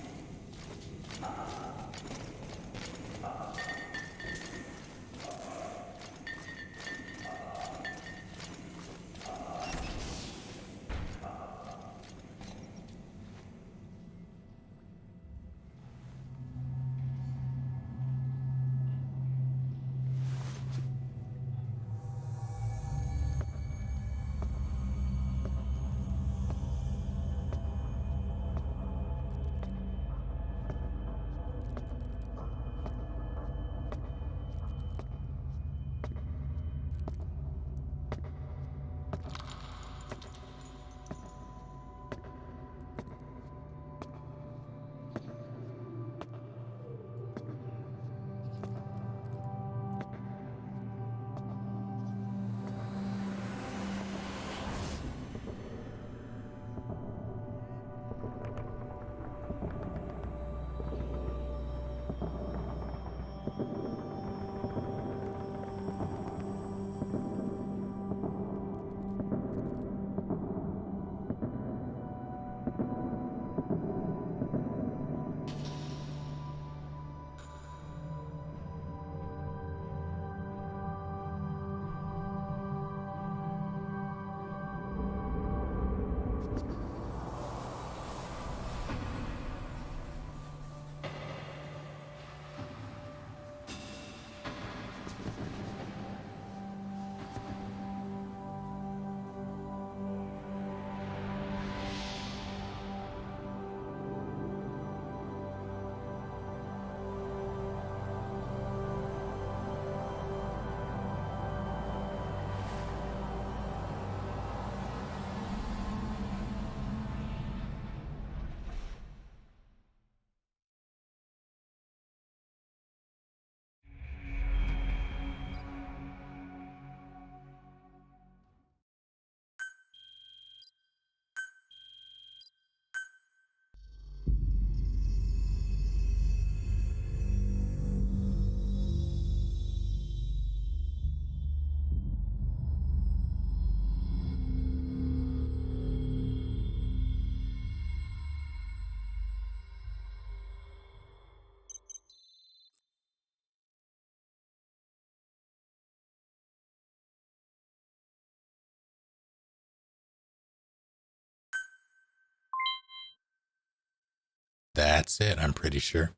S1: That's it, I'm pretty sure.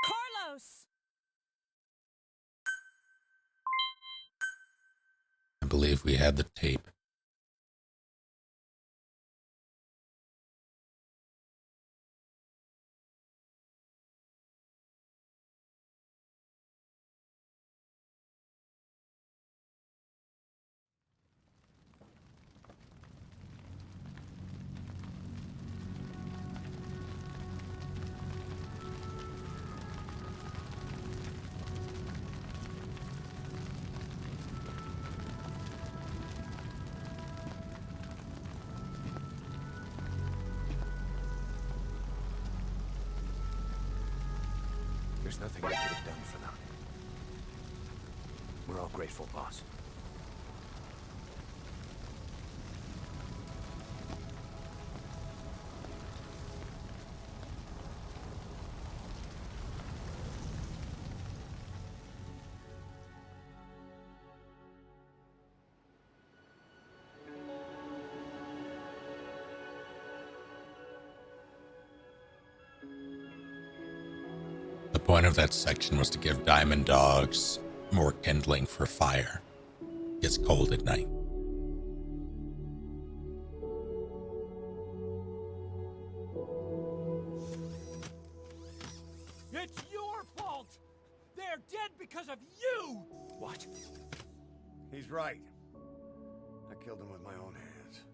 S19: Carlos!
S1: I believe we had the tape.
S9: There's nothing we could have done for them. We're all grateful, boss.
S10: point of that section was to give diamond dogs more kindling for fire. It's cold at night.
S9: It's your fault! They're dead because of you! What?
S12: He's right. I killed him with my own hands.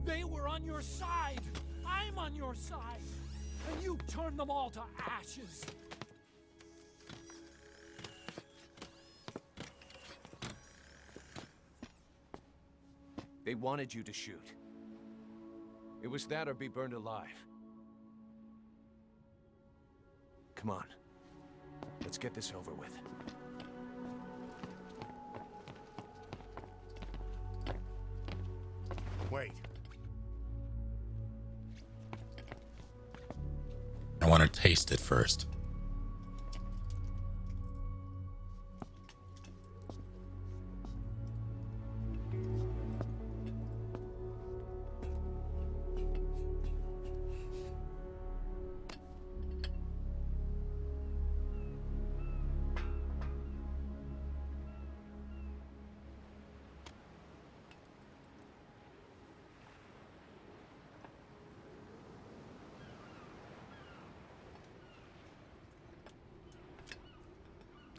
S9: They were on your side! I'm on your side! And you turned them all to ashes!
S11: They wanted you to shoot. It was that or be burned alive. Come on. Let's get this over with.
S12: Wait.
S10: I want to taste it first.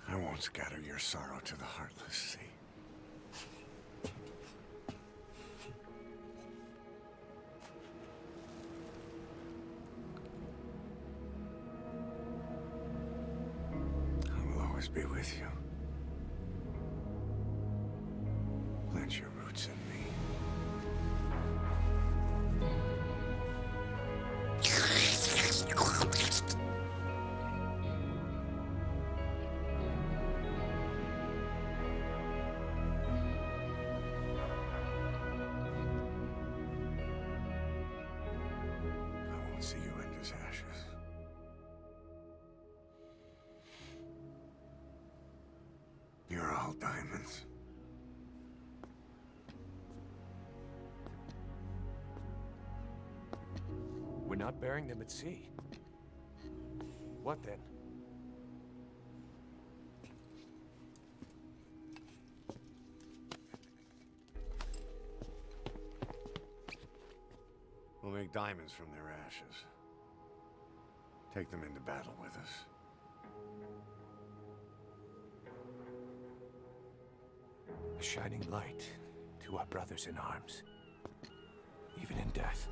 S12: I won't scatter your sorrow to the heartless sea. I will always be with you. Plant your roots in me. I won't see you end as ashes. You're all diamonds.
S11: We're not burying them at sea. What then?
S12: We'll make diamonds from their ashes. Take them into battle with us.
S11: A shining light to our brothers in arms, even in death.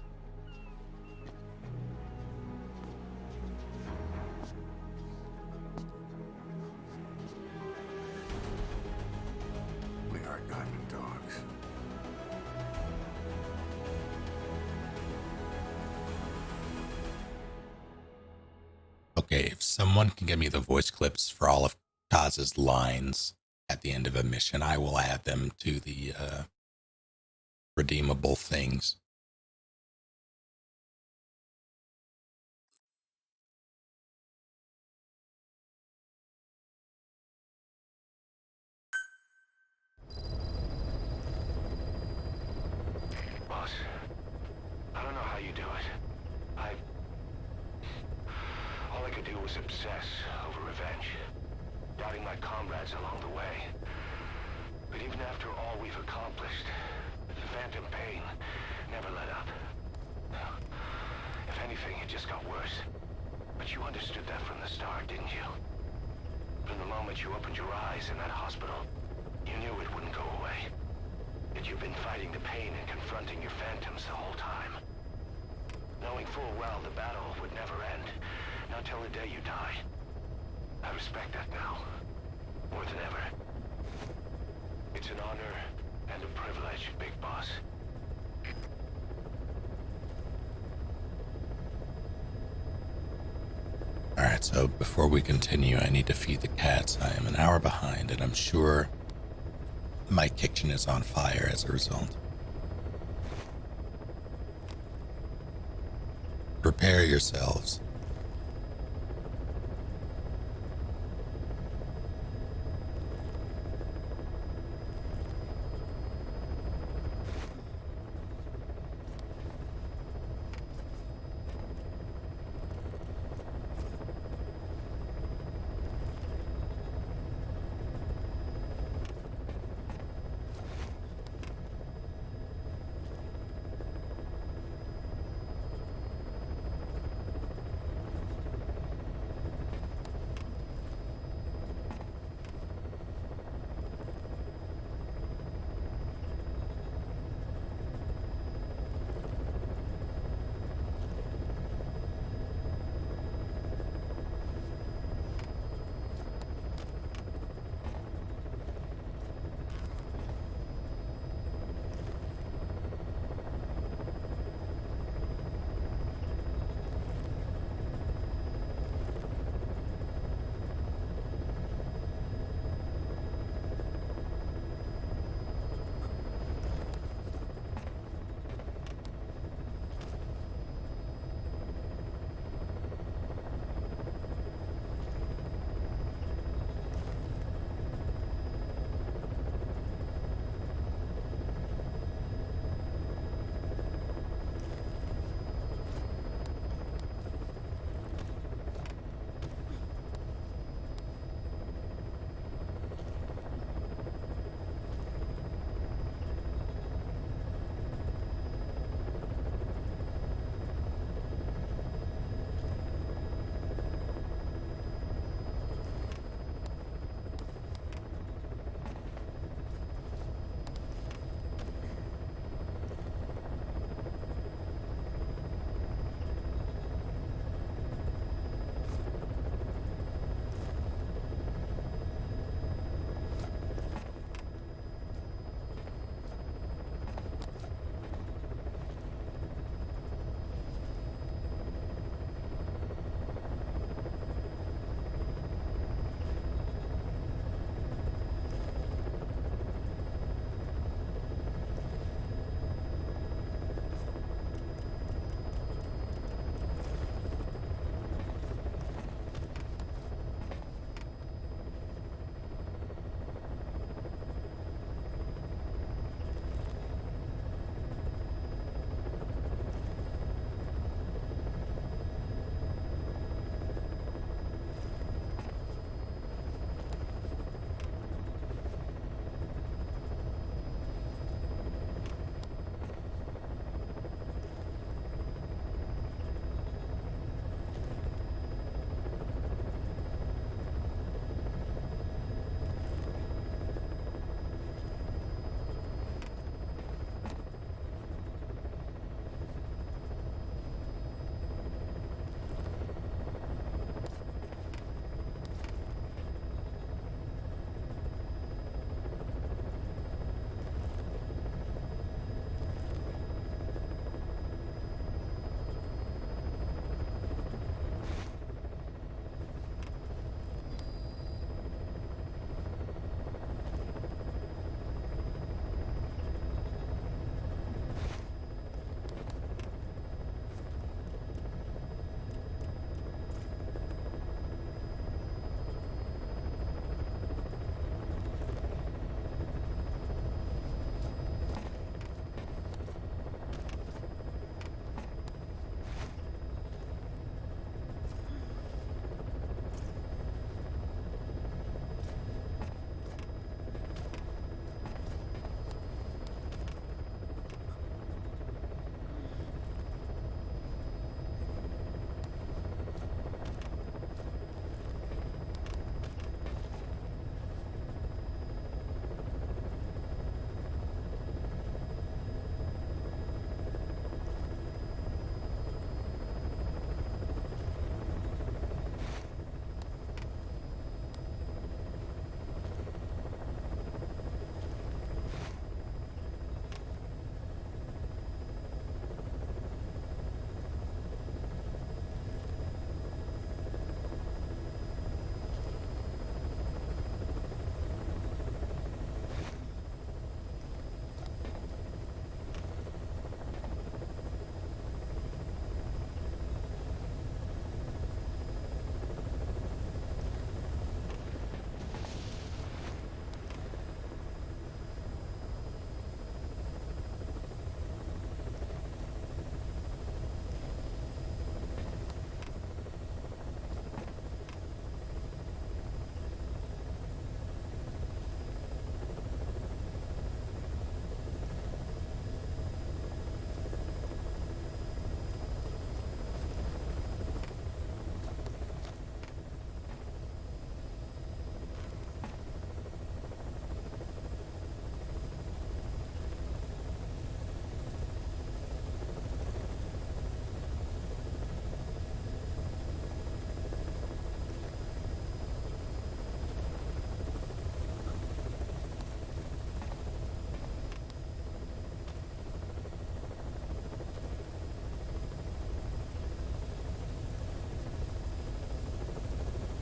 S12: We are diamond dogs.
S10: Okay, if someone can give me the voice clips for all of Kaz's lines at the end of a mission, I will add them to the redeemable things.
S8: Boss, I don't know how you do it. All I could do was obsess over revenge, doubting my comrades along the way. But even after all we've accomplished, the phantom pain never let up. If anything, it just got worse. But you understood that from the start, didn't you? From the moment you opened your eyes in that hospital, you knew it wouldn't go away. That you've been fighting the pain and confronting your phantoms the whole time. Knowing full well the battle would never end, not till the day you die. I respect that now, more than ever. It's an honor and a privilege, Big Boss.
S10: Alright, so before we continue, I need to feed the cats. I am an hour behind, and I'm sure my kitchen is on fire as a result. Prepare yourselves.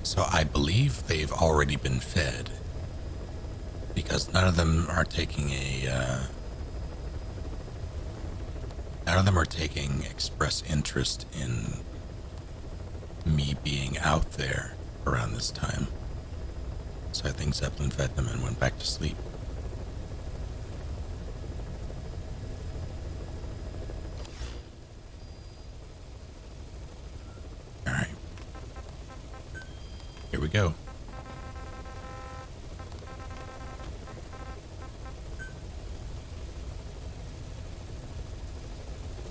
S10: So I believe they've already been fed, because none of them are taking express interest in me being out there around this time. So I think Zeppelin fed them and went back to sleep. Alright. Here we go.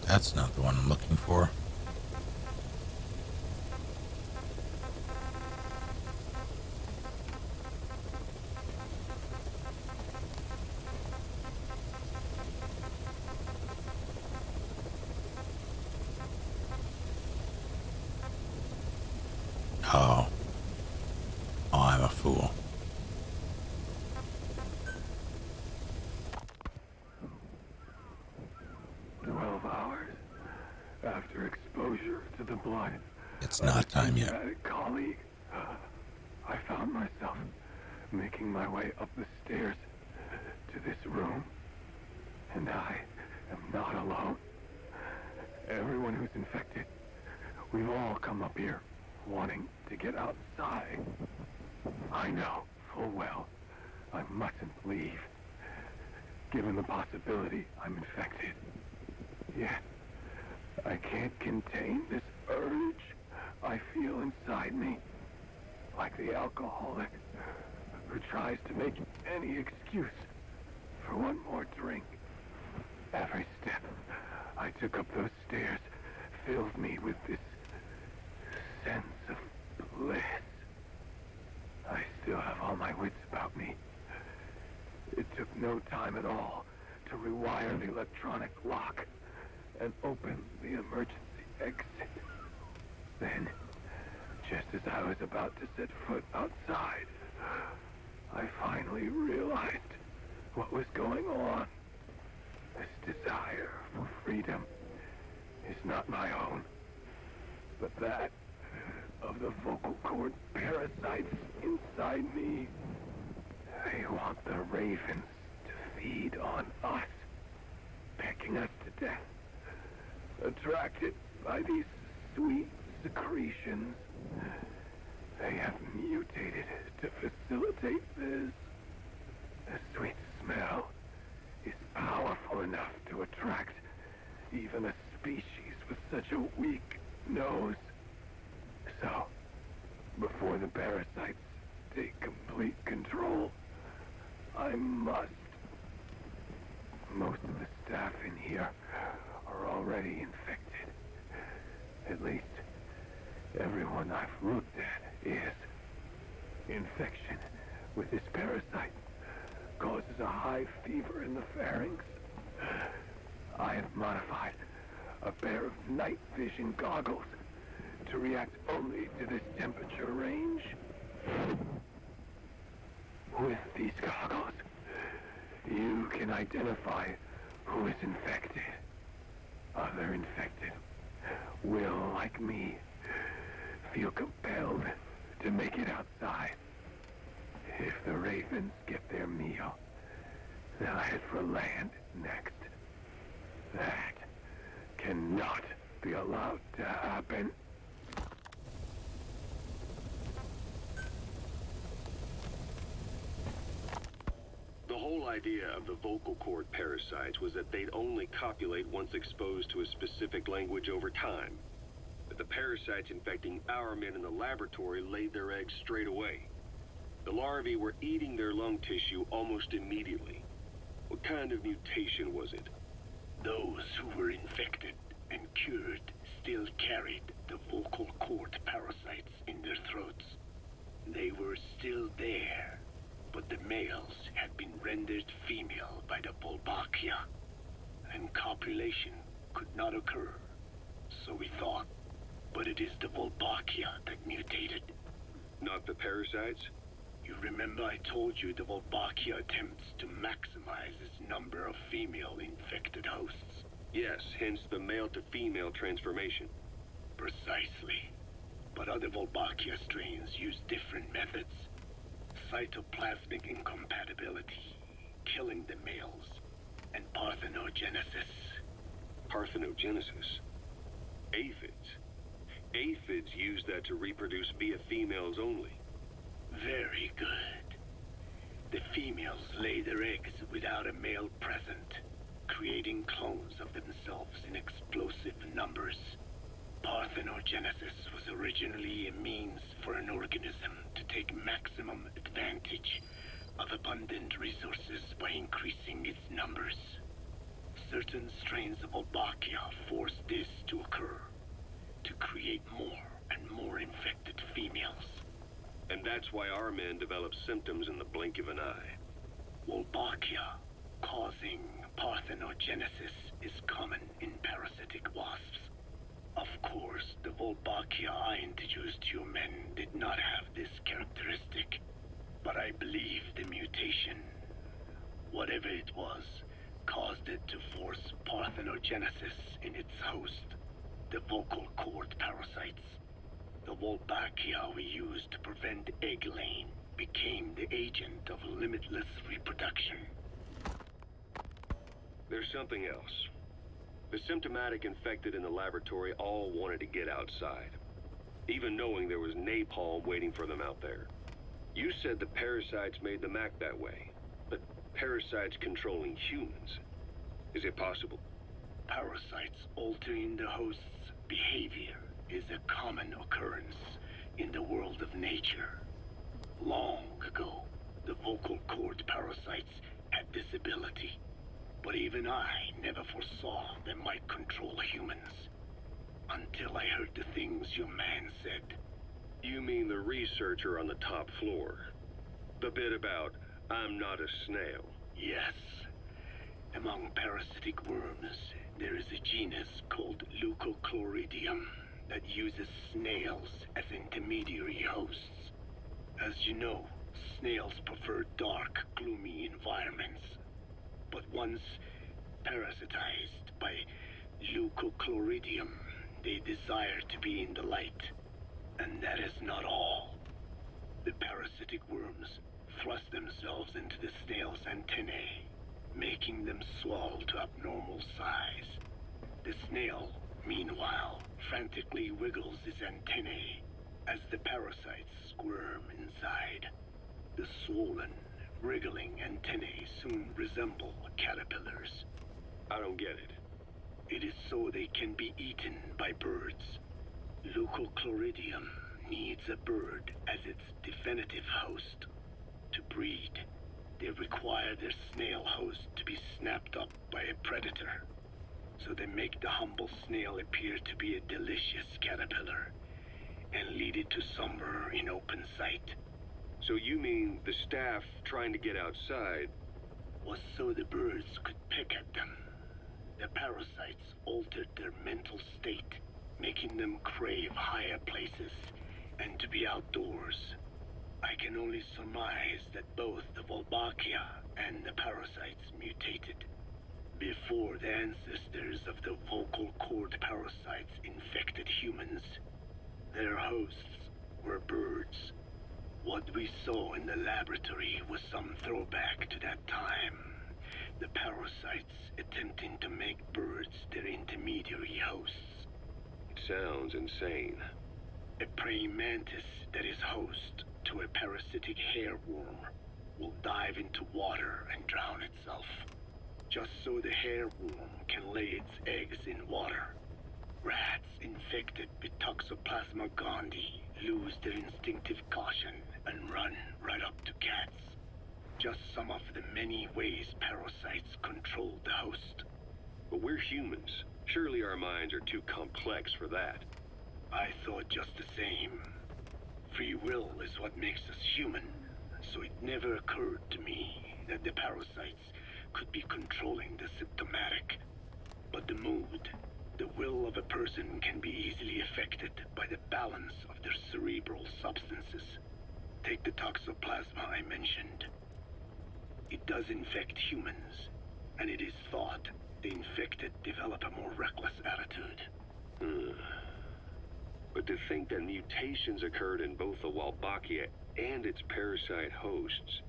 S10: That's not the one I'm looking for. Oh. Oh, I'm a fool.
S9: After exposure to the blood,
S10: it's not time yet.
S9: Colleague, I found myself making my way up the stairs to this room, and I am not alone. Everyone who's infected, we've all come up here wanting to get outside. I know full well I mustn't leave, given the possibility I'm infected. Yet, I can't contain this urge I feel inside me, like the alcoholic who tries to make any excuse for one more drink. Every step I took up those stairs filled me with this sense of bliss. I still have all my wits about me. It took no time at all to rewire the electronic lock and open the emergency exit. Then, just as I was about to set foot outside, I finally realized what was going on. This desire for freedom is not my own, but that of the vocal cord parasites inside me. They want the ravens to feed on us, pecking us to death. Attracted by these sweet secretions, they have mutated to facilitate this. The sweet smell is powerful enough to attract even a species with such a weak nose. So, before the parasites take complete control, I must. Most of the staff in here are already infected. At least, everyone I've looked at is. Infection with this parasite causes a high fever in the pharynx. I have modified a pair of night vision goggles to react only to this temperature range. With these goggles, you can identify who is infected. Other infected will, like me, feel compelled to make it outside. If the ravens get their meal, they'll head for land next. That cannot be allowed to happen.
S8: The whole idea of the vocal cord parasites was that they'd only copulate once exposed to a specific language over time. But the parasites infecting our men in the laboratory laid their eggs straight away. The larvae were eating their lung tissue almost immediately. What kind of mutation was it?
S14: Those who were infected and cured still carried the vocal cord parasites in their throats. They were still there, but the males had been rendered female by the Wolbachia, and copulation could not occur. So we thought, but it is the Wolbachia that mutated.
S8: Not the parasites?
S14: You remember I told you the Wolbachia attempts to maximize its number of female infected hosts?
S8: Yes, hence the male-to-female transformation.
S14: Precisely.
S17: but other Wolbachia strains use different methods. Cytoplasmic incompatibility, killing the males, and parthenogenesis.
S11: Parthenogenesis? Aphids? Aphids use that to reproduce via females only.
S17: Very good. The females lay their eggs without a male present, creating clones of themselves in explosive numbers. Parthenogenesis was originally a means for an organism to take maximum advantage of abundant resources by increasing its numbers. Certain strains of Wolbachia force this to occur, to create more and more infected females.
S11: And that's why our men develop symptoms in the blink of an eye.
S17: Wolbachia causing parthenogenesis is common in parasitic wasps. Of course, the Wolbachia I introduced to your men did not have this characteristic, but I believe the mutation, whatever it was, caused it to force parthenogenesis in its host, the vocal cord parasites. The Wolbachia we used to prevent egg laying became the agent of limitless reproduction.
S11: There's something else. The symptomatic infected in the laboratory all wanted to get outside, even knowing there was napalm waiting for them out there. You said the parasites made them act that way, but parasites controlling humans. Is it possible?
S17: Parasites altering the host's behavior is a common occurrence in the world of nature. Long ago, the vocal cord parasites had this ability, but even I never foresaw they might control humans. Until I heard the things your man said.
S11: You mean the researcher on the top floor? The bit about, I'm not a snail?
S17: Yes. Among parasitic worms, there is a genus called Leucochloridium that uses snails as intermediary hosts. As you know, snails prefer dark, gloomy environments. But once parasitized by Leucochloridium, they desire to be in the light. And that is not all. The parasitic worms thrust themselves into the snail's antennae, making them swell to abnormal size. The snail, meanwhile, frantically wiggles its antennae as the parasites squirm inside. The swollen, wriggling antennae soon resemble caterpillars.
S11: I don't get it.
S17: It is so they can be eaten by birds. Leucochloridium needs a bird as its definitive host. To breed, they require their snail host to be snapped up by a predator. So they make the humble snail appear to be a delicious caterpillar and lead it to somewhere in open sight.
S11: So you mean the staff trying to get outside
S17: was so the birds could pick at them. The parasites altered their mental state, making them crave higher places and to be outdoors. I can only surmise that both the Wolbachia and the parasites mutated before the ancestors of the vocal cord parasites infected humans. Their hosts were birds. What we saw in the laboratory was some throwback to that time. The parasites attempting to make birds their intermediary hosts.
S11: It sounds insane.
S17: A praying mantis that is host to a parasitic hairworm will dive into water and drown itself, just so the hairworm can lay its eggs in water. Rats infected with Toxoplasma gondii lose their instinctive caution and run right up to cats. Just some of the many ways parasites control the host.
S11: But we're humans. Surely our minds are too complex for that.
S17: I thought just the same. Free will is what makes us human, so it never occurred to me that the parasites could be controlling the symptomatic. But the mood, the will of a person can be easily affected by the balance of their cerebral substances. Take the toxoplasma I mentioned. It does infect humans, and it is thought the infected develop a more reckless attitude.
S8: But to think that mutations occurred in both the Wolbachia and its parasite hosts...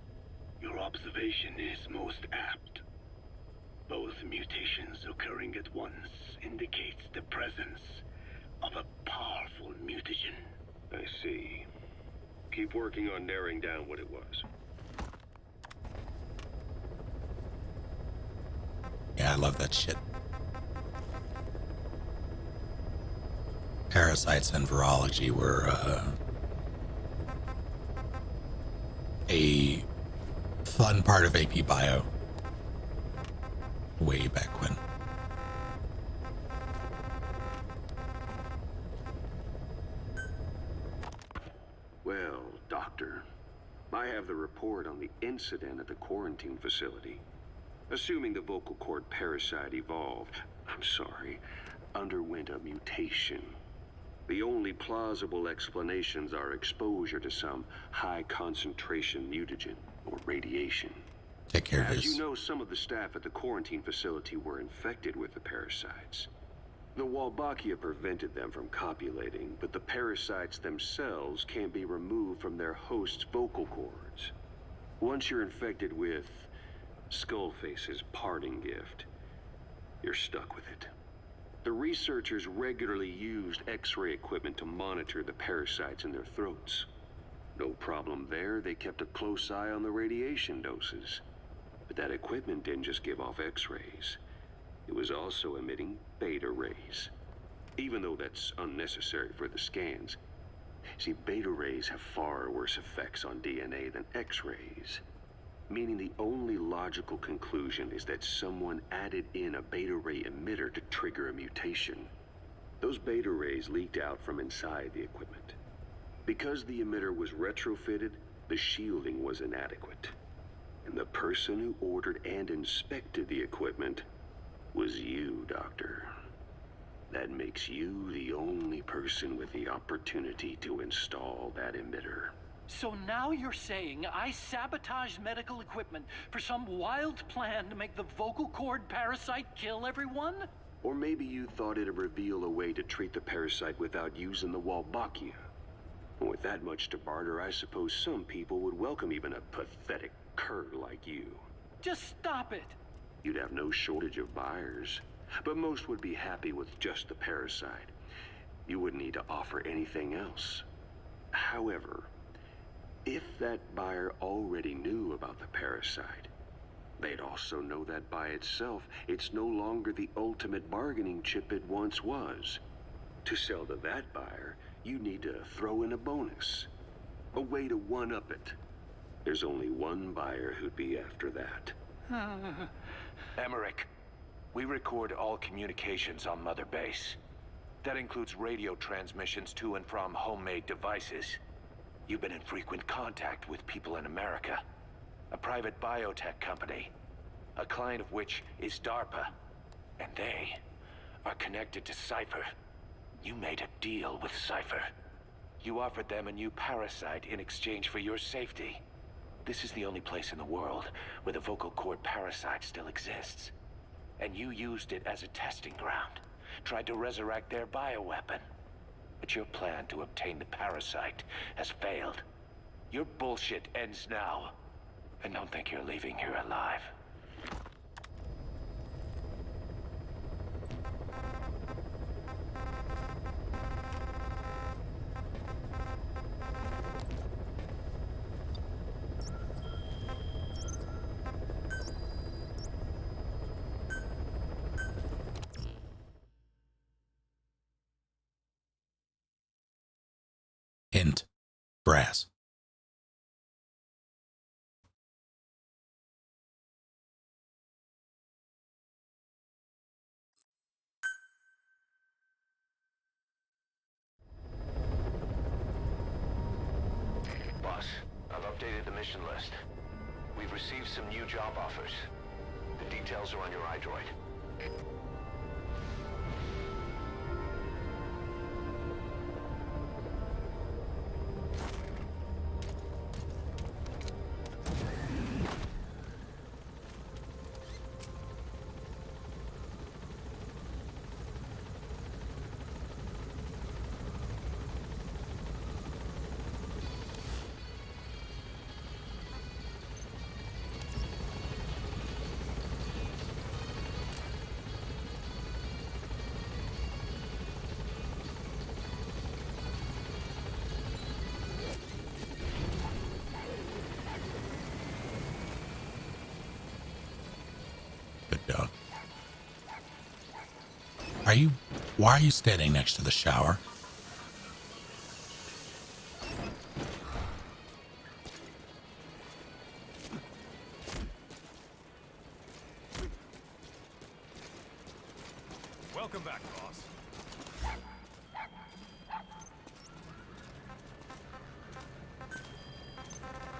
S17: Your observation is most apt. Both mutations occurring at once indicates the presence of a powerful mutagen.
S8: I see. Keep working on narrowing down what it was.
S10: Yeah, I love that shit. Parasites and virology were a fun part of AP Bio way back when.
S8: Well, Doctor, I have the report on the incident at the quarantine facility. Assuming the vocal cord parasite underwent a mutation. The only plausible explanations are exposure to some high-concentration mutagen or radiation.
S10: Take care of
S8: As
S10: this.
S8: you know, some of the staff at the quarantine facility were infected with the parasites. The Wolbachia prevented them from copulating, but the parasites themselves can't be removed from their host's vocal cords. Once you're infected with Skullface's parting gift, you're stuck with it. The researchers regularly used X-ray equipment to monitor the parasites in their throats. No problem there, they kept a close eye on the radiation doses. But that equipment didn't just give off X-rays. It was also emitting beta rays. Even though that's unnecessary for the scans. See, beta rays have far worse effects on DNA than X-rays. Meaning the only logical conclusion is that someone added in a beta ray emitter to trigger a mutation. Those beta rays leaked out from inside the equipment. Because the emitter was retrofitted, the shielding was inadequate. And the person who ordered and inspected the equipment was you, Doctor. That makes you the only person with the opportunity to install that emitter.
S16: So now you're saying I sabotaged medical equipment for some wild plan to make the vocal cord parasite kill everyone?
S8: Or maybe you thought it'd reveal a way to treat the parasite without using the Wolbachia. With that much to barter, I suppose some people would welcome even a pathetic cur like you.
S16: Just stop it.
S8: You'd have no shortage of buyers, but most would be happy with just the parasite. You wouldn't need to offer anything else. However, if that buyer already knew about the parasite, they'd also know that by itself, it's no longer the ultimate bargaining chip it once was. To sell to that buyer, you need to throw in a bonus. A way to one-up it. There's only one buyer who'd be after that.
S14: Emmerich, we record all communications on Mother Base. That includes radio transmissions to and from homemade devices. You've been in frequent contact with people in America. A private biotech company. A client of which is DARPA. And they are connected to Cypher. You made a deal with Cypher. You offered them a new parasite in exchange for your safety. This is the only place in the world where the vocal cord parasite still exists. And you used it as a testing ground. Tried to resurrect their bioweapon. But your plan to obtain the parasite has failed. Your bullshit ends now. And don't think you're leaving here alive.
S10: Hint. Brass.
S8: Boss, I've updated the mission list. We've received some new job offers. The details are on your iDroid.
S1: dog. Why are you standing next to the shower?
S11: Welcome back, boss.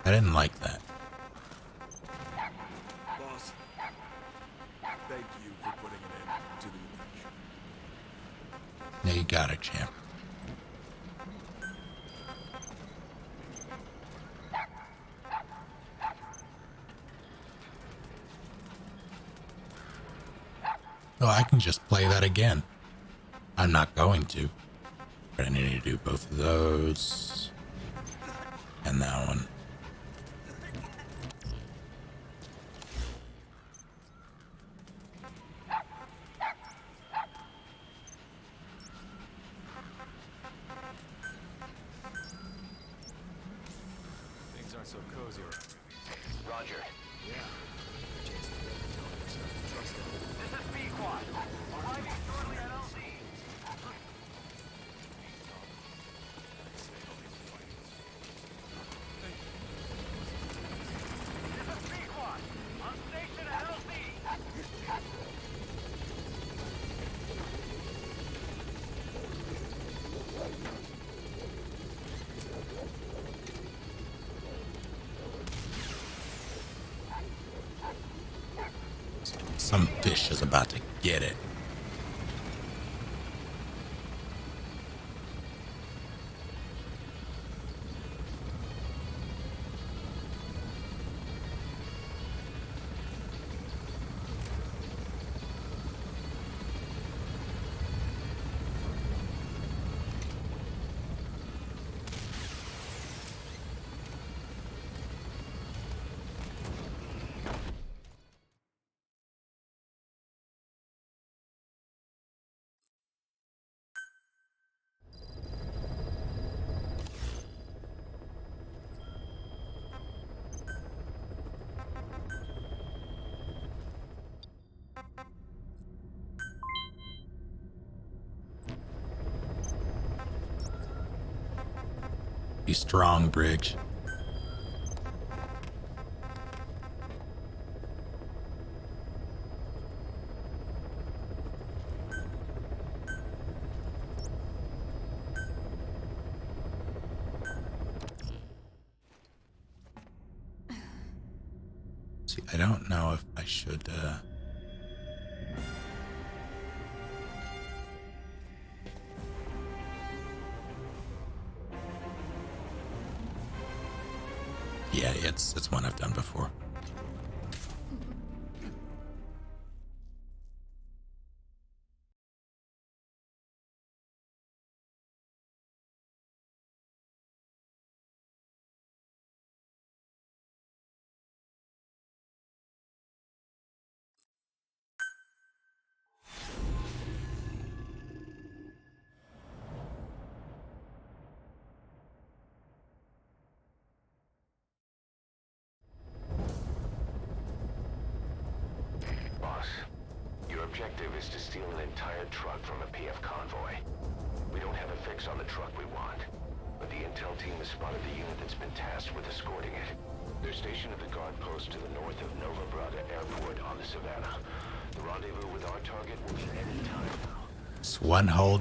S1: I didn't like that.
S11: Boss, thank you for putting an end to the infection.
S1: Yeah, you got it, champ. Oh, I can just play that again. I'm not going to. But I need to do both of those. And that one.
S11: Things aren't so cozy around here.
S17: Roger.
S11: Yeah.
S3: This is Pequod. Arriving shortly at LZ. This is Pequod. On station at LZ.
S1: Some fish is about to get it. Be strong, Bridge. See, I don't know if I should, yeah, it's one I've done before.
S8: Boss, your objective is to steal an entire truck from a PF convoy. We don't have a fix on the truck we want, but the intel team has spotted the unit that's been tasked with escorting it. They're stationed at the guard post to the north of Nova Brada Airport on the Savannah. The rendezvous with our target will be any time now.
S1: It's $1 whole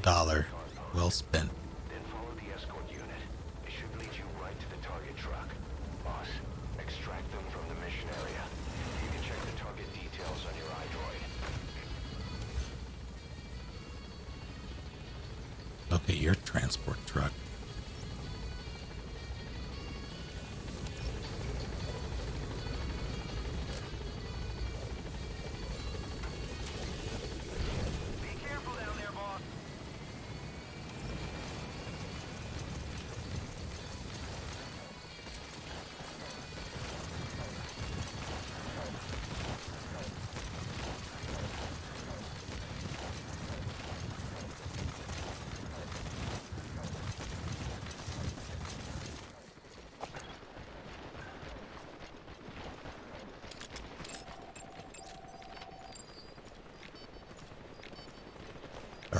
S1: well spent.
S8: Then follow the escort unit. It should lead you right to the target truck. Boss, extract them from the mission area. You can check the target details on your iDroid.
S1: Look at your transport truck.
S3: Be careful down there, boss.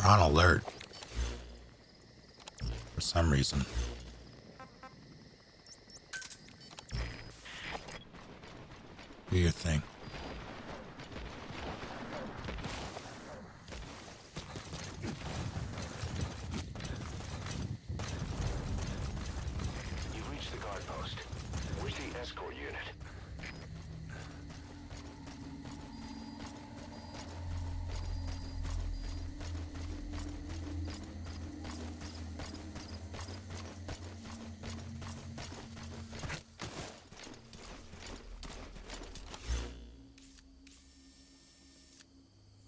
S10: on alert. For some reason. Do your thing.
S8: You've reached the guard post. Where's the escort unit?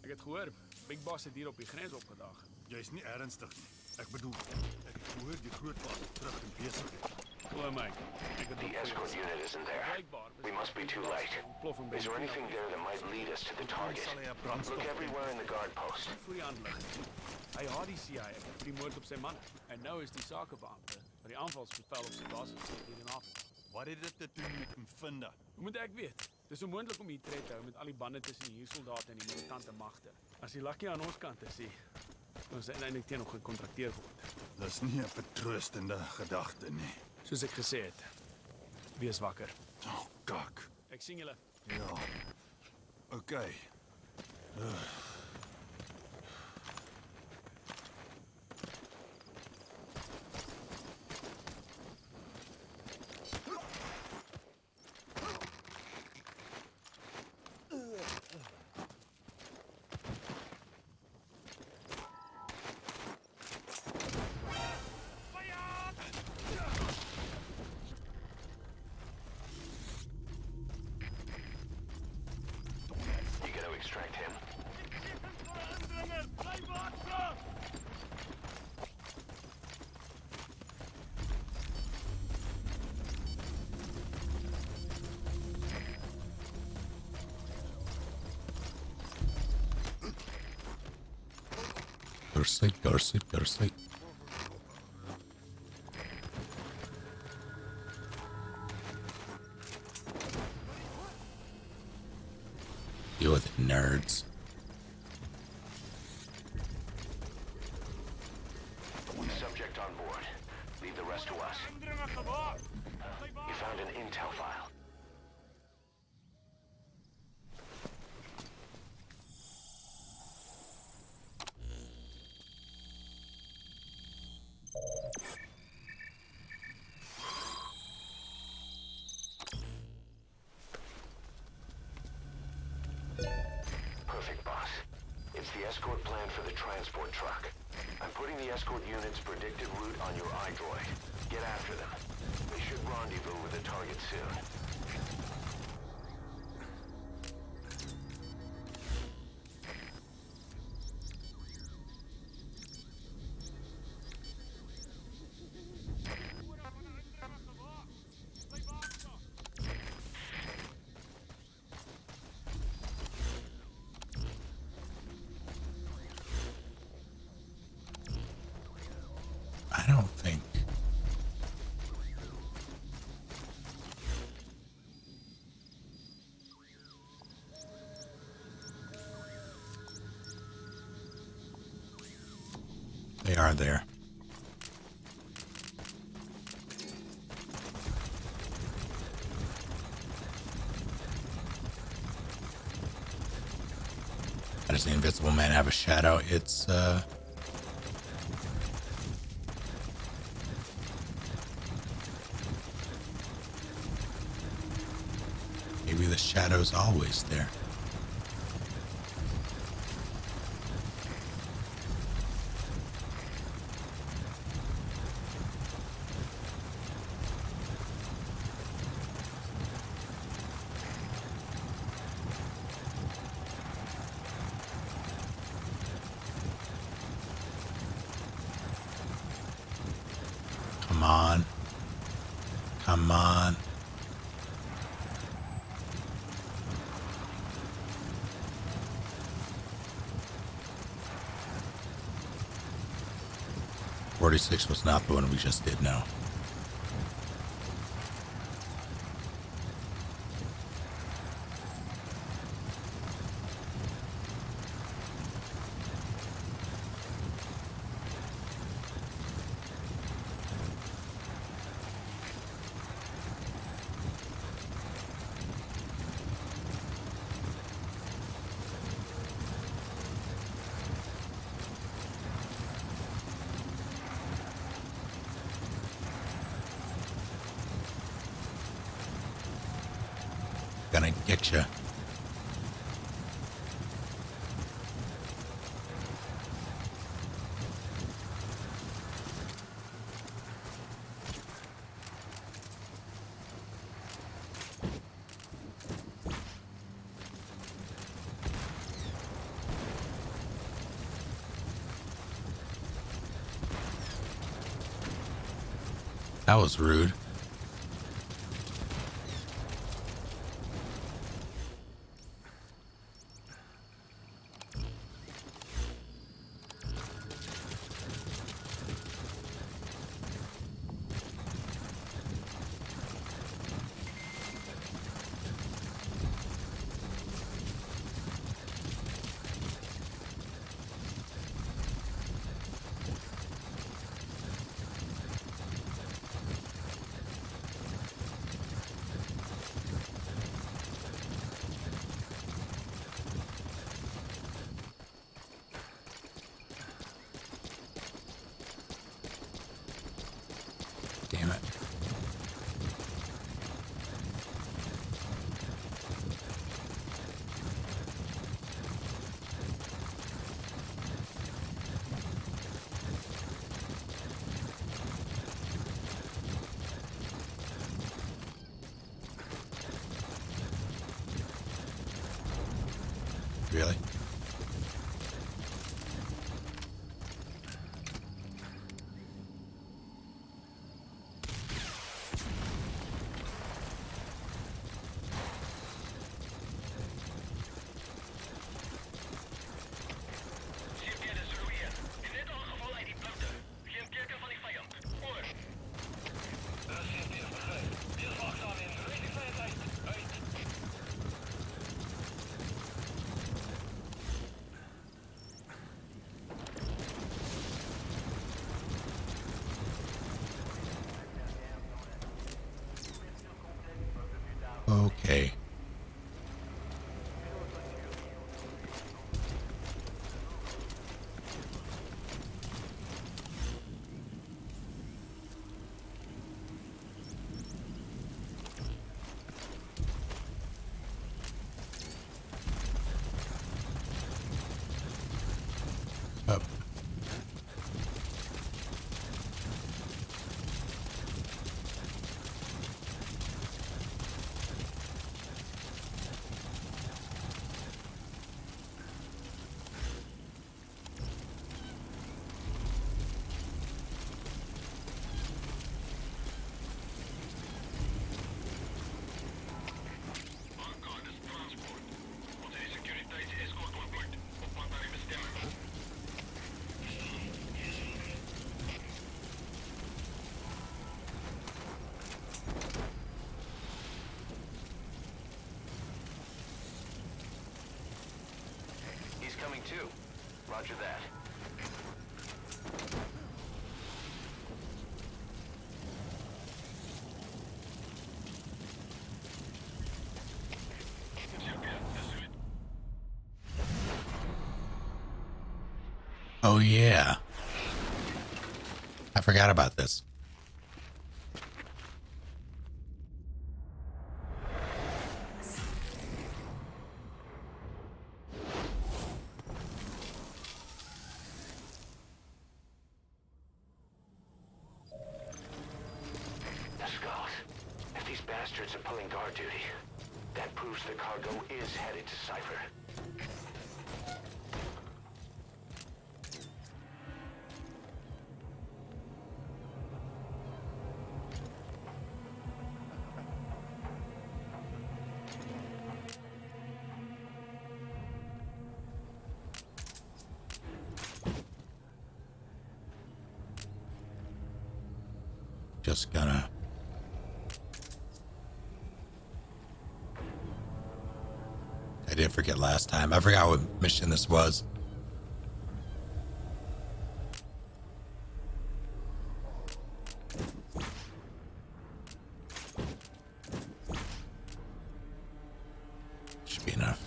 S19: Ek het gehoor, Big Boss het hier op die grens opgedaag.
S9: Jy's nie ernstig nie. Ek bedoel, ek het gehoor die groot pas terug en besig is.
S19: Glo my, ek het
S8: The escort unit isn't there. We must be too late. Is there anything there that might lead us to the target? Look everywhere in the guard post.
S19: Vir die aanlig. Hy haat die CIA vir die moord op sy manne. En nou is die sakebeampte vir die aanvalsbevel op sy basis hier in Afrika.
S9: Wat het dit te doen met Mfinda?
S19: Hoe moet ek weet? Dis onmoontlik om hier tred te hou met al die bande tussen die huursoldate en die militante magte. As die lakkie aan ons kant is, ons uiteindelik teen hom gekontrakteer word.
S9: Dis nie 'n vertroostende gedagte nie.
S19: Soos ek gesê het, wees wakker.
S9: Oh, kak.
S19: Ek sien julle.
S9: Ja. Okay.
S8: You gotta extract him.
S10: Go to sleep, go to sleep, go to sleep. Deal with it, nerds.
S8: Subject on board. Leave the rest to us. You found an intel file. Perfect, boss. It's the escort plan for the transport truck. I'm putting the escort unit's predicted route on your iDroid. Get after them. They should rendezvous with the target soon.
S10: I don't think. They are there. How does the Invisible Man have a shadow? It's maybe the shadow's always there. Come on. Come on. .46 was not the one we just did now. Gonna get you. That was rude. Damn it. Really? Okay. Up.
S8: He's coming too. Roger that.
S10: Oh yeah. I forgot about this.
S8: The Skulls. If these bastards are pulling guard duty, that proves the cargo is headed to Cypher.
S10: Just gonna. I did forget last time. I forgot what mission this was. Should be enough.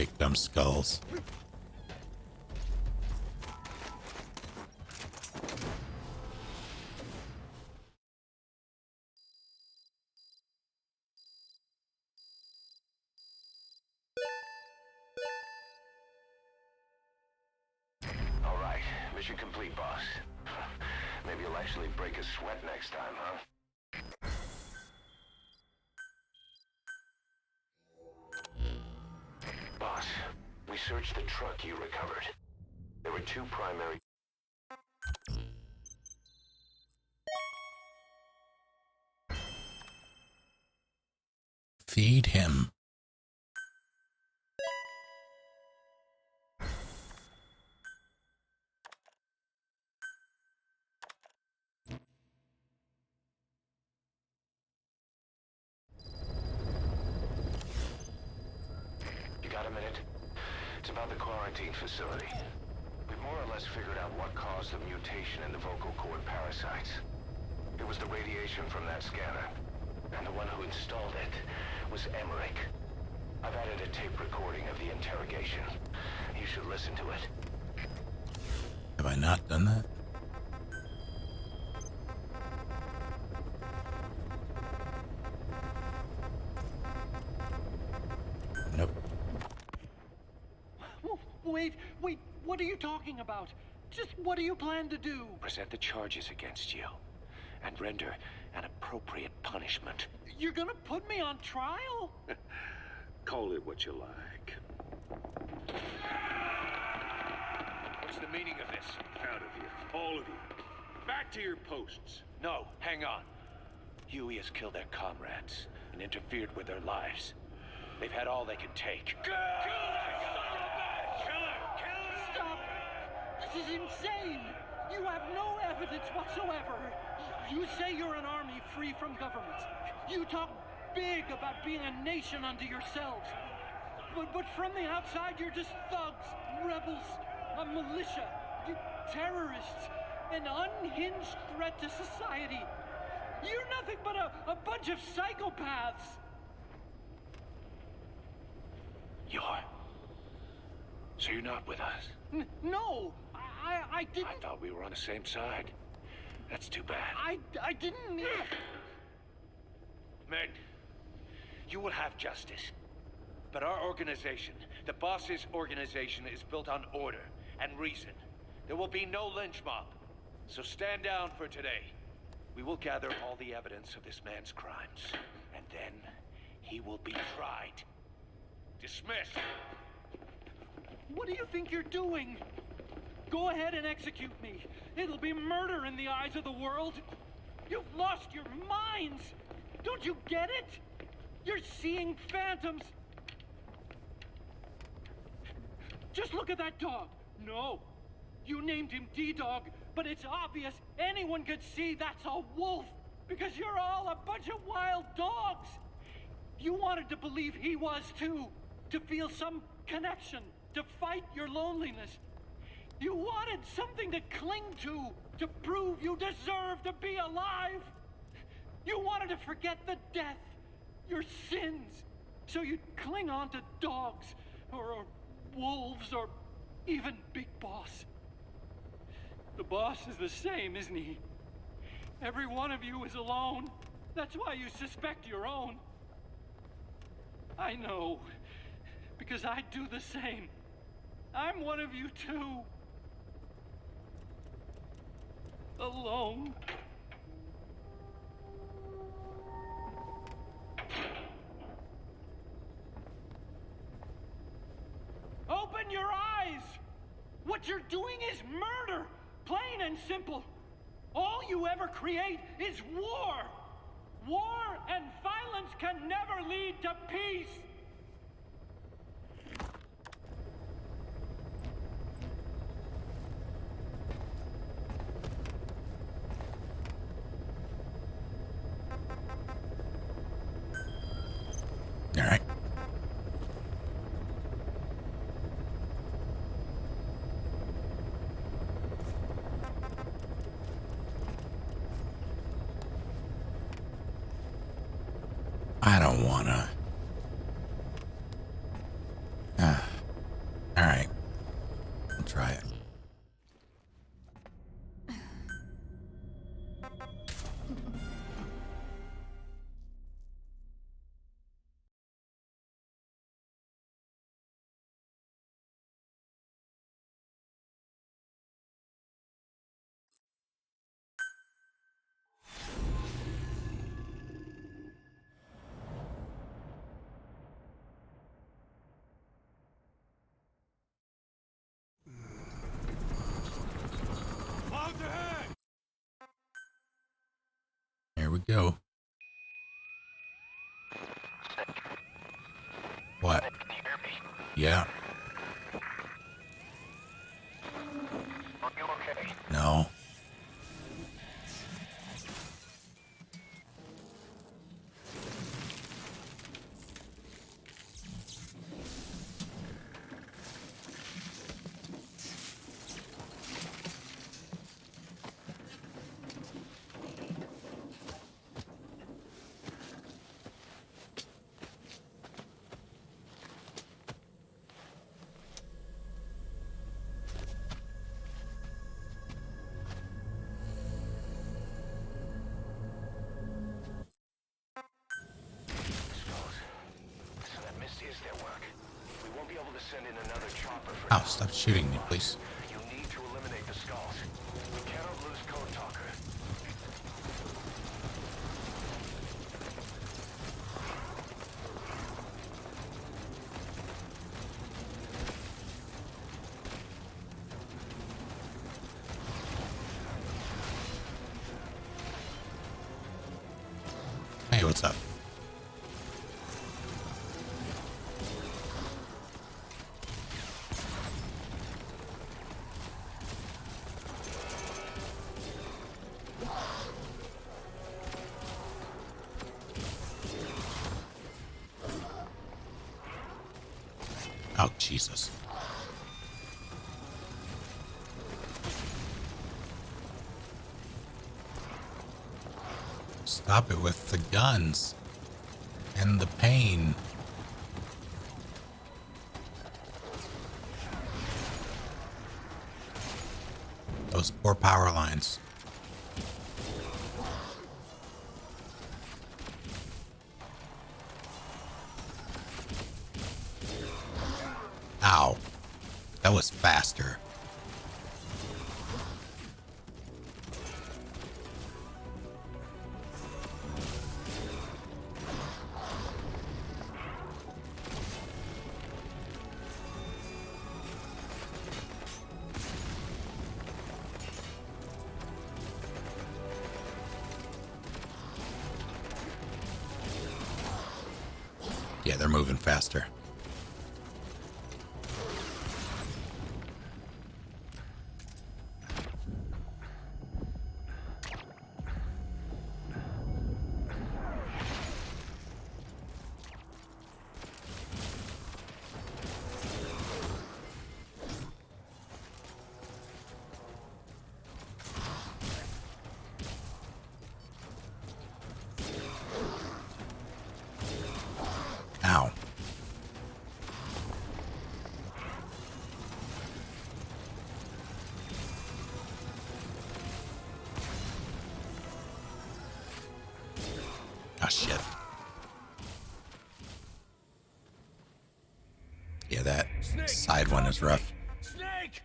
S10: big dumb skulls.
S8: All right, mission complete, boss. Maybe you'll actually break a sweat next time, huh? Boss, we searched the truck you recovered. There were two primary...
S10: Feed him.
S8: You got a minute? It's about the quarantine facility. We've more or less figured out what caused the mutation in the vocal cord parasites. It was the radiation from that scanner. And the one who installed it was Emmerich. I've added a tape recording of the interrogation. You should listen to it.
S10: Have I not done that? Nope.
S16: Wait, what are you talking about? Just what do you plan to do?
S4: Present the charges against you and render an appropriate punishment.
S16: You're gonna put me on trial?
S4: Call it what you like. What's the meaning of this?
S14: Out of here, all of you. Back to your posts.
S4: No, hang on. Huey has killed their comrades and interfered with their lives. They've had all they can take.
S16: Stop! This is insane! You have no evidence whatsoever. You say you're an army free from government. You talk big about being a nation unto yourselves. But from the outside, you're just thugs, rebels, a militia, terrorists, an unhinged threat to society. You're nothing but a bunch of psychopaths.
S4: So you're not with us?
S16: No! I didn't...
S4: I thought we were on the same side. That's too bad.
S16: I didn't mean...
S14: Men, you will have justice. But our organization, the boss's organization, is built on order and reason. There will be no lynch mob. So stand down for today. We will gather all the evidence of this man's crimes. And then he will be tried. Dismissed.
S16: What do you think you're doing? Go ahead and execute me. It'll be murder in the eyes of the world. You've lost your minds. Don't you get it? You're seeing phantoms. Just look at that dog. No, you named him D-Dog, but it's obvious anyone could see that's a wolf because you're all a bunch of wild dogs. You wanted to believe he was too, to feel some connection, to fight your loneliness. You wanted something to cling to prove you deserve to be alive. You wanted to forget the death, your sins, so you'd cling on to dogs, or wolves, or even Big Boss. The boss is the same, isn't he? Every one of you is alone. That's why you suspect your own. I know, because I do the same. I'm one of you too. Alone. Open your eyes! What you're doing is murder! Plain and simple. All you ever create is war! War and violence can never lead to peace!
S10: All right. I don't wanna. we go. What? Yeah.
S17: Are you okay?
S10: No. Oh, stop shooting me, please.
S17: You need to eliminate the skulls. We cannot lose Code Talker.
S10: Hey, what's up? Oh, Jesus. Stop it with the guns and the pain. Those poor power lines. Ow. That was faster. Yeah, they're moving faster. Ow. Oh, shit. Yeah, that side one is rough.
S19: Snake!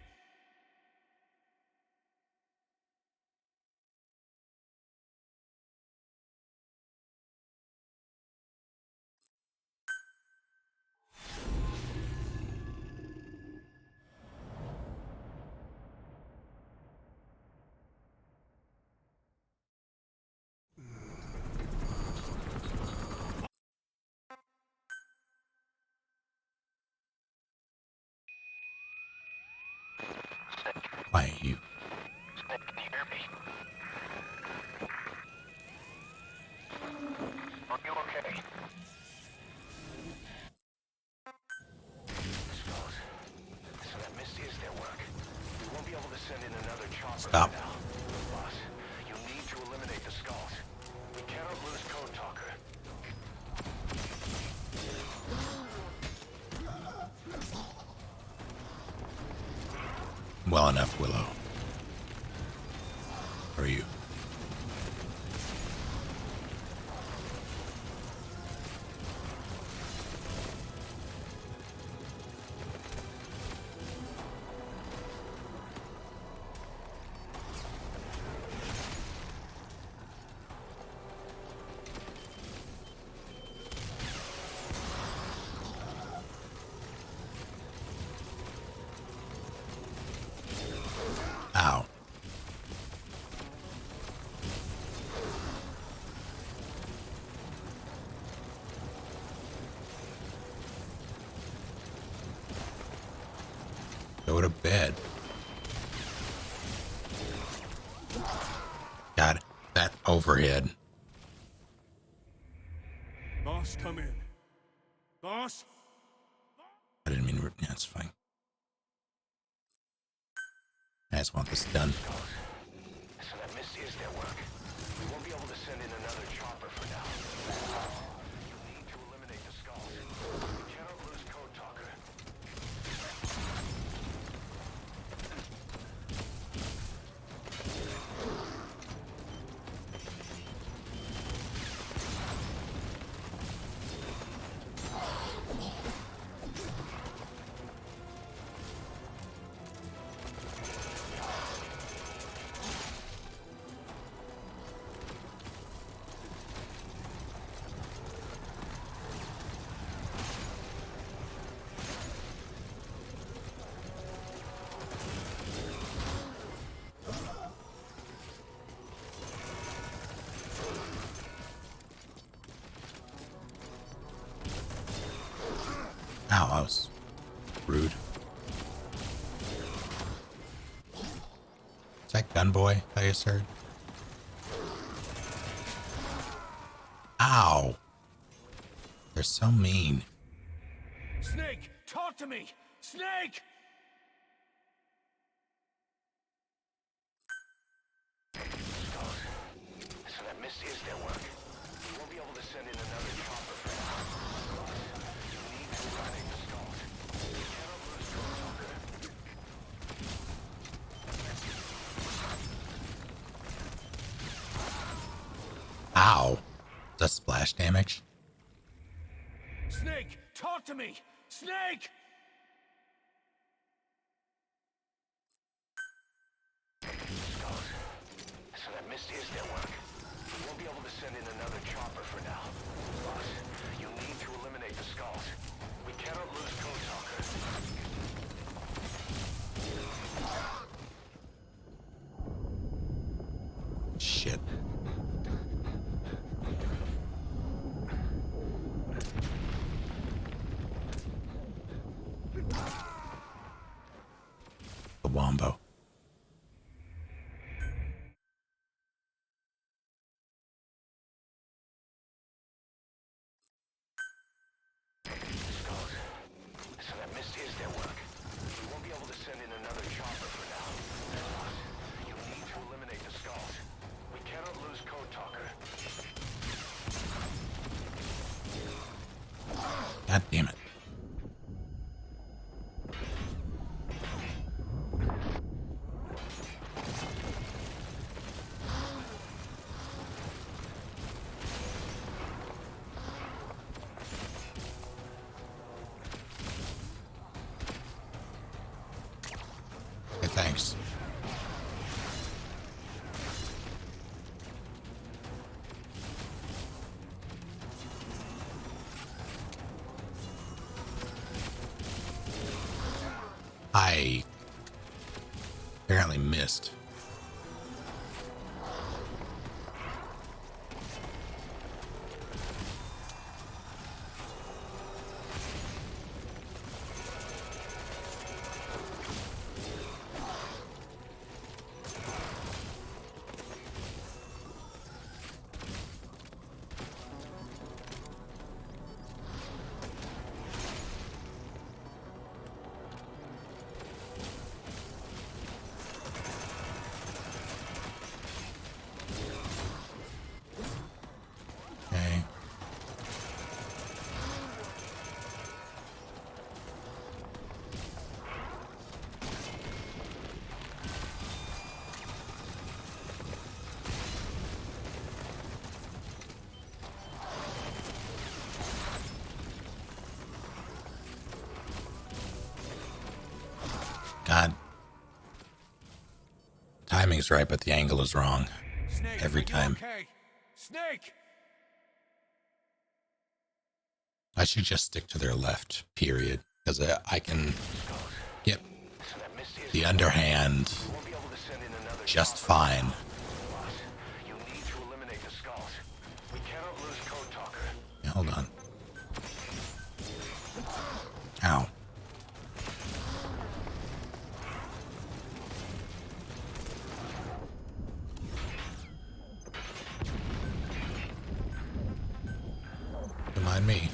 S10: Why you?
S17: Are you okay? So that Misty is their work. We won't be able to send in another chopper.
S10: Stop.
S17: Now. Boss, you need to eliminate the skulls. We cannot lose Code Talker.
S10: Well enough, Willow. Or you? to bed. God, that overhead.
S19: Boss, come in. Boss?
S10: I didn't mean to. Yeah, it's fine. I just want this done.
S8: So that is their work. We won't be able to send in another chopper for now. You need to eliminate the skulls. We cannot lose Code Talker.
S10: Ow, that was rude. Is that Gunboy I just heard? Ow! They're so mean.
S19: Snake, talk to me! Snake!
S8: So that is their work. We won't be able to send in another chopper for now. You need to eliminate the skulls. We cannot lose Code Talker.
S10: Ow. Is that splash damage?
S19: Snake, talk to me! Snake!
S8: So that is their work. We won't be able to send in another chopper for now. Boss, you need to eliminate the skulls. We cannot lose Code Talker.
S10: Shit. The Wombo.
S8: So that is their work. We won't be able to send in another chopper for now. Boss, you need to eliminate the skulls. We cannot lose Code Talker.
S10: God damn it. Okay, thanks. I apparently missed. Okay. God. Timing's right, but the angle is wrong.
S19: Snake,
S10: Every
S19: are you
S10: time.
S19: okay? Snake!
S10: I should just stick to their left, period. Because I can get the underhand just fine.
S8: You need to eliminate the skulls. We cannot lose Code Talker.
S10: Yeah, hold on. Ow.
S1: Fine me.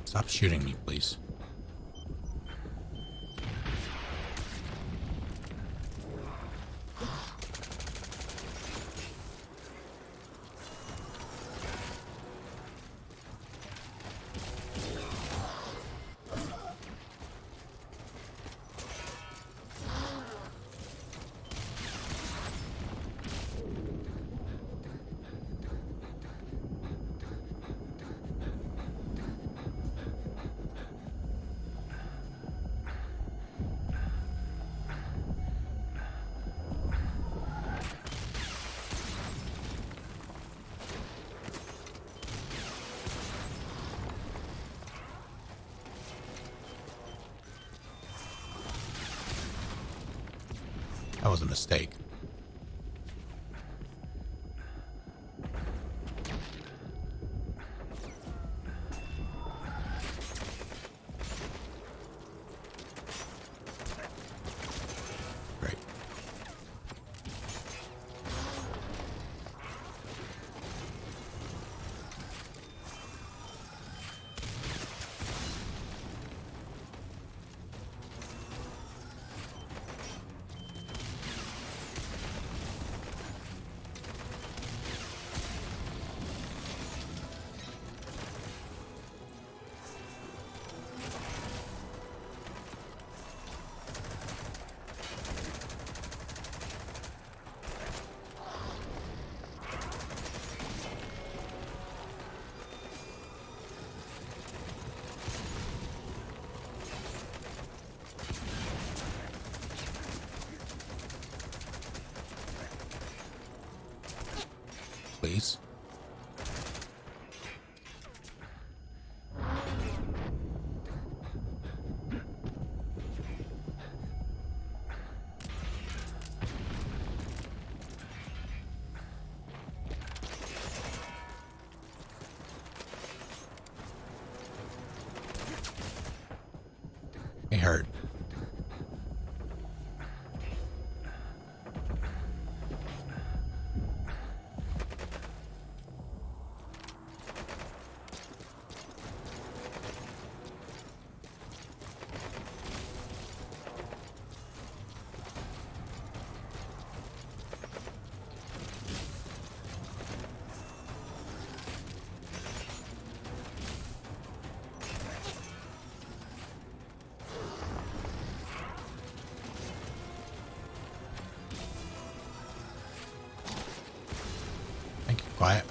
S1: Stop shooting me, please. That was a mistake. Great. Please. It hurt. Quiet.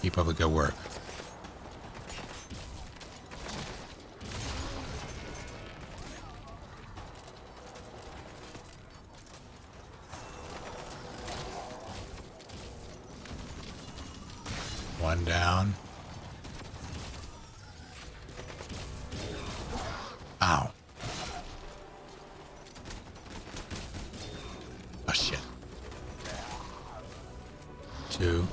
S1: Keep up the good work. One down. Ow. Oh shit. Two.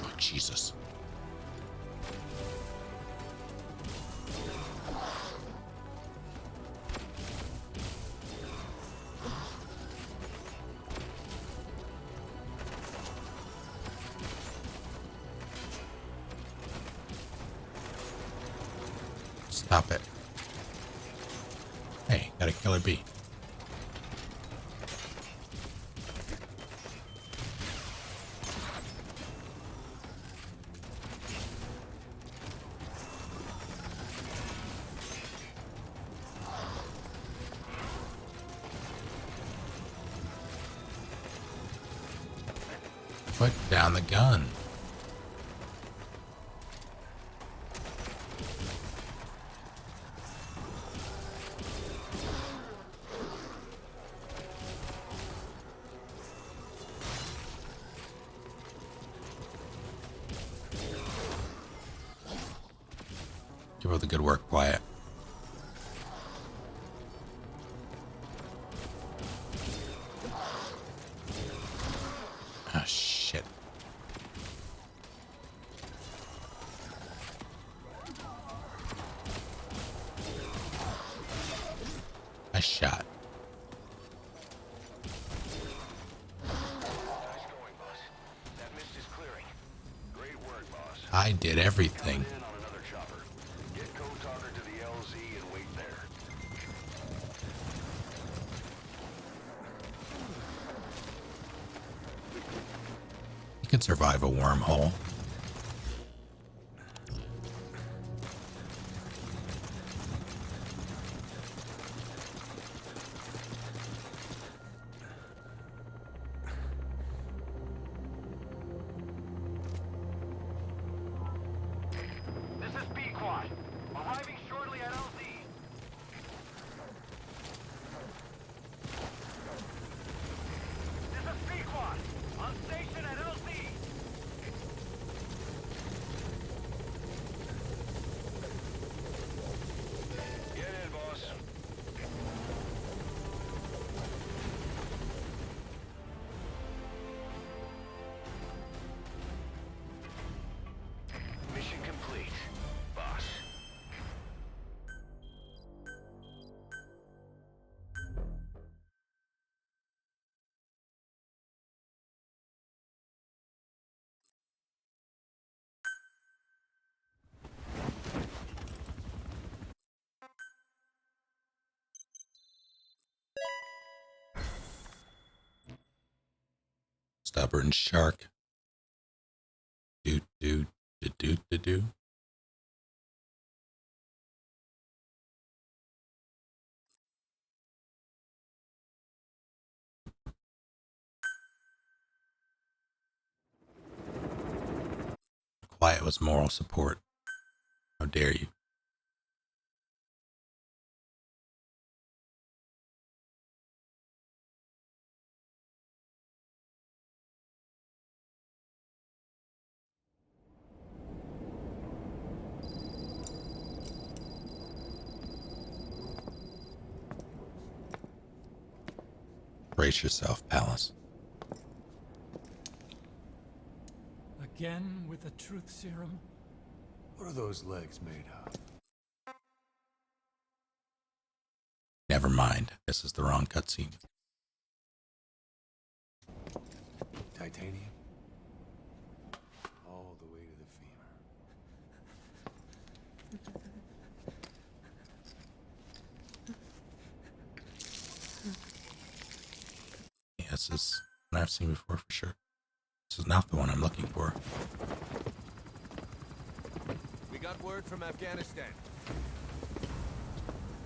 S1: Oh Jesus. Stop it. Hey, got a killer bee.
S10: Put down the gun. Keep up the good work, Quiet. Ah, shit. I shot.
S8: That mist is clearing. Great work, boss.
S10: I did everything.
S8: In on another chopper. Get Code Talker to the LZ and wait there.
S10: You can survive a wormhole.
S3: This is Pequod. Arriving shortly at LZ. This is Pequod. On station at LZ.
S8: Get in, boss. Mission complete, boss.
S10: Stubborn shark. Do do do do do do. Quiet was moral support. How dare you? Brace yourself, Palace.
S9: Again with the truth serum?
S11: What are those legs made of?
S10: Never mind. This is the wrong cutscene.
S11: Titanium? All the way to the femur.
S10: Yeah, this is one I've seen before for sure. This is not the one I'm looking for.
S20: We got word from Afghanistan.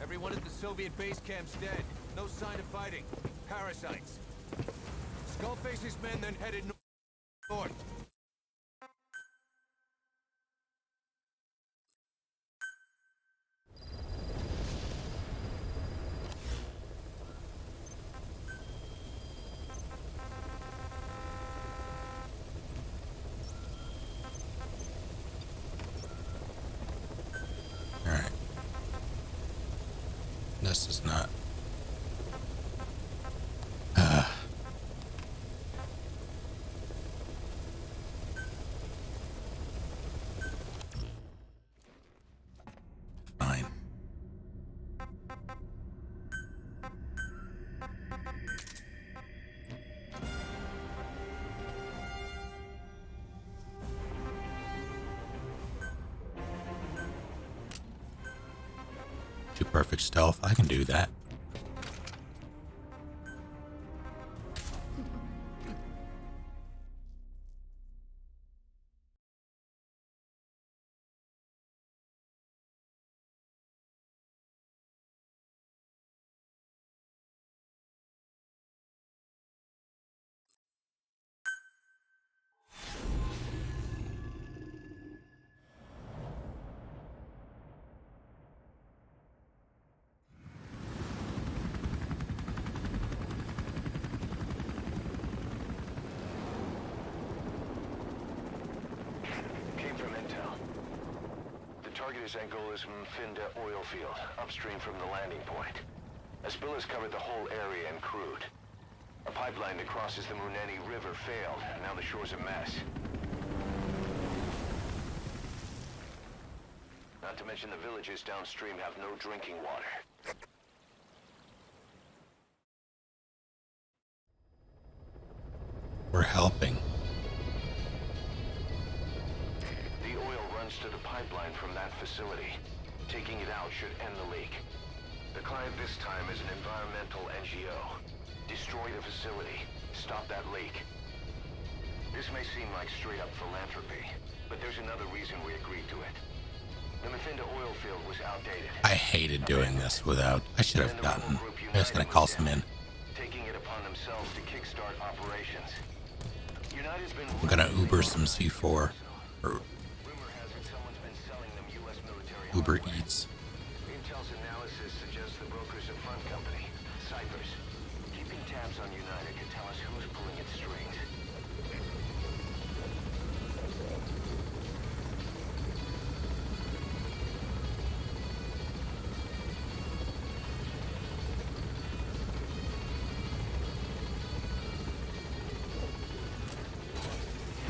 S20: Everyone at the Soviet base camp's dead. No sign of fighting. Parasites. Skullface's men then headed north.
S10: Alright. This is not. Fine. Do perfect stealth. I can do that.
S8: target is Angola's Mfinda oil field, upstream from the landing point. A spill has covered the whole area and crude. A pipeline that crosses the Muneni River failed, and now the shore's a mess. Not to mention the villages downstream have no drinking water.
S1: We're helping.
S8: The oil runs to the pipeline from that facility. Taking it out should end the leak. The client this time is an environmental NGO. Destroy the facility. Stop that leak. This may seem like straight-up philanthropy, but there's another reason we agreed to it. The Mfinda oil field was outdated.
S1: I hated doing this without. I should have gotten. I was gonna call some in.
S8: Taking it upon themselves to kickstart operations. United's been
S1: I'm gonna Uber some C4 or Uber Eats.
S8: Intel's analysis suggests the broker's a front company, Cyphers. Keeping tabs on United can tell us who's pulling its strings.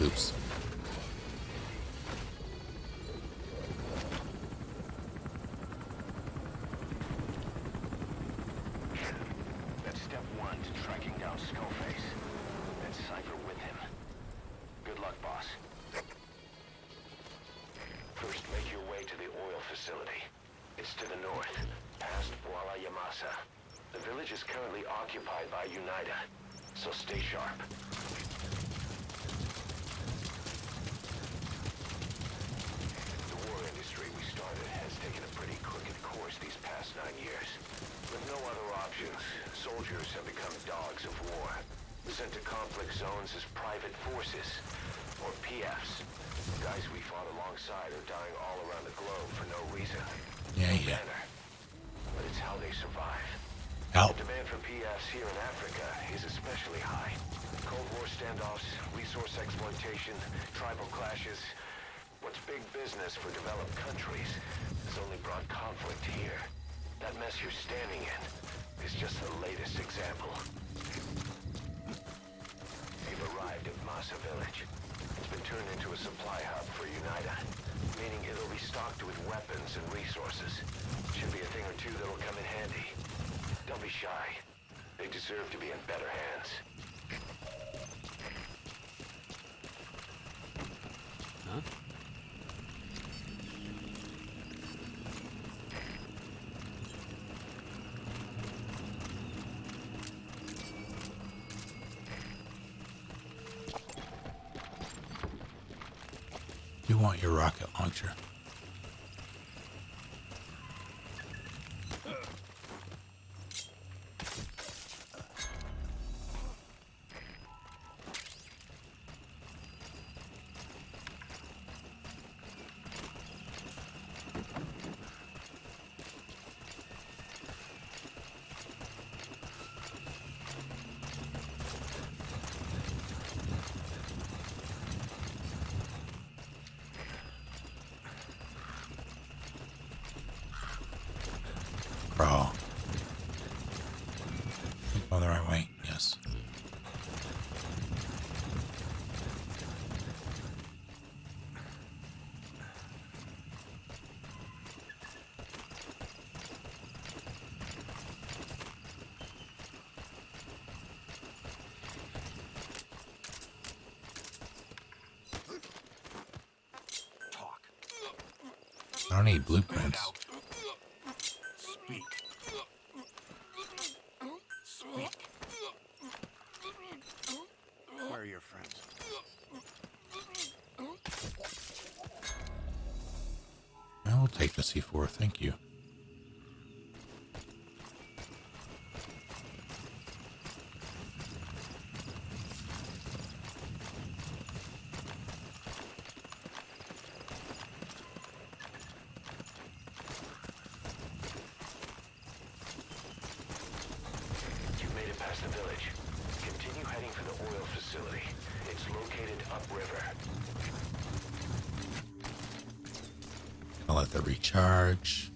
S1: Oops.
S8: That's step one to tracking down Skullface. Then Cypher with him. Good luck, boss. First, make your way to the oil facility. It's to the north, past Bwala Yamasa. The village is currently occupied by Unida, so stay sharp. The war industry we started has taken a pretty crooked course these past 9 years. With no other options, soldiers have become dogs of war. Sent to conflict zones as private forces, or PFs. Guys we fought alongside are dying all around the globe for no reason.
S1: Yeah.
S8: But it's how they survive.
S1: Help.
S8: The demand for PFs here in Africa is especially high. Cold War standoffs, resource exploitation, tribal clashes. What's big business for developed countries has only brought conflict here. That mess you're standing in is just the latest example. You've arrived at Masa Village. It's been turned into a supply hub for Unida, meaning it'll be stocked with weapons and resources. Should be a thing or two that'll come in handy. Don't be shy. They deserve to be in better hands.
S19: Huh?
S1: You want your rocket launcher. Crawl. Go the right way. Yes. I don't need blueprints.
S12: Speak. Speak. Where are your friends?
S1: I will take the C4, thank you.
S8: You've made it past the village. Continue heading for the oil facility. It's located upriver.
S1: I'll let
S10: the recharge.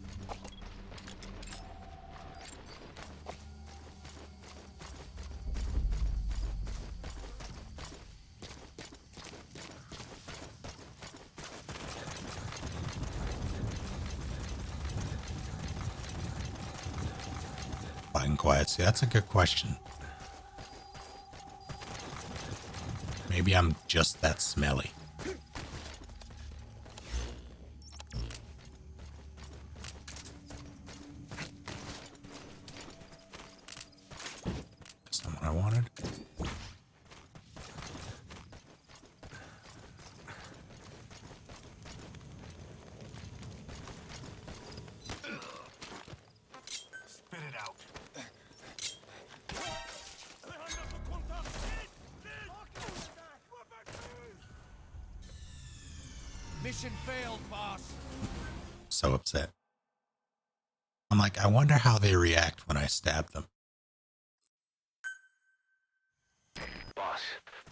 S10: Fine, quiet. See, that's a good question. Maybe I'm just that smelly. That's not what I wanted.
S9: Spit it out.
S20: Mission failed, boss.
S10: So upset. I'm like, I wonder how they react when I stab them.
S8: Boss,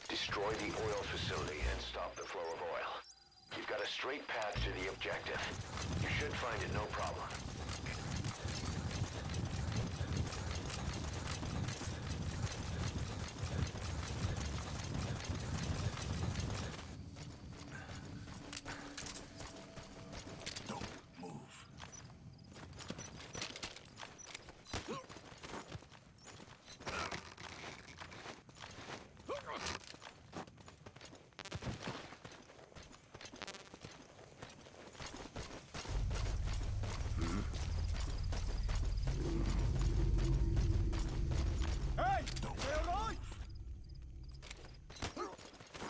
S8: destroy the oil facility and stop the flow of oil. You've got a straight path to the objective. You should find it no problem.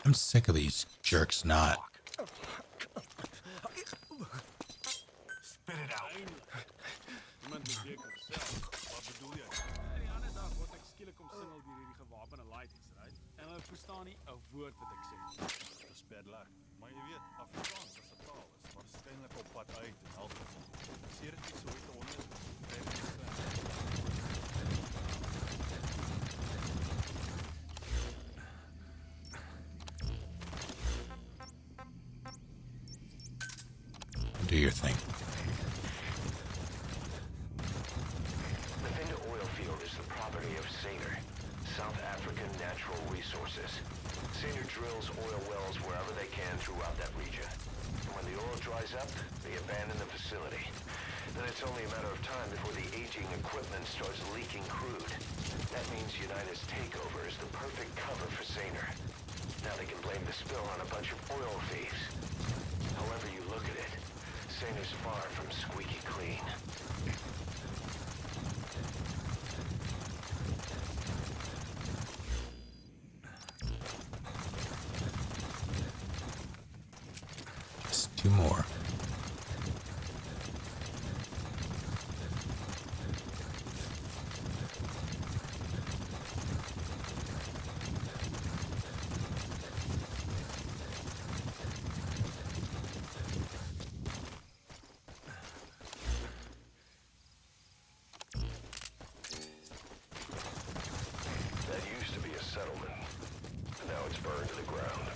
S10: I'm sick of these jerks not.
S9: Spit it out.
S19: Iemand moet zeker self. Wat bedoel jy? Die ander dag word ek skielik omsingel deur hierdie gewapende lightings, right? En hulle verstaan nie 'n woord wat ek sê.
S9: Dis bad luck. Maar jy weet, Afrikaans is 'n taal is waarskynlik op pad uit in elk geval. Sê dit nie so te onder.
S10: Do your thing.
S8: The Venda oil field is the property of Saner, South African Natural Resources. Saner drills oil wells wherever they can throughout that region. And when the oil dries up, they abandon the facility. Then it's only a matter of time before the aging equipment starts leaking crude. That means United's takeover is the perfect cover for Saner. Now they can blame the spill on a bunch of oil thieves. However you look at it, Saner's far from squeaky clean.
S10: Just two more.
S8: That used to be a settlement. Now it's burned to the ground.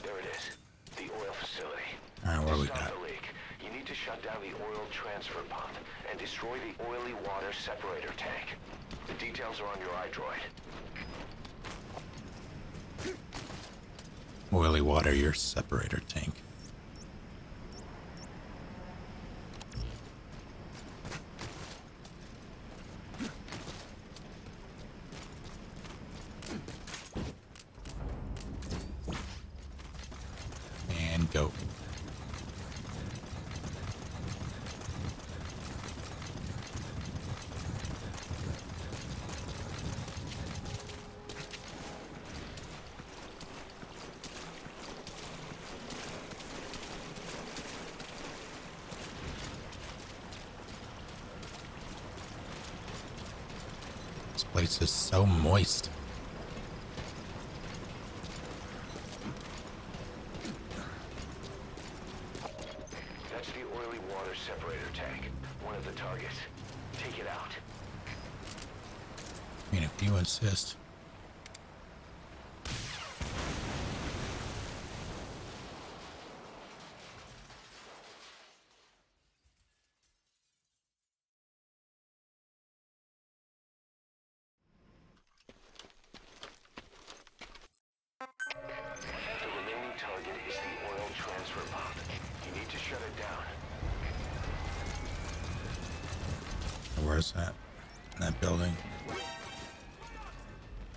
S8: There it is. The oil facility.
S10: Alright, what do we
S8: To stop
S10: got?
S8: the leak, you need to shut down the oil transfer pump and destroy the oily water separator tank. The details are on your iDroid.
S10: Oily water, your separator tank. And go. This place is so moist.
S8: oily water separator tank. One of the targets. Take it out.
S10: I mean, if you insist.
S8: The remaining target is the oil transfer pump. You need to shut it down.
S10: Where's that? In that building?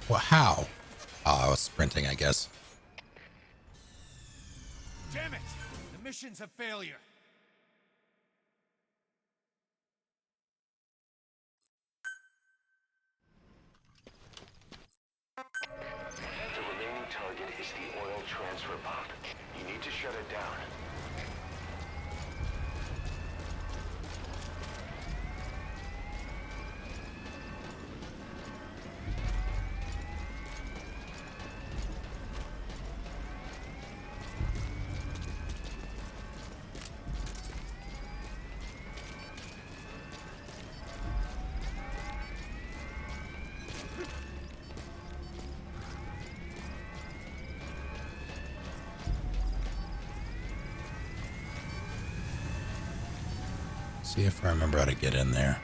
S10: Well, how? Oh, I was sprinting, I guess.
S20: Damn it! The mission's a failure.
S8: The remaining target is the oil transfer pump. You need to shut it down.
S10: See if I remember how to get in there.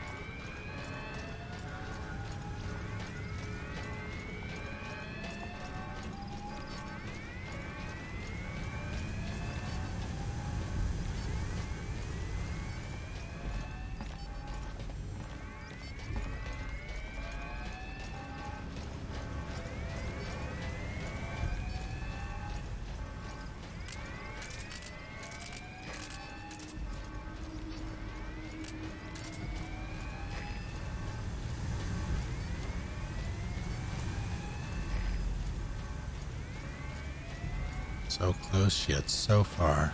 S10: So close yet so far.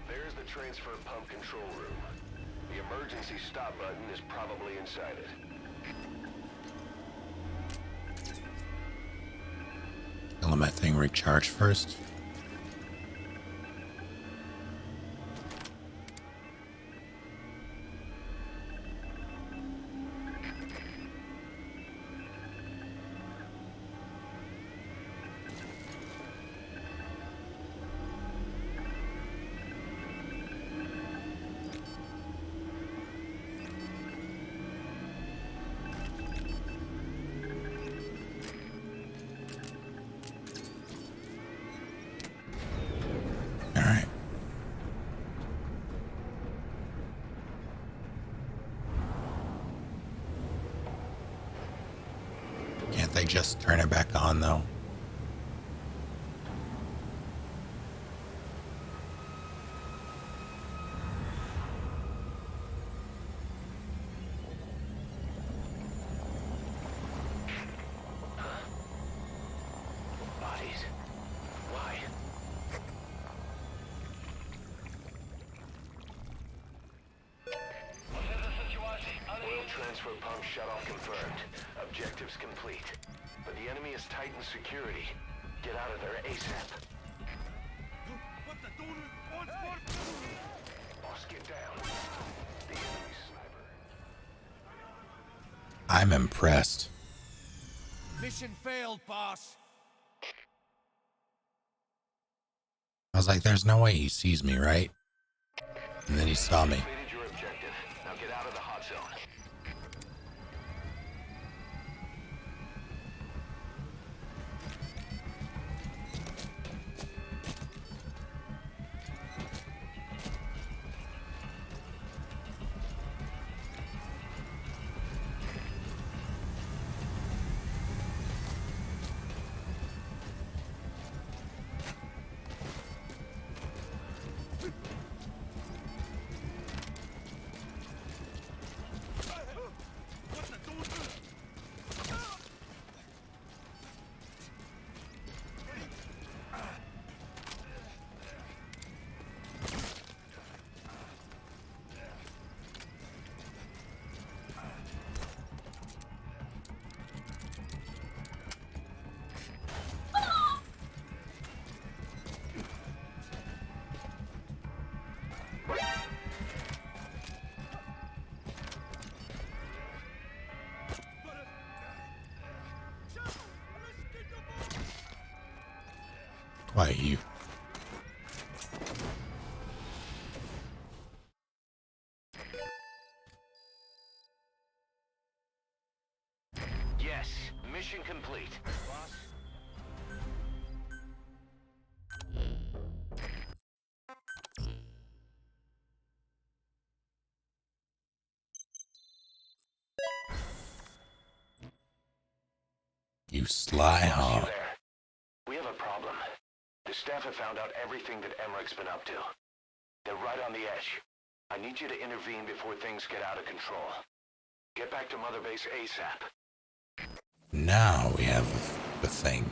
S8: There's the transfer pump control room. The emergency stop button is probably inside it.
S10: Let that thing recharge first. Can't they just turn it back on though?
S8: Bodies? Why? Oil transfer pump shut-off confirmed. Objectives complete. But the enemy is tightened security. Get out of there ASAP. Boss, get down. The enemy sniper.
S10: I'm impressed.
S20: Mission failed, boss.
S10: I was like, there's no way he sees me, right? And then he saw me.
S8: Completed your objective. Now get out of the hot zone.
S1: You sly
S8: Boss, you
S1: hog.
S8: there? We have a problem. The staff have found out everything that Emmerich's been up to. They're right on the edge. I need you to intervene before things get out of control. Get back to Mother Base ASAP.
S1: Now we have the thing.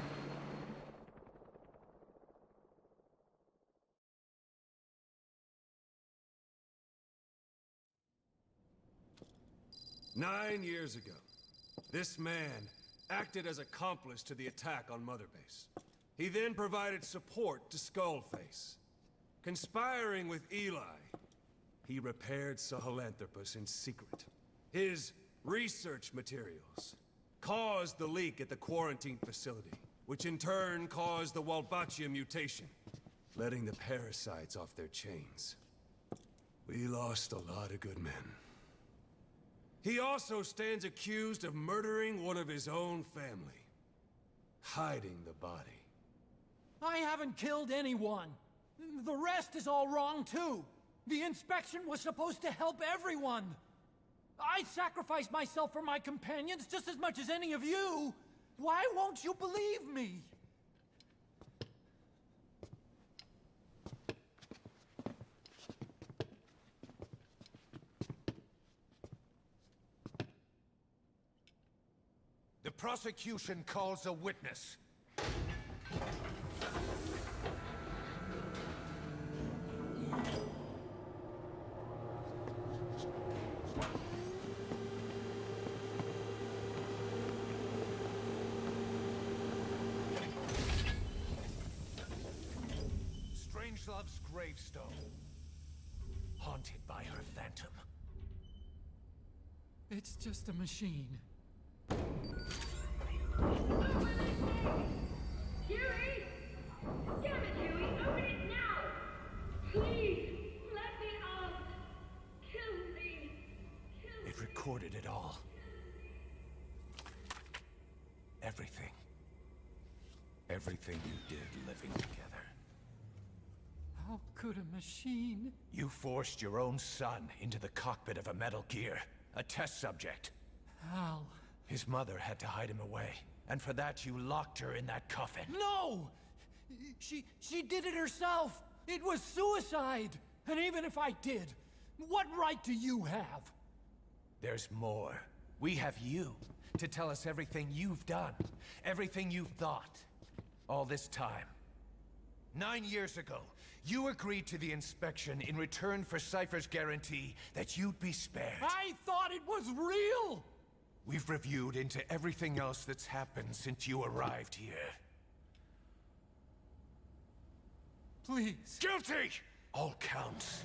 S11: "9 years ago, this man acted as accomplice to the attack on Mother Base. He then provided support to Skullface. Conspiring with Eli, he repaired Sahelanthropus in secret. His research materials caused the leak at the quarantine facility, which in turn caused the Walbachia mutation, letting the parasites off their chains. We lost a lot of good men. He also stands accused of murdering one of his own family, hiding the body.
S16: I haven't killed anyone. The rest is all wrong, too. The inspection was supposed to help everyone. I sacrificed myself for my companions just as much as any of you. Why won't you believe me?
S20: The prosecution calls a witness. Strangelove's gravestone, haunted by her phantom.
S16: It's just a machine.
S21: Huey! Damn it, Huey! Open it now! Please! Let me out! Kill me!
S20: It recorded it all. Everything. Everything you did living together.
S16: How could a machine?
S20: You forced your own son into the cockpit of a Metal Gear, a test subject.
S16: How?
S20: His mother had to hide him away, and for that you locked her in that coffin.
S16: No! She did it herself! It was suicide! And even if I did, what right do you have?
S20: There's more. We have you to tell us everything you've done, everything you've thought, all this time. 9 years ago, you agreed to the inspection in return for Cypher's guarantee that you'd be spared.
S16: I thought it was real!
S20: We've reviewed into everything else that's happened since you arrived here.
S16: Please.
S20: Guilty! All counts.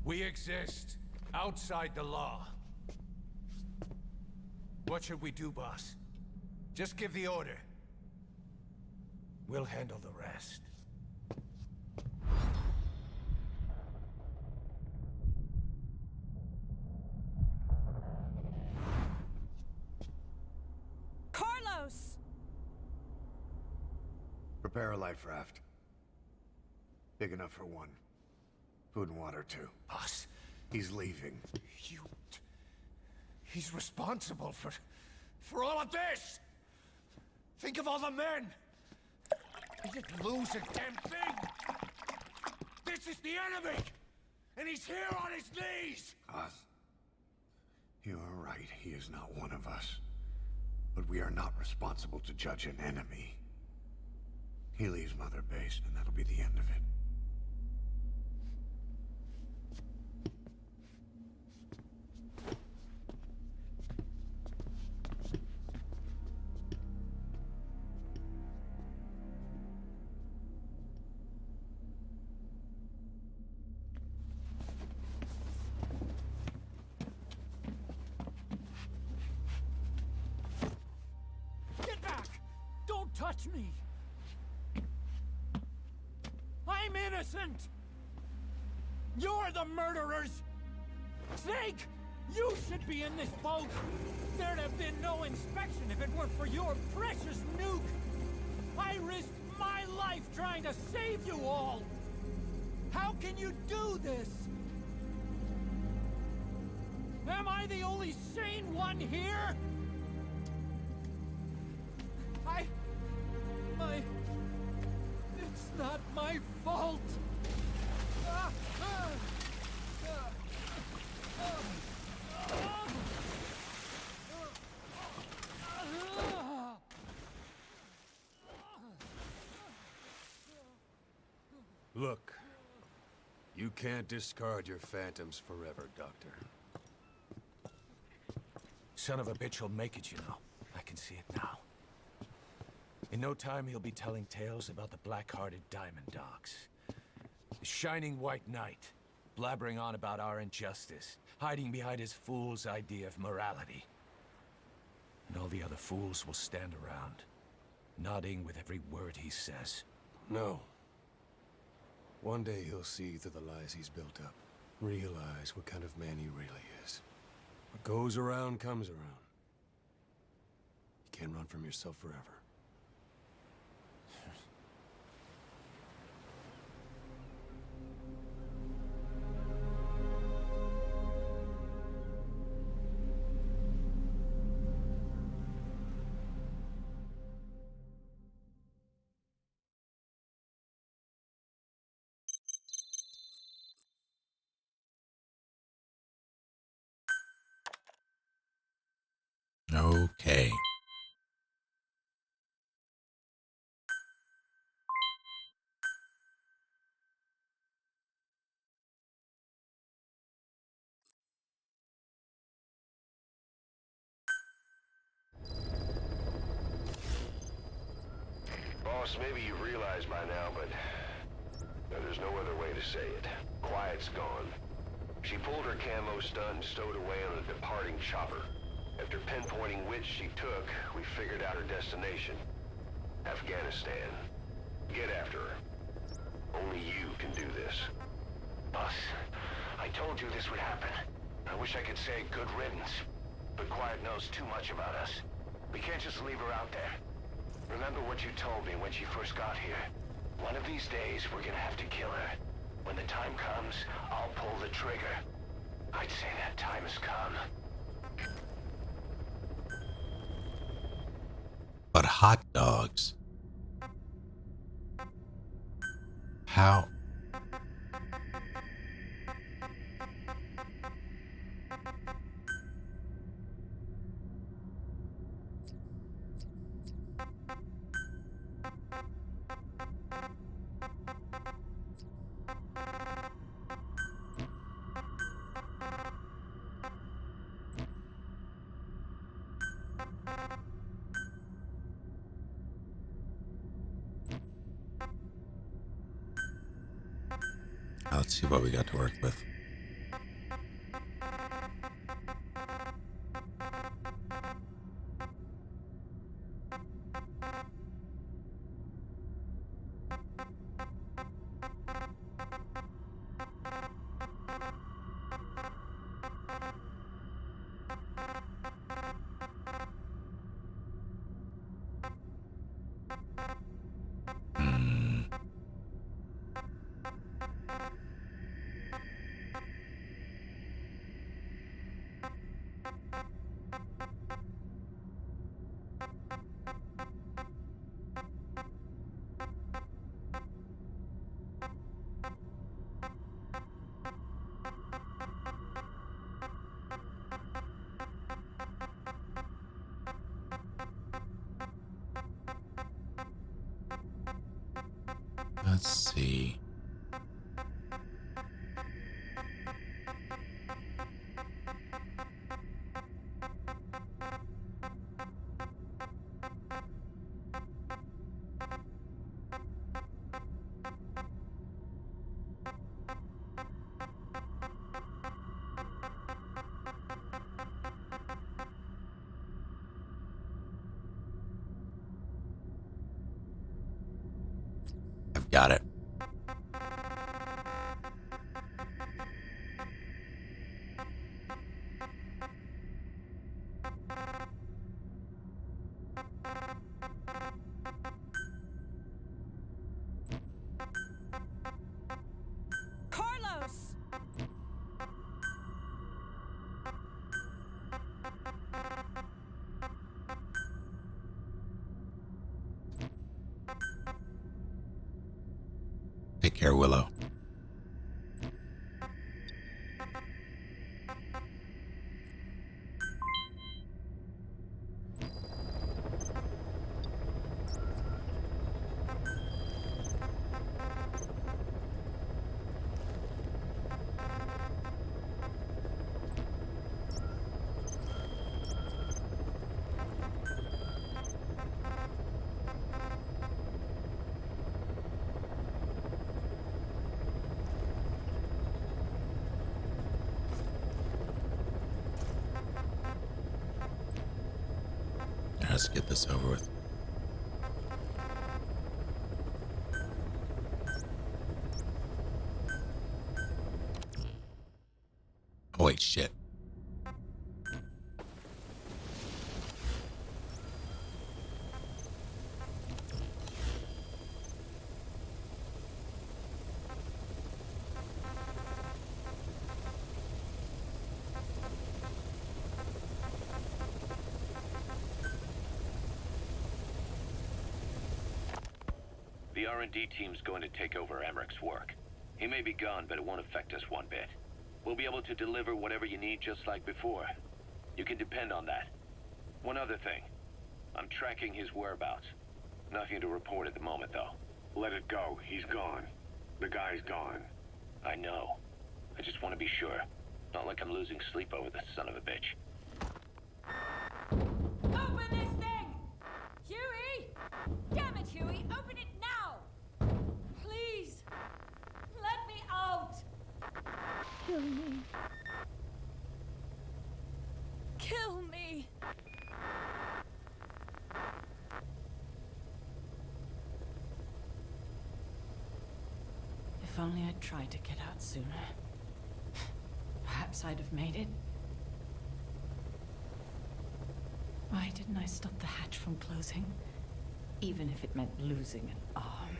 S20: We exist outside the law. What should we do, boss? Just give the order. We'll handle the rest.
S22: Carlos!
S12: Prepare a life raft. Big enough for one. Food and water, too.
S20: Boss.
S12: He's leaving.
S20: He's responsible for all of this! Think of all the men! He didn't lose a damn thing! This is the enemy! And he's here on his knees!
S12: You are right. He is not one of us. But we are not responsible to judge an enemy. He leaves Mother Base, and that'll be the end of it.
S2: touch me! I'm innocent! You're the murderers! Snake! You should be in this boat! There'd have been no inspection if it weren't for your precious nuke! I risked my life trying to save you all! How can you do this? Am I the only sane one here? It's not my fault!
S11: Look, you can't discard your phantoms forever, Doctor.
S20: Son of a bitch will make it, you know. I can see it now. In no time, he'll be telling tales about the black-hearted Diamond Dogs. The Shining White Knight, blabbering on about our injustice, hiding behind his fool's idea of morality. And all the other fools will stand around, nodding with every word he says.
S11: No. One day he'll see through the lies he's built up. Realize what kind of man he really is. What goes around comes around. You can't run from yourself forever.
S10: Okay.
S8: Boss, maybe you realize by now, but there's no other way to say it. Quiet's gone. She pulled her camo stun and stowed away on a departing chopper. After pinpointing which she took, we figured out her destination. Afghanistan. Get after her. Only you can do this.
S17: Boss, I told you this would happen. I wish I could say good riddance. But Quiet knows too much about us. We can't just leave her out there. Remember what you told me when she first got here. One of these days, we're gonna have to kill her. When the time comes, I'll pull the trigger. I'd say that time has come.
S10: But hot dogs. How? Let's see what we got to work with. Let's see.
S1: Got it.
S22: Carlos!
S1: Take care, Willow. Let's get this over with. Oh, wait, shit.
S4: The R&D team's going to take over Emmerich's work. He may be gone, but it won't affect us one bit. We'll be able to deliver whatever you need just like before. You can depend on that. One other thing. I'm tracking his whereabouts. Nothing to report at the moment, though.
S8: Let it go. He's gone. The guy's gone.
S4: I know. I just want to be sure. Not like I'm losing sleep over this son of a bitch.
S22: Open this thing! Huey! Damn it, Huey! Open it now! Please! Let me out! Kill me. Kill me!
S6: If only I'd tried to get out sooner. Perhaps I'd have made it. Why didn't I stop the hatch from closing? Even if it meant losing an arm.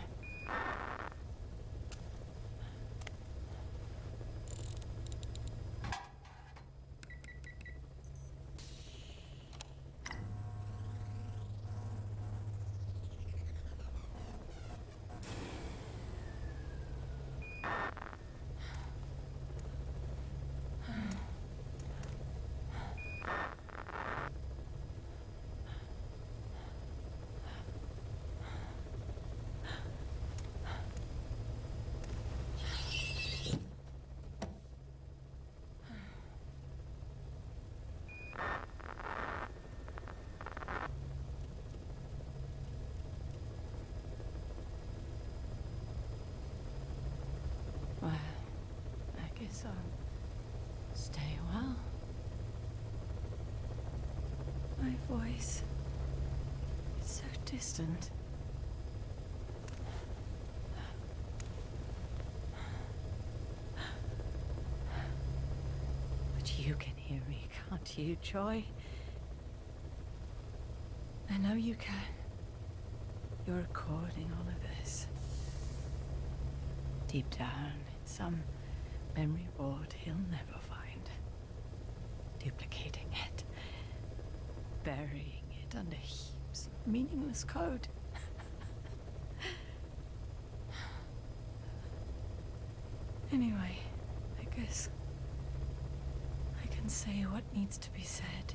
S6: Well, I guess I'll stay a while. My voice is so distant. But you can hear me, can't you, Joy? I know you can. You're recording all of this. Deep down in some memory board he'll never find. Duplicating it. Burying it under heaps of meaningless code. Anyway, I guess I can say what needs to be said.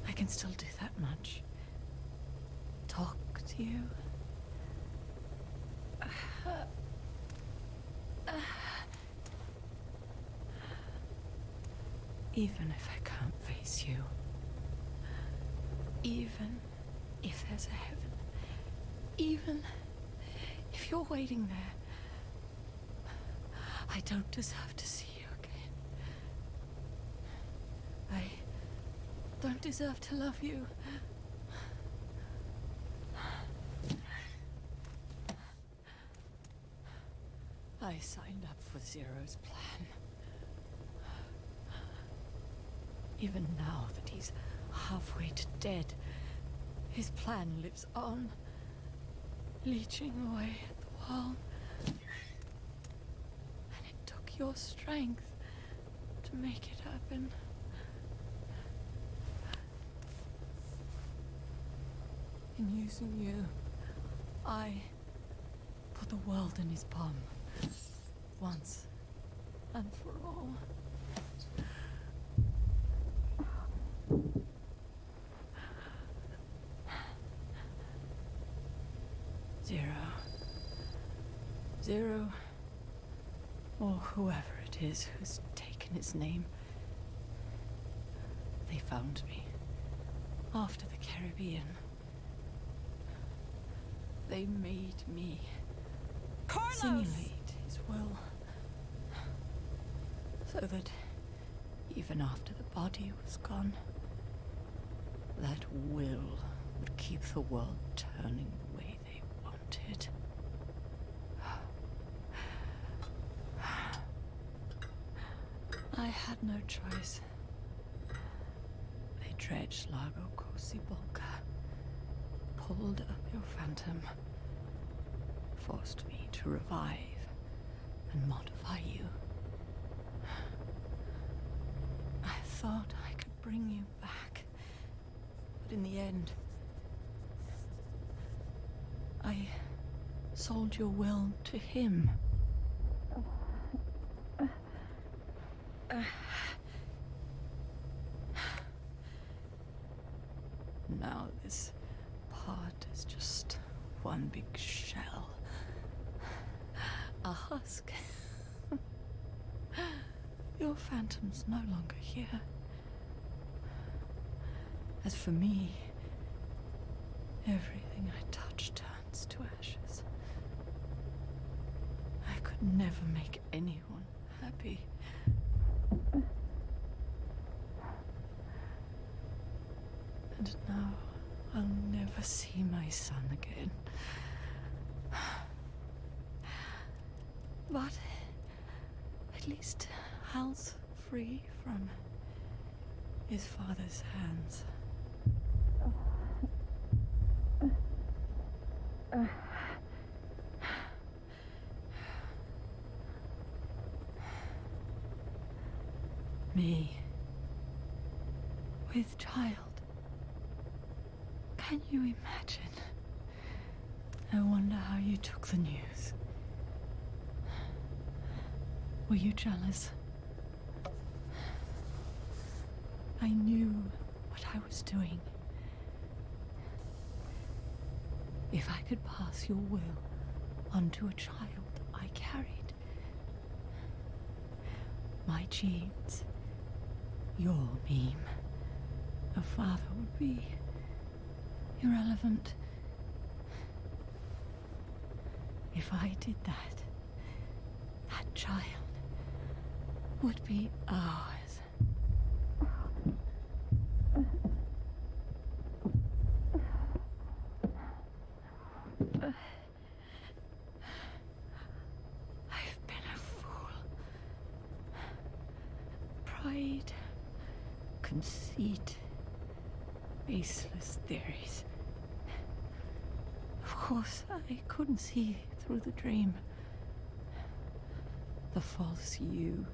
S6: I can still do that much. Talk to you. Even if I can't face you. Even if there's a heaven. Even if you're waiting there. I don't deserve to see you again. I don't deserve to love you. signed up for Zero's plan. Even now that he's halfway to dead, his plan lives on, leeching away at the world. And it took your strength to make it happen. In using you, I put the world in his palm. Once and for all. Zero, or whoever it is who's taken his name. They found me after the Caribbean. They made me simulate his will, so that even after the body was gone, that will would keep the world turning the way they wanted. I had no choice. They dredged Lago Cosibolca, pulled up your phantom, forced me to revive and modify you. I thought I could bring you back, but in the end, I sold your will to him. Now this part is just one big shell. A husk. Your phantom's no longer here. As for me, everything I touch turns to ashes. I could never make anyone happy. And now I'll never see my son again. But at least Hal's free from his father's hands. Me, with child. Can you imagine? I wonder how you took the news. Were you jealous? I knew what I was doing. If I could pass your will onto a child I carried, my genes, your meme, a father would be irrelevant. If I did that, that child would be ours. I've been a fool. Pride, conceit, baseless theories. Of course, I couldn't see through the dream. The false you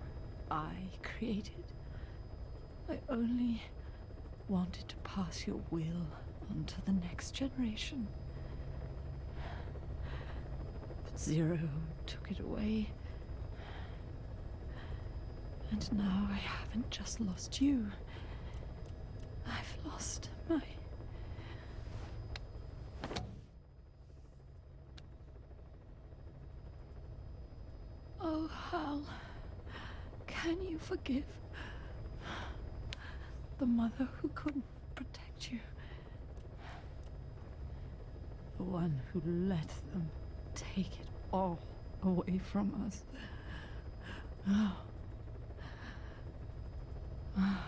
S6: I created. I only wanted to pass your will on to the next generation. But Zero took it away. And now I haven't just lost you. I've lost my... Oh, Hal, can you forgive the mother who couldn't protect you? The one who let them take it all away from us. Oh. Oh.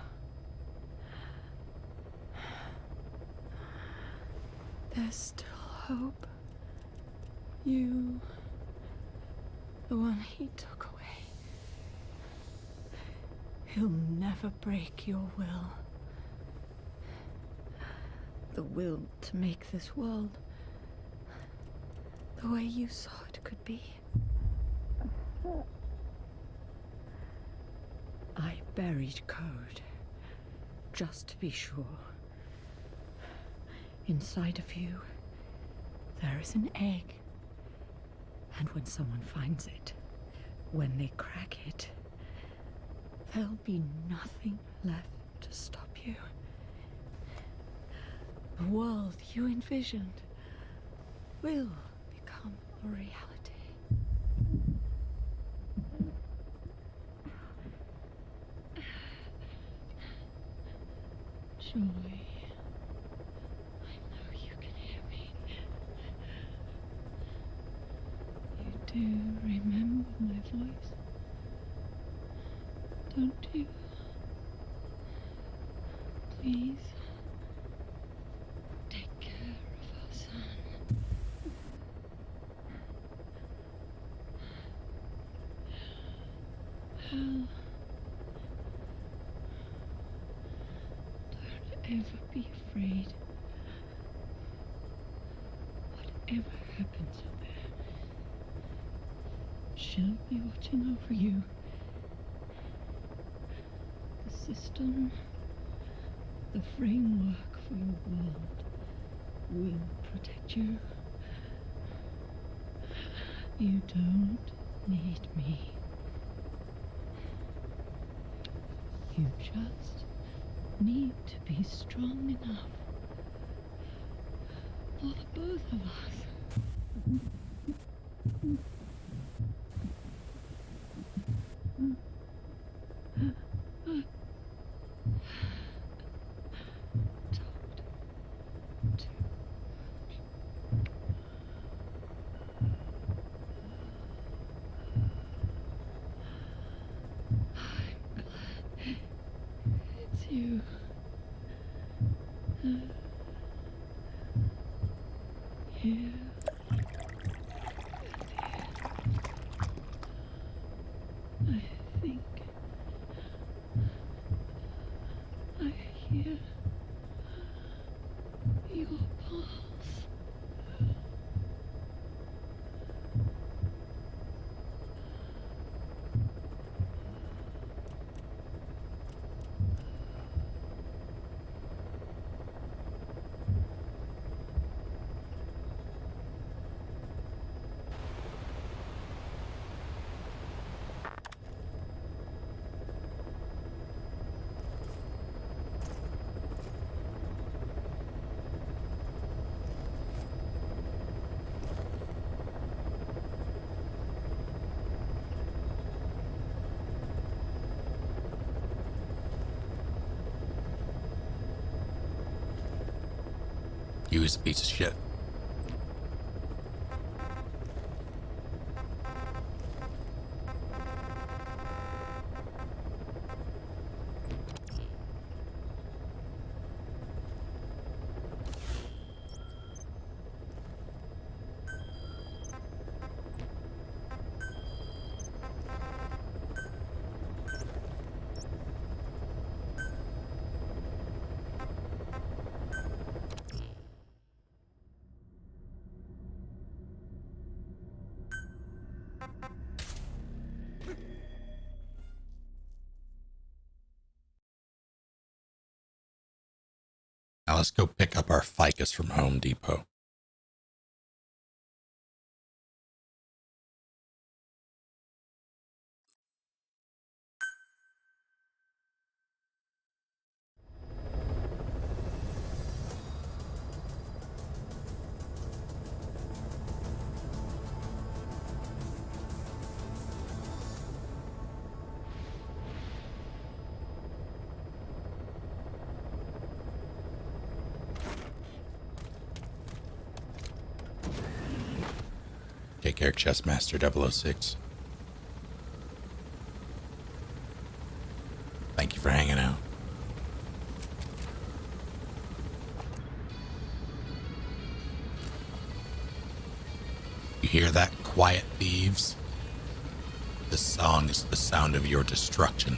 S6: There's still hope. You The one he took away. He'll never break your will. The will to make this world the way you saw it could be. I buried code, just to be sure. Inside of you, there is an egg. And when someone finds it, when they crack it, there'll be nothing left to stop you. The world you envisioned will become a reality. Joy, I know you can hear me. You do remember my voice, don't you? Please, take care of our son. Hal, don't ever be afraid. Whatever happens up there, she'll be watching over you. The system, the framework for your world will protect you. You don't need me. You just need to be strong enough for the both of us. It's you. Here. I think I hear your pulse.
S10: You is a piece of shit. Now let's go pick up our ficus from Home Depot. Take care, Chessmaster 006. Thank you for hanging out. You hear that, quiet thieves? This song is the sound of your destruction.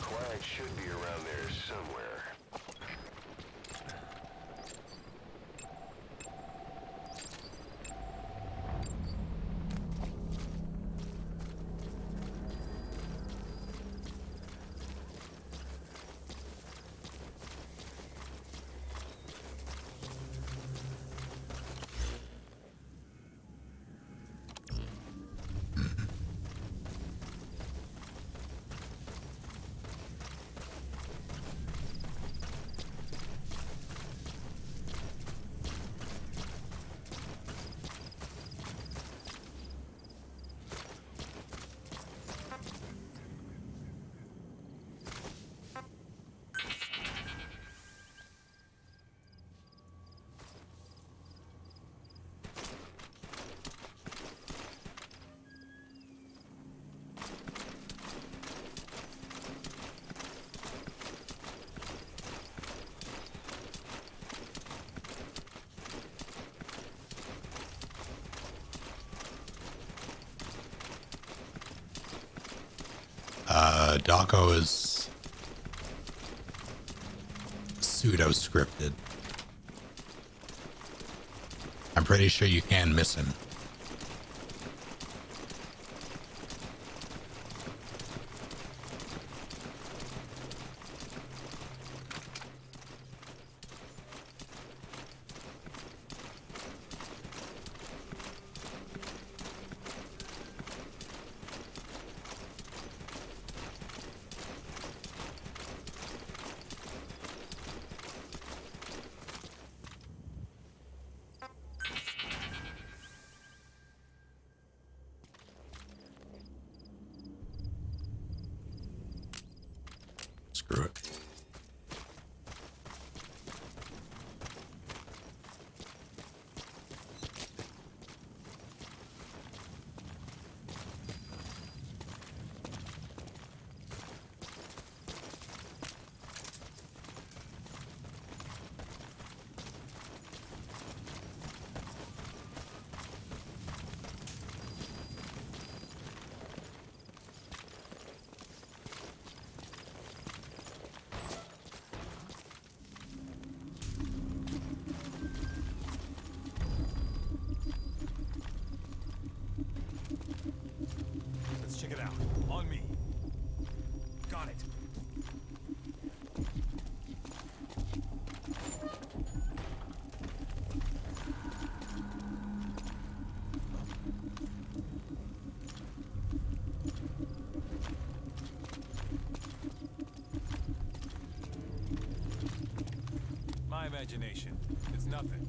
S8: Quiet should be around there somewhere.
S10: Doggo is pseudo-scripted. I'm pretty sure you can miss him. Screw it.
S20: Let's check it out. On me. Got it. My imagination. It's nothing.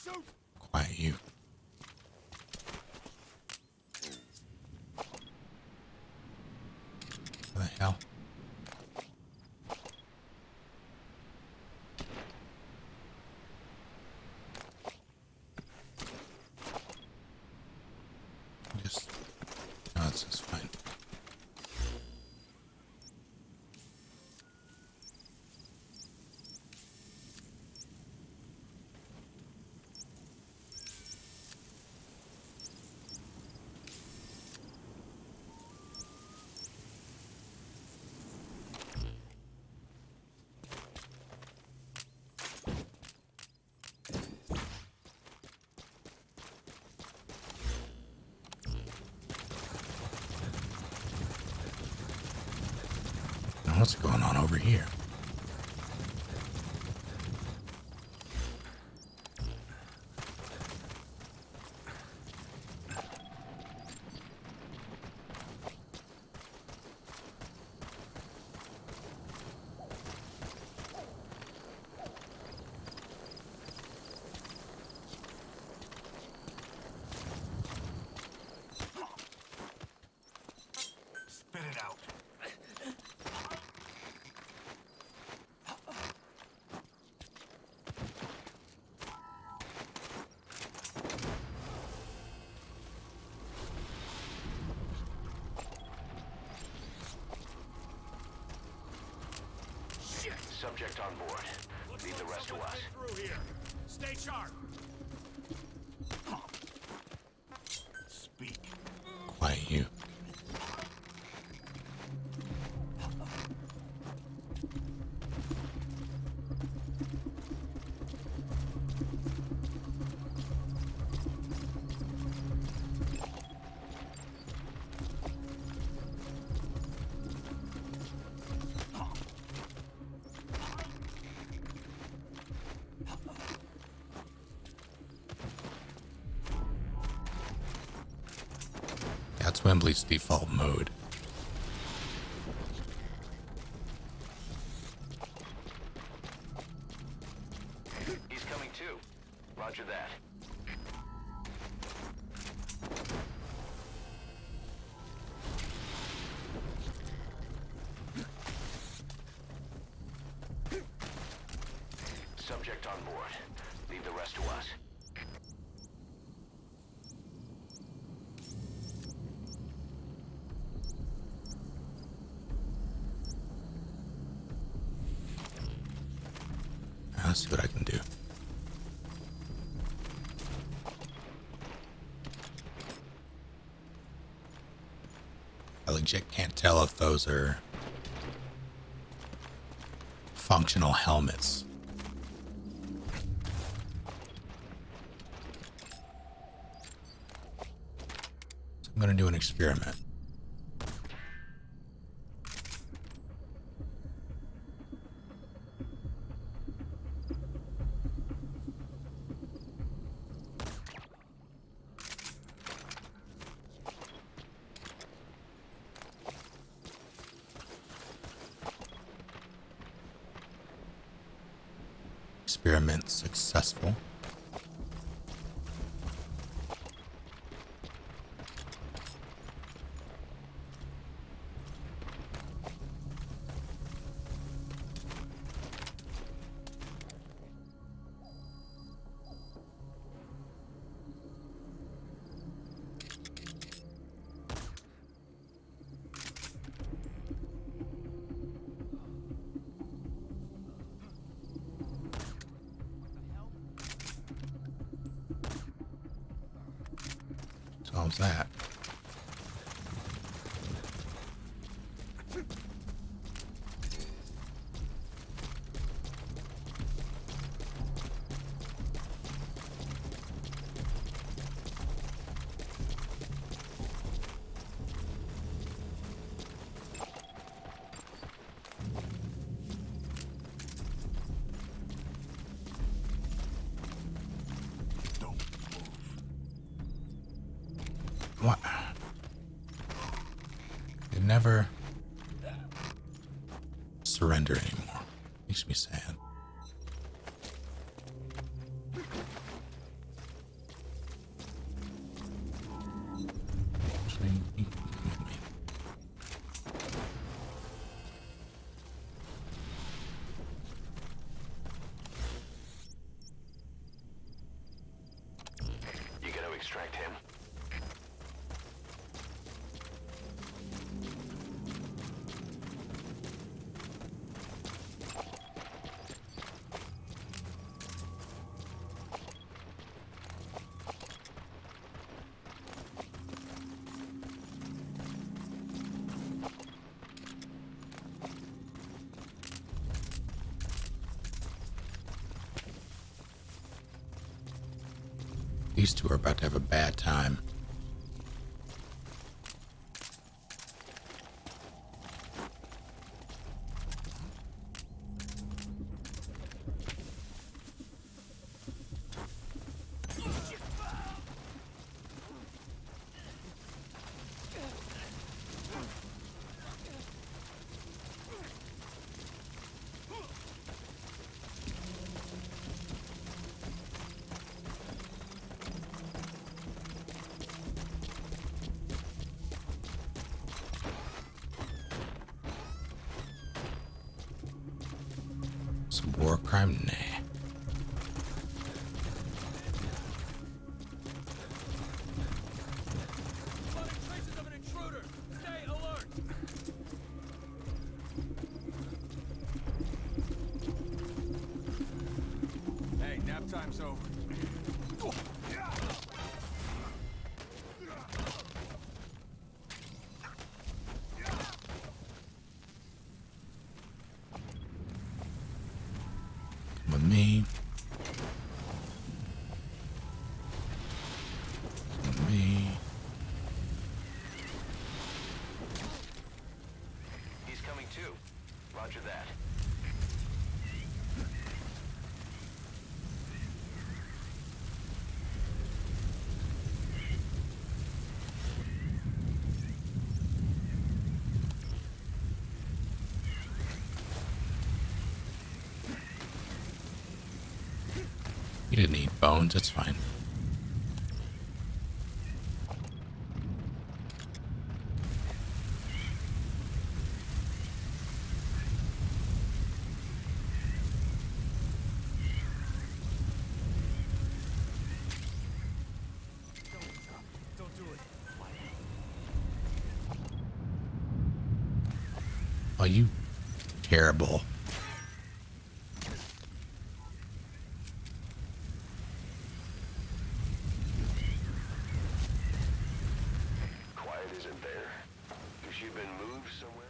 S19: shoot!
S1: Quiet you. What the hell? Just, no, it's just fine. Now what's going on over here?
S19: Spit it out.
S8: Subject on board. Leave the rest to us.
S19: Through here. Stay sharp. Speak.
S1: Quiet you. That's Wembley's default mode.
S8: He's coming too. Roger that. Subject on board. Leave the rest to us.
S1: Let's see what I can do. I legit can't tell if those are functional helmets. So I'm going to do an experiment. Experiment successful. Solves that. What? They never surrender anymore. Makes me sad. These two are about to have a bad time. Some war crime? Nah.
S2: Traces of an intruder. Stay alert.
S19: Hey, nap time's over.
S1: Come with me. Come with me.
S8: He's coming too. Roger that.
S1: You didn't eat bones, it's fine.
S19: Don't do it.
S1: Oh, you terrible.
S8: Quiet isn't there. Has she been moved somewhere?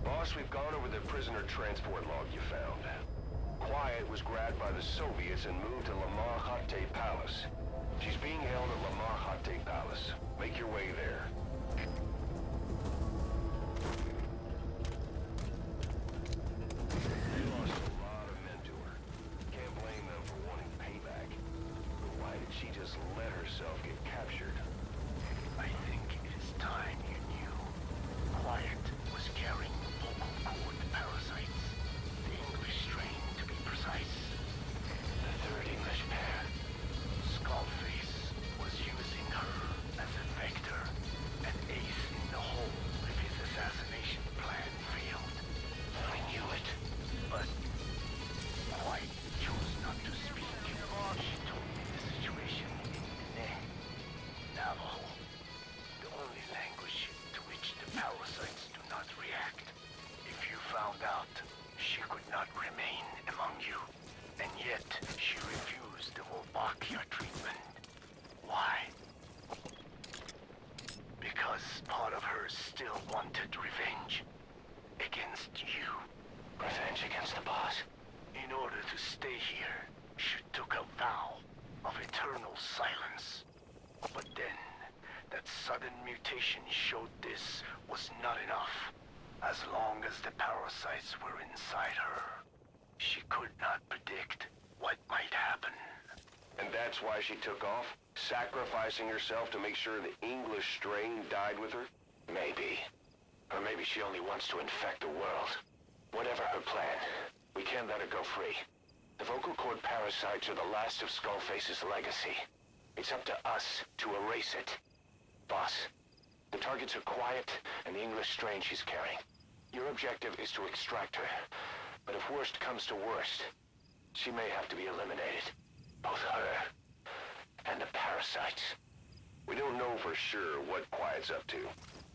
S8: Boss, we've gone over the prisoner transport log you found. Quiet was grabbed by the Soviets and moved to Lamar Khatte Palace. She's being held at Lamar Khatte Palace. Make your way there. They lost a lot of men to her. Can't blame them for wanting payback. But why did she just let herself get captured?
S17: I think it is time you knew. Quiet was carrying vocal cord parasites. The English strain, to be precise. The third English pair. Skullface was using her as a vector. An ace in the hole if his assassination plan failed. I knew it, but Quiet chose not to speak. She told me the situation in Diné, Navajo. The only language to which the parasites do not react. If you found out, she could not remain among you. And yet, she refused the Wolbachia treatment. Why? Because part of her still wanted revenge. Against you. Revenge against the boss? In order to stay here, she took a vow of eternal silence. But then, that sudden mutation showed this was not enough. As long as the parasites were inside her, she could not predict what might happen.
S8: And that's why she took off? Sacrificing herself to make sure the English strain died with her?
S17: Maybe. Or maybe she only wants to infect the world. Whatever her plan, we can't let her go free. The vocal cord parasites are the last of Skullface's legacy. It's up to us to erase it. Boss, the targets are quiet and the English strain she's carrying. Your objective is to extract her. But if worst comes to worst, she may have to be eliminated. Both her and the parasites.
S8: We don't know for sure what Quiet's up to,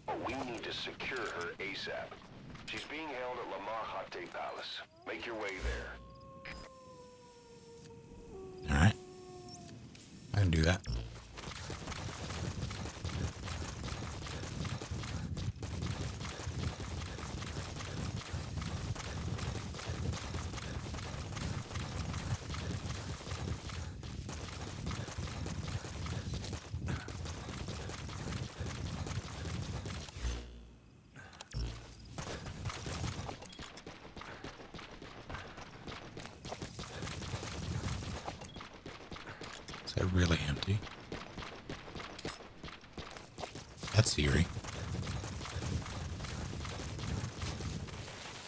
S8: but we need to secure her ASAP. She's being held at La Mahate Palace. Make your way there.
S10: Alright. I can do that. Is that really empty? That's eerie.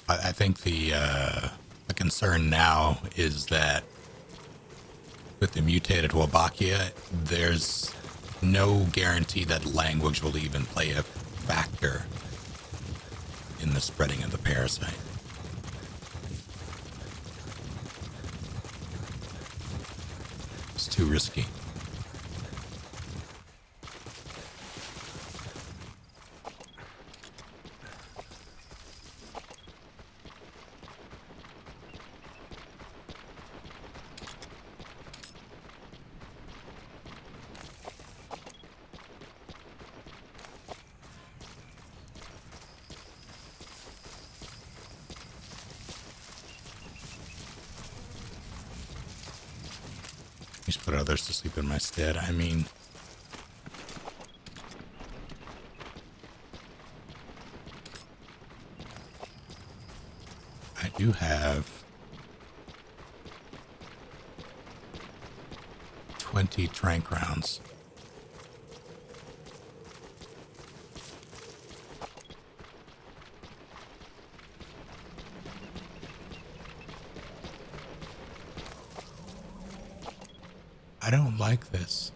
S10: I think the concern now is that with the mutated Wolbachia, there's no guarantee that language will even play a factor in the spreading of the parasite. It's too risky. Just put others to sleep in my stead. I mean, I do have 20 trank rounds. I don't like this.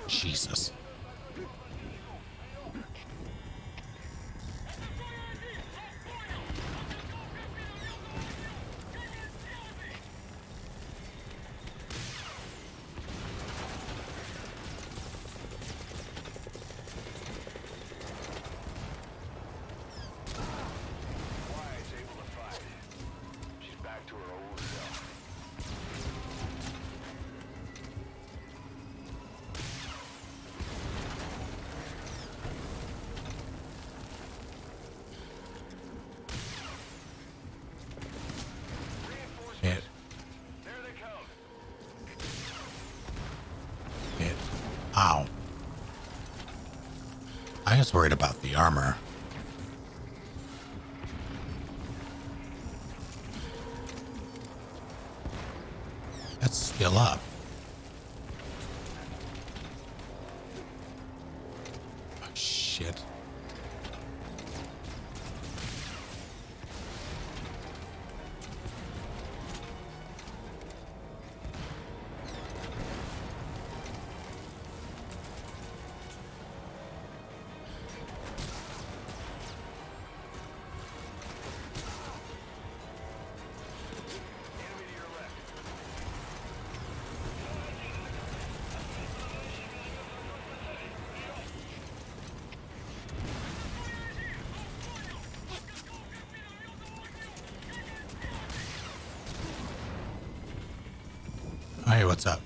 S10: Jesus. Ow. I was worried about the armor. Let's skill up. Oh, shit. Hey, what's up?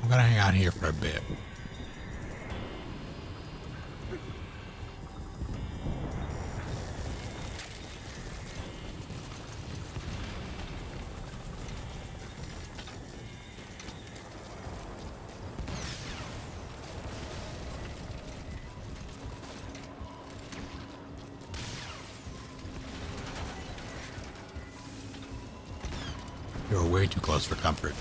S10: I'm gonna hang out here for a bit. You're way too close for comfort.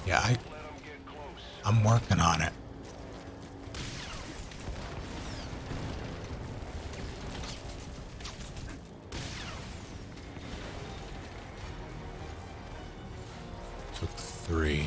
S10: Yeah, I'm working on it. Took 3.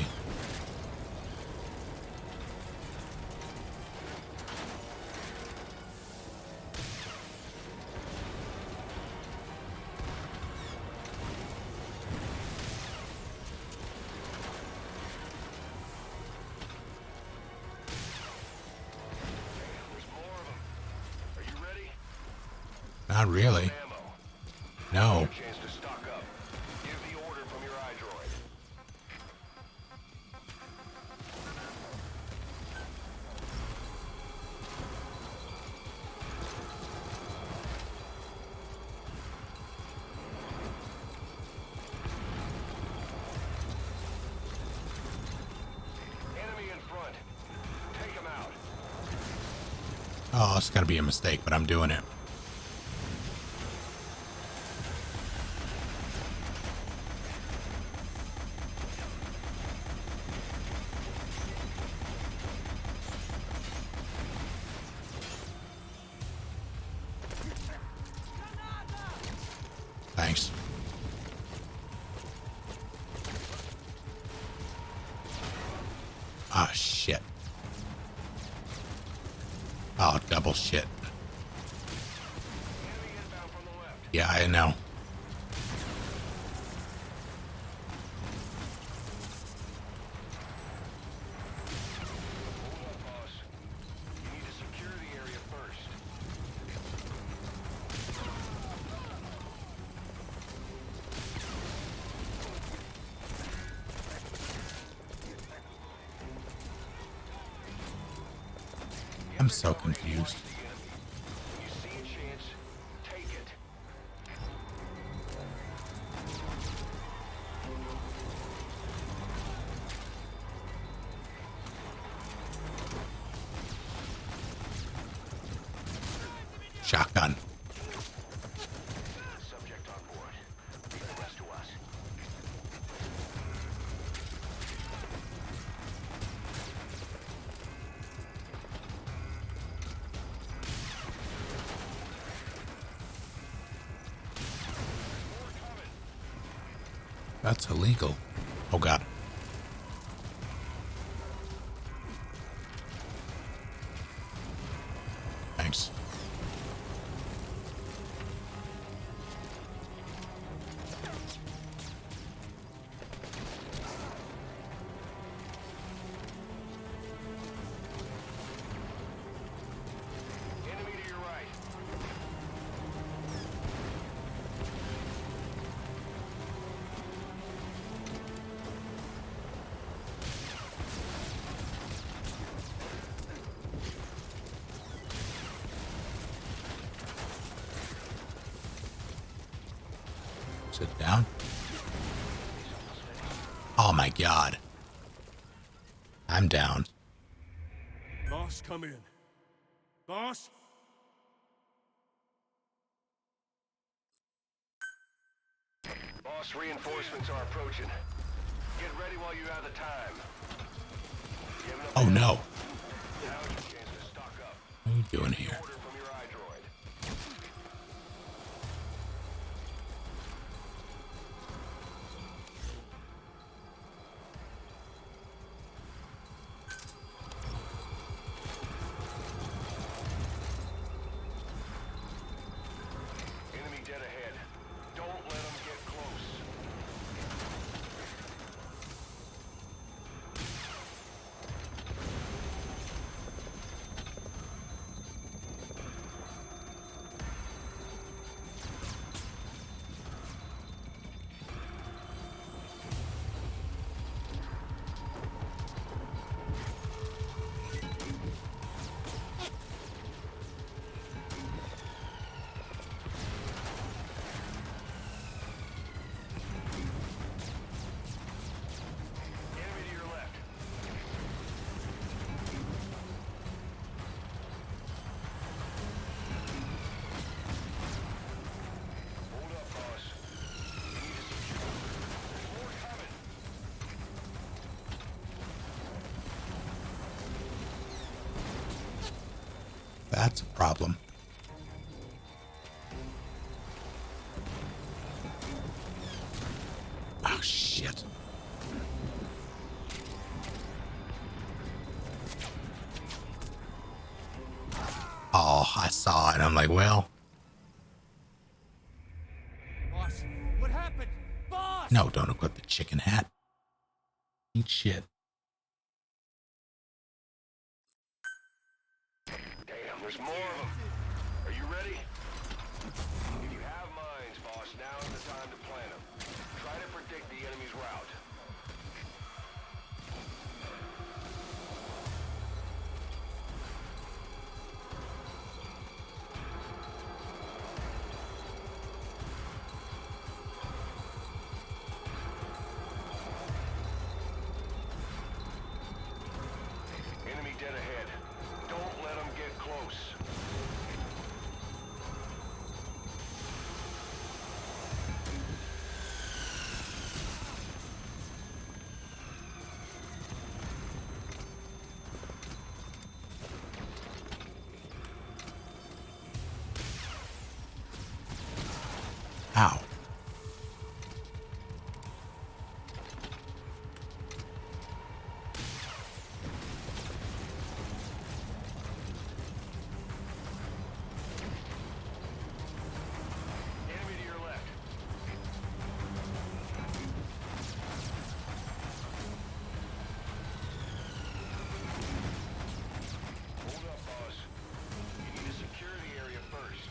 S10: Not really. No. Oh, it's gotta be a mistake, but I'm doing it. Thanks. Ah, shit. Oh, double shit. Yeah, I know. I'm so confused. Shotgun. That's illegal. Oh god. Thanks. Sit down. Oh my god. I'm down.
S11: Boss, come in. Boss?
S8: Boss, reinforcements are approaching. Get ready while you have the time.
S10: Oh no.
S8: Now is your chance to stock up.
S10: What are you doing here?
S8: Order from your iDroid. Enemy dead ahead. Don't let them get close.
S10: That's a problem. Oh, shit. Oh, I saw it. I'm like, well.
S20: Boss, what happened? Boss!
S10: No, don't equip the chicken hat. Ain't shit.
S8: Damn, there's more of them. Are you ready? If you have mines, boss, now is the time to plant them. Try to predict the enemy's route. Enemy dead ahead. Don't let them get close.
S10: Ow.
S8: Enemy to your left. Hold up, boss. You need to secure the area first.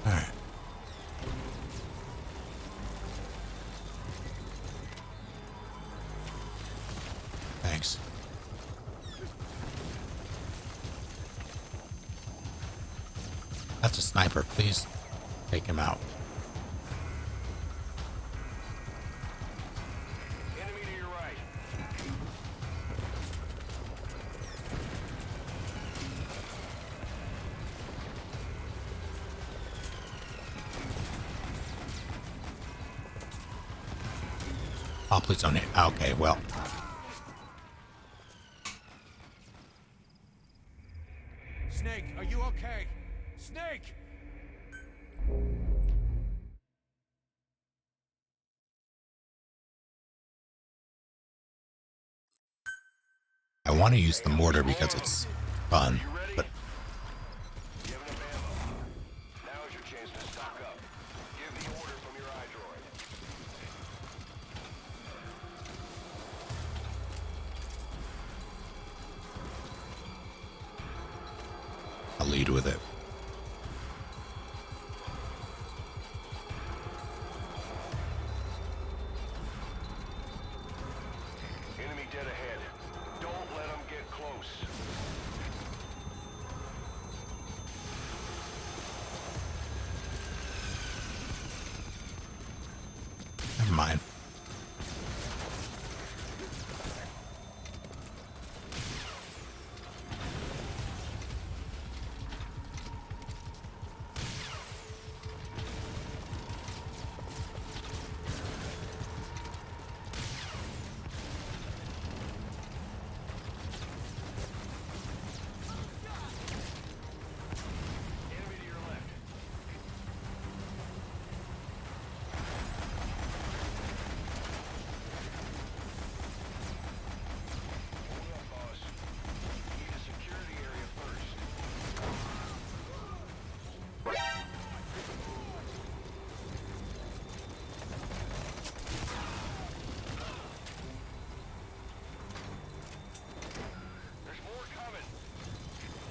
S10: All right. Thanks. That's a sniper. Please take him out.
S8: Enemy to your right.
S10: Oh, please don't hit. Okay, well.
S20: Snake, are you okay? Snake!
S10: I want to use the mortar because it's fun, but
S8: Now is your chance to stock up. Give the order from your iDroid.
S10: I'll lead with it.
S8: Enemy dead ahead. Don't let them get close.
S10: Never mind.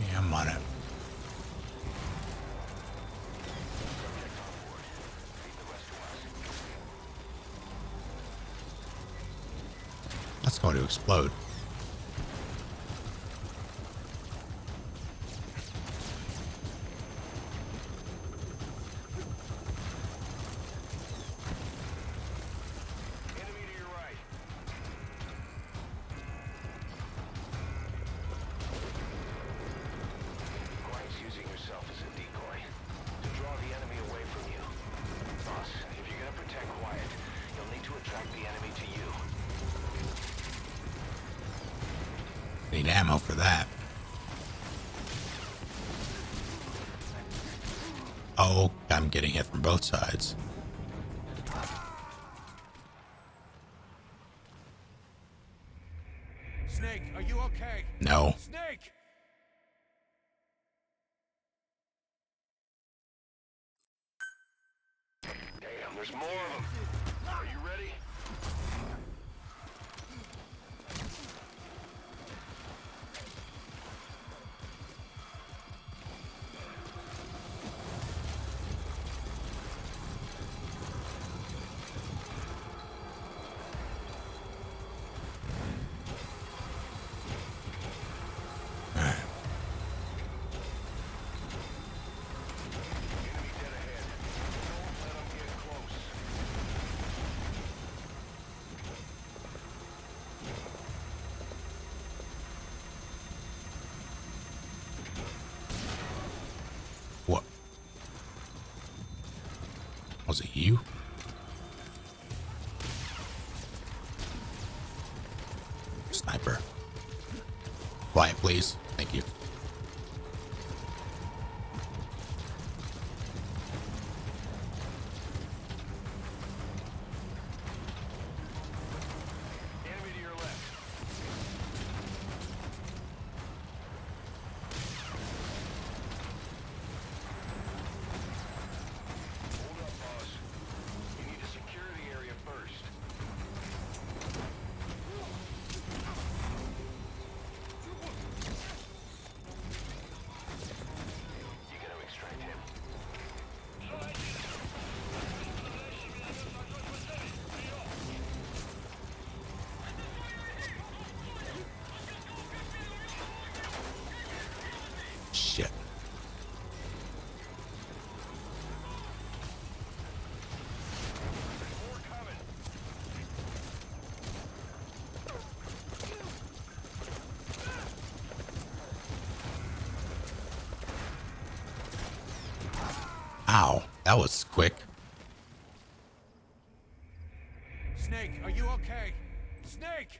S10: Yeah, I'm on it. That's going to explode. ammo for that. Oh, I'm getting hit from both sides.
S20: Snake, are you okay?
S10: No.
S20: Snake!
S8: Damn, there's more of them. Are you ready?
S10: What? Was it you? Sniper. Quiet, please. Thank you.
S8: Enemy to your left. Hold up, boss. You need to secure the area first. You gotta extract him.
S10: Shit. Ow, that was quick.
S20: Snake, are you okay? Snake!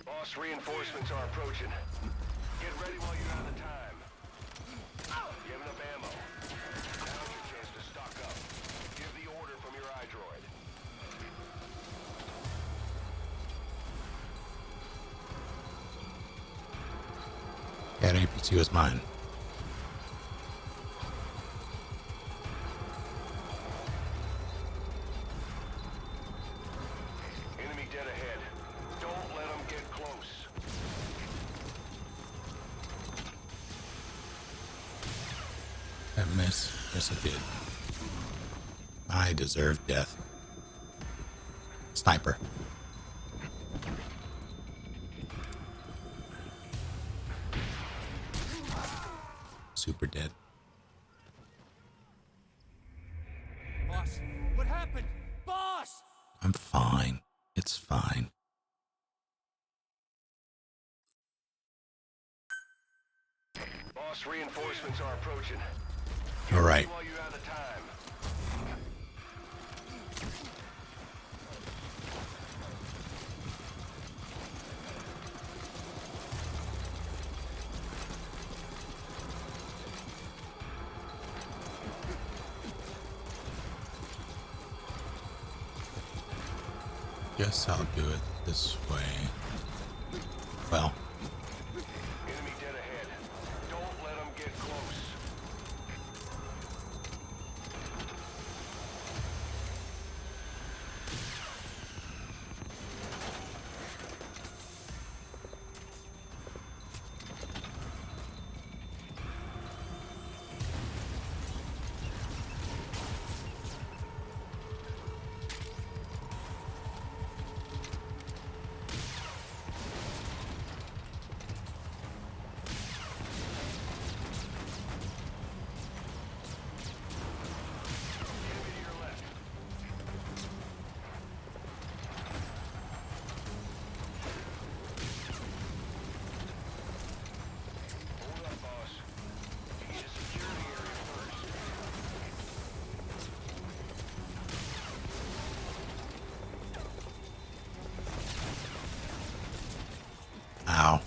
S8: Boss, reinforcements are approaching. Get ready while you have the time. You have enough ammo. Now's your chance to stock up. Give the order from your iDroid.
S10: That APC was mine.
S8: Enemy dead ahead. Don't let them get close.
S10: That miss. Yes, it did. I deserve death. Sniper. Super dead.
S20: Boss, what happened? Boss!
S10: I'm fine. It's fine.
S8: Boss, reinforcements are approaching.
S10: All right.
S8: While you have the time.
S10: Guess I'll do it this way. Well,
S8: Enemy dead ahead. Don't let them get close.
S1: Ow.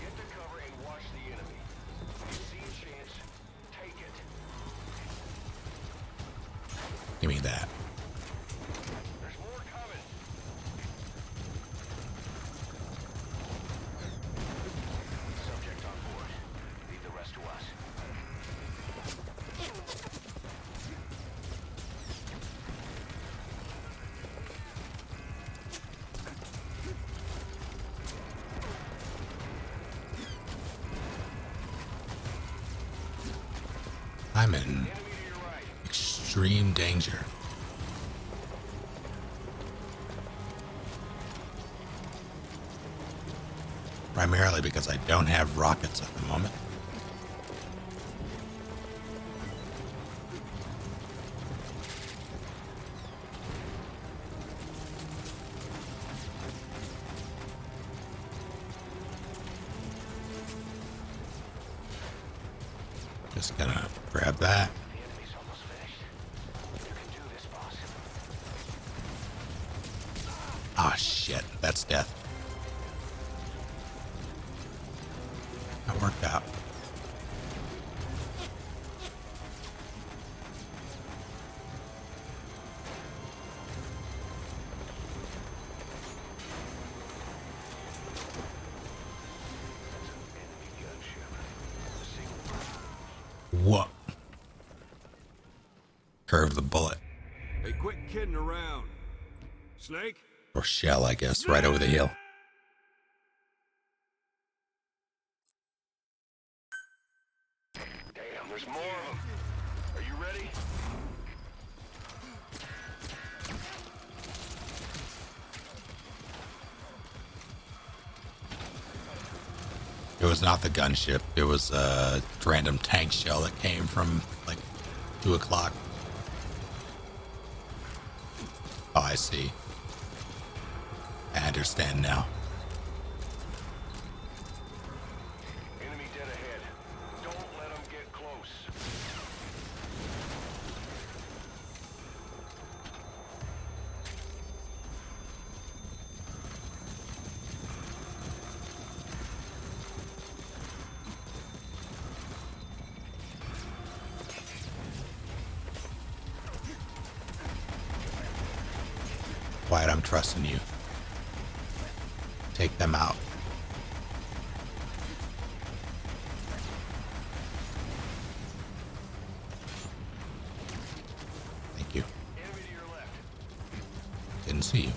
S8: Get to cover and watch the enemy. If you see a chance, take it.
S1: Give me that.
S8: There's more coming. Subject on board. Leave the rest to us.
S1: I'm in extreme danger. Primarily because I don't have rockets at the moment. Just gonna grab that. Ah, shit. That's death. That worked out. What? Curve the bullet.
S11: Hey, quit kidding around. Snake?
S1: Or shell, I guess, right over the hill.
S8: Damn, there's more of them. Are you ready?
S1: It was not the gunship. It was a random tank shell that came from like 2 o'clock. Oh, I see. I understand now.
S8: Enemy dead ahead. Don't let them get close.
S1: Wyatt, I'm trusting you. Take them out. Thank you. Didn't see you.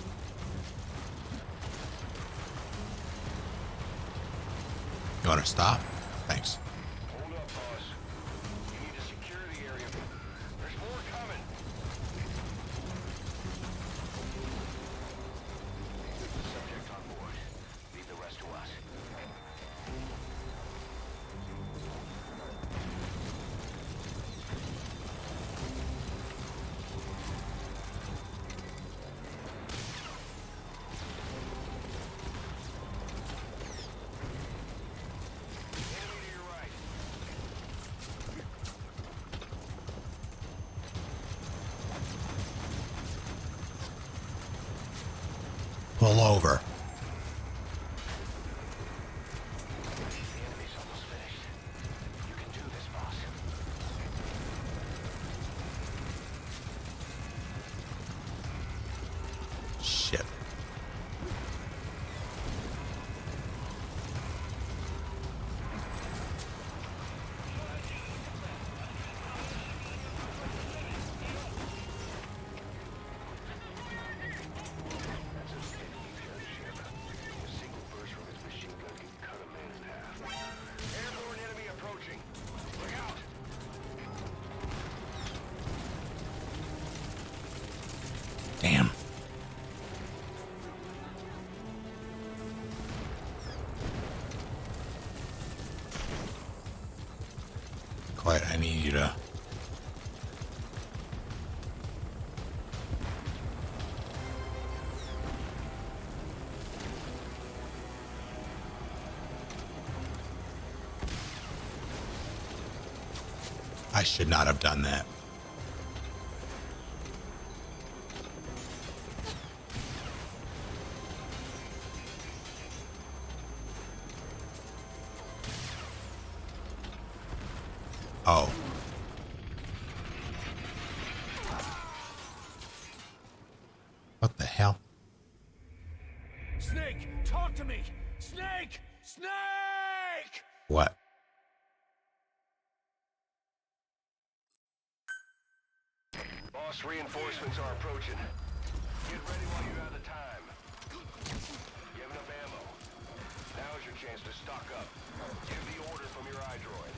S1: You want to stop? Thanks.
S8: Hold up, boss. You need to secure the area. There's more coming. Subject on board. Leave the rest to us.
S1: Pull over. Shit. Damn. Quiet, I need you to...
S10: I should not have done that. Oh. What the hell?
S2: Snake, talk to me! Snake! Snake!
S10: What?
S8: Boss, reinforcements are approaching. Get ready while you have the time. You have enough ammo. Now is your chance to stock up. Give the order from your iDroid.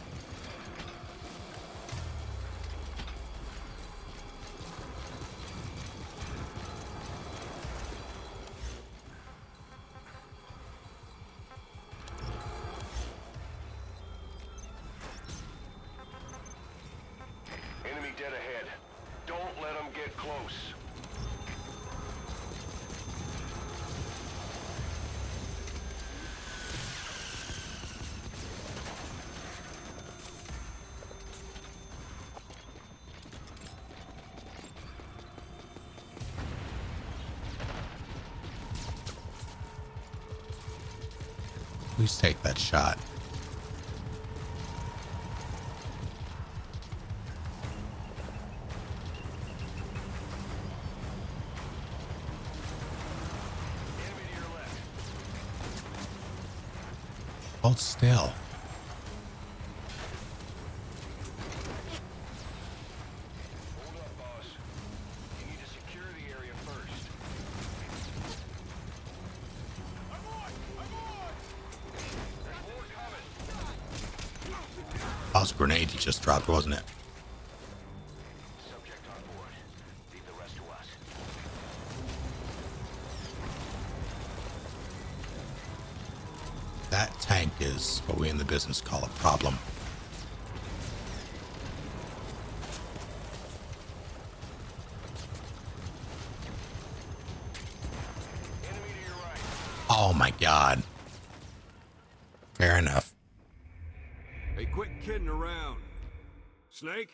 S8: Enemy dead ahead. Don't let them get close.
S10: Please take that shot. Hold still.
S8: Hold up, boss. You need to secure the area first.
S10: That was a grenade he just dropped, wasn't it?
S8: Subject on board. Leave the rest to us.
S10: That tank is what we in the business call a problem. Oh my god. Fair enough.
S11: Hey, quit kidding around. Snake?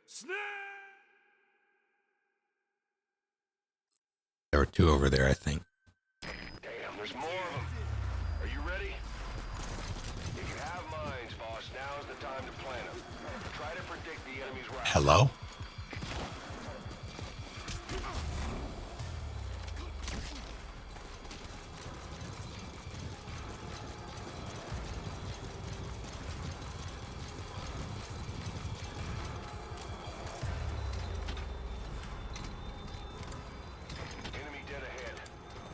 S11: Snake!
S10: There were two over there, I think.
S8: Damn, there's more of them. Are you ready? If you have minds, boss, now's the time to plan them. Try to predict the enemy's route.
S10: Hello?
S8: Enemy dead ahead.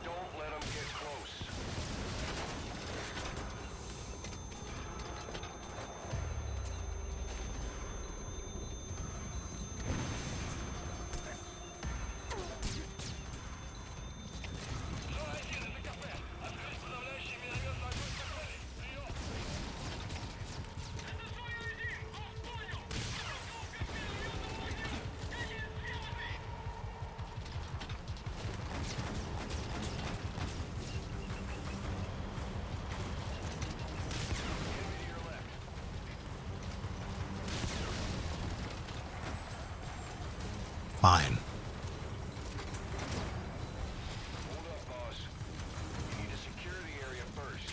S8: Don't let them get close.
S10: Fine.
S8: Hold up, boss. You need to secure the area first.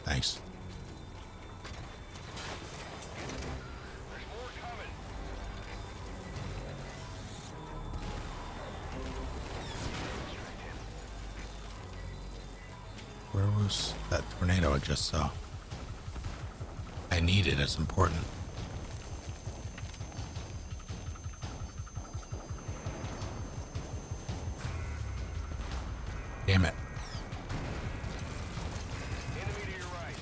S10: Thanks.
S8: There's more coming.
S10: Where was that tornado I just saw? I need it, it's important. Damn it.
S8: Enemy to your right.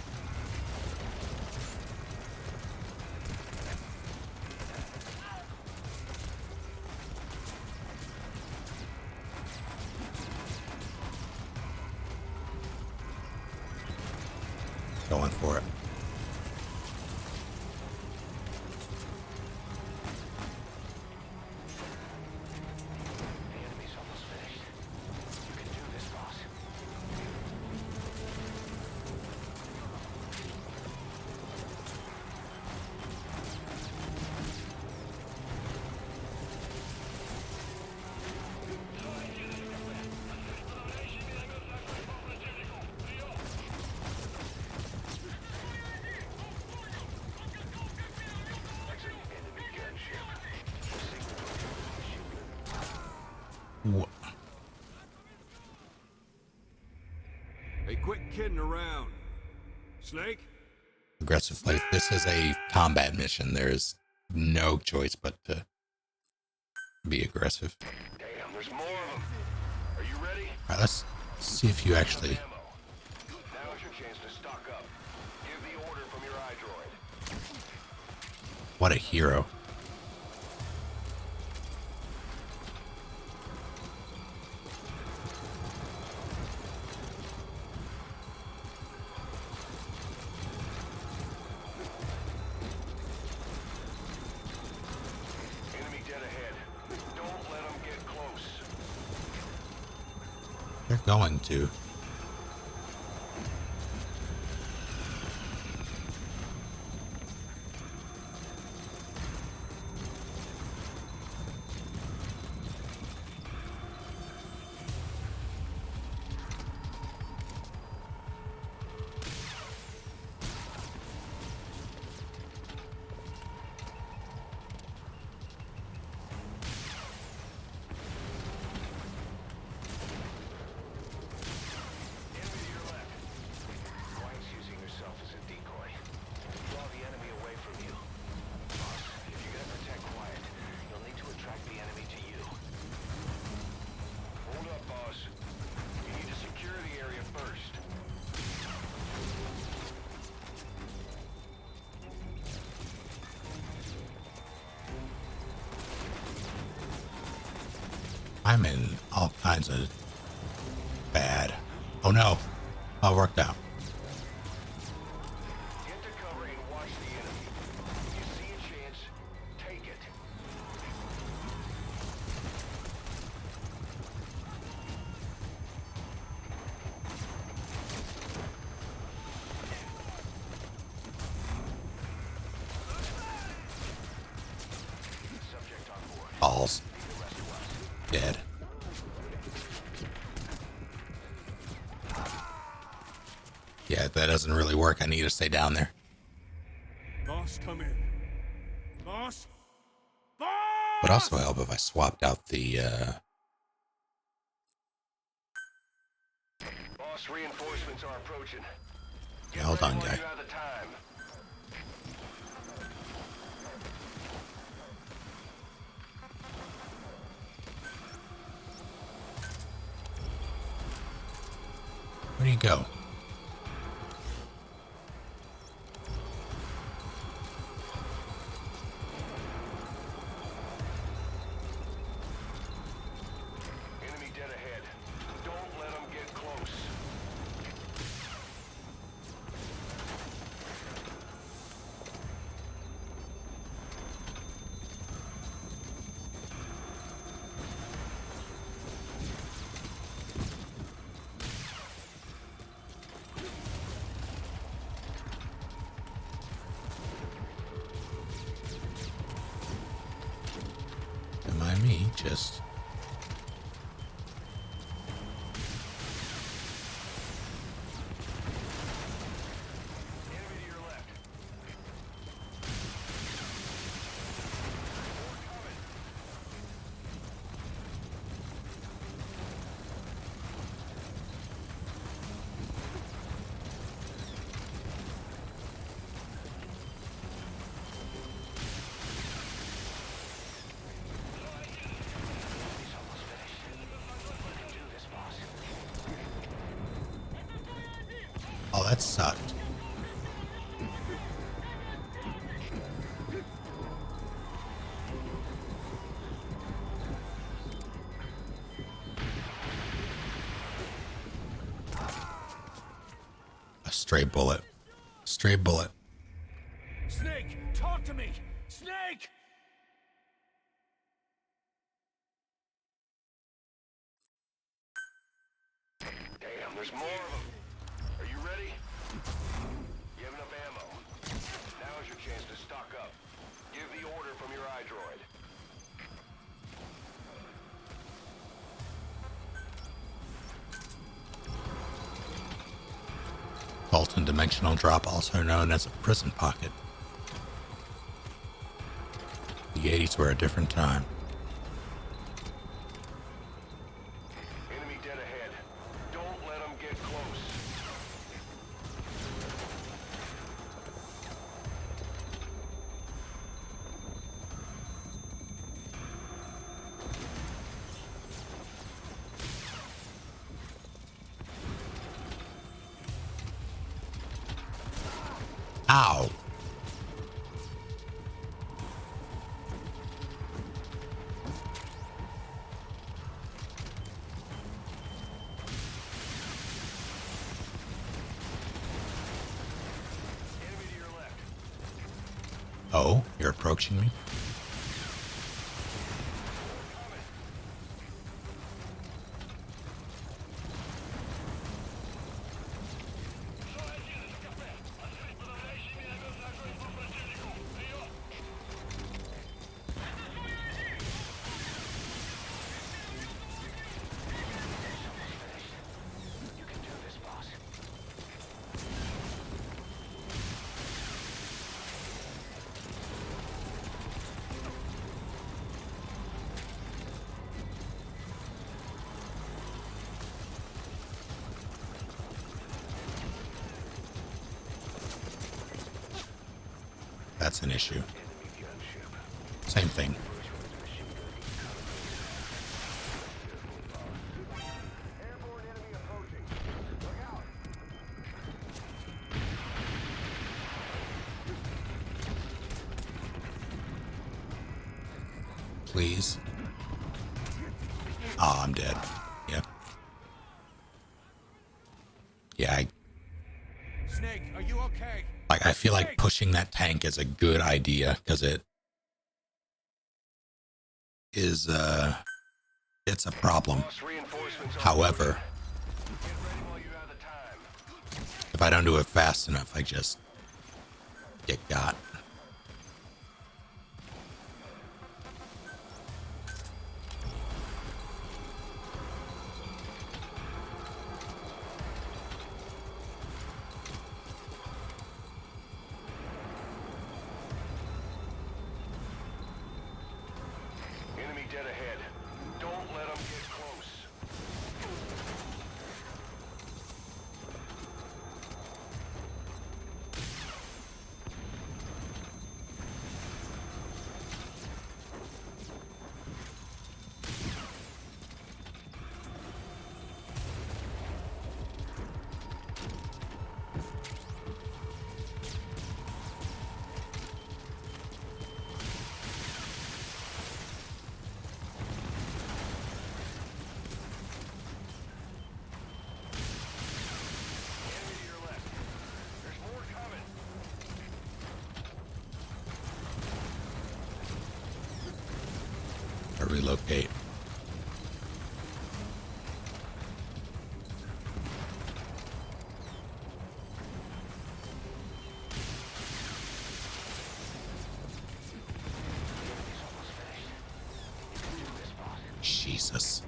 S10: Going for it.
S11: Hey, quit kidding around. Snake?
S10: Aggressive play. This is a combat mission. There is no choice but to be aggressive.
S8: Damn, there's more of them. Are you ready?
S10: Alright, let's see if you actually...
S8: Now's your chance to stock up. Give the order from your iDroid.
S10: What a hero.
S8: Enemy dead ahead. Don't let them get close.
S10: They're going to.
S8: Quiet's using herself as a decoy. Draw the enemy away from you. Boss, if you're gonna protect Quiet, you'll need to attract the enemy to you. Hold up, boss. You need to secure the area first.
S10: I'm in all kinds of bad. Oh no. All worked out.
S8: Get to cover and watch the enemy. You see a chance, take it. Subject on board.
S10: Balls. Dead. Yeah, that doesn't really work. I need to stay down there.
S19: Boss, come in. Boss?
S10: Would also help if I swapped out the
S8: Boss, reinforcements are approaching.
S10: yeah, hold on, guy.
S8: You have the time.
S10: Where do you go?
S8: Enemy dead ahead. Don't let them get close.
S10: Don't mind me, just... Oh, that sucked. A stray bullet. Stray bullet.
S2: Snake, talk to me! Snake!
S8: Damn, there's more of them. Are you ready? You have enough ammo. Now is your chance to stock up. Give the order from your iDroid.
S10: Bolton dimensional drop, also known as a prison pocket. The 80s were a different time.
S1: Ow. Oh, you're approaching me? That's an issue. Same thing. Please. Oh, I'm dead. Yep. Yeah,
S20: Snake, are you okay?
S1: I feel like pushing that tank is a good idea because it is it's a problem. However, if I don't do it fast enough, I just get got.
S8: Dead ahead. Don't let them get close.
S1: Relocate. Jesus.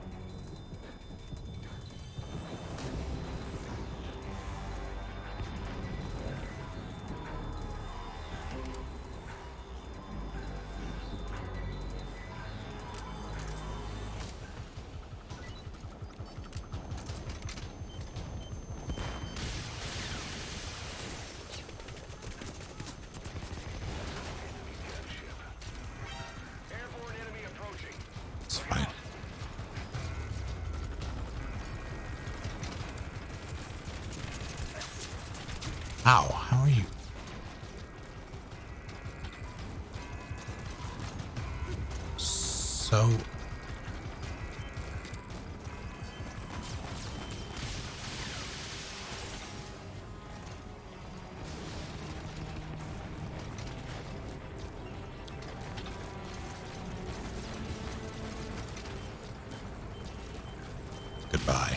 S1: It's fine. Ow, how are you? So... Goodbye.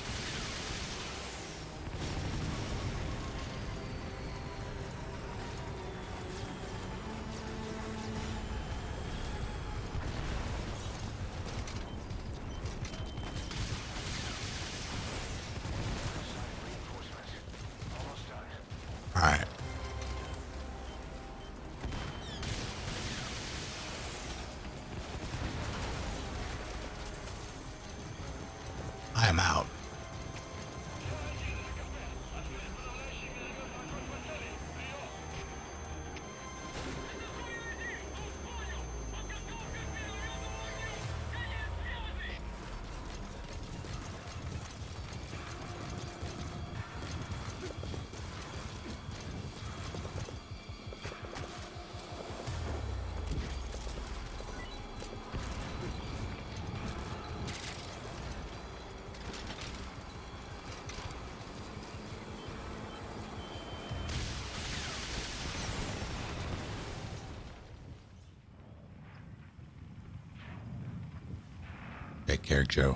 S1: All right. I am out. Take care, Joe.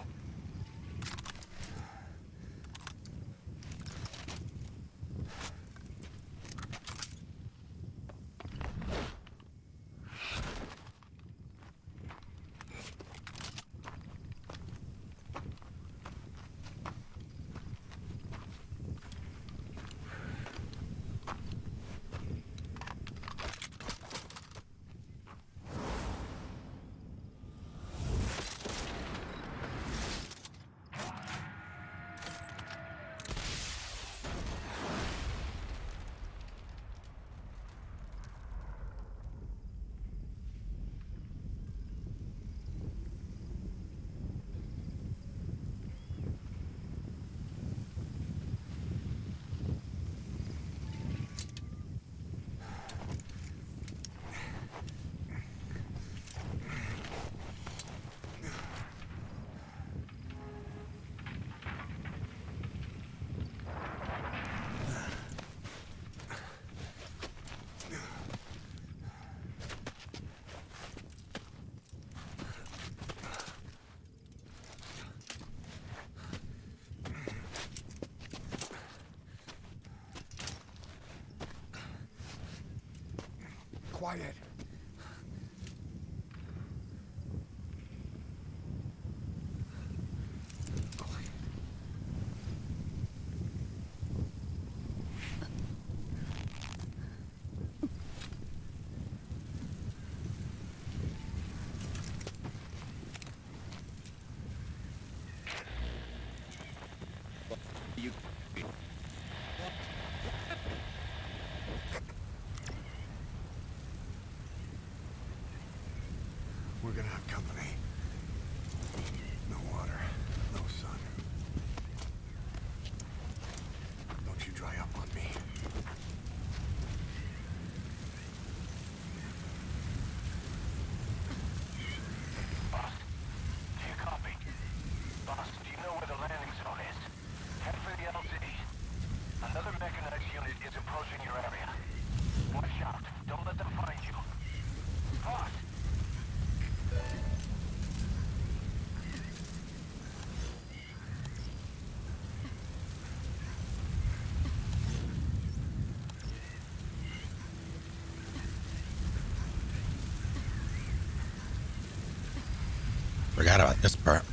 S12: Quiet. We're gonna have company. No water, no sun. Don't you dry up on me.
S3: Boss, do you copy? Boss, do you know where the landing zone is? Head for the LZ. Another mechanized unit is approaching your area. Watch out. Don't let them find you. Boss!
S1: Forgot about this part.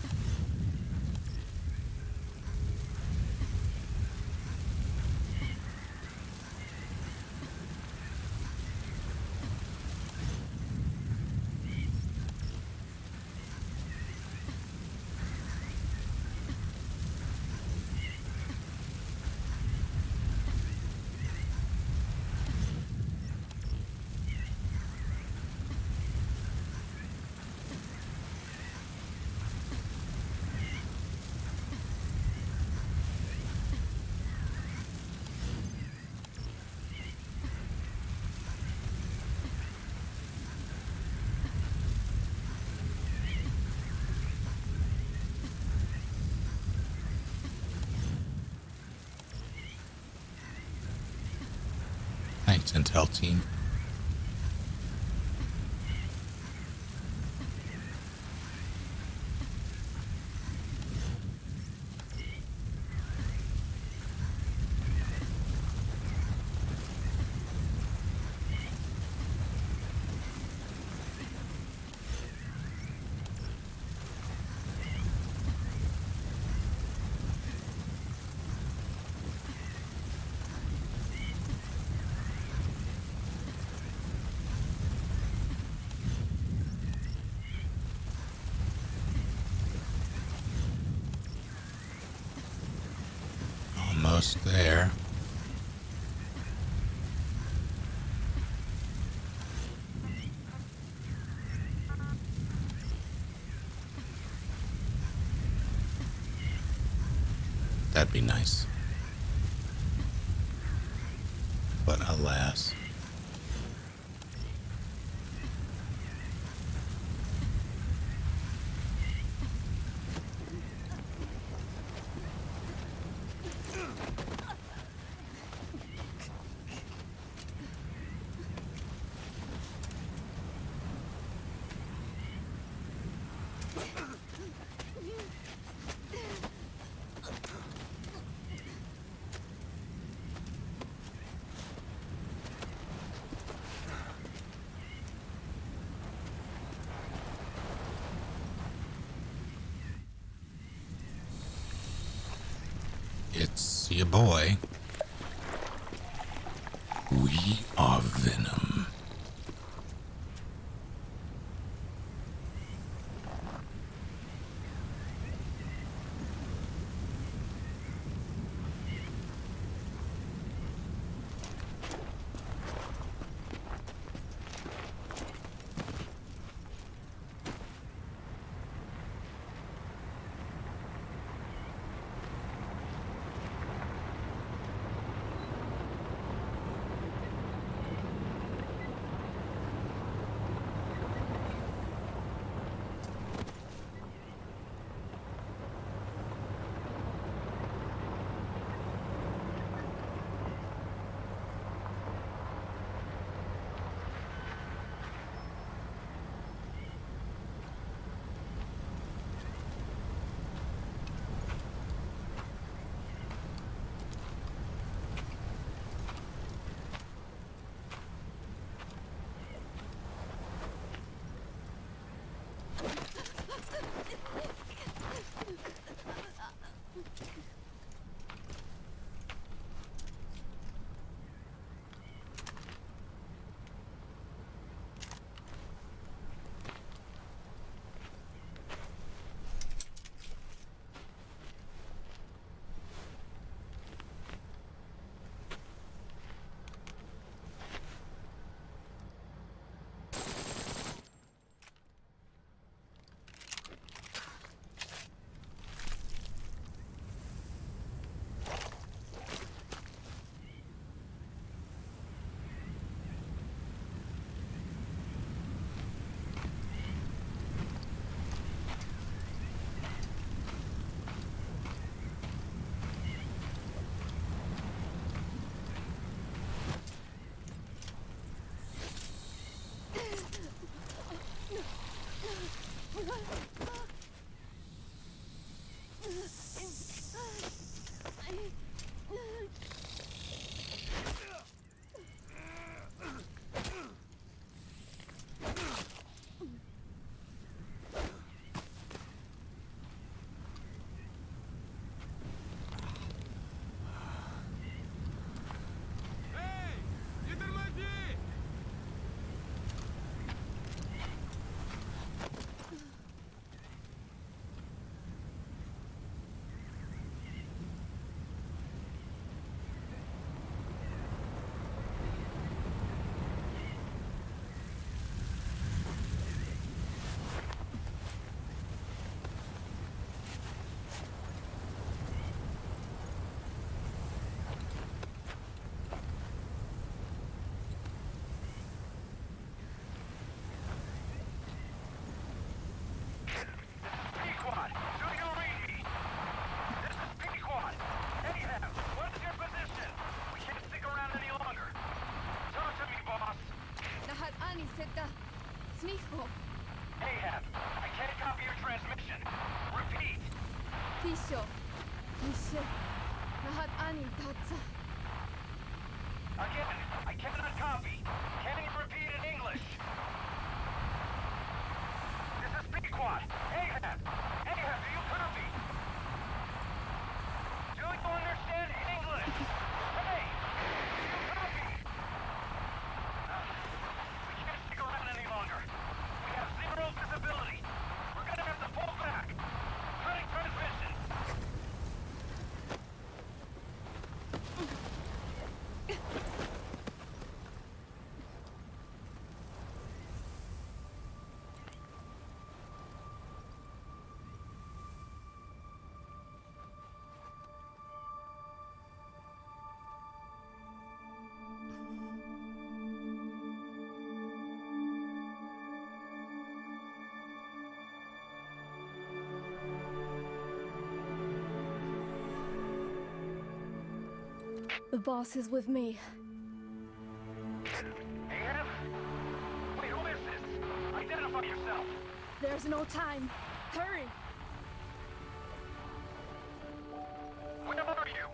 S1: Thanks, Intel team. Almost there. That'd be nice. But alas. ya boy. We are Venom.
S3: Ahab, I can't copy your transmission. Repeat.
S22: Tisho, Nishe, Nahat Ani Tatsa.
S3: Again, I cannot copy. Can you repeat in English? This is Pequod. Ahab, do you copy? Do you understand English? Hey, do you copy? We can't stick around any longer. We have zero visibility. We're gonna have to pull back. Cutting transmission.
S22: The boss is with me.
S3: Ahab? Wait, who is this? Identify yourself.
S22: There's no time. Hurry!
S3: Where are you?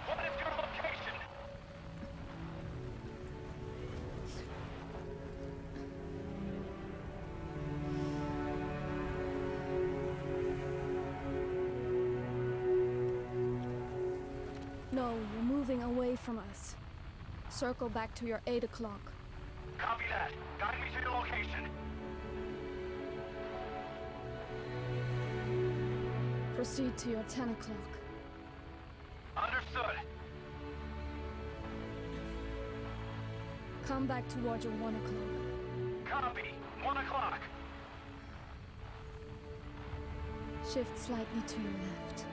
S3: What is your location?
S7: No, you're moving away from us. Circle back to your 8 o'clock.
S3: Copy that. Guide me to your location.
S7: Proceed to your 10 o'clock.
S3: Understood.
S7: Come back towards your 1 o'clock.
S3: Copy. 1 o'clock.
S7: Shift slightly to your left.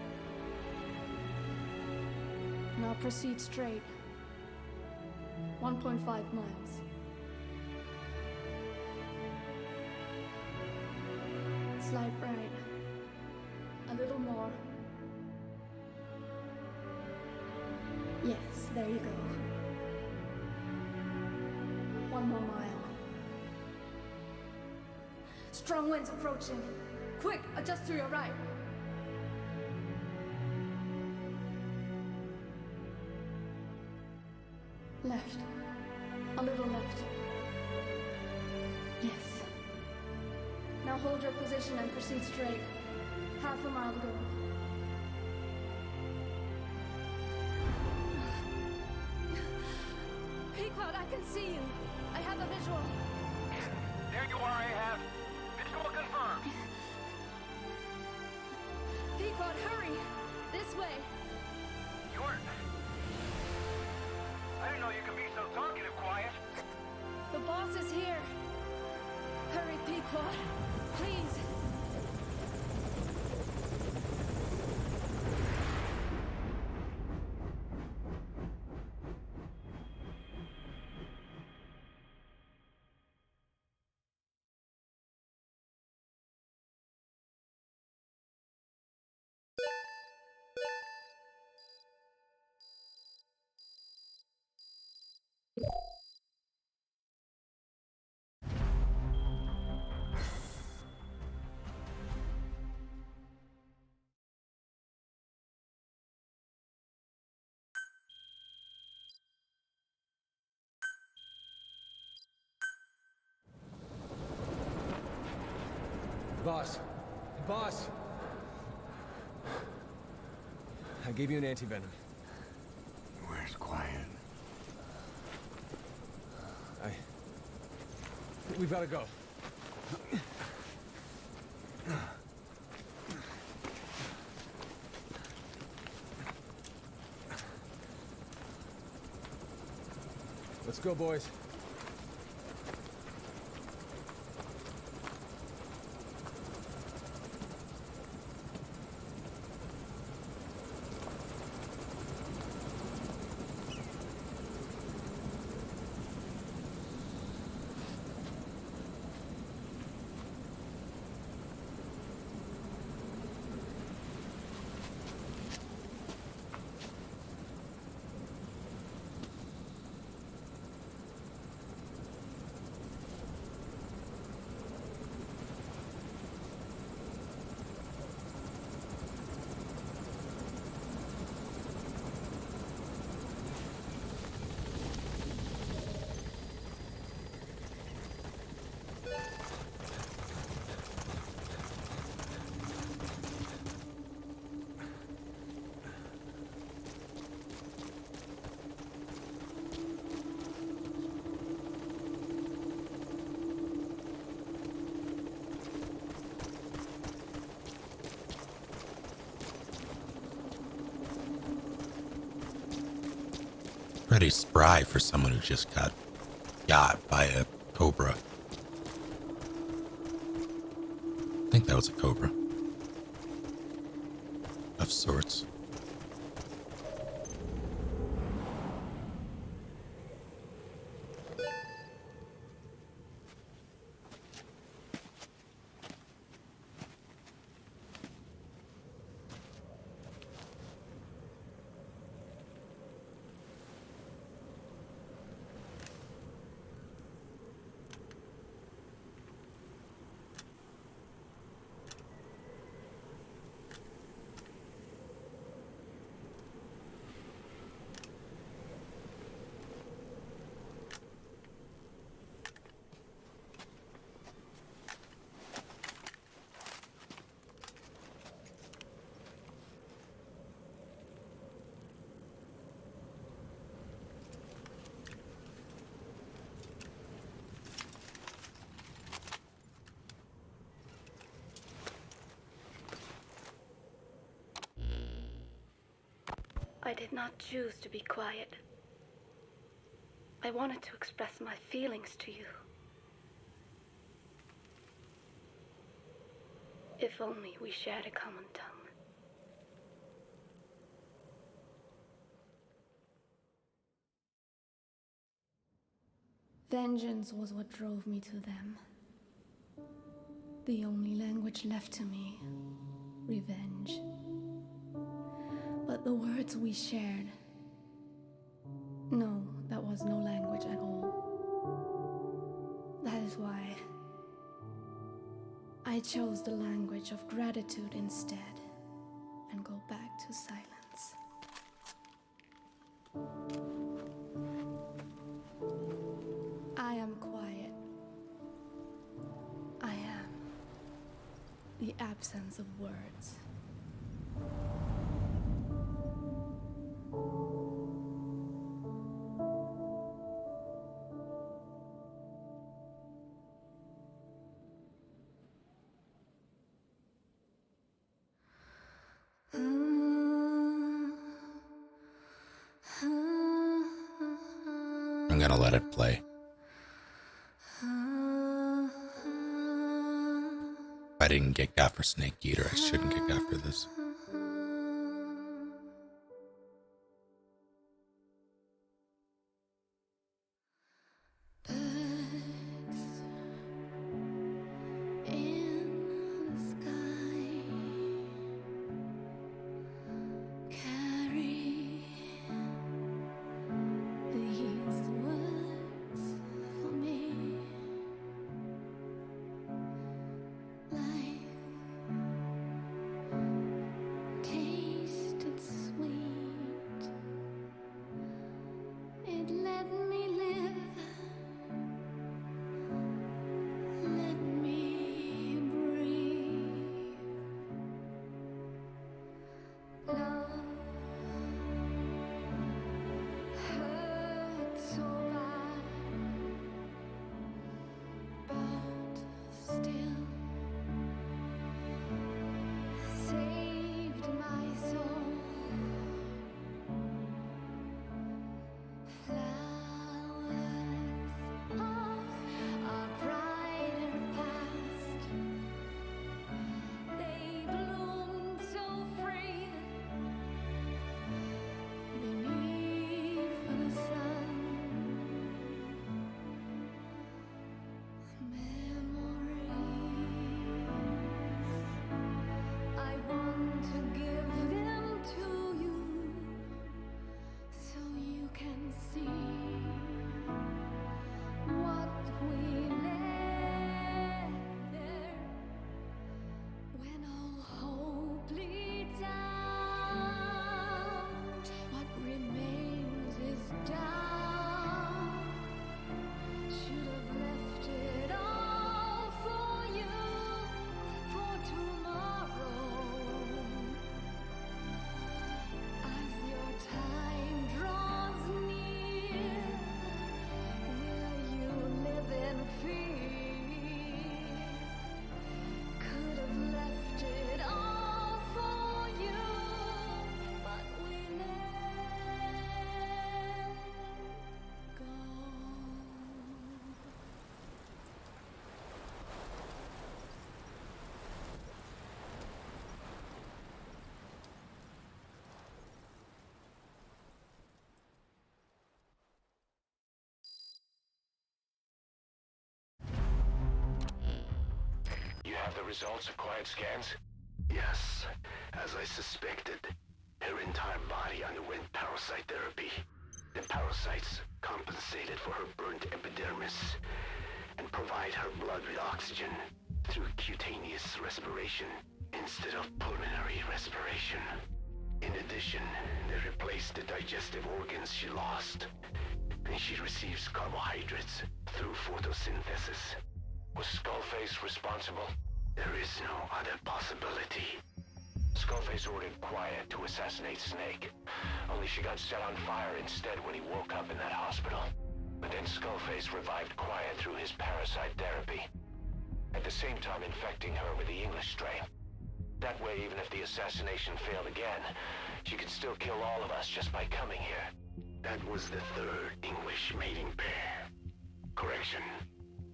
S7: Now proceed straight. 1.5 miles. Slide right. A little more. Yes, there you go. 1 more mile. Strong winds approaching. Quick, adjust to your right. Left. A little left. Yes. Now hold your position and proceed straight. Half a mile to go. Pequod, I can see you. I have a visual.
S3: There you are, Ahab. Visual confirmed.
S7: Pequod, hurry! This way.
S3: You're... I didn't know you could be so talkative, Quiet.
S7: The boss is here. Hurry, Pequod. Please.
S20: Boss. Boss! I gave you an anti-venom.
S12: Where's Quiet?
S20: We've got to go. Let's go, boys.
S1: Pretty spry for someone who just got by a cobra. I think that was a cobra. Of sorts.
S7: I did not choose to be quiet. I wanted to express my feelings to you. If only we shared a common tongue. Vengeance was what drove me to them. The only language left to me, revenge. But the words we shared, no, that was no language at all. That is why I chose the language of gratitude instead and go back to silence. I am quiet. I am the absence of words.
S1: I'm gonna let it play. If I didn't get got for Snake Eater, I shouldn't get got for this.
S3: Have the results of quiet scans?
S8: Yes, as I suspected. Her entire body underwent parasite therapy. The parasites compensated for her burnt epidermis and provide her blood with oxygen through cutaneous respiration instead of pulmonary respiration. In addition, they replaced the digestive organs she lost, and she receives carbohydrates through photosynthesis.
S3: Was Skullface responsible?
S8: There is no other possibility.
S3: Skullface ordered Quiet to assassinate Snake. Only she got set on fire instead when he woke up in that hospital. But then Skullface revived Quiet through his parasite therapy. At the same time infecting her with the English strain. That way, even if the assassination failed again, she could still kill all of us just by coming here.
S8: That was the third English mating pair. Correction.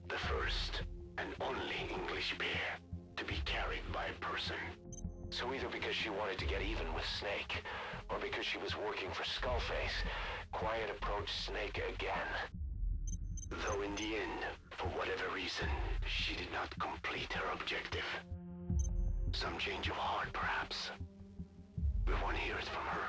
S8: The first and only English pair to be carried by a person.
S3: So either because she wanted to get even with Snake, or because she was working for Skullface, Quiet approached Snake again.
S8: Though in the end, for whatever reason, she did not complete her objective. Some change of heart, perhaps. We want to hear it from her.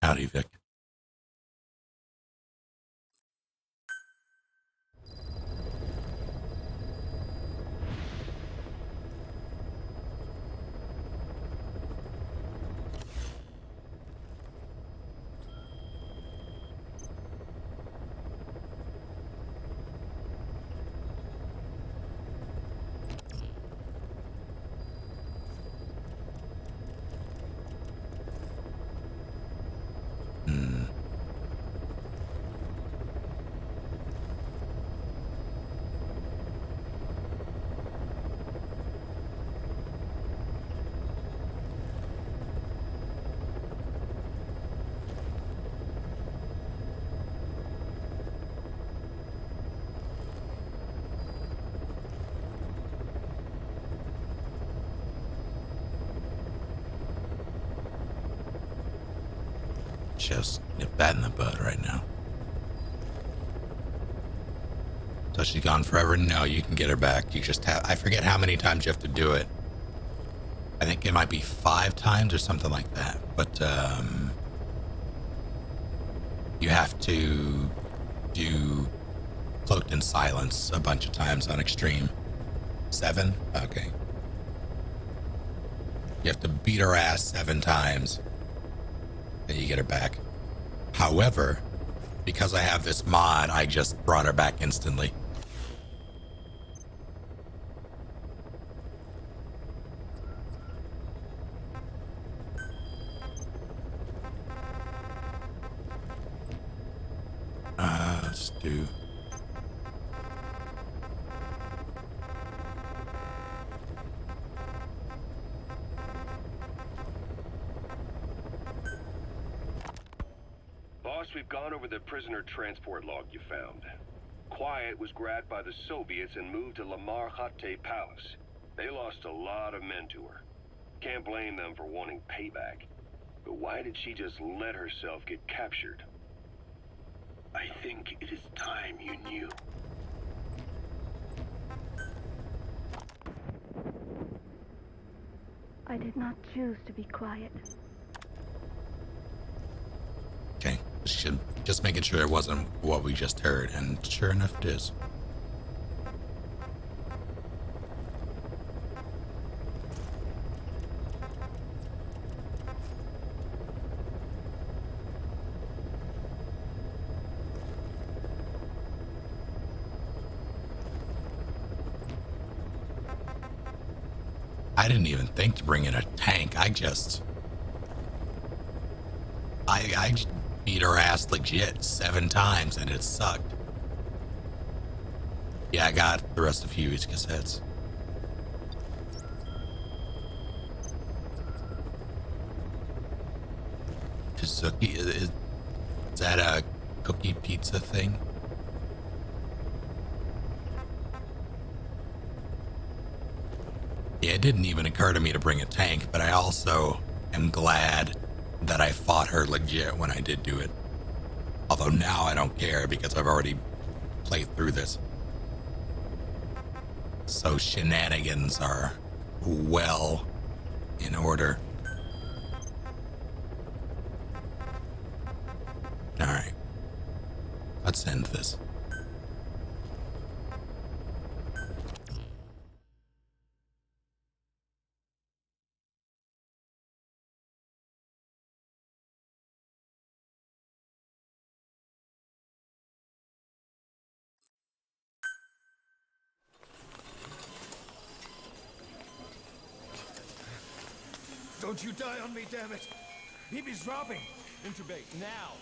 S10: Howdy, Vic. Just nip that in the bud right now. So she's gone forever? No, you can get her back. You just have, I forget how many times you have to do it. I think it might be 5 times or something like that. But you have to do Cloaked in Silence a bunch of times on Extreme. 7? Okay. You have to beat her ass 7 times. And you get her back. However, because I have this mod, I just brought her back instantly. Let's do...
S4: We've gone over the prisoner transport log you found. Quiet was grabbed by the Soviets and moved to Lamar Khatte Palace. They lost a lot of men to her. Can't blame them for wanting payback. But why did she just let herself get captured? I think it is time you knew.
S7: I did not choose to be quiet.
S10: Okay, just making sure it wasn't what we just heard, and sure enough it is. I didn't even think to bring in a tank. I beat her ass legit 7 times and it sucked. Yeah, I got the rest of Huey's cassettes. Kazuki, is that a cookie pizza thing? Yeah, it didn't even occur to me to bring a tank, but I also am glad that I fought her legit when I did do it. Although now I don't care because I've already played through this. So shenanigans are well in order. Alright. Let's end this.
S20: Don't you die on me, damn it! BB's dropping! Intubate, now!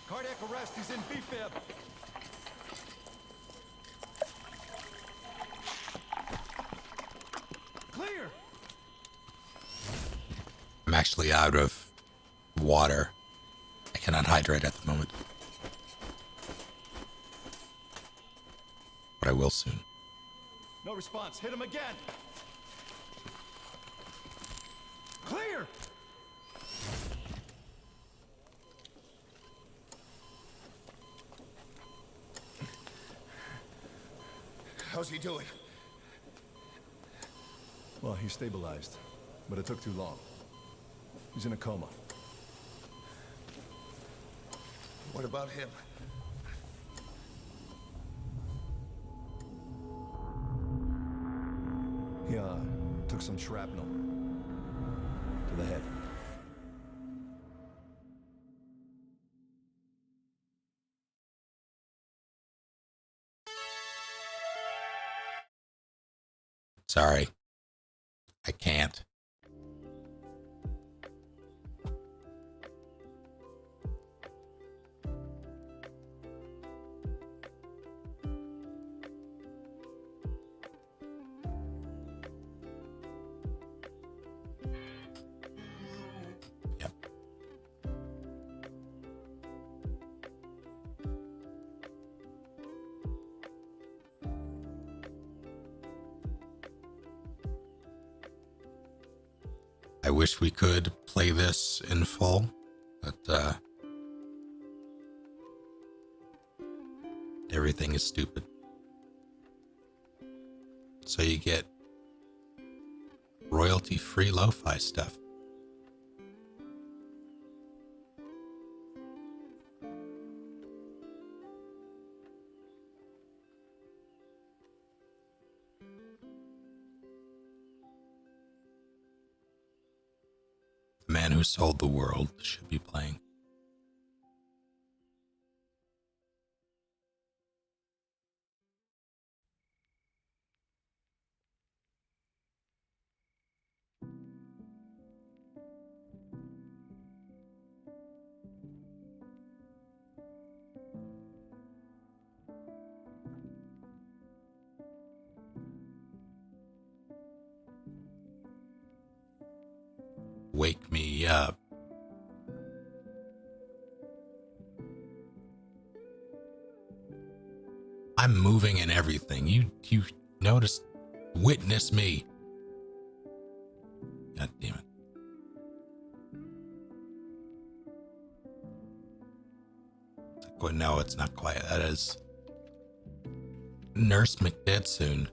S20: Cardiac arrest, he's in BFib! Clear!
S1: I'm actually out of water. I cannot hydrate at the moment. But I will soon.
S20: No response, hit him again! Clear! How's he doing?
S11: Well, he's stabilized, but it took too long. He's in a coma.
S20: What about him?
S11: He, took some shrapnel. To the head.
S1: Sorry. I can't. I wish we could play this in full, but everything is stupid. So you get royalty-free lo-fi stuff. The Man Who Sold the World should be playing. Wake me up. I'm moving and everything. You notice, witness me. God damn it. Well, no, it's not quite. That is Nurse McDeadsoon.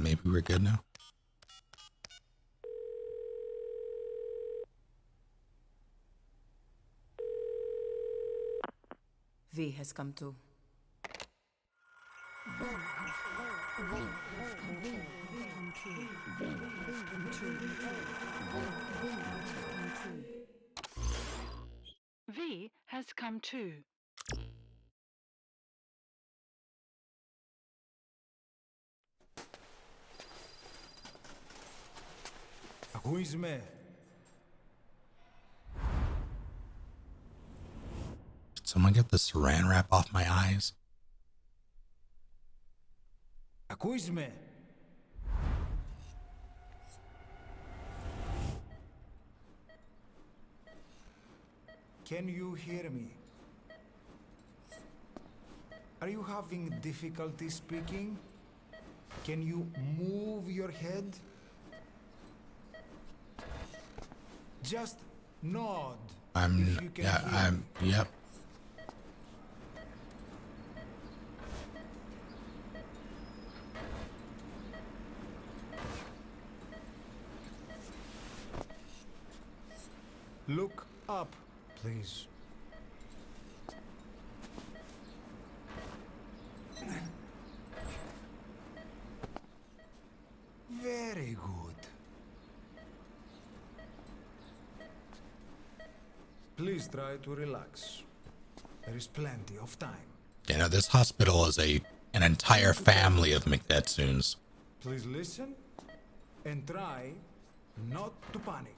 S1: Maybe we're good now.
S13: V has come to.
S6: V has come too.
S20: Who's man?
S1: Did someone get the saran wrap off my eyes?
S9: Ακούς με? Can you hear me? Are you having difficulty speaking? Can you move your head? Just nod. If you can hear me.
S10: Yep.
S9: Look up, please. Very good. Please try to relax. There is plenty of time.
S10: You know, this hospital is an entire family of McNetsoons.
S9: Please listen and try not to panic.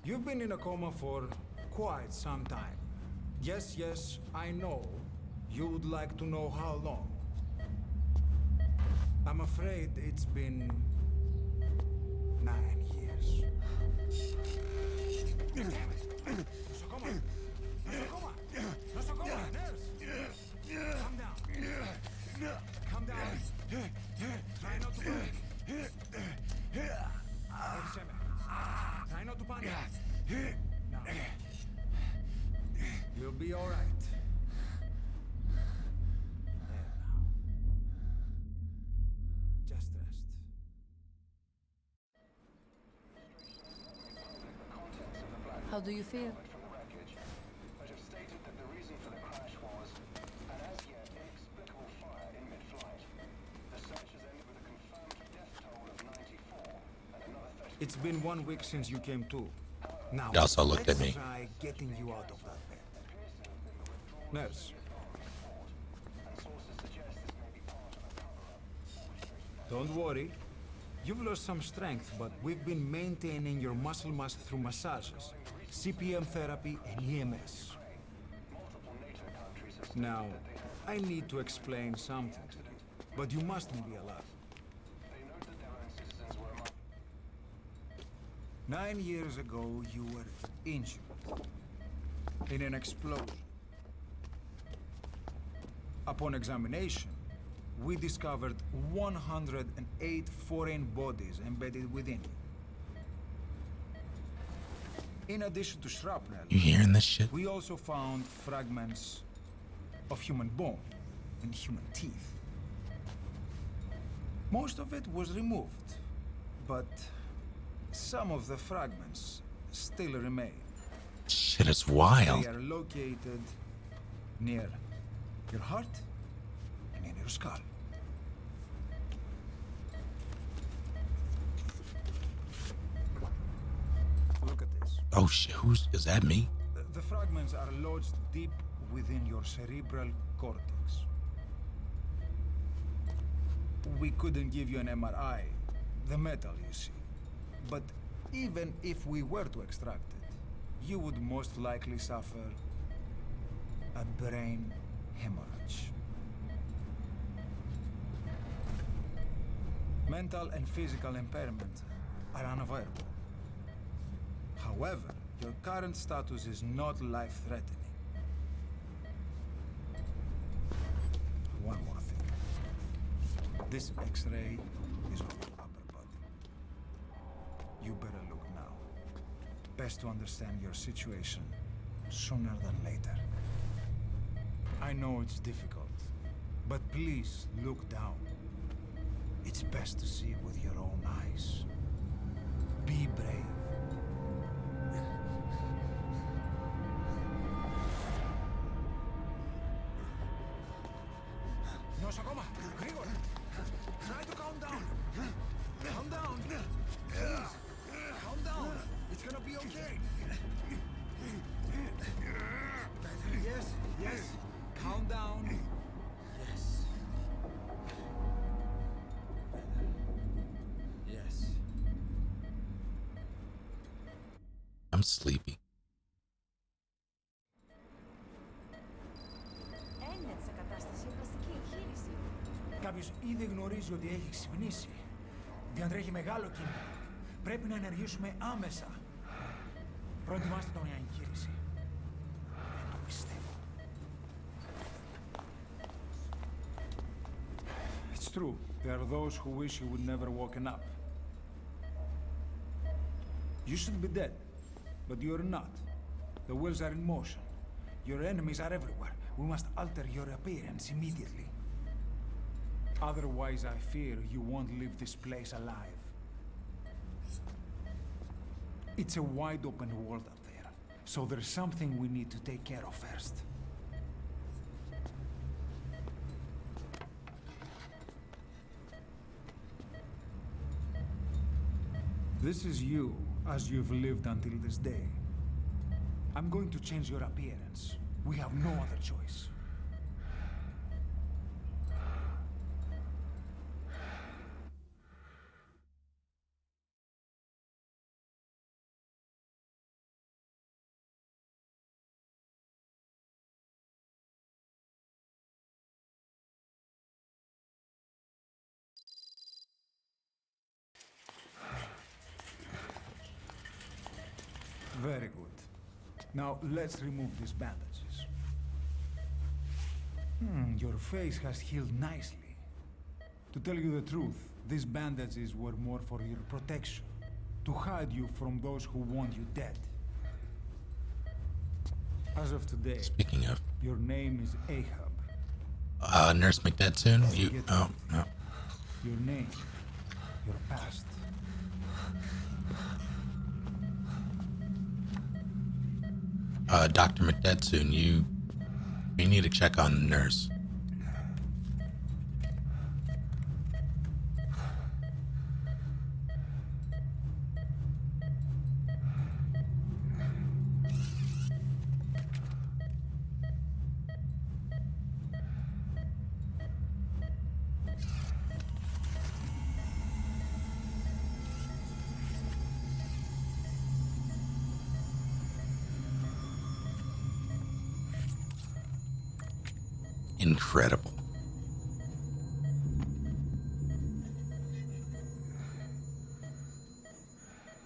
S9: You've been in a coma for quite some time. Yes, I know. You would like to know how long. I'm afraid it's been 9 years. Damn it! Nosocoma! Nosocoma! Nosocoma! Nurse! Calm down. Calm down. Try not to panic. Try not to panic. Now. You'll be all right. Just rest.
S13: How do you feel?
S9: It's been 1 week since you came to. Now,
S10: He also looked at me.
S9: let's try getting you out of that bed. Nurse. Don't worry. You've lost some strength, but we've been maintaining your muscle mass through massages, CPM therapy, and EMS. Now, I need to explain something to you, but you mustn't be alarmed. 9 years ago, you were injured in an explosion. Upon examination, we discovered 108 foreign bodies embedded within you. In addition to shrapnel,
S10: You hearing this shit?
S9: we also found fragments of human bone and human teeth. Most of it was removed, but some of the fragments still remain.
S10: Shit is wild.
S9: They are located near your heart and in your skull. Look at this.
S10: Oh shit, is that me?
S9: The fragments are lodged deep within your cerebral cortex. We couldn't give you an MRI, the metal, you see. But even if we were to extract it, you would most likely suffer a brain hemorrhage. Mental and physical impairment are unavoidable. However, your current status is not life-threatening. One more thing. This X-ray is of your upper body. You better look now. Best to understand your situation sooner than later. I know it's difficult, but please look down. It's best to see with your own eyes. Be brave. Nosocoma! Grigor! Try to calm down! Calm down! Please! Calm down! It's gonna be okay! Yes! Calm down! Yes! Yes.
S10: I'm sleepy.
S9: κάποιος ήδη γνωρίζει ότι έχει ξυπνήσει. Διαντρέχει μεγάλο κίνδυνο. Πρέπει να ενεργήσουμε άμεσα. Προετοιμάστε τον για εγχείρηση. Δεν το πιστεύω. It's true. There are those who wish you would never woken up. You should be dead, but you're not. The wheels are in motion. Your enemies are everywhere. We must alter your appearance immediately. Otherwise, I fear you won't leave this place alive. It's a wide open world up there, so there's something we need to take care of first. This is you, as you've lived until this day. I'm going to change your appearance. We have no other choice. Very good. Now let's remove these bandages. Your face has healed nicely. To tell you the truth, these bandages were more for your protection, to hide you from those who want you dead. As of today,
S10: Speaking of,
S9: your name is Ahab.
S10: Nurse McDedsoon, you. Oh, no.
S9: Your name, your past.
S10: Dr. McDedsoon, you need to check on the nurse. Incredible.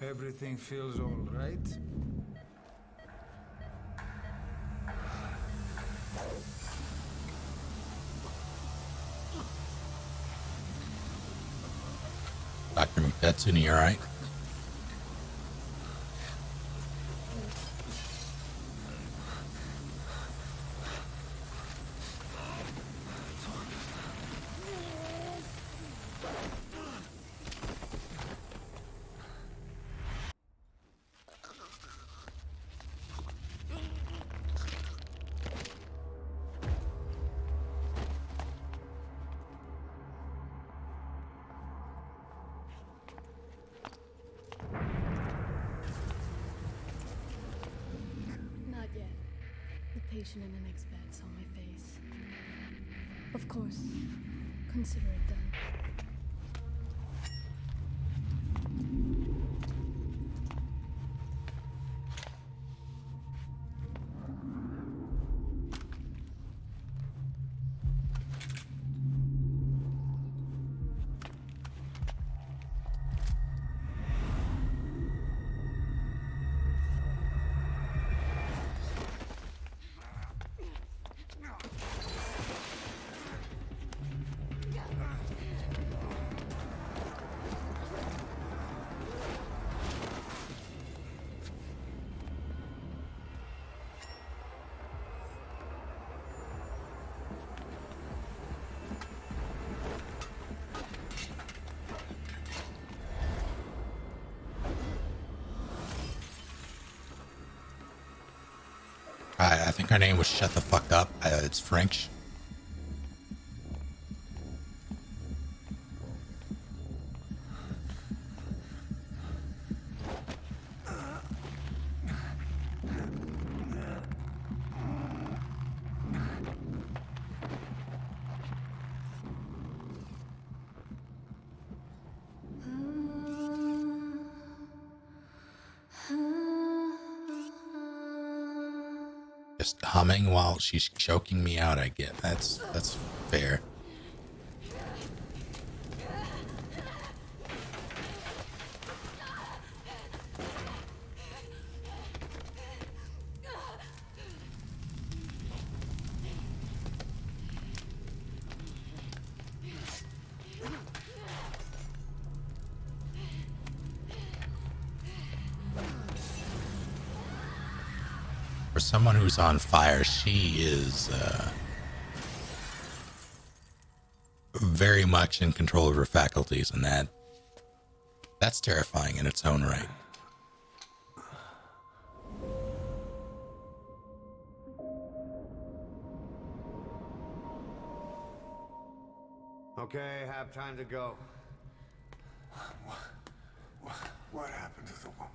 S9: Everything feels all right?
S10: Dr. McDedsoon, you alright?
S7: Not yet. The patient in the next bed saw my face. Of course. Consider it done.
S10: I think her name was Shut the Fuck Up. It's French. Just humming while she's choking me out, I get. That's fair.
S1: For someone who's on fire, she is very much in control of her faculties, and that's terrifying in its own right.
S12: Okay, have time to go. What happened to the woman?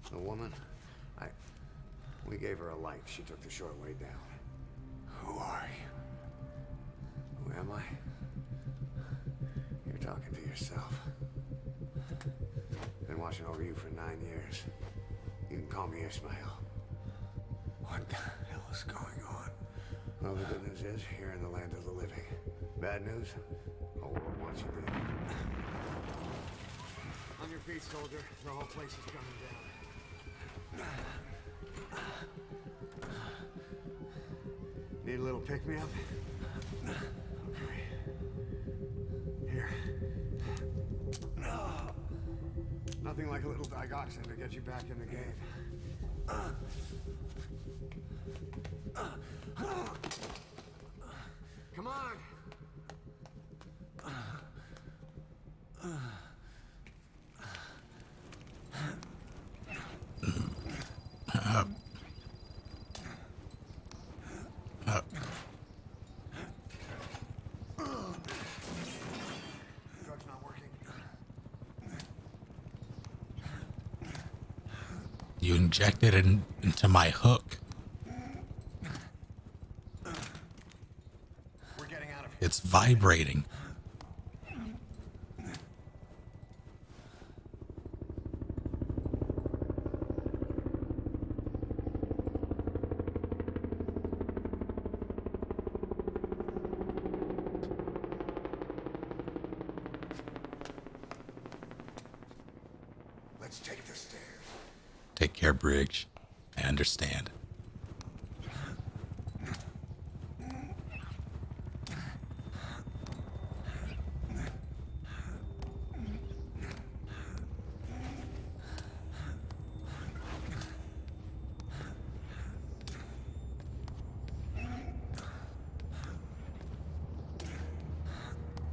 S12: The woman? We gave her a light. She took the short way down. Who are you? Who am I? You're talking to yourself. Been watching over you for 9 years. You can call me Ismael. What the hell is going on? Well, the good news is, you're in the land of the living. Bad news? Whole world wants you dead. On your feet, soldier. The whole place is coming down. Need a little pick-me-up? Okay. Here. Nothing like a little digoxin to get you back in the game. Come on! Drug's not working.
S1: You injected it into my hook.
S12: We're getting out of here.
S1: It's vibrating.
S12: Let's take the stairs.
S1: Take care, Briggs. I understand.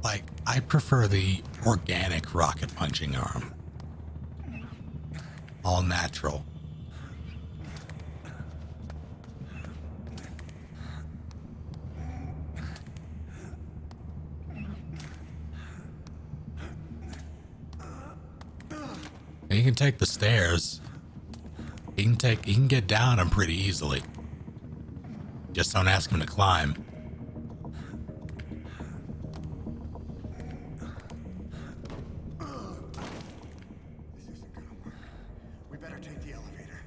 S1: Like, I prefer the organic rocket punching arm. All natural. You can take the stairs. You can get down them pretty easily. Just don't ask him to climb.
S12: We better take the elevator.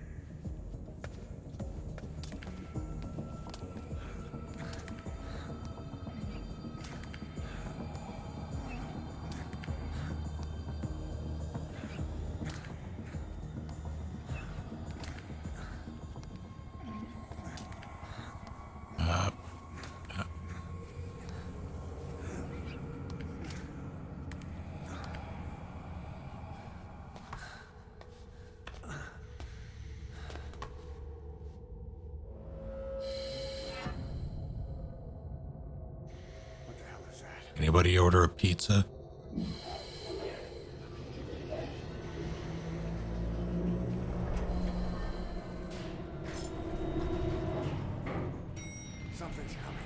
S1: Anybody order a pizza?
S12: Something's coming.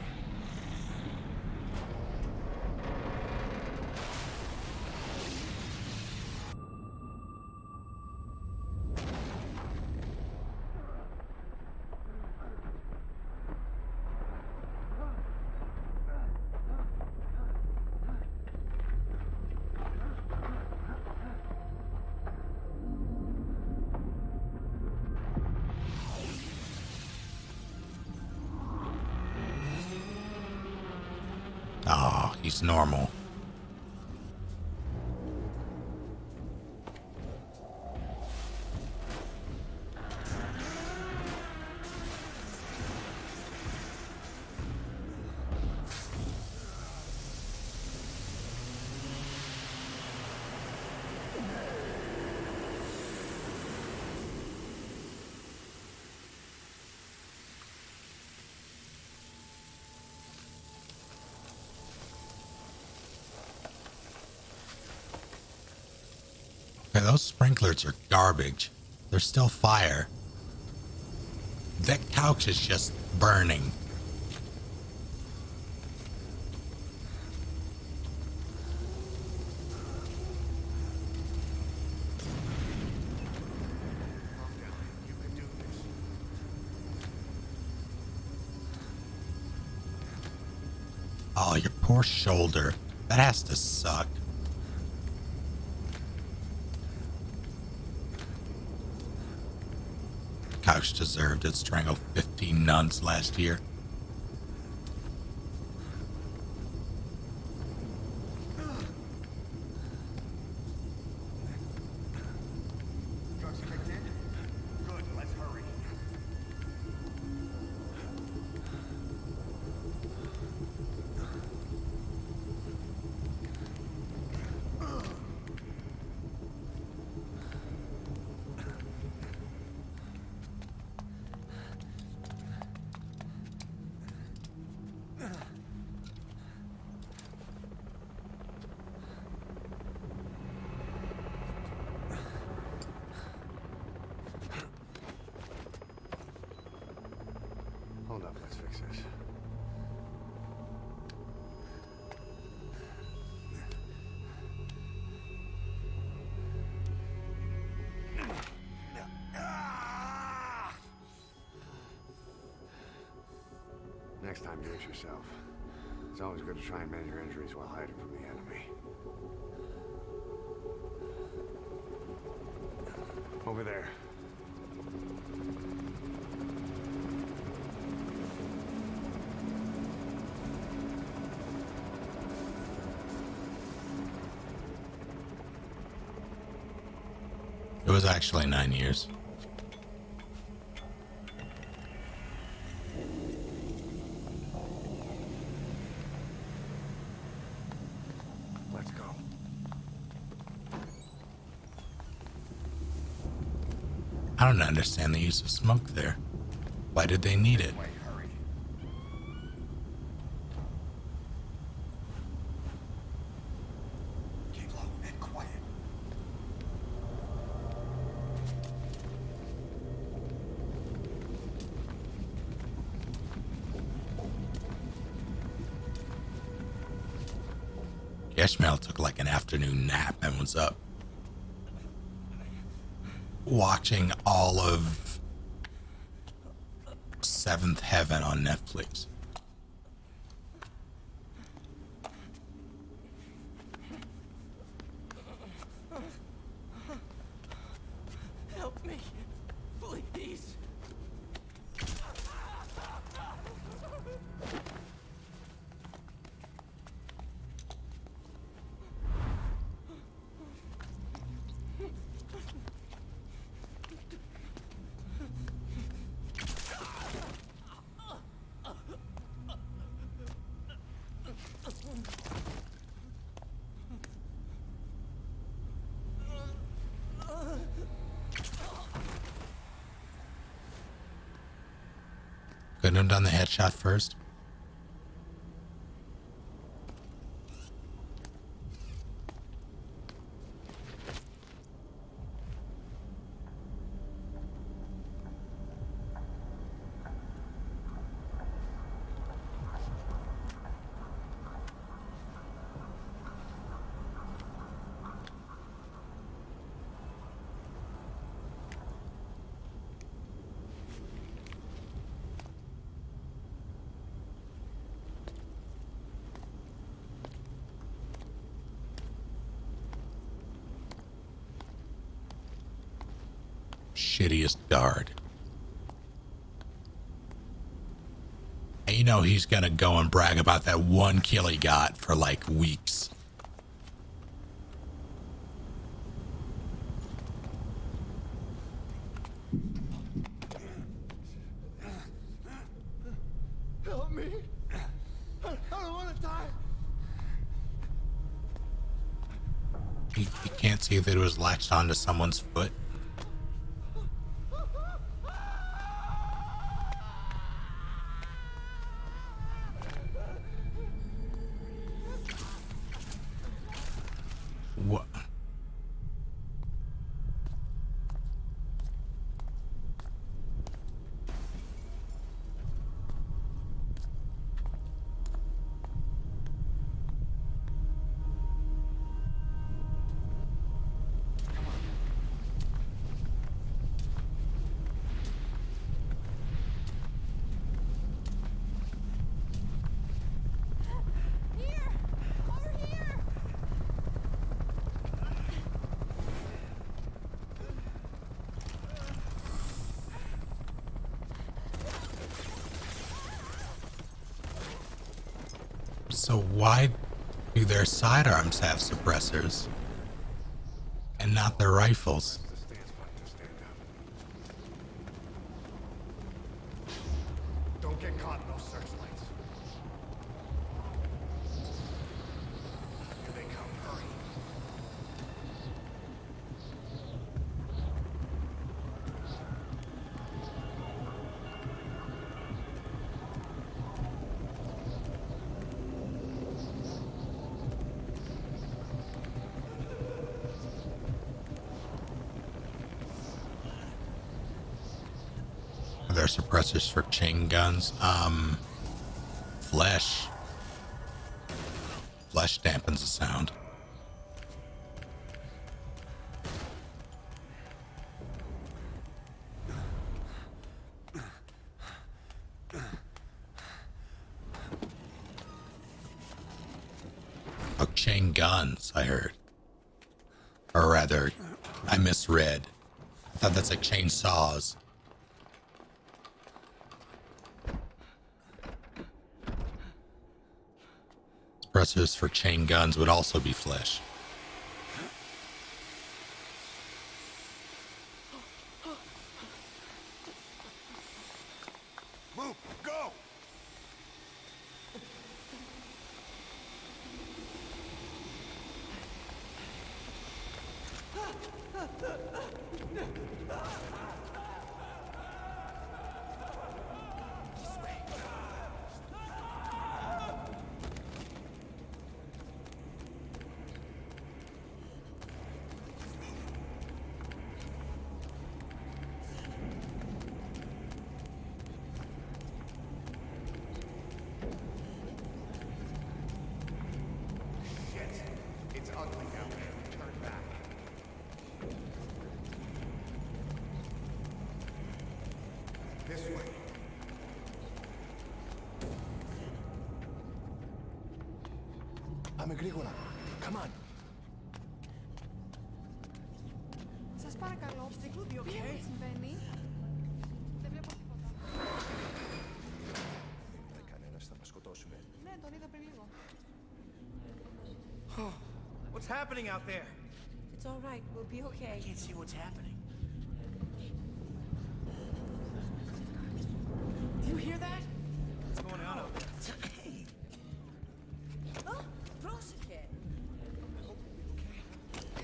S1: Oh, he's normal. Okay, those sprinklers are garbage. There's still fire. That couch is just burning. Oh, your poor shoulder. That has to suck. Couch deserved it. Strangled 15 nuns last year.
S12: Drugs kicked in? Good, let's hurry. Hold up, let's fix this. Next time, do it yourself. It's always good to try and mend your injuries while hiding from the enemy. Over there.
S1: It was actually 9 years.
S12: Let's go.
S1: I don't understand the use of smoke there. Why did they need it?
S12: Keep low and quiet.
S1: Ishmael took like an afternoon nap and was up watching all of Seventh Heaven on Netflix.
S2: Help me, please.
S1: Couldn't have done the headshot first. Shittiest guard. And you know he's gonna go and brag about that one kill he got for like weeks.
S2: Help me. I don't want to die.
S1: He can't see that it was latched onto someone's foot. What? So why do their sidearms have suppressors and not their rifles?
S12: Don't get caught in those searchlights. Here they come, hurry.
S1: Are there suppressors for chain guns? Flesh. Flesh dampens the sound. Oh, chain guns, I heard. Or rather, I misread. I thought that's like chainsaws. Suppressors for chain guns would also be flesh.
S12: Move, go! It's ugly down there. Turn back. This way.
S9: Πάμε γρήγορα. Come on.
S7: Σας παρακαλώ, τι συμβαίνει? Δεν βλέπω τίποτα.
S9: Κανένας θα μας σκοτώσουνε.
S7: Ναι, τον είδα πριν λίγο.
S15: What's happening out there?
S22: It's all right. We'll be okay.
S15: I can't see what's happening. Do you hear that? What's going on out there? Hey!
S22: Oh, Prosikit.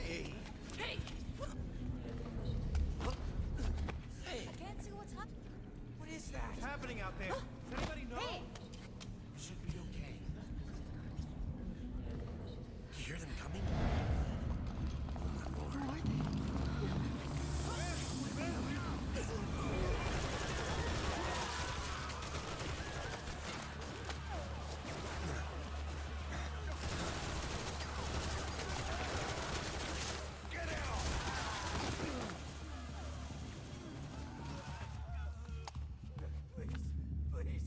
S15: Hey! Hey! Hey!
S22: I can't see what's happening.
S15: What is that? What's happening out there? Does anybody know?
S22: Hey!
S15: We should be okay. Do you hear them coming? Please.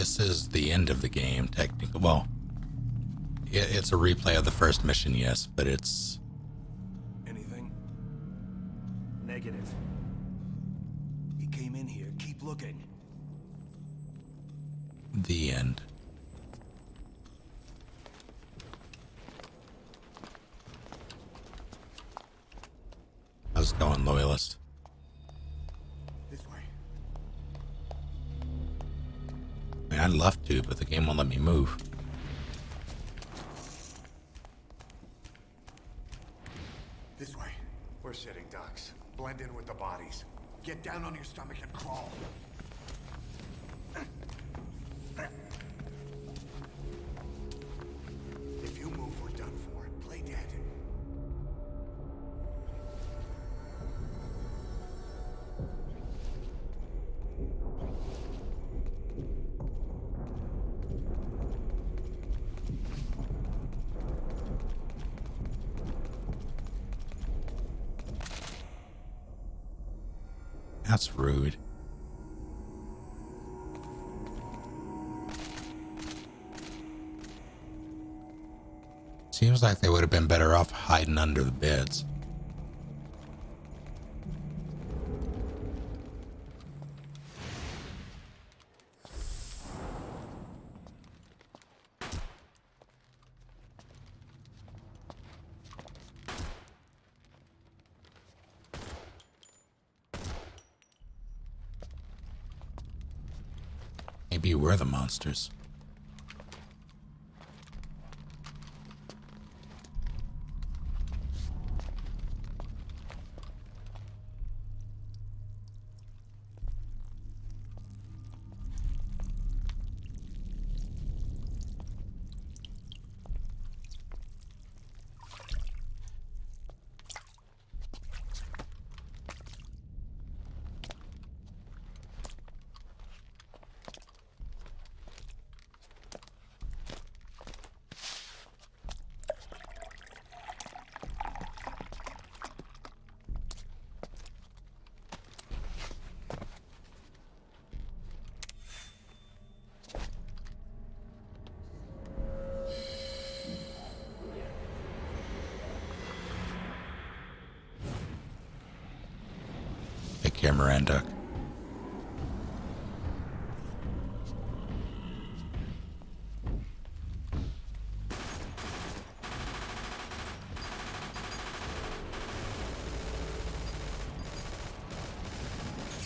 S10: this is the end of the game, technically. Well, it's a replay of the first mission, yes, but it's...
S9: Anything? Negative. He came in here. Keep looking.
S10: The end. How's it going, Loyalist?
S12: This way.
S10: I mean, I'd love to, but the game won't let me move.
S12: This way. We're sitting ducks. Blend in with the bodies. Get down on your stomach and crawl. If you move, we're done for. Play dead.
S10: That's rude. Seems like they would have been better off hiding under the beds. Maybe we're the monsters. Take care, Miranda.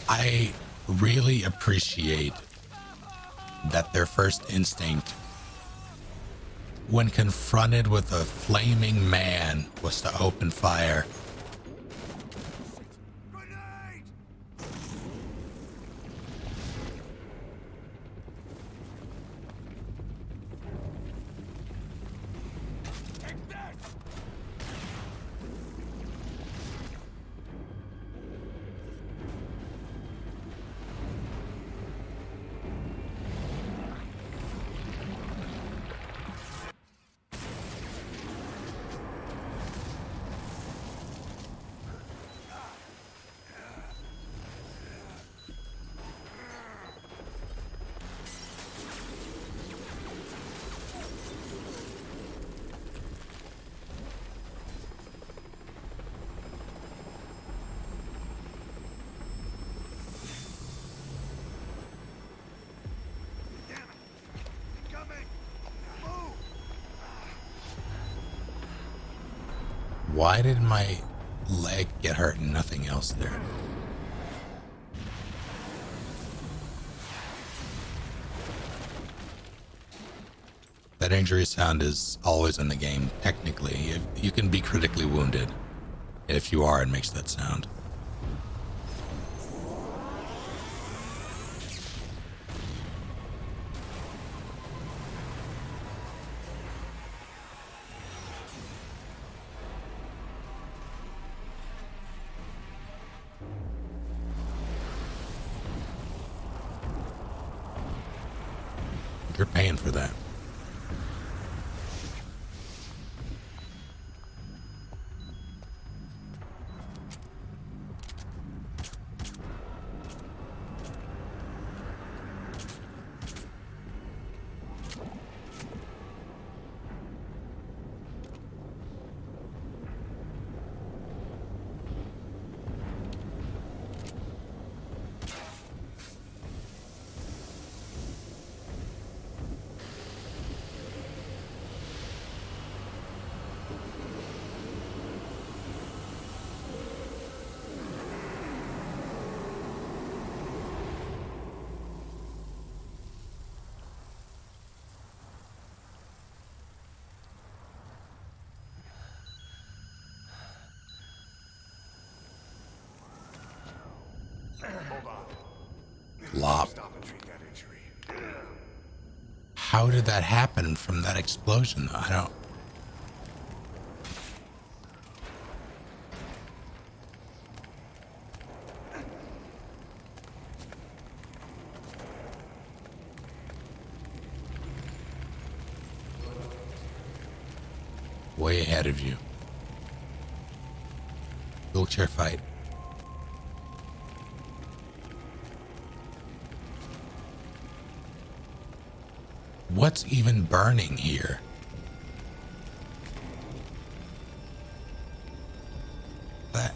S10: I really appreciate that their first instinct when confronted with a flaming man was to open fire. Why did my leg get hurt and nothing else there? That injury sound is always in the game, technically. You can be critically wounded. If you are, it makes that sound. You're paying for that.
S12: Hold on.
S1: Lop.
S12: Stop and treat that injury.
S1: How did that happen from that explosion? I don't. Way ahead of you. Wheelchair fight. What's even burning here? That.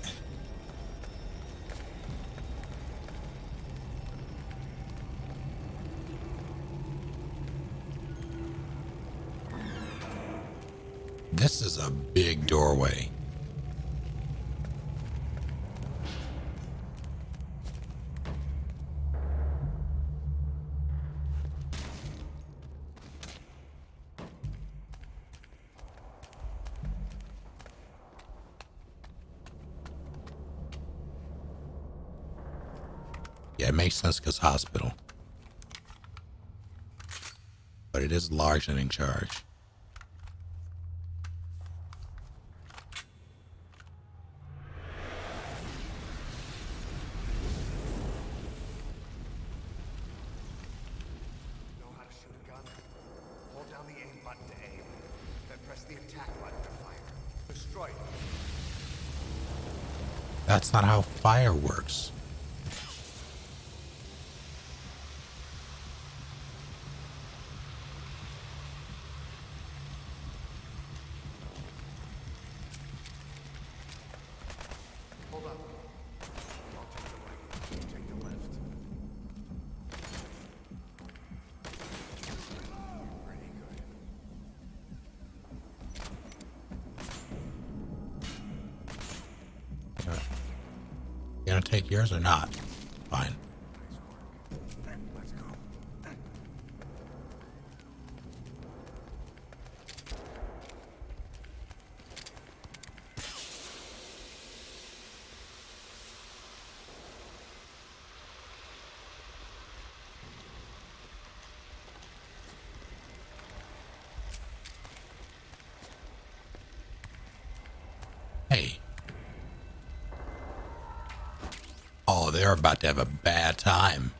S1: This is a big doorway. Yeah, it makes sense because hospital. But it is large and in charge.
S12: Know how to shoot a gun? Hold down the aim button to aim. Then press the attack button to fire. Destroy it.
S1: That's not how fire works.
S12: Hold up. I'll take the right. You take the left. Pretty good.
S1: You gonna take yours or not? Fine.
S12: Let's go.
S1: Hey. Oh, they're about to have a bad time.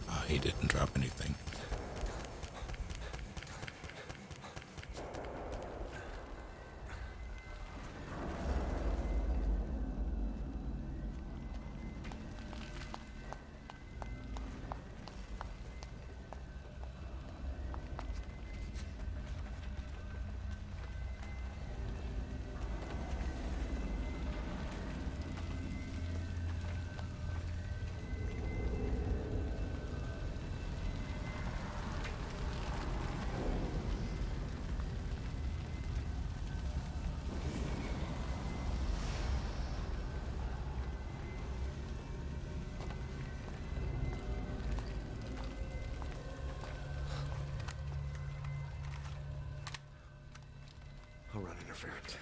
S1: Oh, he didn't drop anything.
S12: I'll run interference.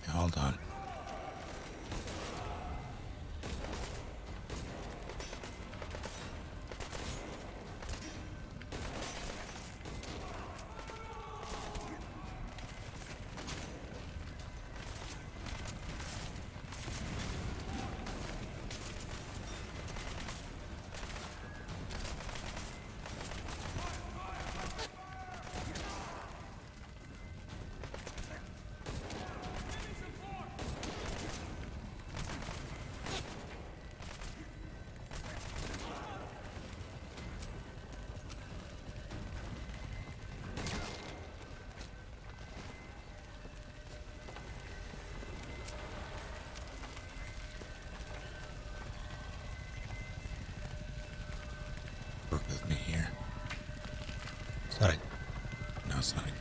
S12: Hold on.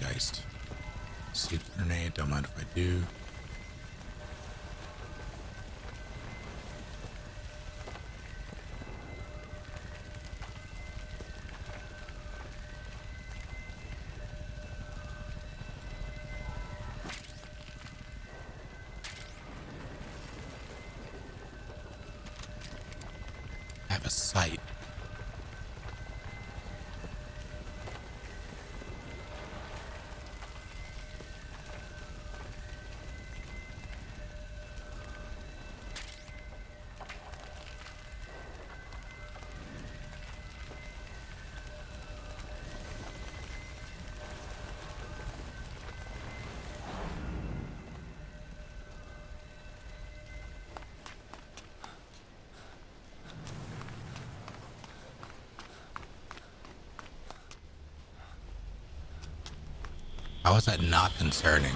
S1: Poltergeist. Soup grenade, don't mind if I do. Have a sight. How is that not concerning?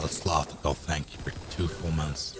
S1: Sloth, oh, thank you for 2 full months.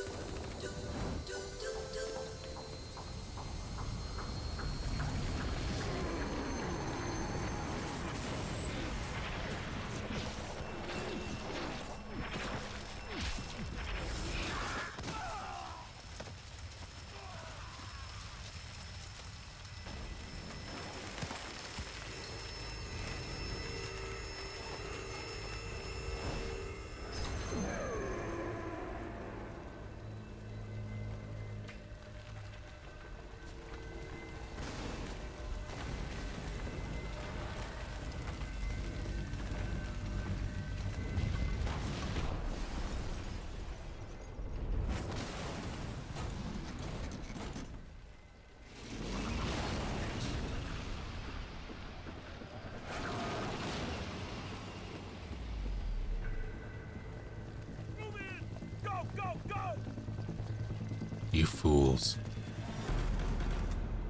S1: You fools.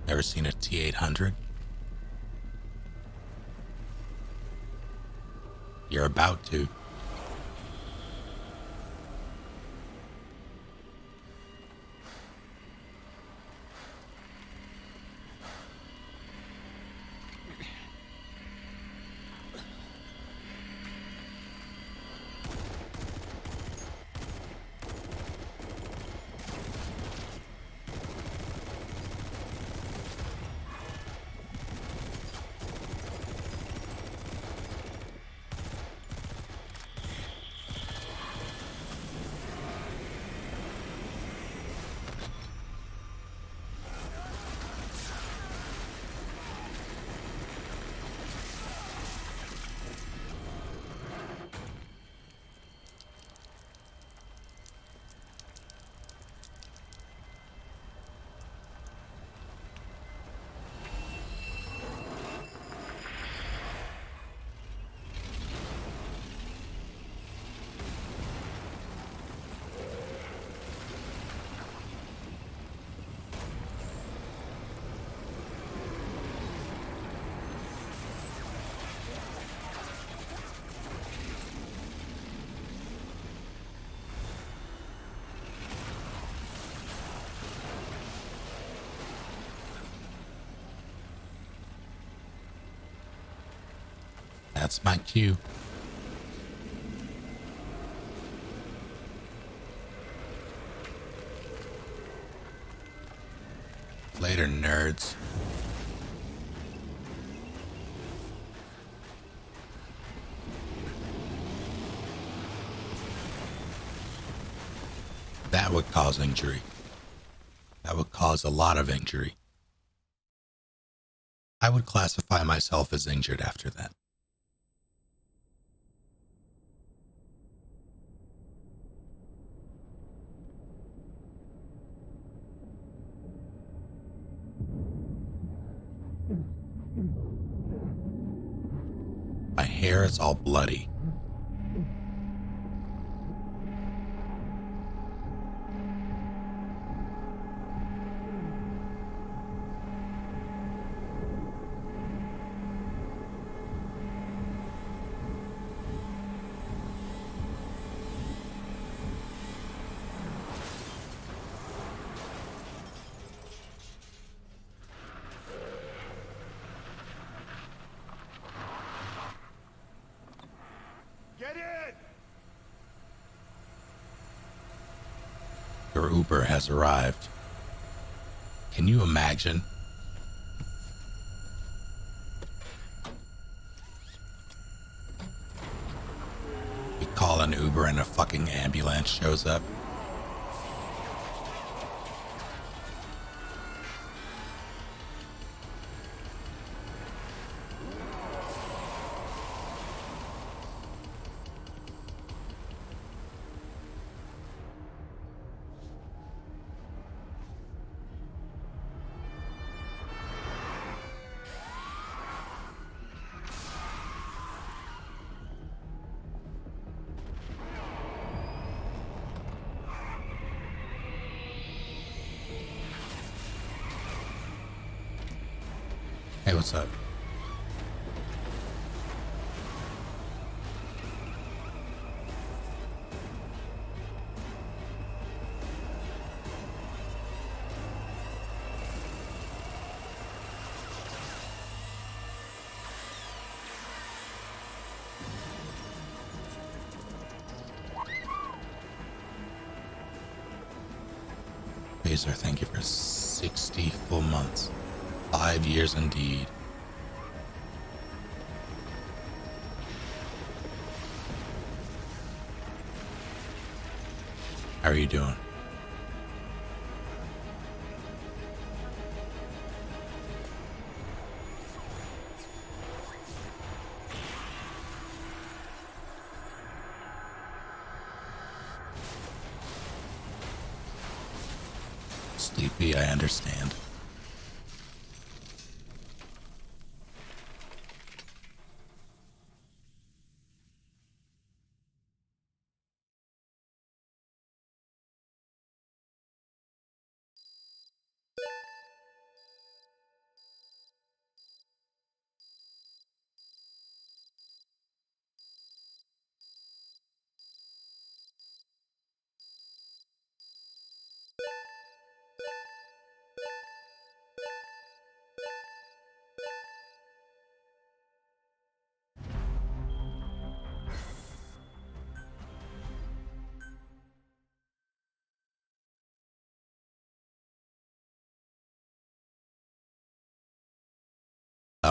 S1: Ever seen a T-800? You're about to. That's my cue. Later, nerds. That would cause injury. That would cause a lot of injury. I would classify myself as injured after that. My hair is all bloody. Your Uber has arrived. Can you imagine? You call an Uber and a fucking ambulance shows up. Hey, what's up? Phaser, thank you for 60 full months. 5 years indeed. How are you doing? Sleepy, I understand.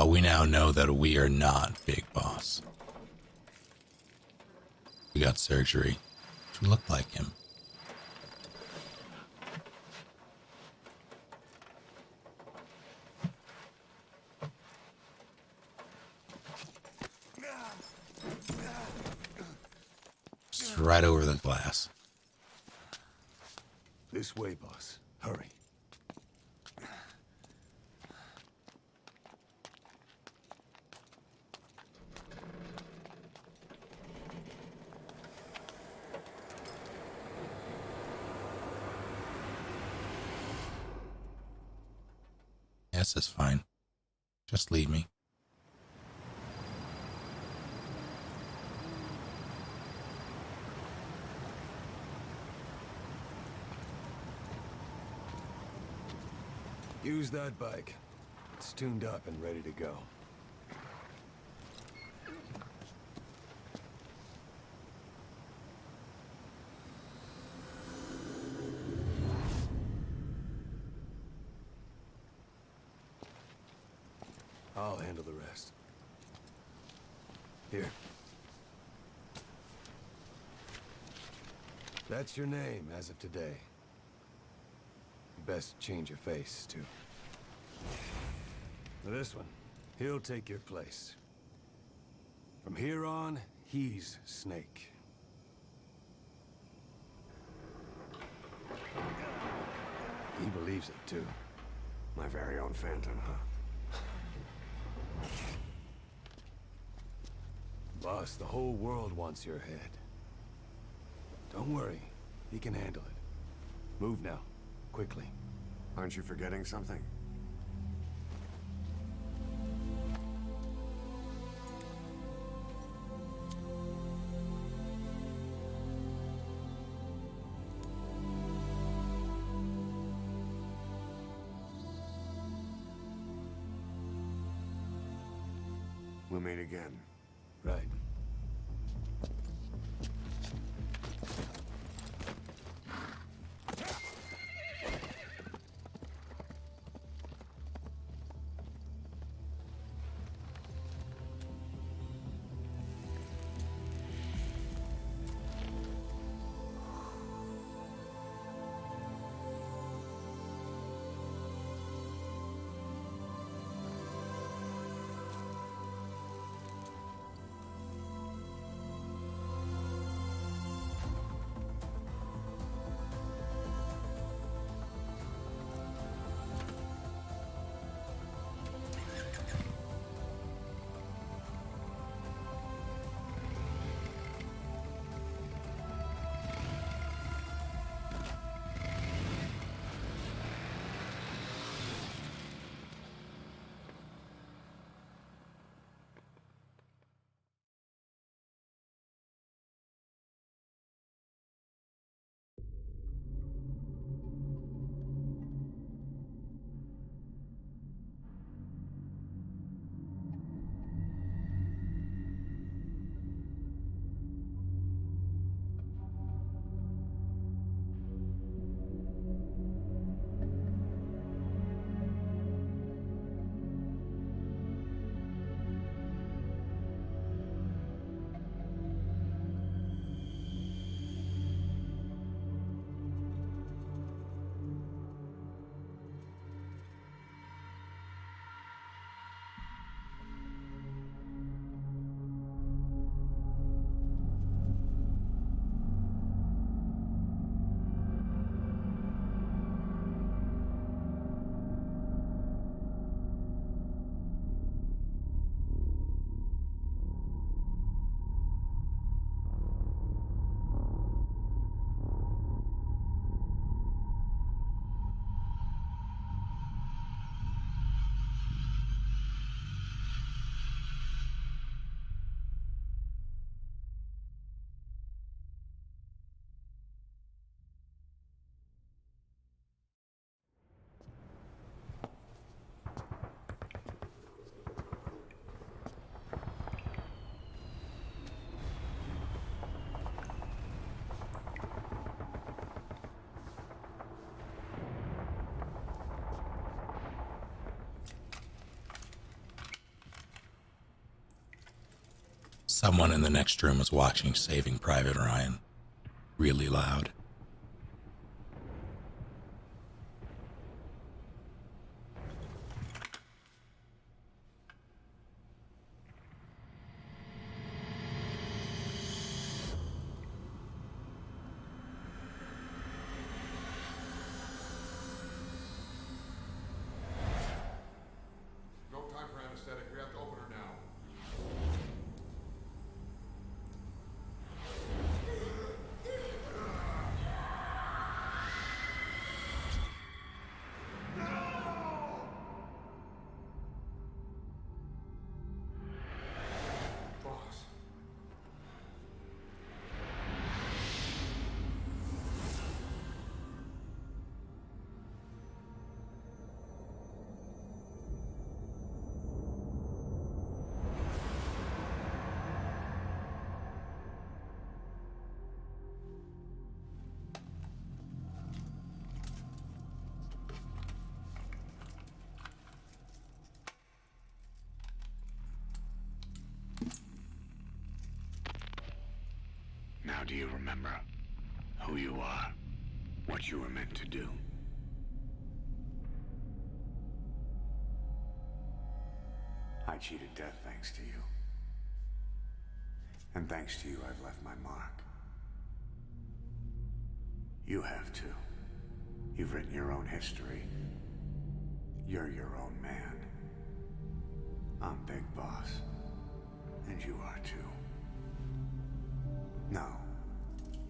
S1: We now know that we are not Big Boss. We got surgery to look like him. Just right over the glass.
S11: This way, boss. Hurry.
S1: This is fine. Just leave me.
S11: Use that bike. It's tuned up and ready to go. I'll handle the rest. Here. That's your name as of today. You best change your face, too. This one, he'll take your place. From here on, he's Snake. He believes it, too.
S12: My very own Phantom, huh?
S11: Boss, the whole world wants your head. Don't worry. He can handle it. Move now. Quickly.
S12: Aren't you forgetting something? We'll meet again.
S11: Right.
S10: Someone in the next room is watching Saving Private Ryan really loud.
S5: No time for anesthetic. We have to open her now. Boss.
S8: Do you remember who you are? What you were meant to do?
S12: I cheated death thanks to you. And thanks to you, I've left my mark. You have too. You've written your own history. You're your own man. I'm Big Boss. And you are too. No.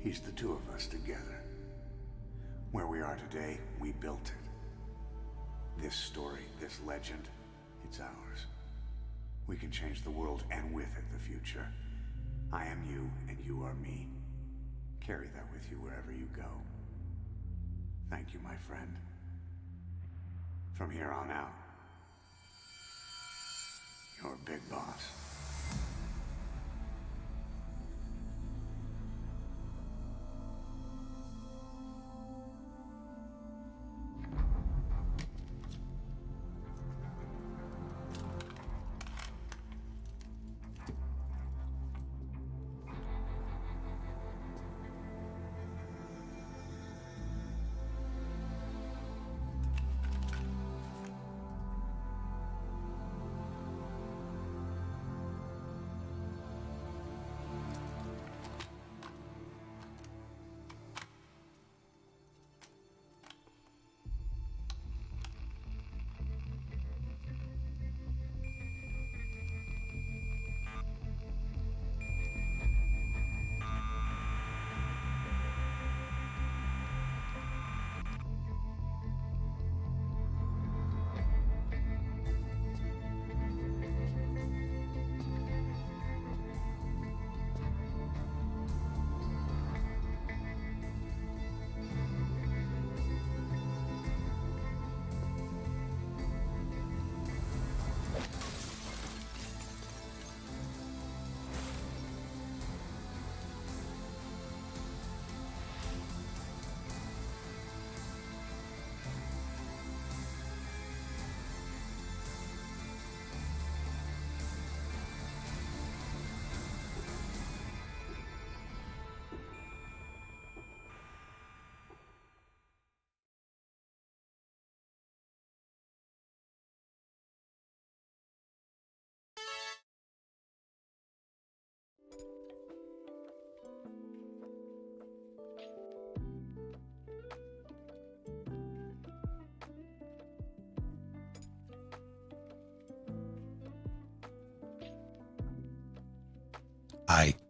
S12: He's the two of us together. Where we are today, we built it. This story, this legend, it's ours. We can change the world and with it the future. I am you and you are me. Carry that with you wherever you go. Thank you, my friend. From here on out, you're Big Boss.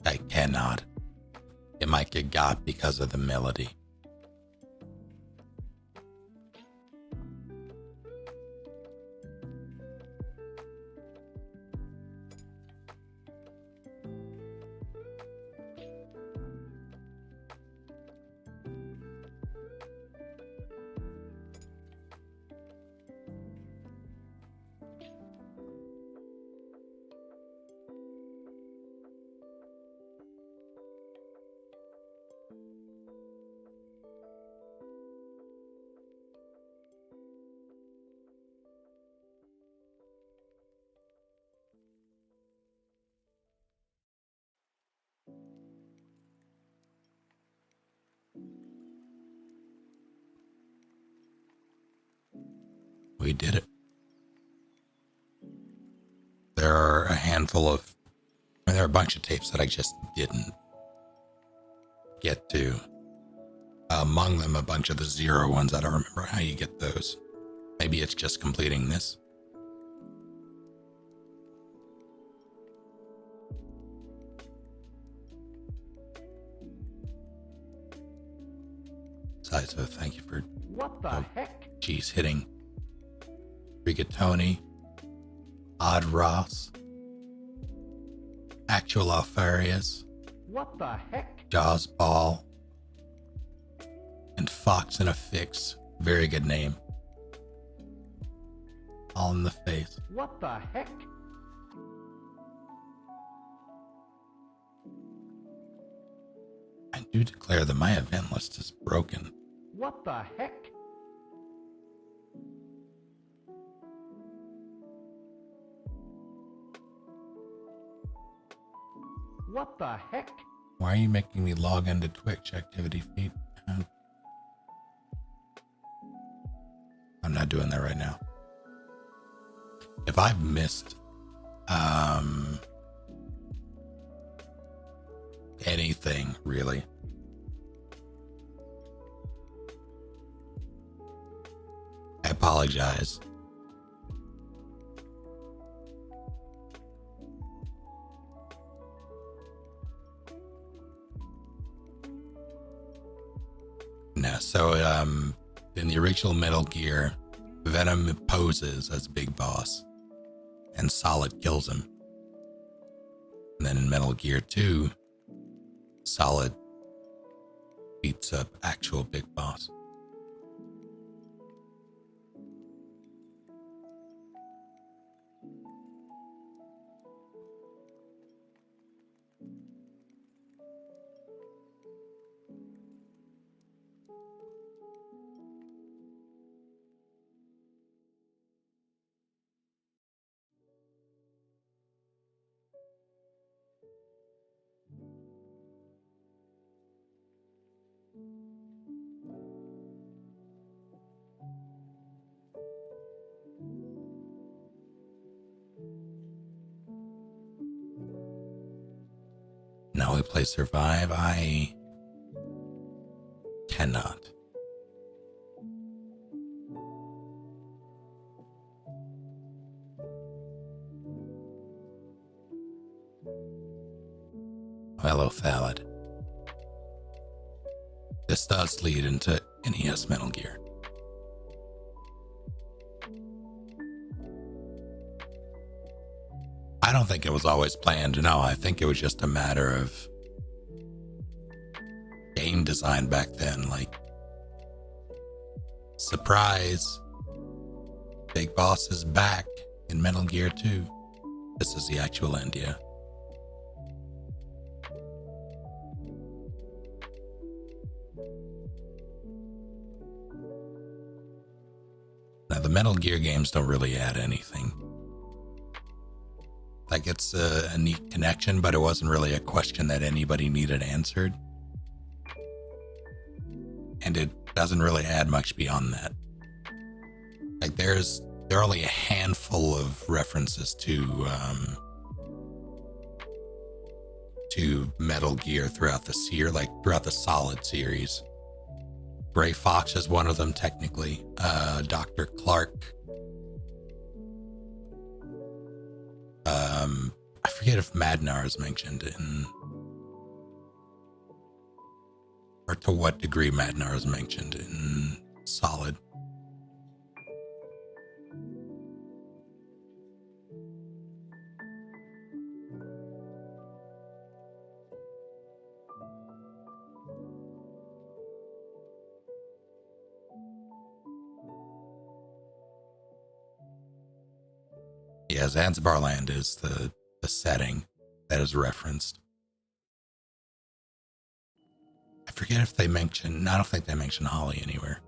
S1: I cannot. It might get got because of the melody. We did it. There are a handful of, there are a bunch of tapes that I just didn't get to. Among them, a bunch of the Zero ones. I don't remember how you get those. Maybe it's just completing this. So thank you for,
S20: what the heck?
S1: Geez, hitting Rigatoni, Odd Ross, Actual Alfarius,
S20: What the heck?
S1: Jaws Ball, and Fox in a Fix. Very good name. All in the face.
S20: What the heck?
S1: I do declare that my event list is broken.
S20: What the heck? What the heck?
S10: Why are you making me log into Twitch activity feed? I'm not doing that right now. If I've missed anything, really, I apologize. No, so in the original Metal Gear, Venom poses as Big Boss and Solid kills him. And then in Metal Gear 2, Solid beats up actual Big Boss. Now we play Survive. I cannot. Hello, Thallid. This does lead into NES Metal Gear. I don't think it was always planned. No, I think it was just a matter of game design back then. Like, surprise, Big Boss is back in Metal Gear 2. This is the actual end, yeah. Now, the Metal Gear games don't really add anything. Like, it's a neat connection, but it wasn't really a question that anybody needed answered. And it doesn't really add much beyond that. Like, there are only a handful of references to Metal Gear throughout the throughout the Solid series. Gray Fox is one of them, technically. Dr. Clark. I forget if Madnar is mentioned in, or to what degree Madnar is mentioned in Solid. Yeah, Zanzibar Land is the setting that is referenced. I forget if they mention, I don't think they mention Holly anywhere.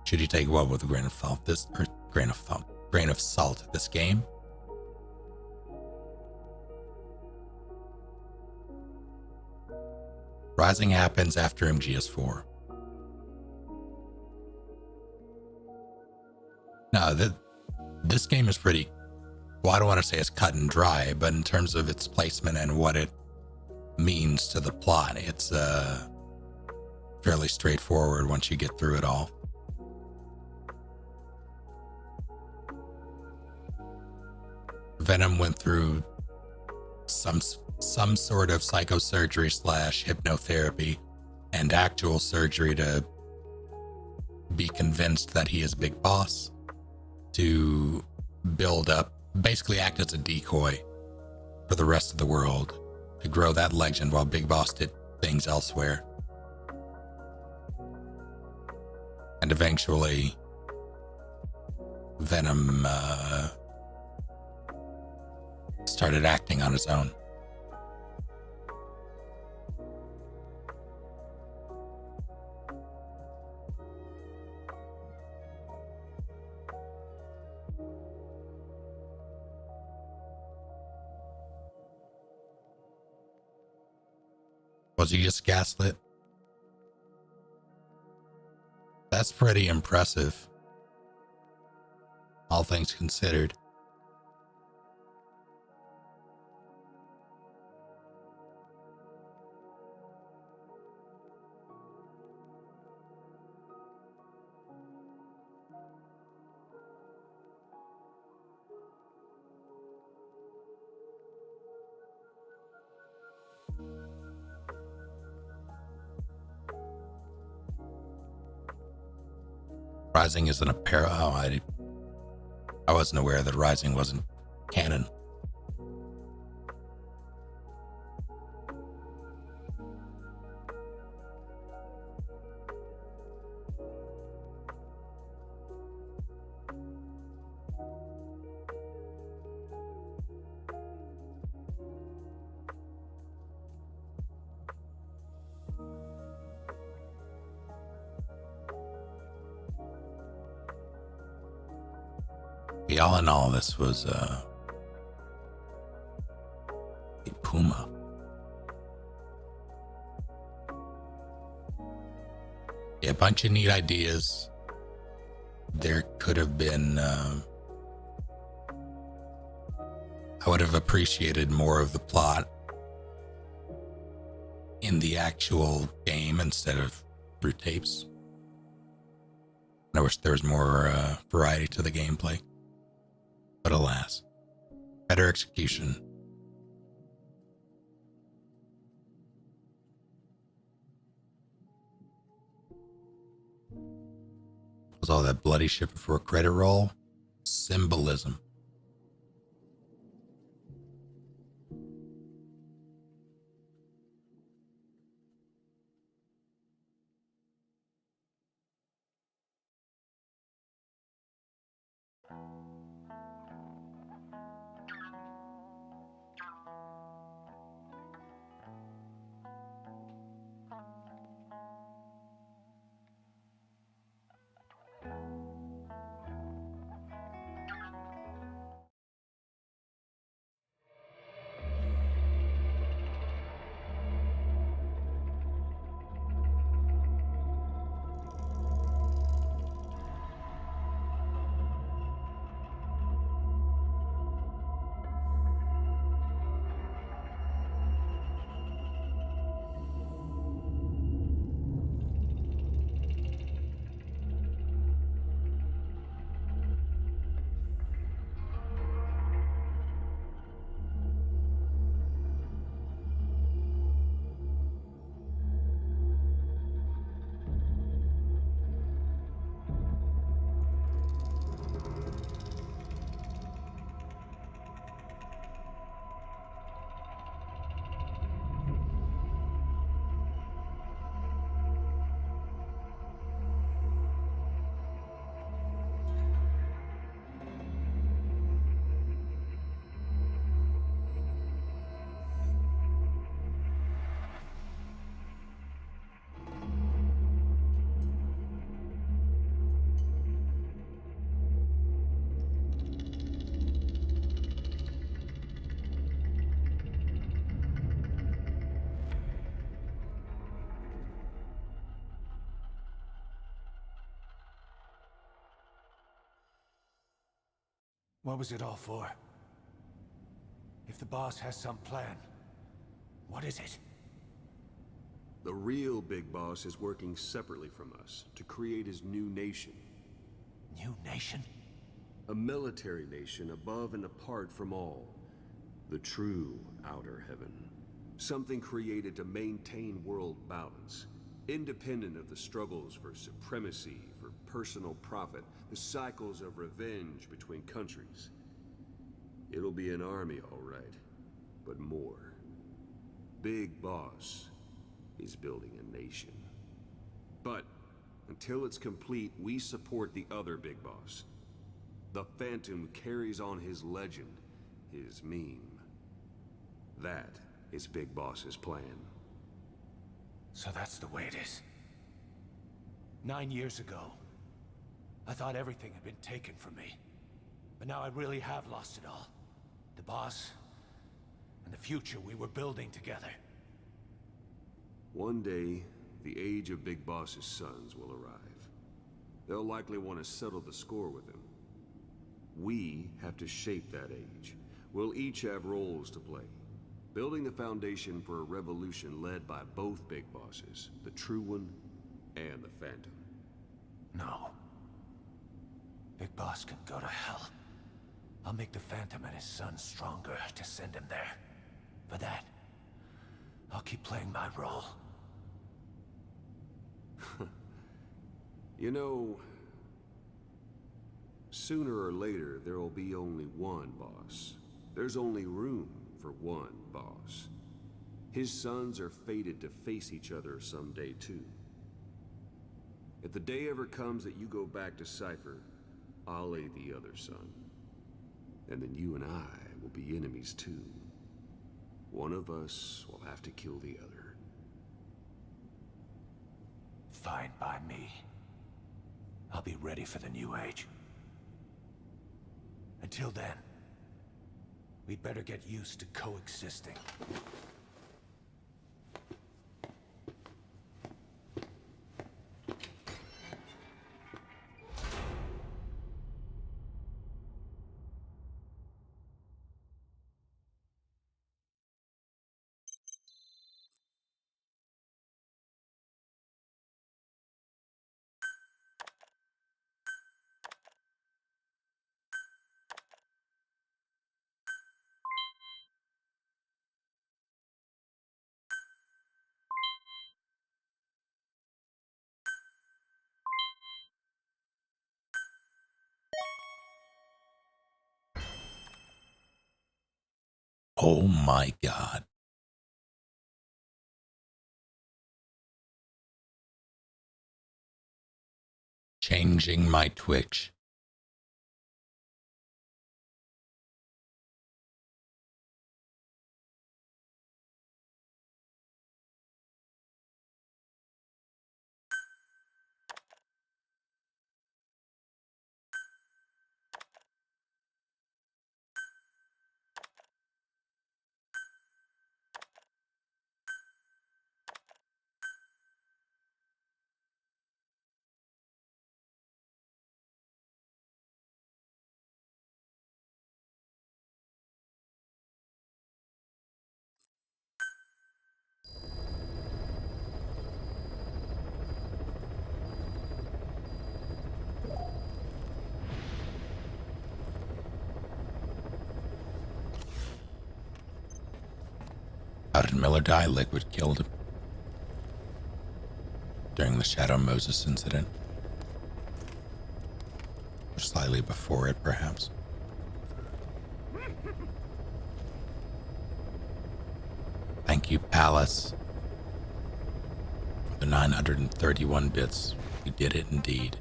S10: Should you take what with a grain of salt? Grain of salt. This game? Rising happens after MGS4. No, this game is pretty, well, I don't want to say it's cut and dry, but in terms of its placement and what it means to the plot, it's fairly straightforward once you get through it all. Venom went through some sort of psychosurgery / hypnotherapy and actual surgery to be convinced that he is Big Boss, to build up, basically act as a decoy for the rest of the world, to grow that legend while Big Boss did things elsewhere. And eventually, Venom started acting on his own.
S1: Was he just gaslit? That's pretty impressive, all things considered. Rising isn't a I wasn't aware that Rising wasn't canon. All in all, this was a Puma. Yeah, a bunch of neat ideas. There could have been I would have appreciated more of the plot in the actual game instead of through tapes. I wish there was more variety to the gameplay. But alas, better execution. Was all that bloody shit before a credit roll? Symbolism.
S20: What was it all for? If the boss has some plan, what is it?
S11: The real big boss is working separately from us to create his new nation.
S20: New nation?
S11: A military nation above and apart from all. The true outer heaven. Something created to maintain world balance. Independent of the struggles for supremacy, for personal profit, the cycles of revenge between countries. It'll be an army, all right, but more. Big Boss is building a nation. But until it's complete, we support the other Big Boss. The Phantom carries on his legend, his meme. That is Big Boss's plan.
S20: So that's the way it is. 9 years ago, I thought everything had been taken from me. But now I really have lost it all. The boss, and the future we were building together.
S11: One day, the age of Big Boss's sons will arrive. They'll likely want to settle the score with him. We have to shape that age. We'll each have roles to play, building the foundation for a revolution led by both Big Bosses, the True One and the Phantom.
S20: No. Big Boss can go to hell. I'll make the Phantom and his son stronger to send him there. For that, I'll keep playing my role.
S11: You know, sooner or later, there will be only one boss. There's only room for one boss. His sons are fated to face each other someday, too. If the day ever comes that you go back to Cypher, I'll aid the other son. And then you and I will be enemies, too. One of us will have to kill the other.
S20: Fine by me. I'll be ready for the new age. Until then, we'd better get used to coexisting.
S1: Oh my God. Changing my Twitch. How did Miller die? Liquid killed him during the Shadow Moses incident. Or slightly before it, perhaps. Thank you, Palace, for the 931 bits. You did it indeed.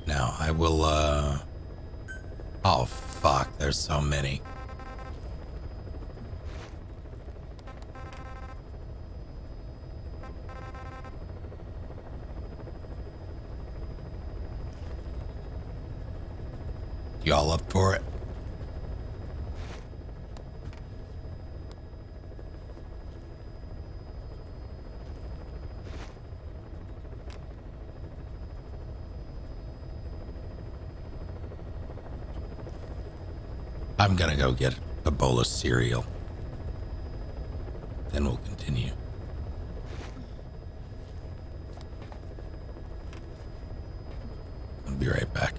S1: Now, I will, oh, fuck, there's so many. Y'all up for it? I'm gonna go get a bowl of cereal. Then we'll continue. I'll be right back.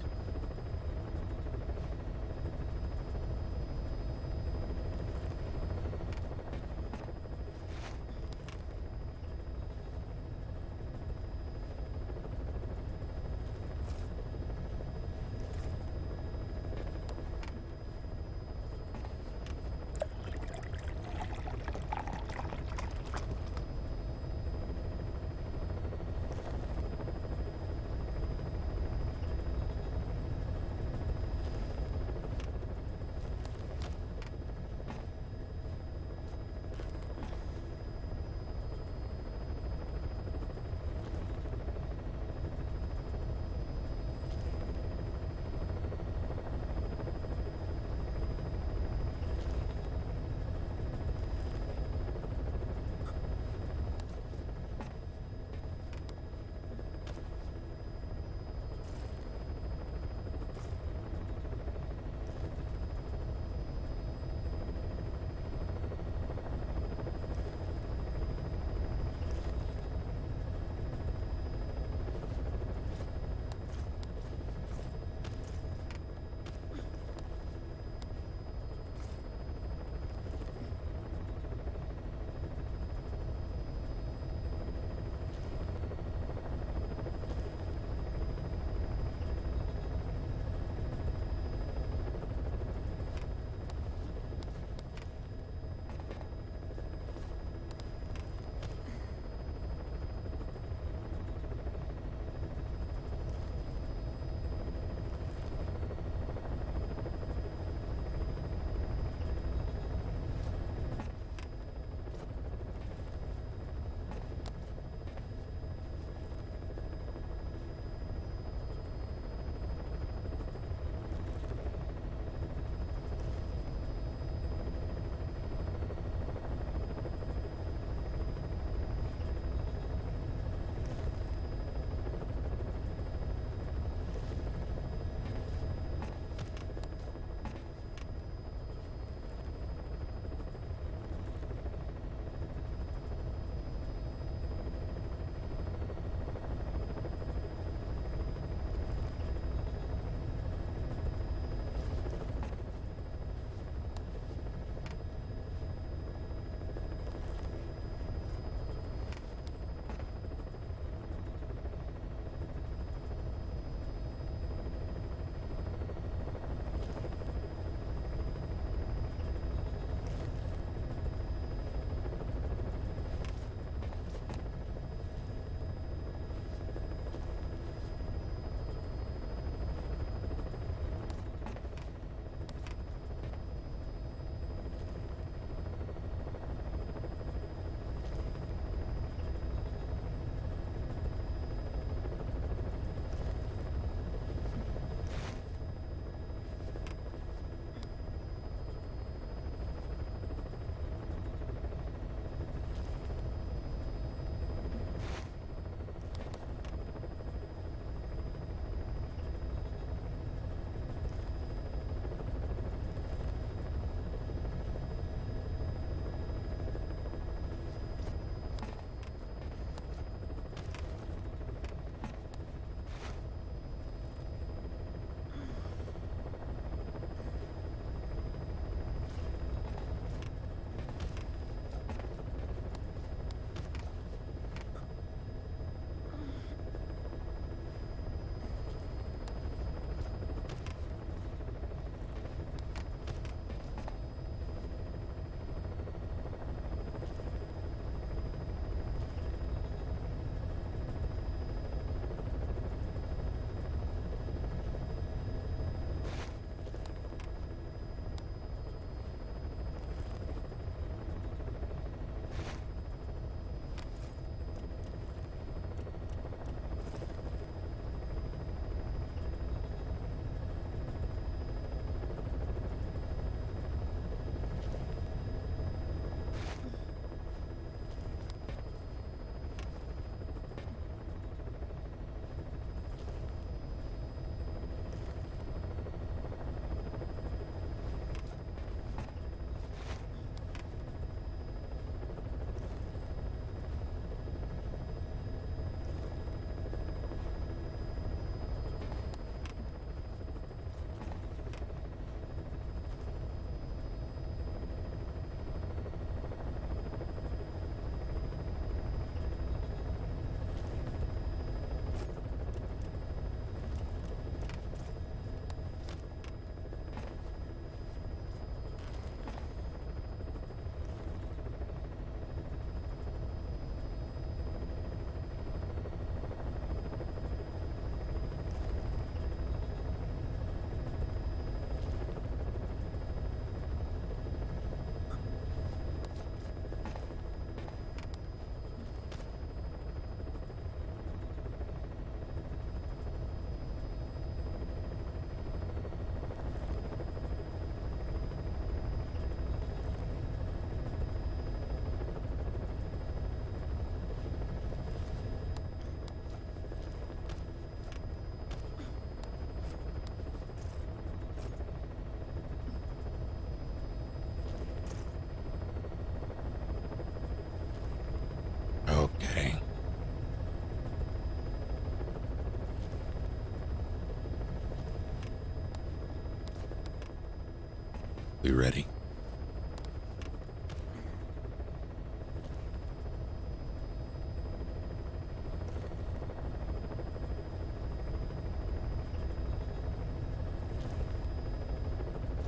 S10: We ready?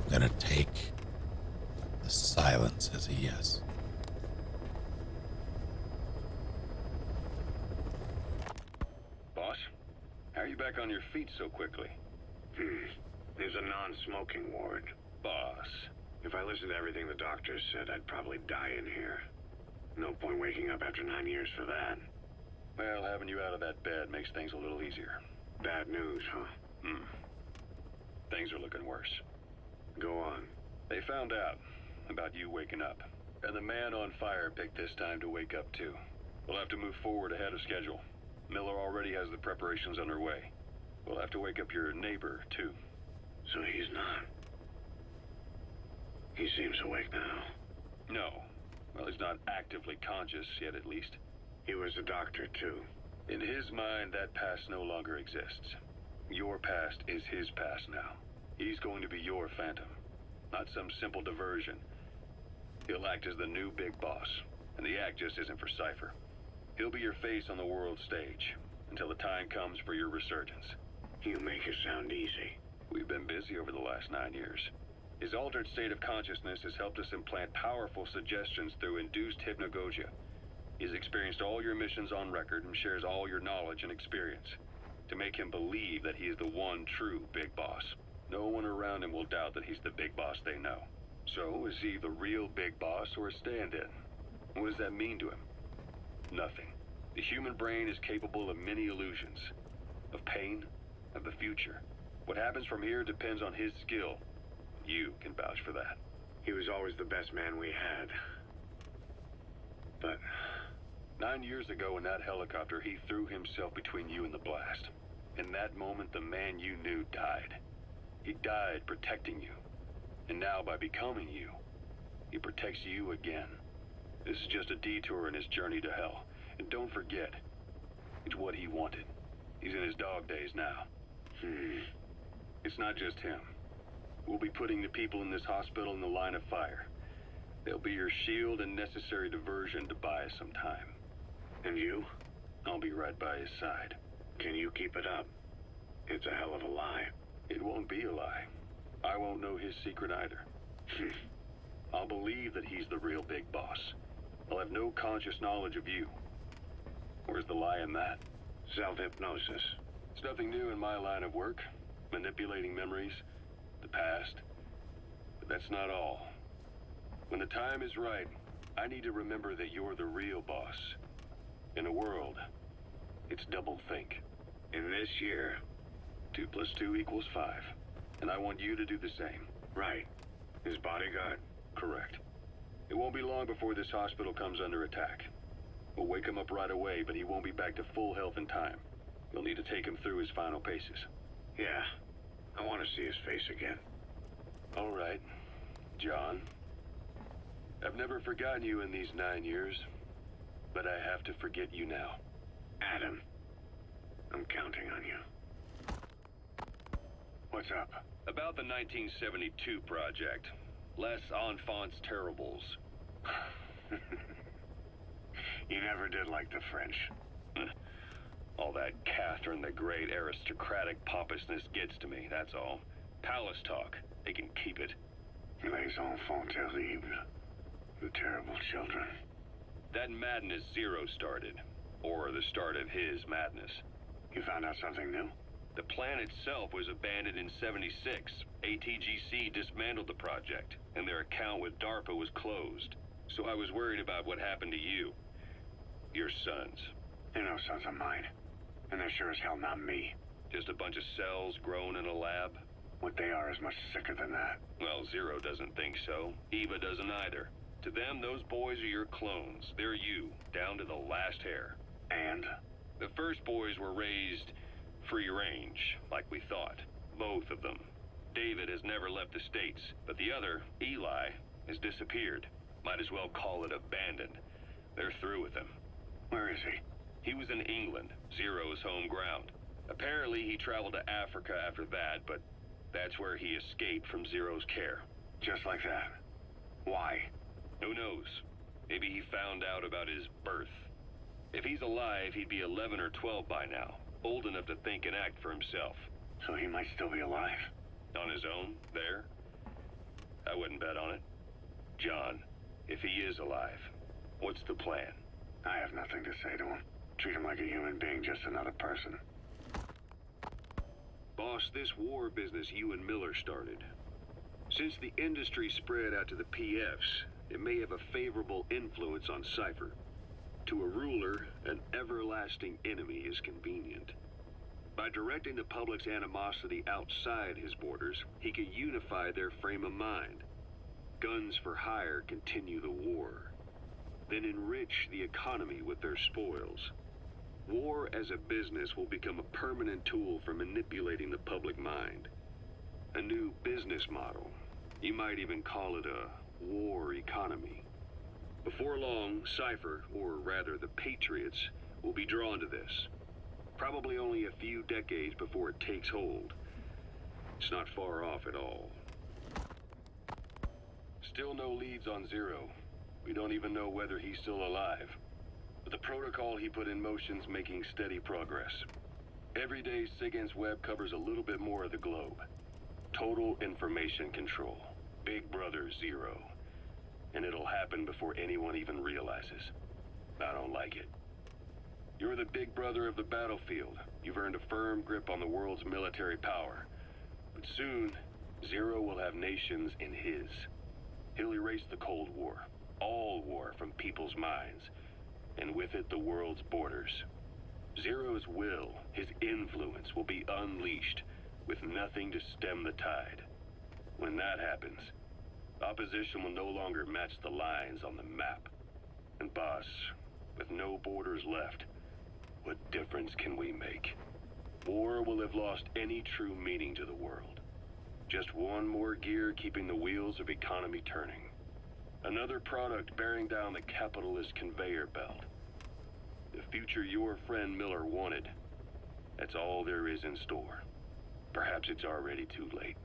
S10: I'm gonna take the silence as a yes.
S4: Boss, how are you back on your feet so quickly?
S8: There's a non-smoking ward.
S4: Boss.
S8: If I listened to everything the doctors said, I'd probably die in here. No point waking up after 9 years for that.
S4: Well, having you out of that bed makes things a little easier.
S8: Bad news, huh?
S4: Things are looking worse.
S8: Go on.
S4: They found out about you waking up, and the man on fire picked this time to wake up too. We'll have to move forward ahead of schedule. Miller already has the preparations underway. We'll have to wake up your neighbor too.
S8: So he's not. He seems awake now.
S4: No. Well, he's not actively conscious yet, at least.
S8: He was a doctor too.
S4: In his mind, that past no longer exists. Your past is his past now. He's going to be your phantom, not some simple diversion. He'll act as the new big boss, and the act just isn't for Cypher. He'll be your face on the world stage, until the time comes for your resurgence.
S8: You make it sound easy.
S4: We've been busy over the last 9 years. His altered state of consciousness has helped us implant powerful suggestions through induced hypnagogia. He's experienced all your missions on record and shares all your knowledge and experience, to make him believe that he is the one true big boss. No one around him will doubt that he's the big boss they know. So, is he the real big boss or a stand-in? What does that mean to him? Nothing. The human brain is capable of many illusions. Of pain, of the future. What happens from here depends on his skill. You can vouch for that.
S8: He was always the best man we had. But
S4: 9 years ago in that helicopter, he threw himself between you and the blast. In that moment, the man you knew died. He died protecting you. And now, by becoming you, he protects you again. This is just a detour in his journey to hell. And don't forget, it's what he wanted. He's in his dog days now. It's not just him. We'll be putting the people in this hospital in the line of fire. They'll be your shield and necessary diversion to buy us some time.
S8: And you?
S4: I'll be right by his side.
S8: Can you keep it up? It's a hell of a lie.
S4: It won't be a lie. I won't know his secret either. I'll believe that he's the real big boss. I'll have no conscious knowledge of you. Where's the lie in that?
S8: Self-hypnosis.
S4: It's nothing new in my line of work. Manipulating memories, the past. But that's not all. When the time is right, I need to remember that you're the real boss. In a world, it's double think.
S8: In this year,
S4: 2 + 2 = 5. And I want you to do the same.
S8: Right. His bodyguard?
S4: Correct. It won't be long before this hospital comes under attack. We'll wake him up right away, but he won't be back to full health in time. We'll need to take him through his final paces.
S8: Yeah. I want to see his face again.
S4: All right, John. I've never forgotten you in these 9 years, but I have to forget you now.
S8: Adam, I'm counting on you. What's up?
S4: About the 1972 project. Les Enfants Terribles.
S8: You never did like the French.
S4: All that Catherine the Great aristocratic pompousness gets to me, that's all. Palace talk. They can keep it.
S8: Les enfants terribles. The terrible children.
S4: That madness Zero started. Or the start of his madness.
S8: You found out something new?
S4: The plan itself was abandoned in '76. ATGC dismantled the project, and their account with DARPA was closed. So I was worried about what happened to you. Your sons.
S8: They're no sons of mine. And they're sure as hell not me.
S4: Just a bunch of cells grown in a lab?
S8: What they are is much sicker than that.
S4: Well, Zero doesn't think so. Eva doesn't either. To them, those boys are your clones. They're you, down to the last hair.
S8: And?
S4: The first boys were raised free range, like we thought. Both of them. David has never left the States, but the other, Eli, has disappeared. Might as well call it abandoned. They're through with him.
S8: Where is he?
S4: He was in England, Zero's home ground. Apparently he traveled to Africa after that, but that's where he escaped from Zero's care.
S8: Just like that. Why?
S4: Who knows? Maybe he found out about his birth. If he's alive, he'd be 11 or 12 by now, old enough to think and act for himself.
S8: So he might still be alive.
S4: On his own, there? I wouldn't bet on it. John, if he is alive, what's the plan?
S8: I have nothing to say to him. Treat him like a human being, just another person.
S4: Boss, this war business you and Miller started. Since the industry spread out to the PFs, it may have a favorable influence on Cypher. To a ruler, an everlasting enemy is convenient. By directing the public's animosity outside his borders, he could unify their frame of mind. Guns for hire continue the war, then enrich the economy with their spoils. War as a business will become a permanent tool for manipulating the public mind. A new business model. You might even call it a war economy. Before long, Cypher, or rather the Patriots, will be drawn to this. Probably only a few decades before it takes hold. It's not far off at all. Still no leads on Zero. We don't even know whether he's still alive. But the protocol he put in motion's making steady progress. Every day, SIGINT's web covers a little bit more of the globe. Total information control. Big Brother Zero. And it'll happen before anyone even realizes. I don't like it. You're the big brother of the battlefield. You've earned a firm grip on the world's military power. But soon, Zero will have nations in his. He'll erase the Cold War. All war from people's minds. And with it, the world's borders. Zero's will, his influence, will be unleashed, with nothing to stem the tide. When that happens, opposition will no longer match the lines on the map. And boss, with no borders left, what difference can we make? War will have lost any true meaning to the world. Just one more gear keeping the wheels of economy turning. Another product bearing down the capitalist conveyor belt. The future your friend Miller wanted. That's all there is in store. Perhaps it's already too late.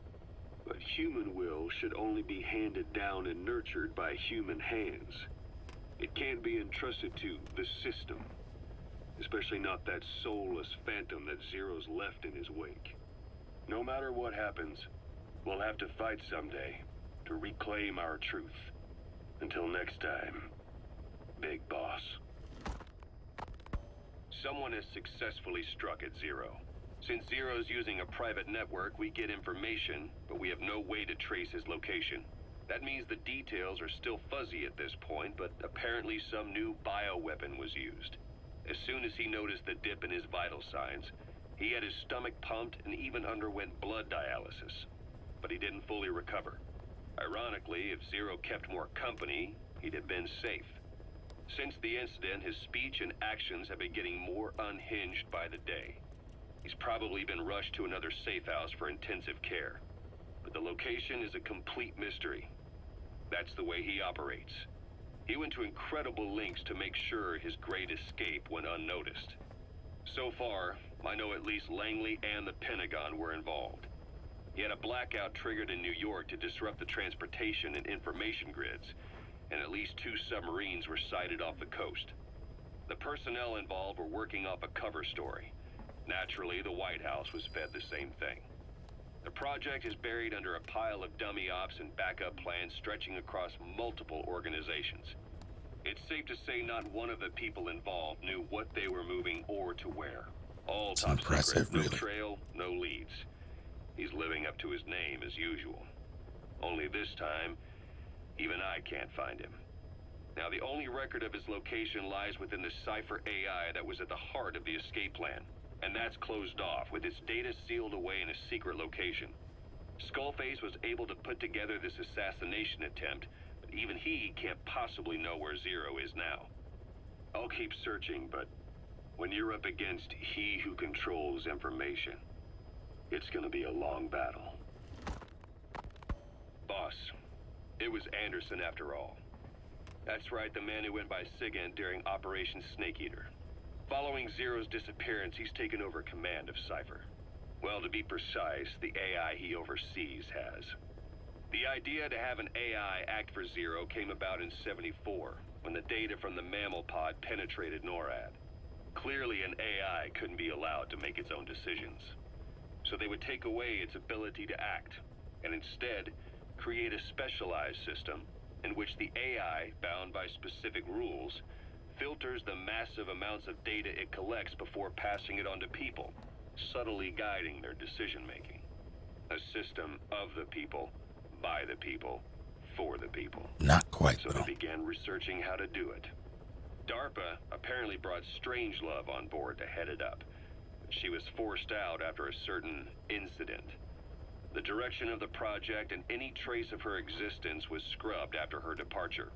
S4: But human will should only be handed down and nurtured by human hands. It can't be entrusted to the system. Especially not that soulless phantom that Zero's left in his wake. No matter what happens, we'll have to fight someday to reclaim our truth. Until next time, Big Boss. Someone has successfully struck at Zero. Since Zero's using a private network, we get information, but we have no way to trace his location. That means the details are still fuzzy at this point, but apparently some new bioweapon was used. As soon as he noticed the dip in his vital signs, he had his stomach pumped and even underwent blood dialysis. But he didn't fully recover. Ironically, if Zero kept more company, he'd have been safe. Since the incident, his speech and actions have been getting more unhinged by the day. He's probably been rushed to another safe house for intensive care. But the location is a complete mystery. That's the way he operates. He went to incredible lengths to make sure his great escape went unnoticed. So far, I know at least Langley and the Pentagon were involved. He had a blackout triggered in New York to disrupt the transportation and information grids, and at least 2 submarines were sighted off the coast. The personnel involved were working off a cover story. Naturally, the White House was fed the same thing. The project is buried under a pile of dummy ops and backup plans stretching across multiple organizations. It's safe to say not one of the people involved knew what they were moving or to where. All top secret, no trail, no leads. He's living up to his name as usual. Only this time, even I can't find him. Now, the only record of his location lies within the Cypher AI that was at the heart of the escape plan. And that's closed off, with its data sealed away in a secret location. Skullface was able to put together this assassination attempt, but even he can't possibly know where Zero is now. I'll keep searching, but when you're up against he who controls information, it's gonna be a long battle. Boss, it was Anderson after all. That's right, the man who went by SIGINT during Operation Snake Eater. Following Zero's disappearance, he's taken over command of Cypher. Well, to be precise, the AI he oversees has. The idea to have an AI act for Zero came about in '74, when the data from the mammal pod penetrated NORAD. Clearly an AI couldn't be allowed to make its own decisions. So they would take away its ability to act, and instead create a specialized system in which the AI, bound by specific rules, filters the massive amounts of data it collects before passing it on to people, subtly guiding their decision-making. A system of the people, by the people, for the people.
S10: Not quite,
S4: So they began researching how to do it. DARPA apparently brought Strangelove on board to head it up. She was forced out after a certain incident. The direction of the project and any trace of her existence was scrubbed after her departure.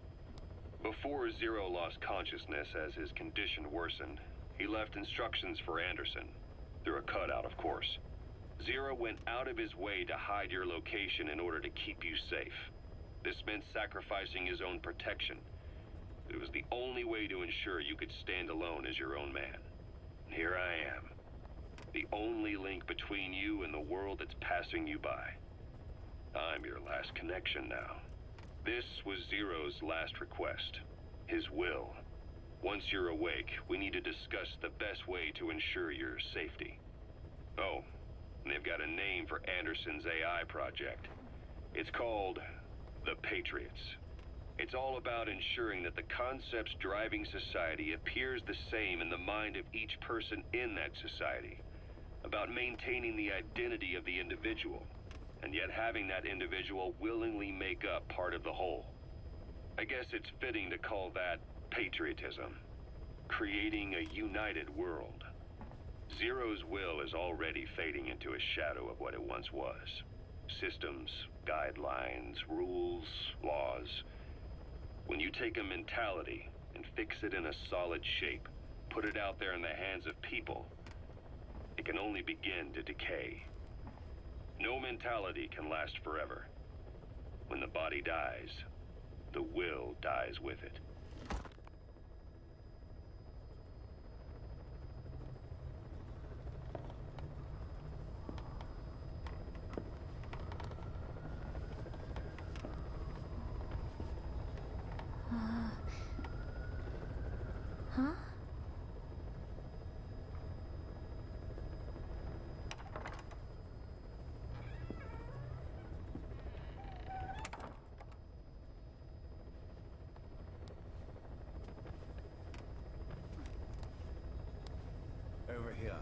S4: Before Zero lost consciousness as his condition worsened, he left instructions for Anderson, through a cutout, of course. Zero went out of his way to hide your location in order to keep you safe. This meant sacrificing his own protection. It was the only way to ensure you could stand alone as your own man. And here I am, the only link between you and the world that's passing you by. I'm your last connection now. This was Zero's last request, his will. Once you're awake, we need to discuss the best way to ensure your safety. Oh, and they've got a name for Anderson's AI project. It's called the Patriots. It's all about ensuring that the concepts driving society appears the same in the mind of each person in that society. About maintaining the identity of the individual, and yet having that individual willingly make up part of the whole. I guess it's fitting to call that patriotism. Creating a united world. Zero's will is already fading into a shadow of what it once was. Systems, guidelines, rules, laws. When you take a mentality and fix it in a solid shape, put it out there in the hands of people, it can only begin to decay. No mentality can last forever. When the body dies, the will dies with it.
S7: Huh?
S9: Over here.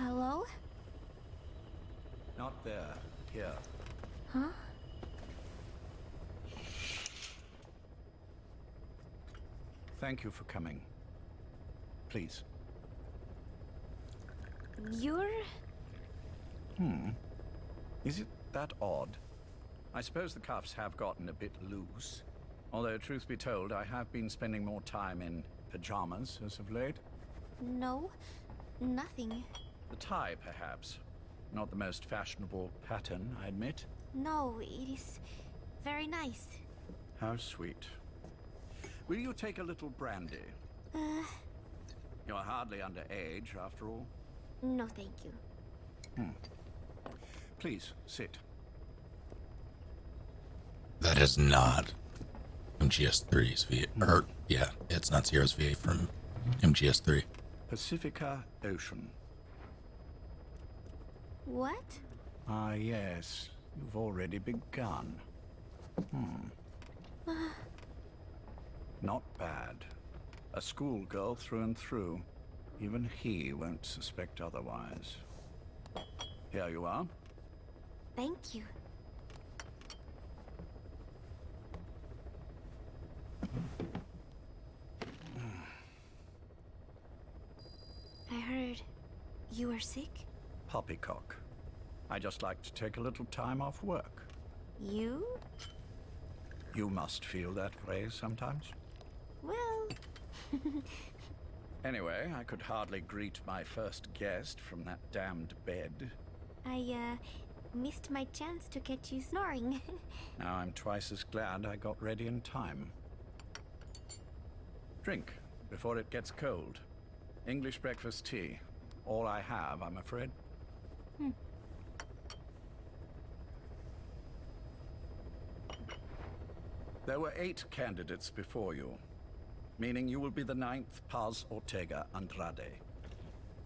S7: Hello?
S9: Not there. Here.
S7: Huh?
S9: Thank you for coming. Please.
S7: You're...
S9: Is it that odd? I suppose the cuffs have gotten a bit loose. Although, truth be told, I have been spending more time in pajamas as of late.
S7: No, nothing.
S9: The tie, perhaps. Not the most fashionable pattern, I admit.
S7: No, it is very nice.
S9: How sweet. Will you take a little brandy? You're hardly underage, after all.
S7: No, thank you.
S9: Please, sit.
S10: That is not MGS3's VA. Or, yeah, it's not Zero's VA from MGS3.
S9: Pacifica Ocean.
S7: What?
S9: Ah, yes. You've already begun. Not bad. A schoolgirl through and through. Even he won't suspect otherwise. Here you are.
S7: Thank you. I heard you were sick?
S9: Poppycock. I just like to take a little time off work.
S7: You?
S14: You must feel that way sometimes.
S18: Well...
S14: Anyway, I could hardly greet my first guest from that damned bed.
S18: I, missed my chance to catch you snoring.
S14: Now I'm twice as glad I got ready in time. Drink, before it gets cold. English breakfast tea. All I have, I'm afraid. There were 8 candidates before you, meaning you will be the 9th Paz Ortega Andrade.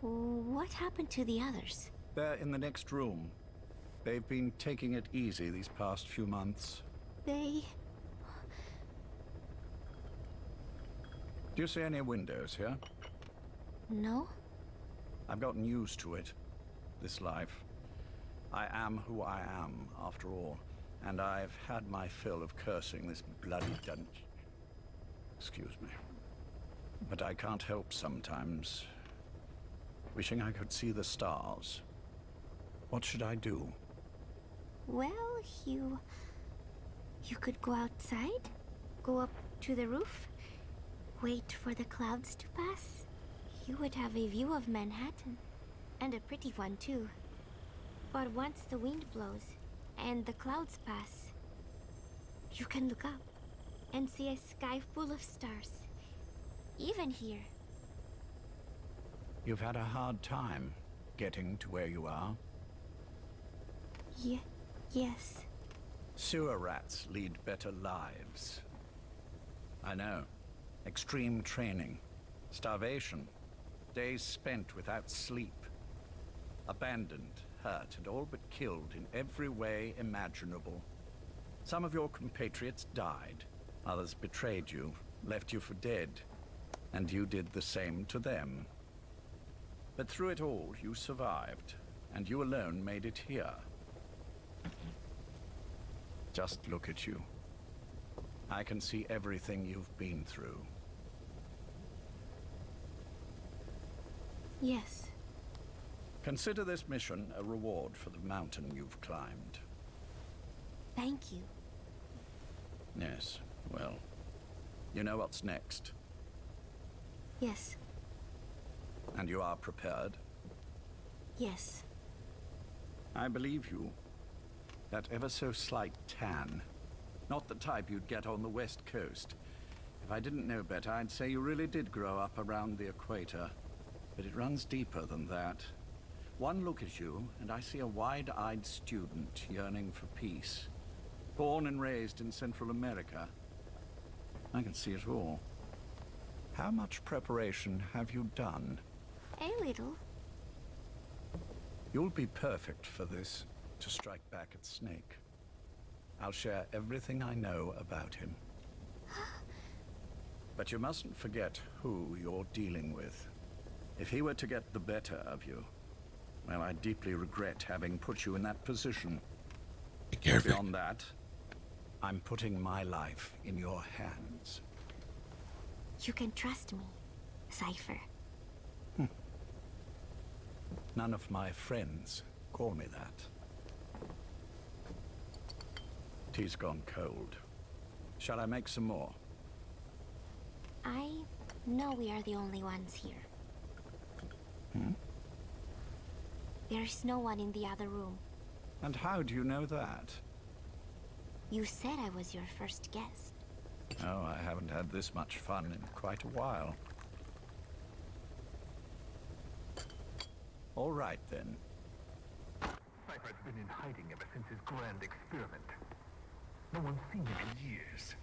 S18: What happened to the others?
S14: They're in the next room. They've been taking it easy these past few months.
S18: They...
S14: Do you see any windows here?
S18: No?
S14: I've gotten used to it. This life. I am who I am, after all. And I've had my fill of cursing this bloody dungeon. Excuse me. But I can't help sometimes wishing I could see the stars. What should I do?
S18: Well, you could go outside, go up to the roof, wait for the clouds to pass. You would have a view of Manhattan, and a pretty one too. But once the wind blows, and the clouds pass, you can look up and see a sky full of stars. Even here.
S14: You've had a hard time getting to where you are.
S18: Yes.
S14: Sewer rats lead better lives. I know. Extreme training, starvation, days spent without sleep, abandoned, hurt, and all but killed in every way imaginable. Some of your compatriots died, others betrayed you, left you for dead, and you did the same to them. But through it all, you survived, and you alone made it here. Just look at you. I can see everything you've been through.
S18: Yes.
S14: Consider this mission a reward for the mountain you've climbed.
S18: Thank you.
S14: Yes, well, you know what's next.
S18: Yes.
S14: And you are prepared?
S18: Yes.
S14: I believe you. That ever so slight tan. Not the type you'd get on the West Coast. If I didn't know better, I'd say you really did grow up around the equator. But it runs deeper than that. One look at you, and I see a wide-eyed student yearning for peace. Born and raised in Central America. I can see it all. How much preparation have you done?
S18: A little.
S14: You'll be perfect for this, to strike back at Snake. I'll share everything I know about him. But you mustn't forget who you're dealing with. If he were to get the better of you, well, I deeply regret having put you in that position.
S1: Be careful.
S14: Beyond that, I'm putting my life in your hands.
S18: You can trust me, Cypher.
S14: None of my friends call me that. Tea's gone cold. Shall I make some more?
S18: I know we are the only ones here. There's no one in the other room.
S14: And how do you know that?
S18: You said I was your first guest.
S14: Oh, I haven't had this much fun in quite a while. All right, then.
S23: Cypher's been in hiding ever since his grand experiment. No one's seen him in years.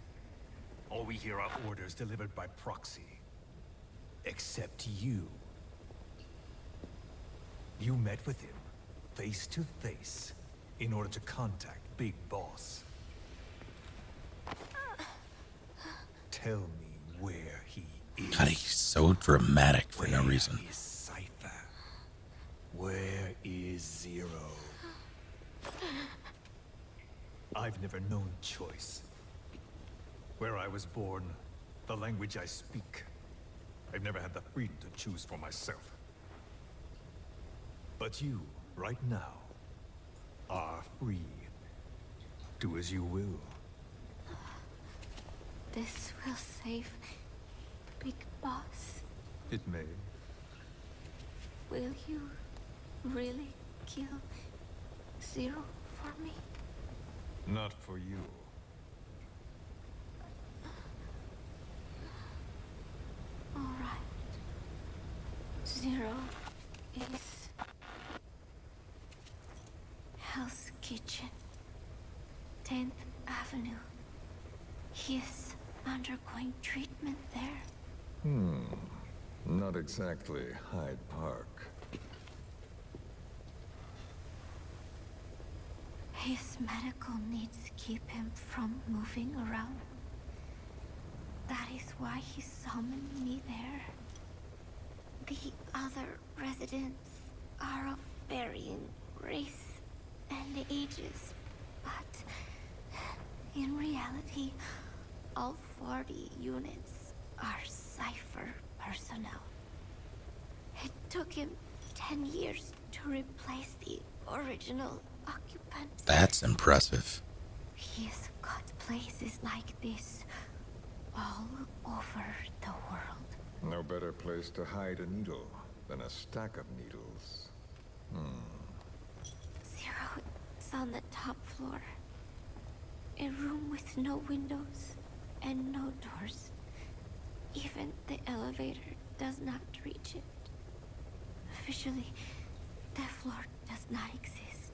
S9: All we hear are orders delivered by proxy. Except you. You met with him, face to face, in order to contact Big Boss. Tell me where he is.
S1: God, he's so dramatic for no reason.
S9: Where is Cypher? Where is Zero? I've never known choice. Where I was born, the language I speak. I've never had the freedom to choose for myself. But you, right now, are free. Do as you will.
S18: this will save Big Boss.
S23: It may.
S18: Will you really kill Zero for me?
S23: Not for you.
S18: All right. Zero is Hell's Kitchen, 10th Avenue. He is undergoing treatment there.
S23: Not exactly Hyde Park.
S18: His medical needs keep him from moving around. That is why he summoned me there. The other residents are of varying race and ages, but in reality, all 40 units are Cypher personnel. It took him 10 years to replace the original occupants.
S1: That's impressive.
S18: He's got places like this all over the world.
S23: No better place to hide a needle than a stack of needles.
S18: Zero is on the top floor. A room with no windows and no doors. Even the elevator does not reach it. Officially, the floor does not exist.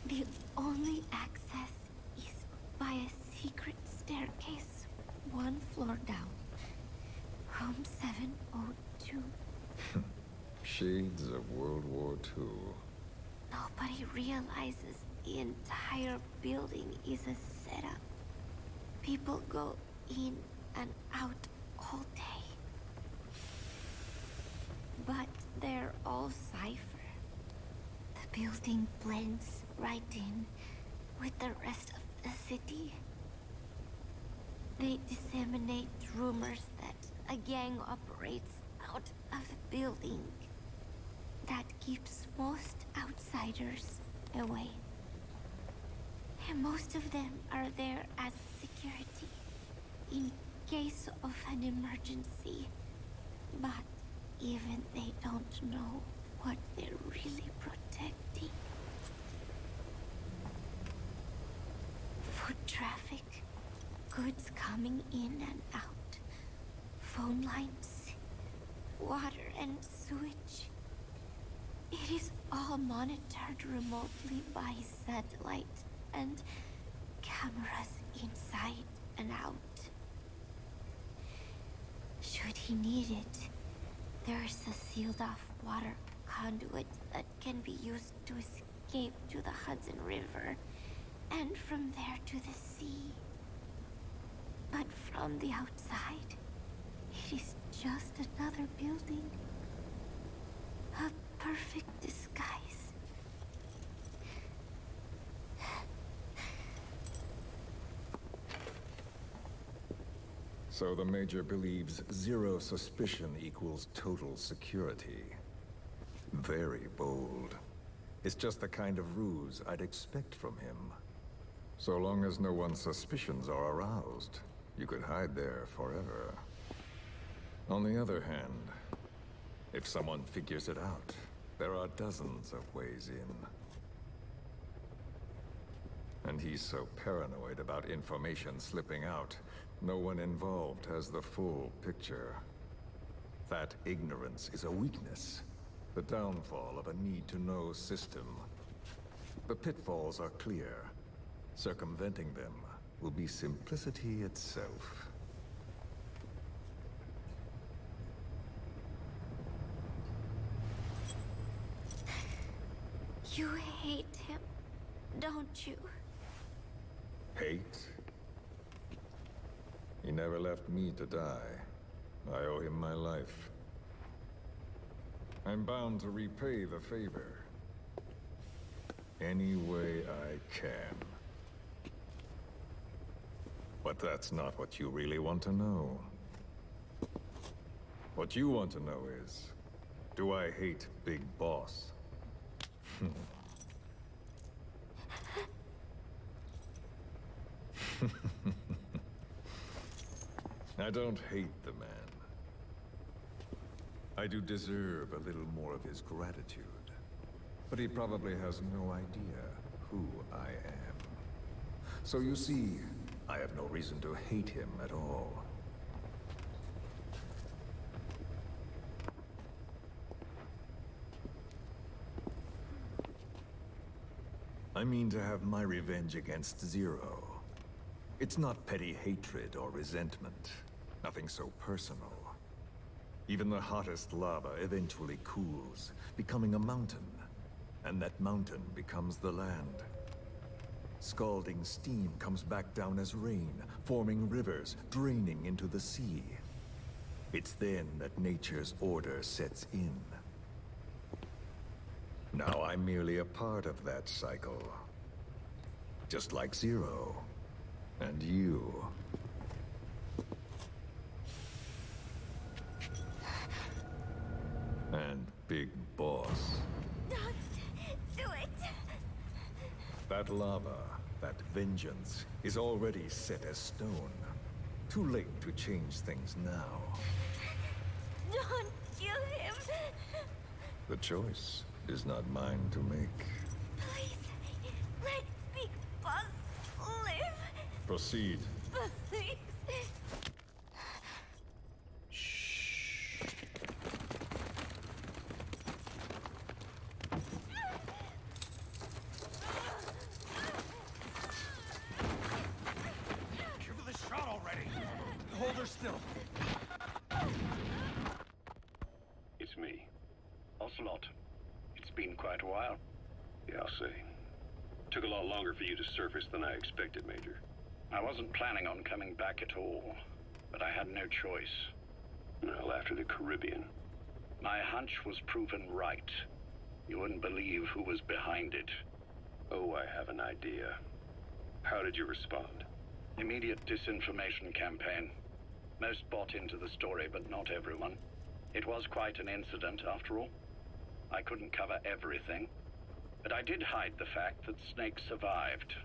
S18: The only access is by a secret staircase, one floor down. Room 702.
S23: Shades of World War II.
S18: Nobody realizes the entire building is a setup. People go in and out all day. But they're all Cypher. The building blends right in with the rest of the city. They disseminate rumors that a gang operates out of the building that keeps most outsiders away. And most of them are there as security in case of an emergency. But even they don't know what they're really protecting. Foot traffic, goods coming in and out, phone lines, water and sewage. It is all monitored remotely by satellite and cameras inside and out. Should he need it, there's a sealed-off water conduit that can be used to escape to the Hudson River, and from there to the sea. But from the outside, it is just another building. A perfect disguise.
S23: So the Major believes zero suspicion equals total security. Very bold. It's just the kind of ruse I'd expect from him. So long as no one's suspicions are aroused, you could hide there forever. On the other hand, if someone figures it out, there are dozens of ways in. And he's so paranoid about information slipping out, no one involved has the full picture. That ignorance is a weakness, the downfall of a need-to-know system. The pitfalls are clear. Circumventing them will be simplicity itself.
S18: You hate him, don't you?
S23: Hate? He never left me to die. I owe him my life. I'm bound to repay the favor. Any way I can. But that's not what you really want to know. What you want to know is, do I hate Big Boss? I don't hate the man. I do deserve a little more of his gratitude. But he probably has no idea who I am. So you see, I have no reason to hate him at all. I mean to have my revenge against Zero. It's not petty hatred or resentment. Nothing so personal. Even the hottest lava eventually cools, becoming a mountain. And that mountain becomes the land. Scalding steam comes back down as rain, forming rivers, draining into the sea. It's then that nature's order sets in. Now I'm merely a part of that cycle. Just like Zero. And you. And Big Boss.
S18: Don't do it!
S23: That lava, that vengeance, is already set as stone. Too late to change things now.
S18: Don't kill him!
S23: The choice is not mine to make.
S18: Please, let Big Boss live!
S23: Proceed.
S18: Please!
S20: Give her the shot already! Hold her still.
S4: It's me. Ocelot. It's been quite a while. Yeah, I'll say. Took a lot longer for you to surface than I expected, Major. I wasn't planning on coming back at all, but I had no choice. Well, after the Caribbean. My hunch was proven right. You wouldn't believe who was behind it. Oh, I have an idea. How did you respond? Immediate disinformation campaign. Most bought into the story, but not everyone. It was quite an incident, after all. I couldn't cover everything, but I did hide the fact that Snake survived.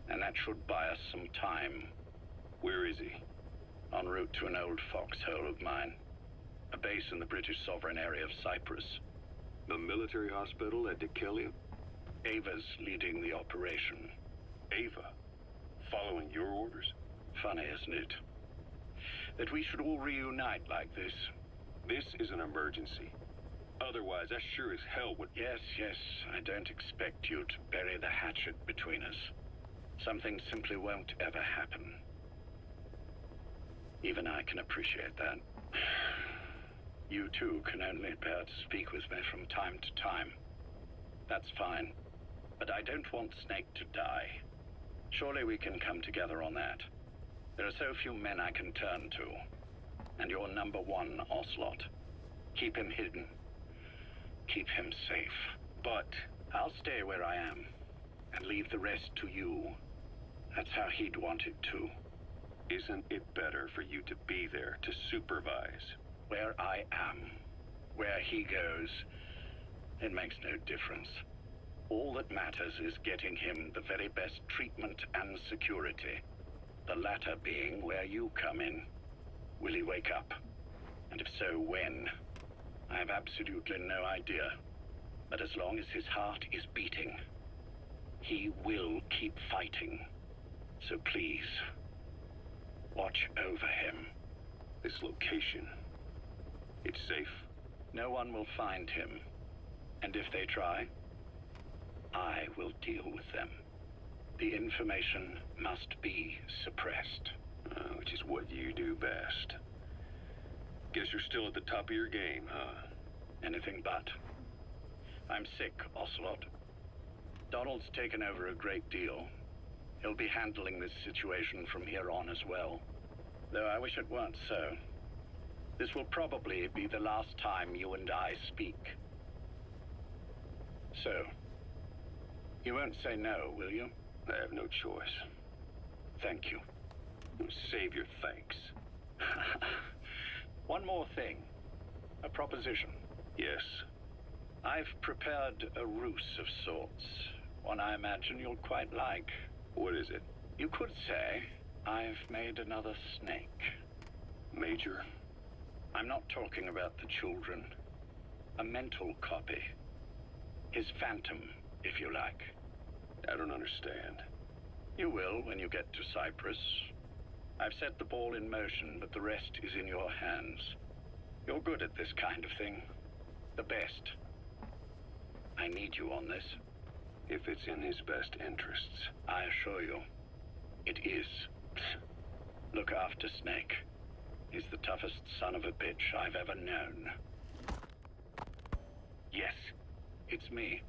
S4: And that should buy us some time. Where is he? En route to an old foxhole of mine. A base in the British sovereign area of Cyprus. The military hospital at Dikelia? Ava's leading the operation. Ava? Following your orders? Funny, isn't it? That we should all reunite like this. This is an emergency. Otherwise, I sure as hell would... Yes, I don't expect you to bury the hatchet between us. Something simply won't ever happen. Even I can appreciate that. You too can only bear to speak with me from time to time. That's fine. But I don't want Snake to die. Surely we can come together on that. There are so few men I can turn to. And you're number one, Ocelot. Keep him hidden. Keep him safe. But I'll stay where I am. And leave the rest to you. That's how he'd want it too. Isn't it better for you to be there to supervise? Where I am. Where he goes. It makes no difference. All that matters is getting him the very best treatment and security. The latter being where you come in. Will he wake up? And if so, when? I have absolutely no idea. But as long as his heart is beating, he will keep fighting. So please, watch over him. This location, it's safe? No one will find him. And if they try, I will deal with them. The information must be suppressed. Which is what you do best. Guess you're still at the top of your game, huh? Anything but. I'm sick, Ocelot. Donald's taken over a great deal. He'll be handling this situation from here on as well. Though I wish it weren't so. This will probably be the last time you and I speak. So, you won't say no, will you? I have no choice. Thank you. Save your thanks. One more thing. A proposition. Yes. I've prepared a ruse of sorts. One I imagine you'll quite like. What is it? You could say I've made another snake.
S14: Major, I'm not talking about the children. A mental copy. His phantom, if you like.
S4: I don't understand.
S14: You will when you get to Cyprus. I've set the ball in motion, but the rest is in your hands. You're good at this kind of thing. The best. I need you on this.
S4: If it's in his best interests.
S14: I assure you, it is. Look after Snake. He's the toughest son of a bitch I've ever known. Yes, it's me.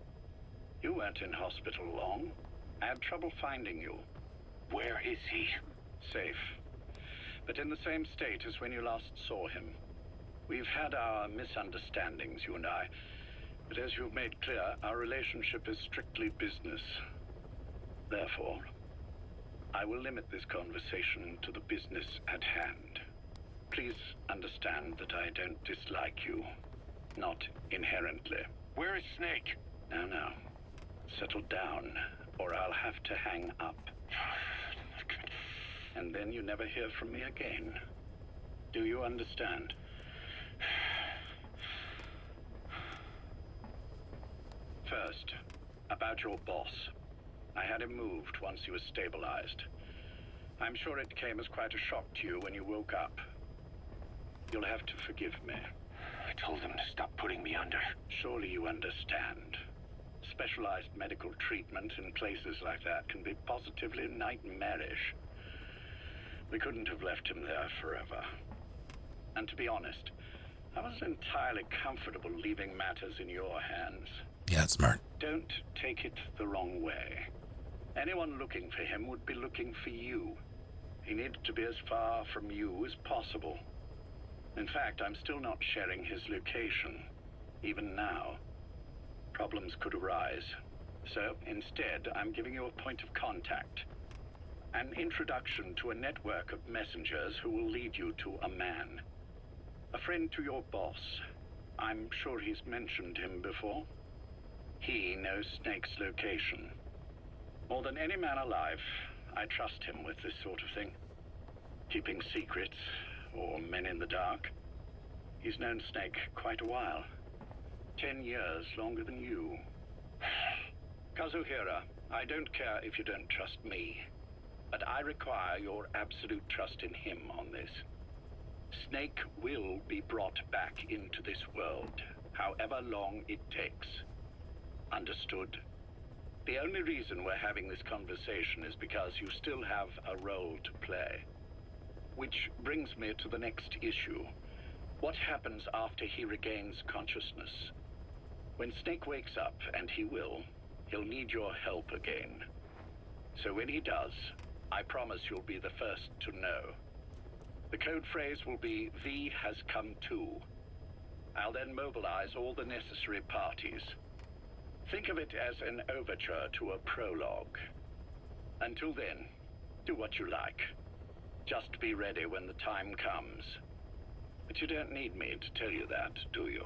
S14: You weren't in hospital long. I had trouble finding you.
S4: Where is he?
S14: Safe. But in the same state as when you last saw him. We've had our misunderstandings, you and I. But as you've made clear, our relationship is strictly business. Therefore, I will limit this conversation to the business at hand. Please understand that I don't dislike you. Not inherently.
S4: Where is Snake?
S14: Now. Settle down, or I'll have to hang up. And then you never hear from me again. Do you understand? First, about your boss. I had him moved once he was stabilized. I'm sure it came as quite a shock to you when you woke up. You'll have to forgive me.
S4: I told him to stop putting me under.
S14: Surely you understand. Specialized medical treatment in places like that can be positively nightmarish. We couldn't have left him there forever. And to be honest, I wasn't entirely comfortable leaving matters in your hands.
S1: Yeah, that's smart.
S14: Don't take it the wrong way. Anyone looking for him would be looking for you. He needed to be as far from you as possible. In fact, I'm still not sharing his location, even now. Problems could arise. So instead, I'm giving you a point of contact. An introduction to a network of messengers who will lead you to a man. A friend to your boss. I'm sure he's mentioned him before. He knows Snake's location. More than any man alive, I trust him with this sort of thing. Keeping secrets, or men in the dark. He's known Snake quite a while. 10 years longer than you. Kazuhira, I don't care if you don't trust me, but I require your absolute trust in him on this. Snake will be brought back into this world, however long it takes. Understood? The only reason we're having this conversation is because you still have a role to play. Which brings me to the next issue. What happens after he regains consciousness? When Snake wakes up, and he will, he'll need your help again. So when he does, I promise you'll be the first to know. The code phrase will be, V has come to. I'll then mobilize all the necessary parties. Think of it as an overture to a prologue. Until then, do what you like. Just be ready when the time comes. But you don't need me to tell you that, do you?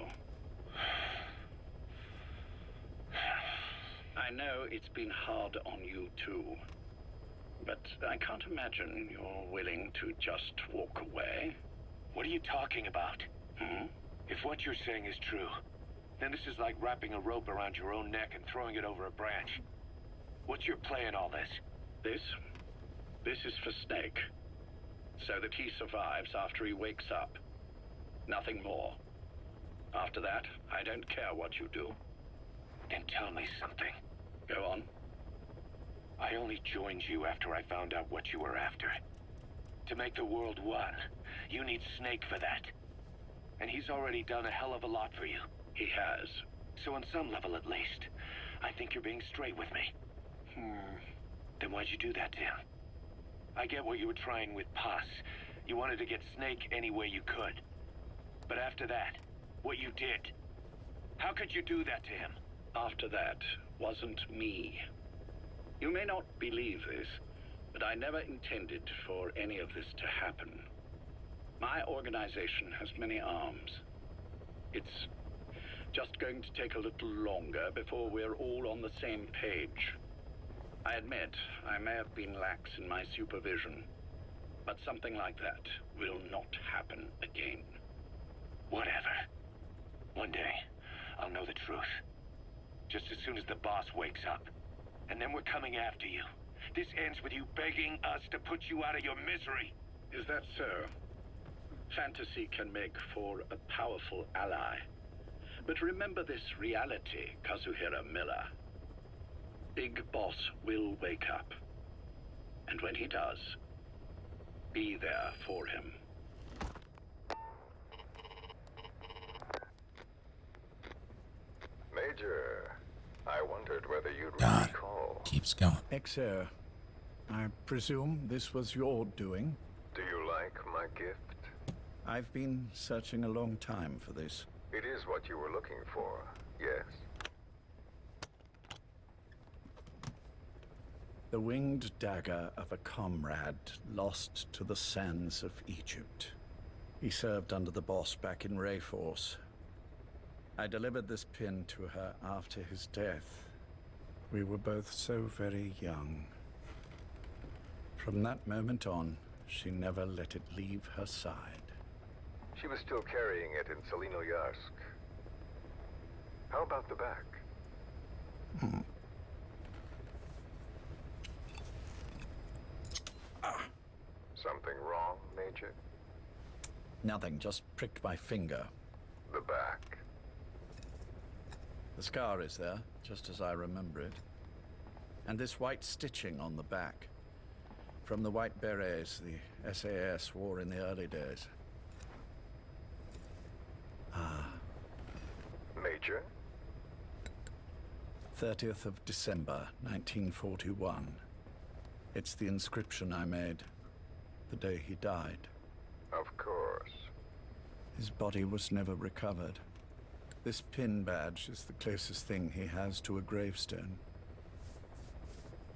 S14: I know it's been hard on you too. But I can't imagine you're willing to just walk away.
S4: What are you talking about? If what you're saying is true, then this is like wrapping a rope around your own neck and throwing it over a branch. What's your play in all this?
S14: This is for Snake. So that he survives after he wakes up. Nothing more. After that, I don't care what you do.
S4: Then tell me something.
S14: Go on.
S4: I only joined you after I found out what you were after. To make the world one, you need Snake for that. And he's already done a hell of a lot for you.
S14: He has.
S4: So on some level at least, I think you're being straight with me. Then why'd you do that to him? I get what you were trying with Paz. You wanted to get Snake any way you could. But after that, what you did, how could you do that to him?
S14: After that wasn't me. You may not believe this, but I never intended for any of this to happen. My organization has many arms. It's just going to take a little longer before we're all on the same page. I admit I may have been lax in my supervision,
S4: But something like that will not happen again. Whatever. One day, I'll know the truth. Just as soon as the boss wakes up. And then we're coming after you. This ends with you begging us to put you out of your misery.
S14: Is that so? Fantasy can make for a powerful ally. But remember this reality, Kazuhira Miller. Big Boss will wake up. And when he does, be there for him.
S8: Major, I wondered whether you'd
S10: God,
S8: recall.
S10: keeps going.
S14: Exer, I presume this was your doing?
S8: Do you like my gift?
S14: I've been searching a long time for this.
S8: It is what you were looking for, yes?
S14: The winged dagger of a comrade lost to the sands of Egypt. He served under the boss back in Rayforce. I delivered this pin to her after his death. We were both so very young. From that moment on, she never let it leave her side.
S8: She was still carrying it in Selinoyarsk. How about the back? Something wrong, Major?
S14: Nothing, just pricked my finger.
S8: The back.
S14: The scar is there, just as I remember it. And this white stitching on the back. From the white berets the SAS wore in the early days.
S8: Major?
S14: 30th of December, 1941. It's the inscription I made the day he died.
S8: Of course.
S14: His body was never recovered. This pin badge is the closest thing he has to a gravestone.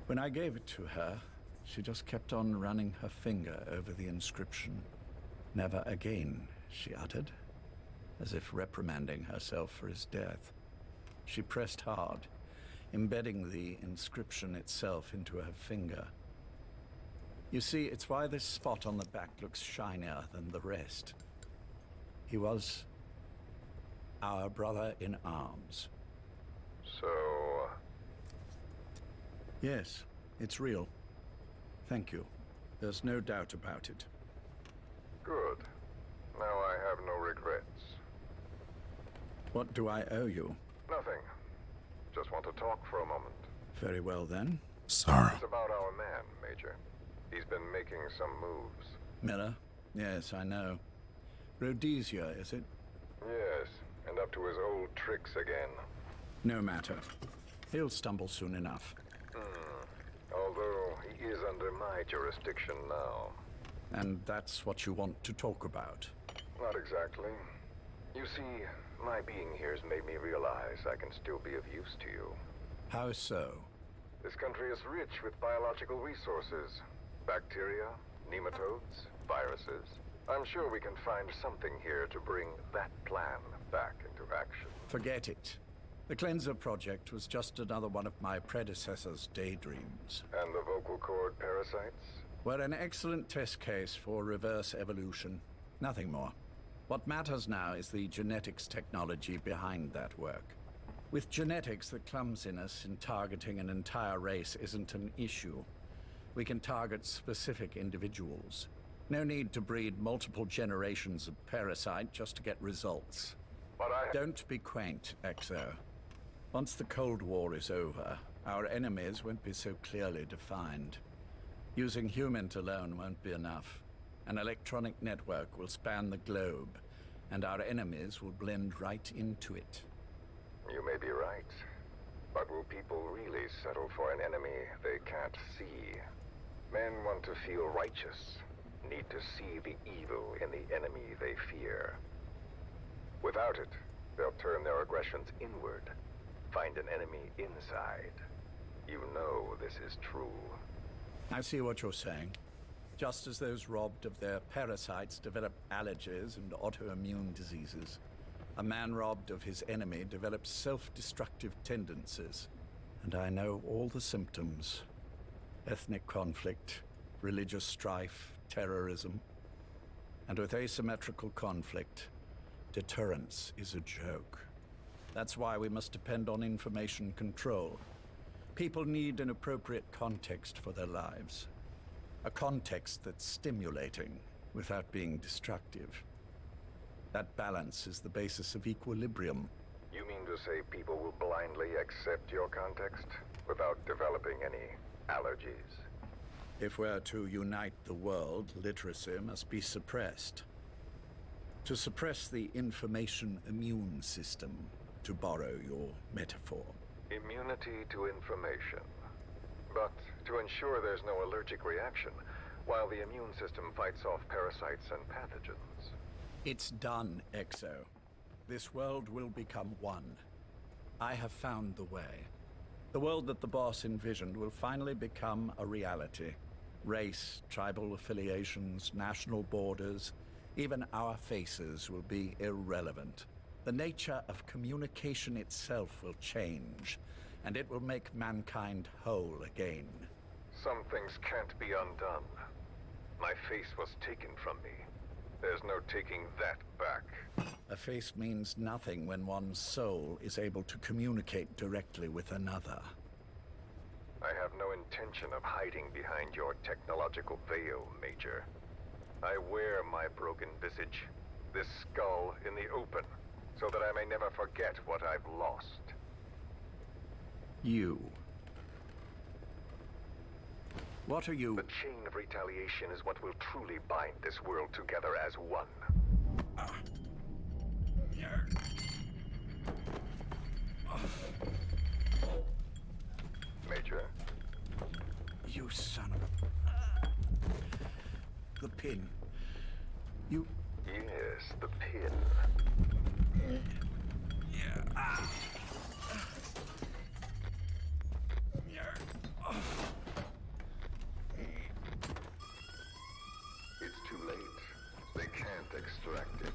S14: When I gave it to her, she just kept on running her finger over the inscription. Never again, she uttered, as if reprimanding herself for his death. She pressed hard, embedding the inscription itself into her finger. You see, it's why this spot on the back looks shinier than the rest. He was our brother in arms.
S8: So...
S14: Yes, it's real. Thank you. There's no doubt about it.
S8: Good. Now I have no regrets.
S14: What do I owe you?
S8: Nothing. Just want to talk for a moment.
S14: Very well, then.
S10: Sorrow.
S8: It's about our man, Major. He's been making some moves.
S14: Miller? Yes, I know. Rhodesia, is it?
S8: Yes, and up to his old tricks again.
S14: No matter. He'll stumble soon enough.
S8: Although he is under my jurisdiction now.
S14: And that's what you want to talk about?
S8: Not exactly. You see, my being here has made me realize I can still be of use to you.
S14: How so?
S8: This country is rich with biological resources. Bacteria, nematodes, viruses. I'm sure we can find something here to bring that plan back into action.
S14: Forget it. The Cleanser Project was just another one of my predecessor's daydreams.
S8: And the vocal cord parasites?
S14: Were an excellent test case for reverse evolution. Nothing more. What matters now is the genetics technology behind that work. With genetics, the clumsiness in targeting an entire race isn't an issue. We can target specific individuals. No need to breed multiple generations of parasite just to get results.
S8: But
S14: Don't be quaint, Exo. Once the Cold War is over, our enemies won't be so clearly defined. Using humans alone won't be enough. An electronic network will span the globe, and our enemies will blend right into it.
S8: You may be right. But will people really settle for an enemy they can't see? Men want to feel righteous, need to see the evil in the enemy they fear. Without it, they'll turn their aggressions inward, find an enemy inside. You know this is true.
S14: I see what you're saying. Just as those robbed of their parasites develop allergies and autoimmune diseases, a man robbed of his enemy develops self-destructive tendencies. And I know all the symptoms. Ethnic conflict, religious strife, terrorism. And with asymmetrical conflict, deterrence is a joke. That's why we must depend on information control. People need an appropriate context for their lives. A context that's stimulating without being destructive. That balance is the basis of equilibrium.
S23: You mean to say people will blindly accept your context without developing any allergies?
S14: If we're to unite the world, literacy must be suppressed. To suppress the information immune system, to borrow your metaphor.
S23: Immunity to information. But to ensure there's no allergic reaction, while the immune system fights off parasites and pathogens.
S14: It's done, Exo. This world will become one. I have found the way. The world that the boss envisioned will finally become a reality. Race, tribal affiliations, national borders, even our faces will be irrelevant. The nature of communication itself will change, and it will make mankind whole again.
S23: Some things can't be undone. My face was taken from me. There's no taking that back.
S14: A face means nothing when one's soul is able to communicate directly with another.
S23: I have no intention of hiding behind your technological veil, Major. I wear my broken visage, this skull, in the open, so that I may never forget what I've lost.
S14: You. What are you?
S23: The chain of retaliation is what will truly bind this world together as one. Major.
S14: You son of a... The pin. You...
S23: Yes, the pin. It's too late. They can't extract it.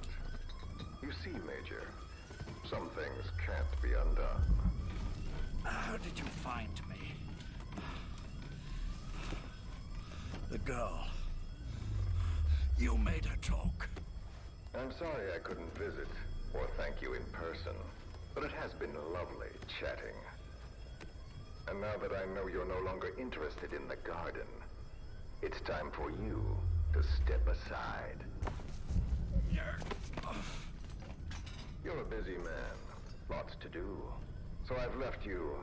S23: You see, Major, some things can't be undone.
S14: How did you find me? The girl. You made her talk.
S23: I'm sorry I couldn't visit or thank you in person, but it has been lovely chatting. And now that I know you're no longer interested in the garden, it's time for you to step aside. You're a busy man, lots to do, so I've left you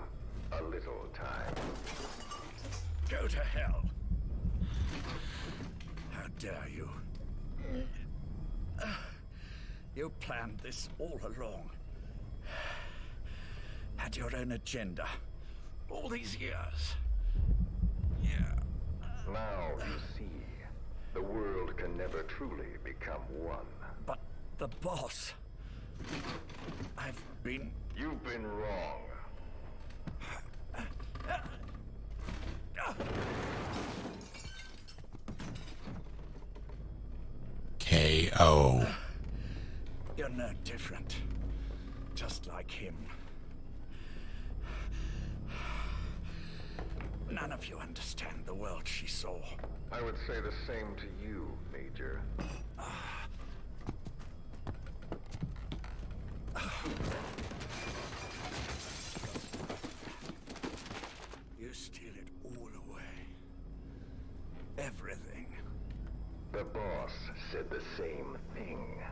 S23: a little time.
S14: Go to hell. How dare you? You planned this all along. Had your own agenda. All these years.
S23: Now you see, the world can never truly become one.
S14: But the boss...
S23: You've been wrong.
S1: K.O.
S14: You're no different. Just like him. None of you understand the world she saw.
S23: I would say the same to you, Major.
S14: You steal it all away. Everything.
S23: The boss said the same thing.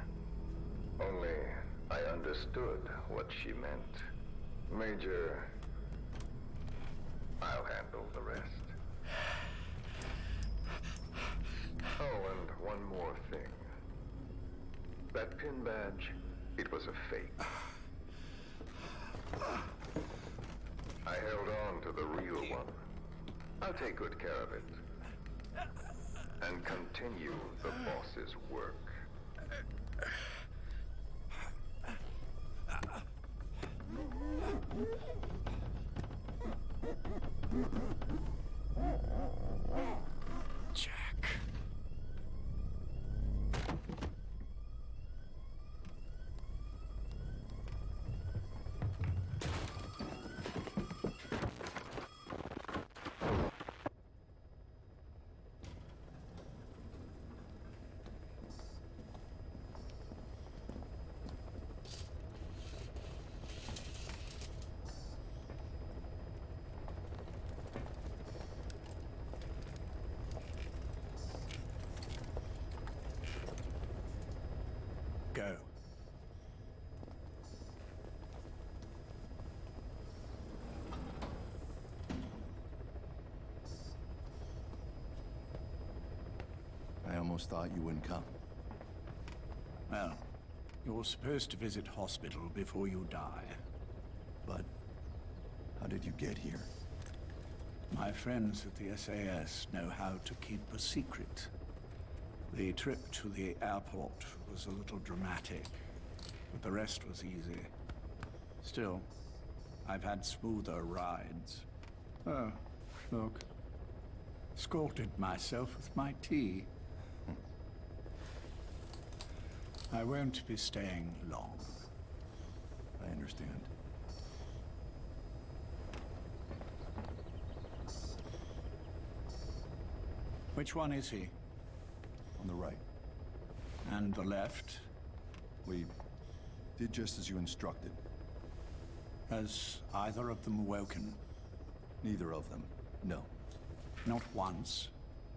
S23: Only I understood what she meant. Major, I'll handle the rest. Oh, and one more thing. That pin badge, it was a fake. I held on to the real one. I'll take good care of it. And continue the boss's work.
S14: Jack.
S16: almost thought you wouldn't come.
S14: Well, you're supposed to visit hospital before you die.
S16: But how did you get here?
S14: My friends at the SAS know how to keep a secret. The trip to the airport was a little dramatic, but the rest was easy. Still, I've had smoother rides. Oh, look. Scalded myself with my tea. I won't be staying long.
S16: I understand.
S14: Which one is he?
S16: On the right.
S14: And the left?
S16: We did just as you instructed.
S14: Has either of them awoken?
S16: Neither of them, no.
S14: Not once?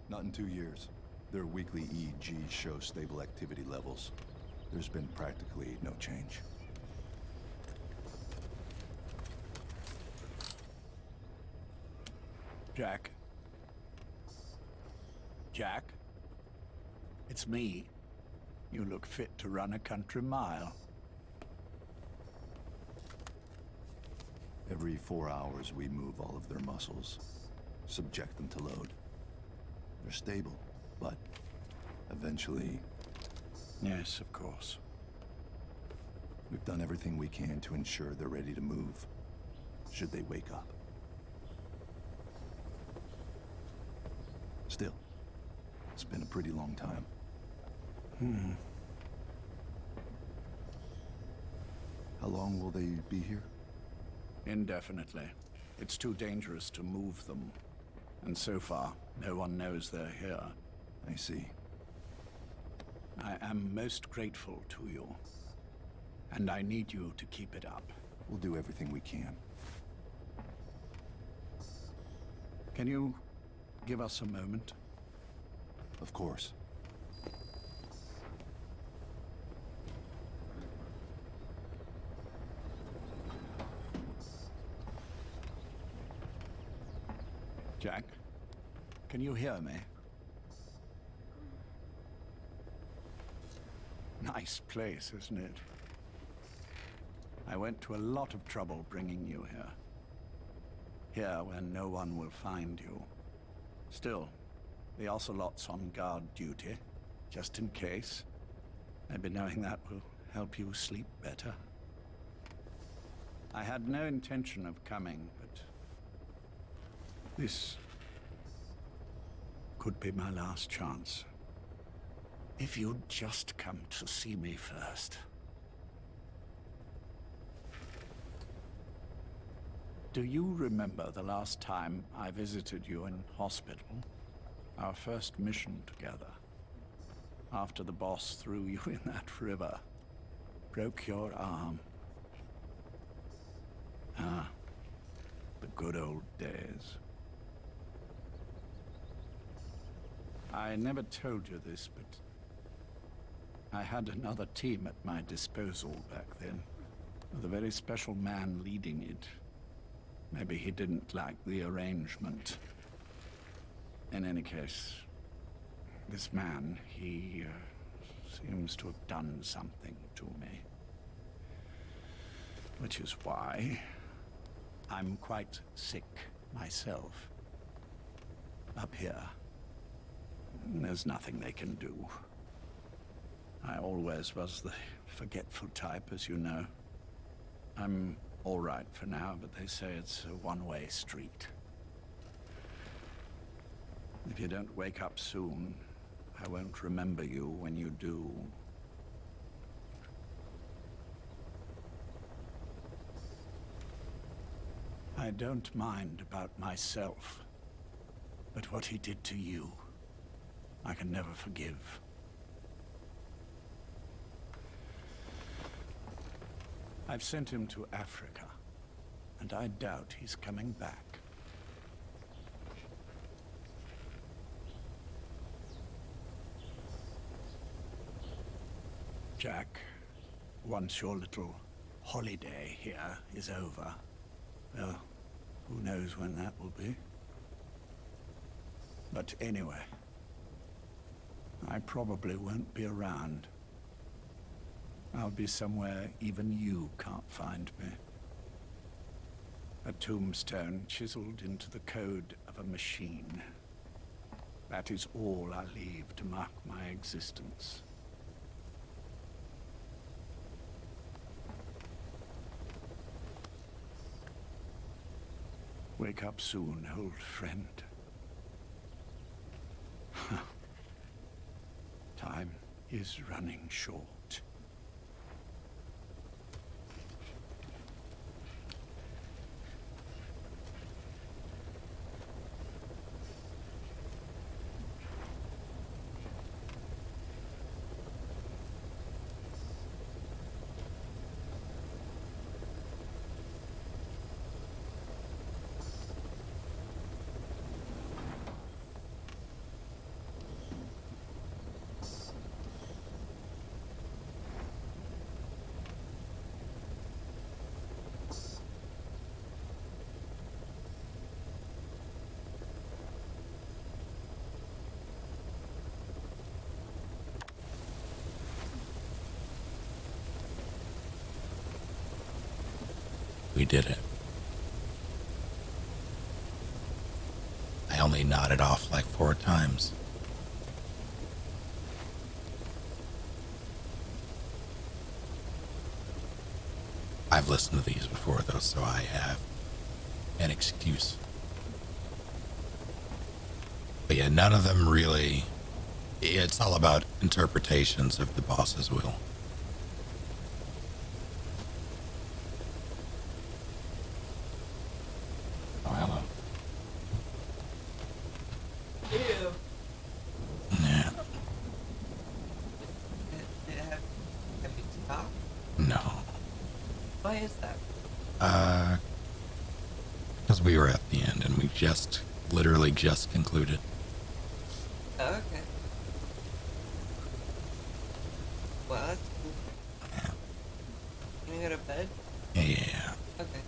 S16: Not in 2 years. Their weekly EEGs show stable activity levels. There's been practically no change.
S14: Jack? Jack? It's me. You look fit to run a country mile.
S16: Every 4 hours, we move all of their muscles, subject them to load. They're stable, but eventually...
S14: Yes, of course.
S16: We've done everything we can to ensure they're ready to move, should they wake up. Still, it's been a pretty long time. How long will they be here?
S14: Indefinitely. It's too dangerous to move them. And so far, no one knows they're here.
S16: I see.
S14: I am most grateful to you. And I need you to keep it up.
S16: We'll do everything we can.
S14: Can you give us a moment?
S16: Of course.
S14: Jack, can you hear me? Nice place, isn't it? I went to a lot of trouble bringing you here. Here where no one will find you. Still, the Ocelot's on guard duty, just in case. Maybe knowing that will help you sleep better. I had no intention of coming, but this could be my last chance. If you'd just come to see me first. Do you remember the last time I visited you in hospital? Our first mission together. After the boss threw you in that river. Broke your arm. Ah, the good old days. I never told you this, but I had another team at my disposal back then, with a very special man leading it. Maybe he didn't like the arrangement. In any case, this man, he seems to have done something to me. Which is why I'm quite sick myself. Up here, there's nothing they can do. I always was the forgetful type, as you know. I'm all right for now, but they say it's a one-way street. If you don't wake up soon, I won't remember you when you do. I don't mind about myself, but what he did to you, I can never forgive. I've sent him to Africa, and I doubt he's coming back. Jack, once your little holiday here is over, well, who knows when that will be? But anyway, I probably won't be around. I'll be somewhere even you can't find me. A tombstone chiseled into the code of a machine. That is all I leave to mark my existence. Wake up soon, old friend. Time is running short.
S1: We did it. I only nodded off like 4 times. I've listened to these before though, so I have an excuse. But yeah, none of them really, it's all about interpretations of the boss's will. Because we were at the end and we literally just concluded.
S17: Oh, okay. Well, that's cool.
S1: Yeah.
S17: Can you go to bed?
S1: Yeah.
S17: Okay.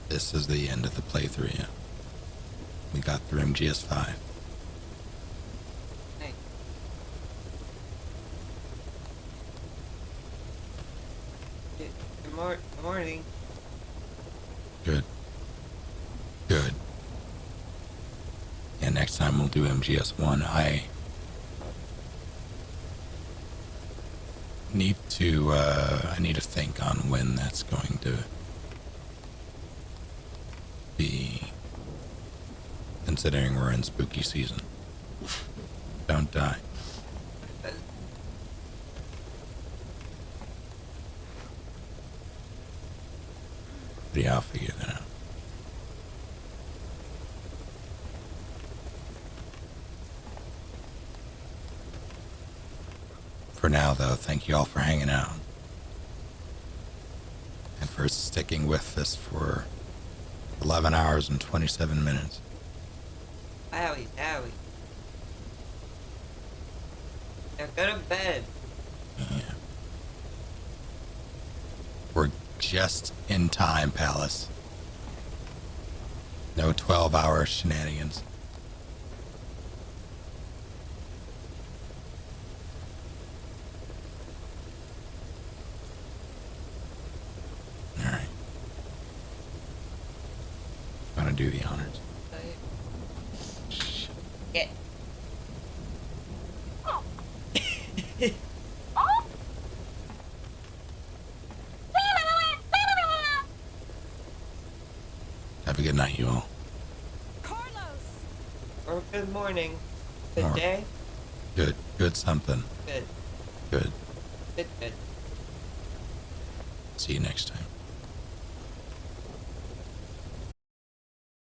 S1: This is the end of the playthrough, yeah. We got through MGS5.
S17: Good morning.
S1: Good. Good. Yeah, next time we'll do MGS1. I need to think on when that's going to be, considering we're in spooky season. Don't die. But yeah, I'll figure that out. For now, though, thank you all for hanging out. And for sticking with us for 11 hours and 27 minutes.
S17: Howie. Now go to bed.
S1: Yeah. We're just in time, Palace. No 12-hour shenanigans. Alright. Gonna do the honors.
S17: Yeah.
S1: Have a good night, you all.
S17: Carlos. Or good morning. Good
S1: Or-
S17: day.
S1: Good something.
S17: Good.
S1: Good.
S17: Good.
S1: See you next time.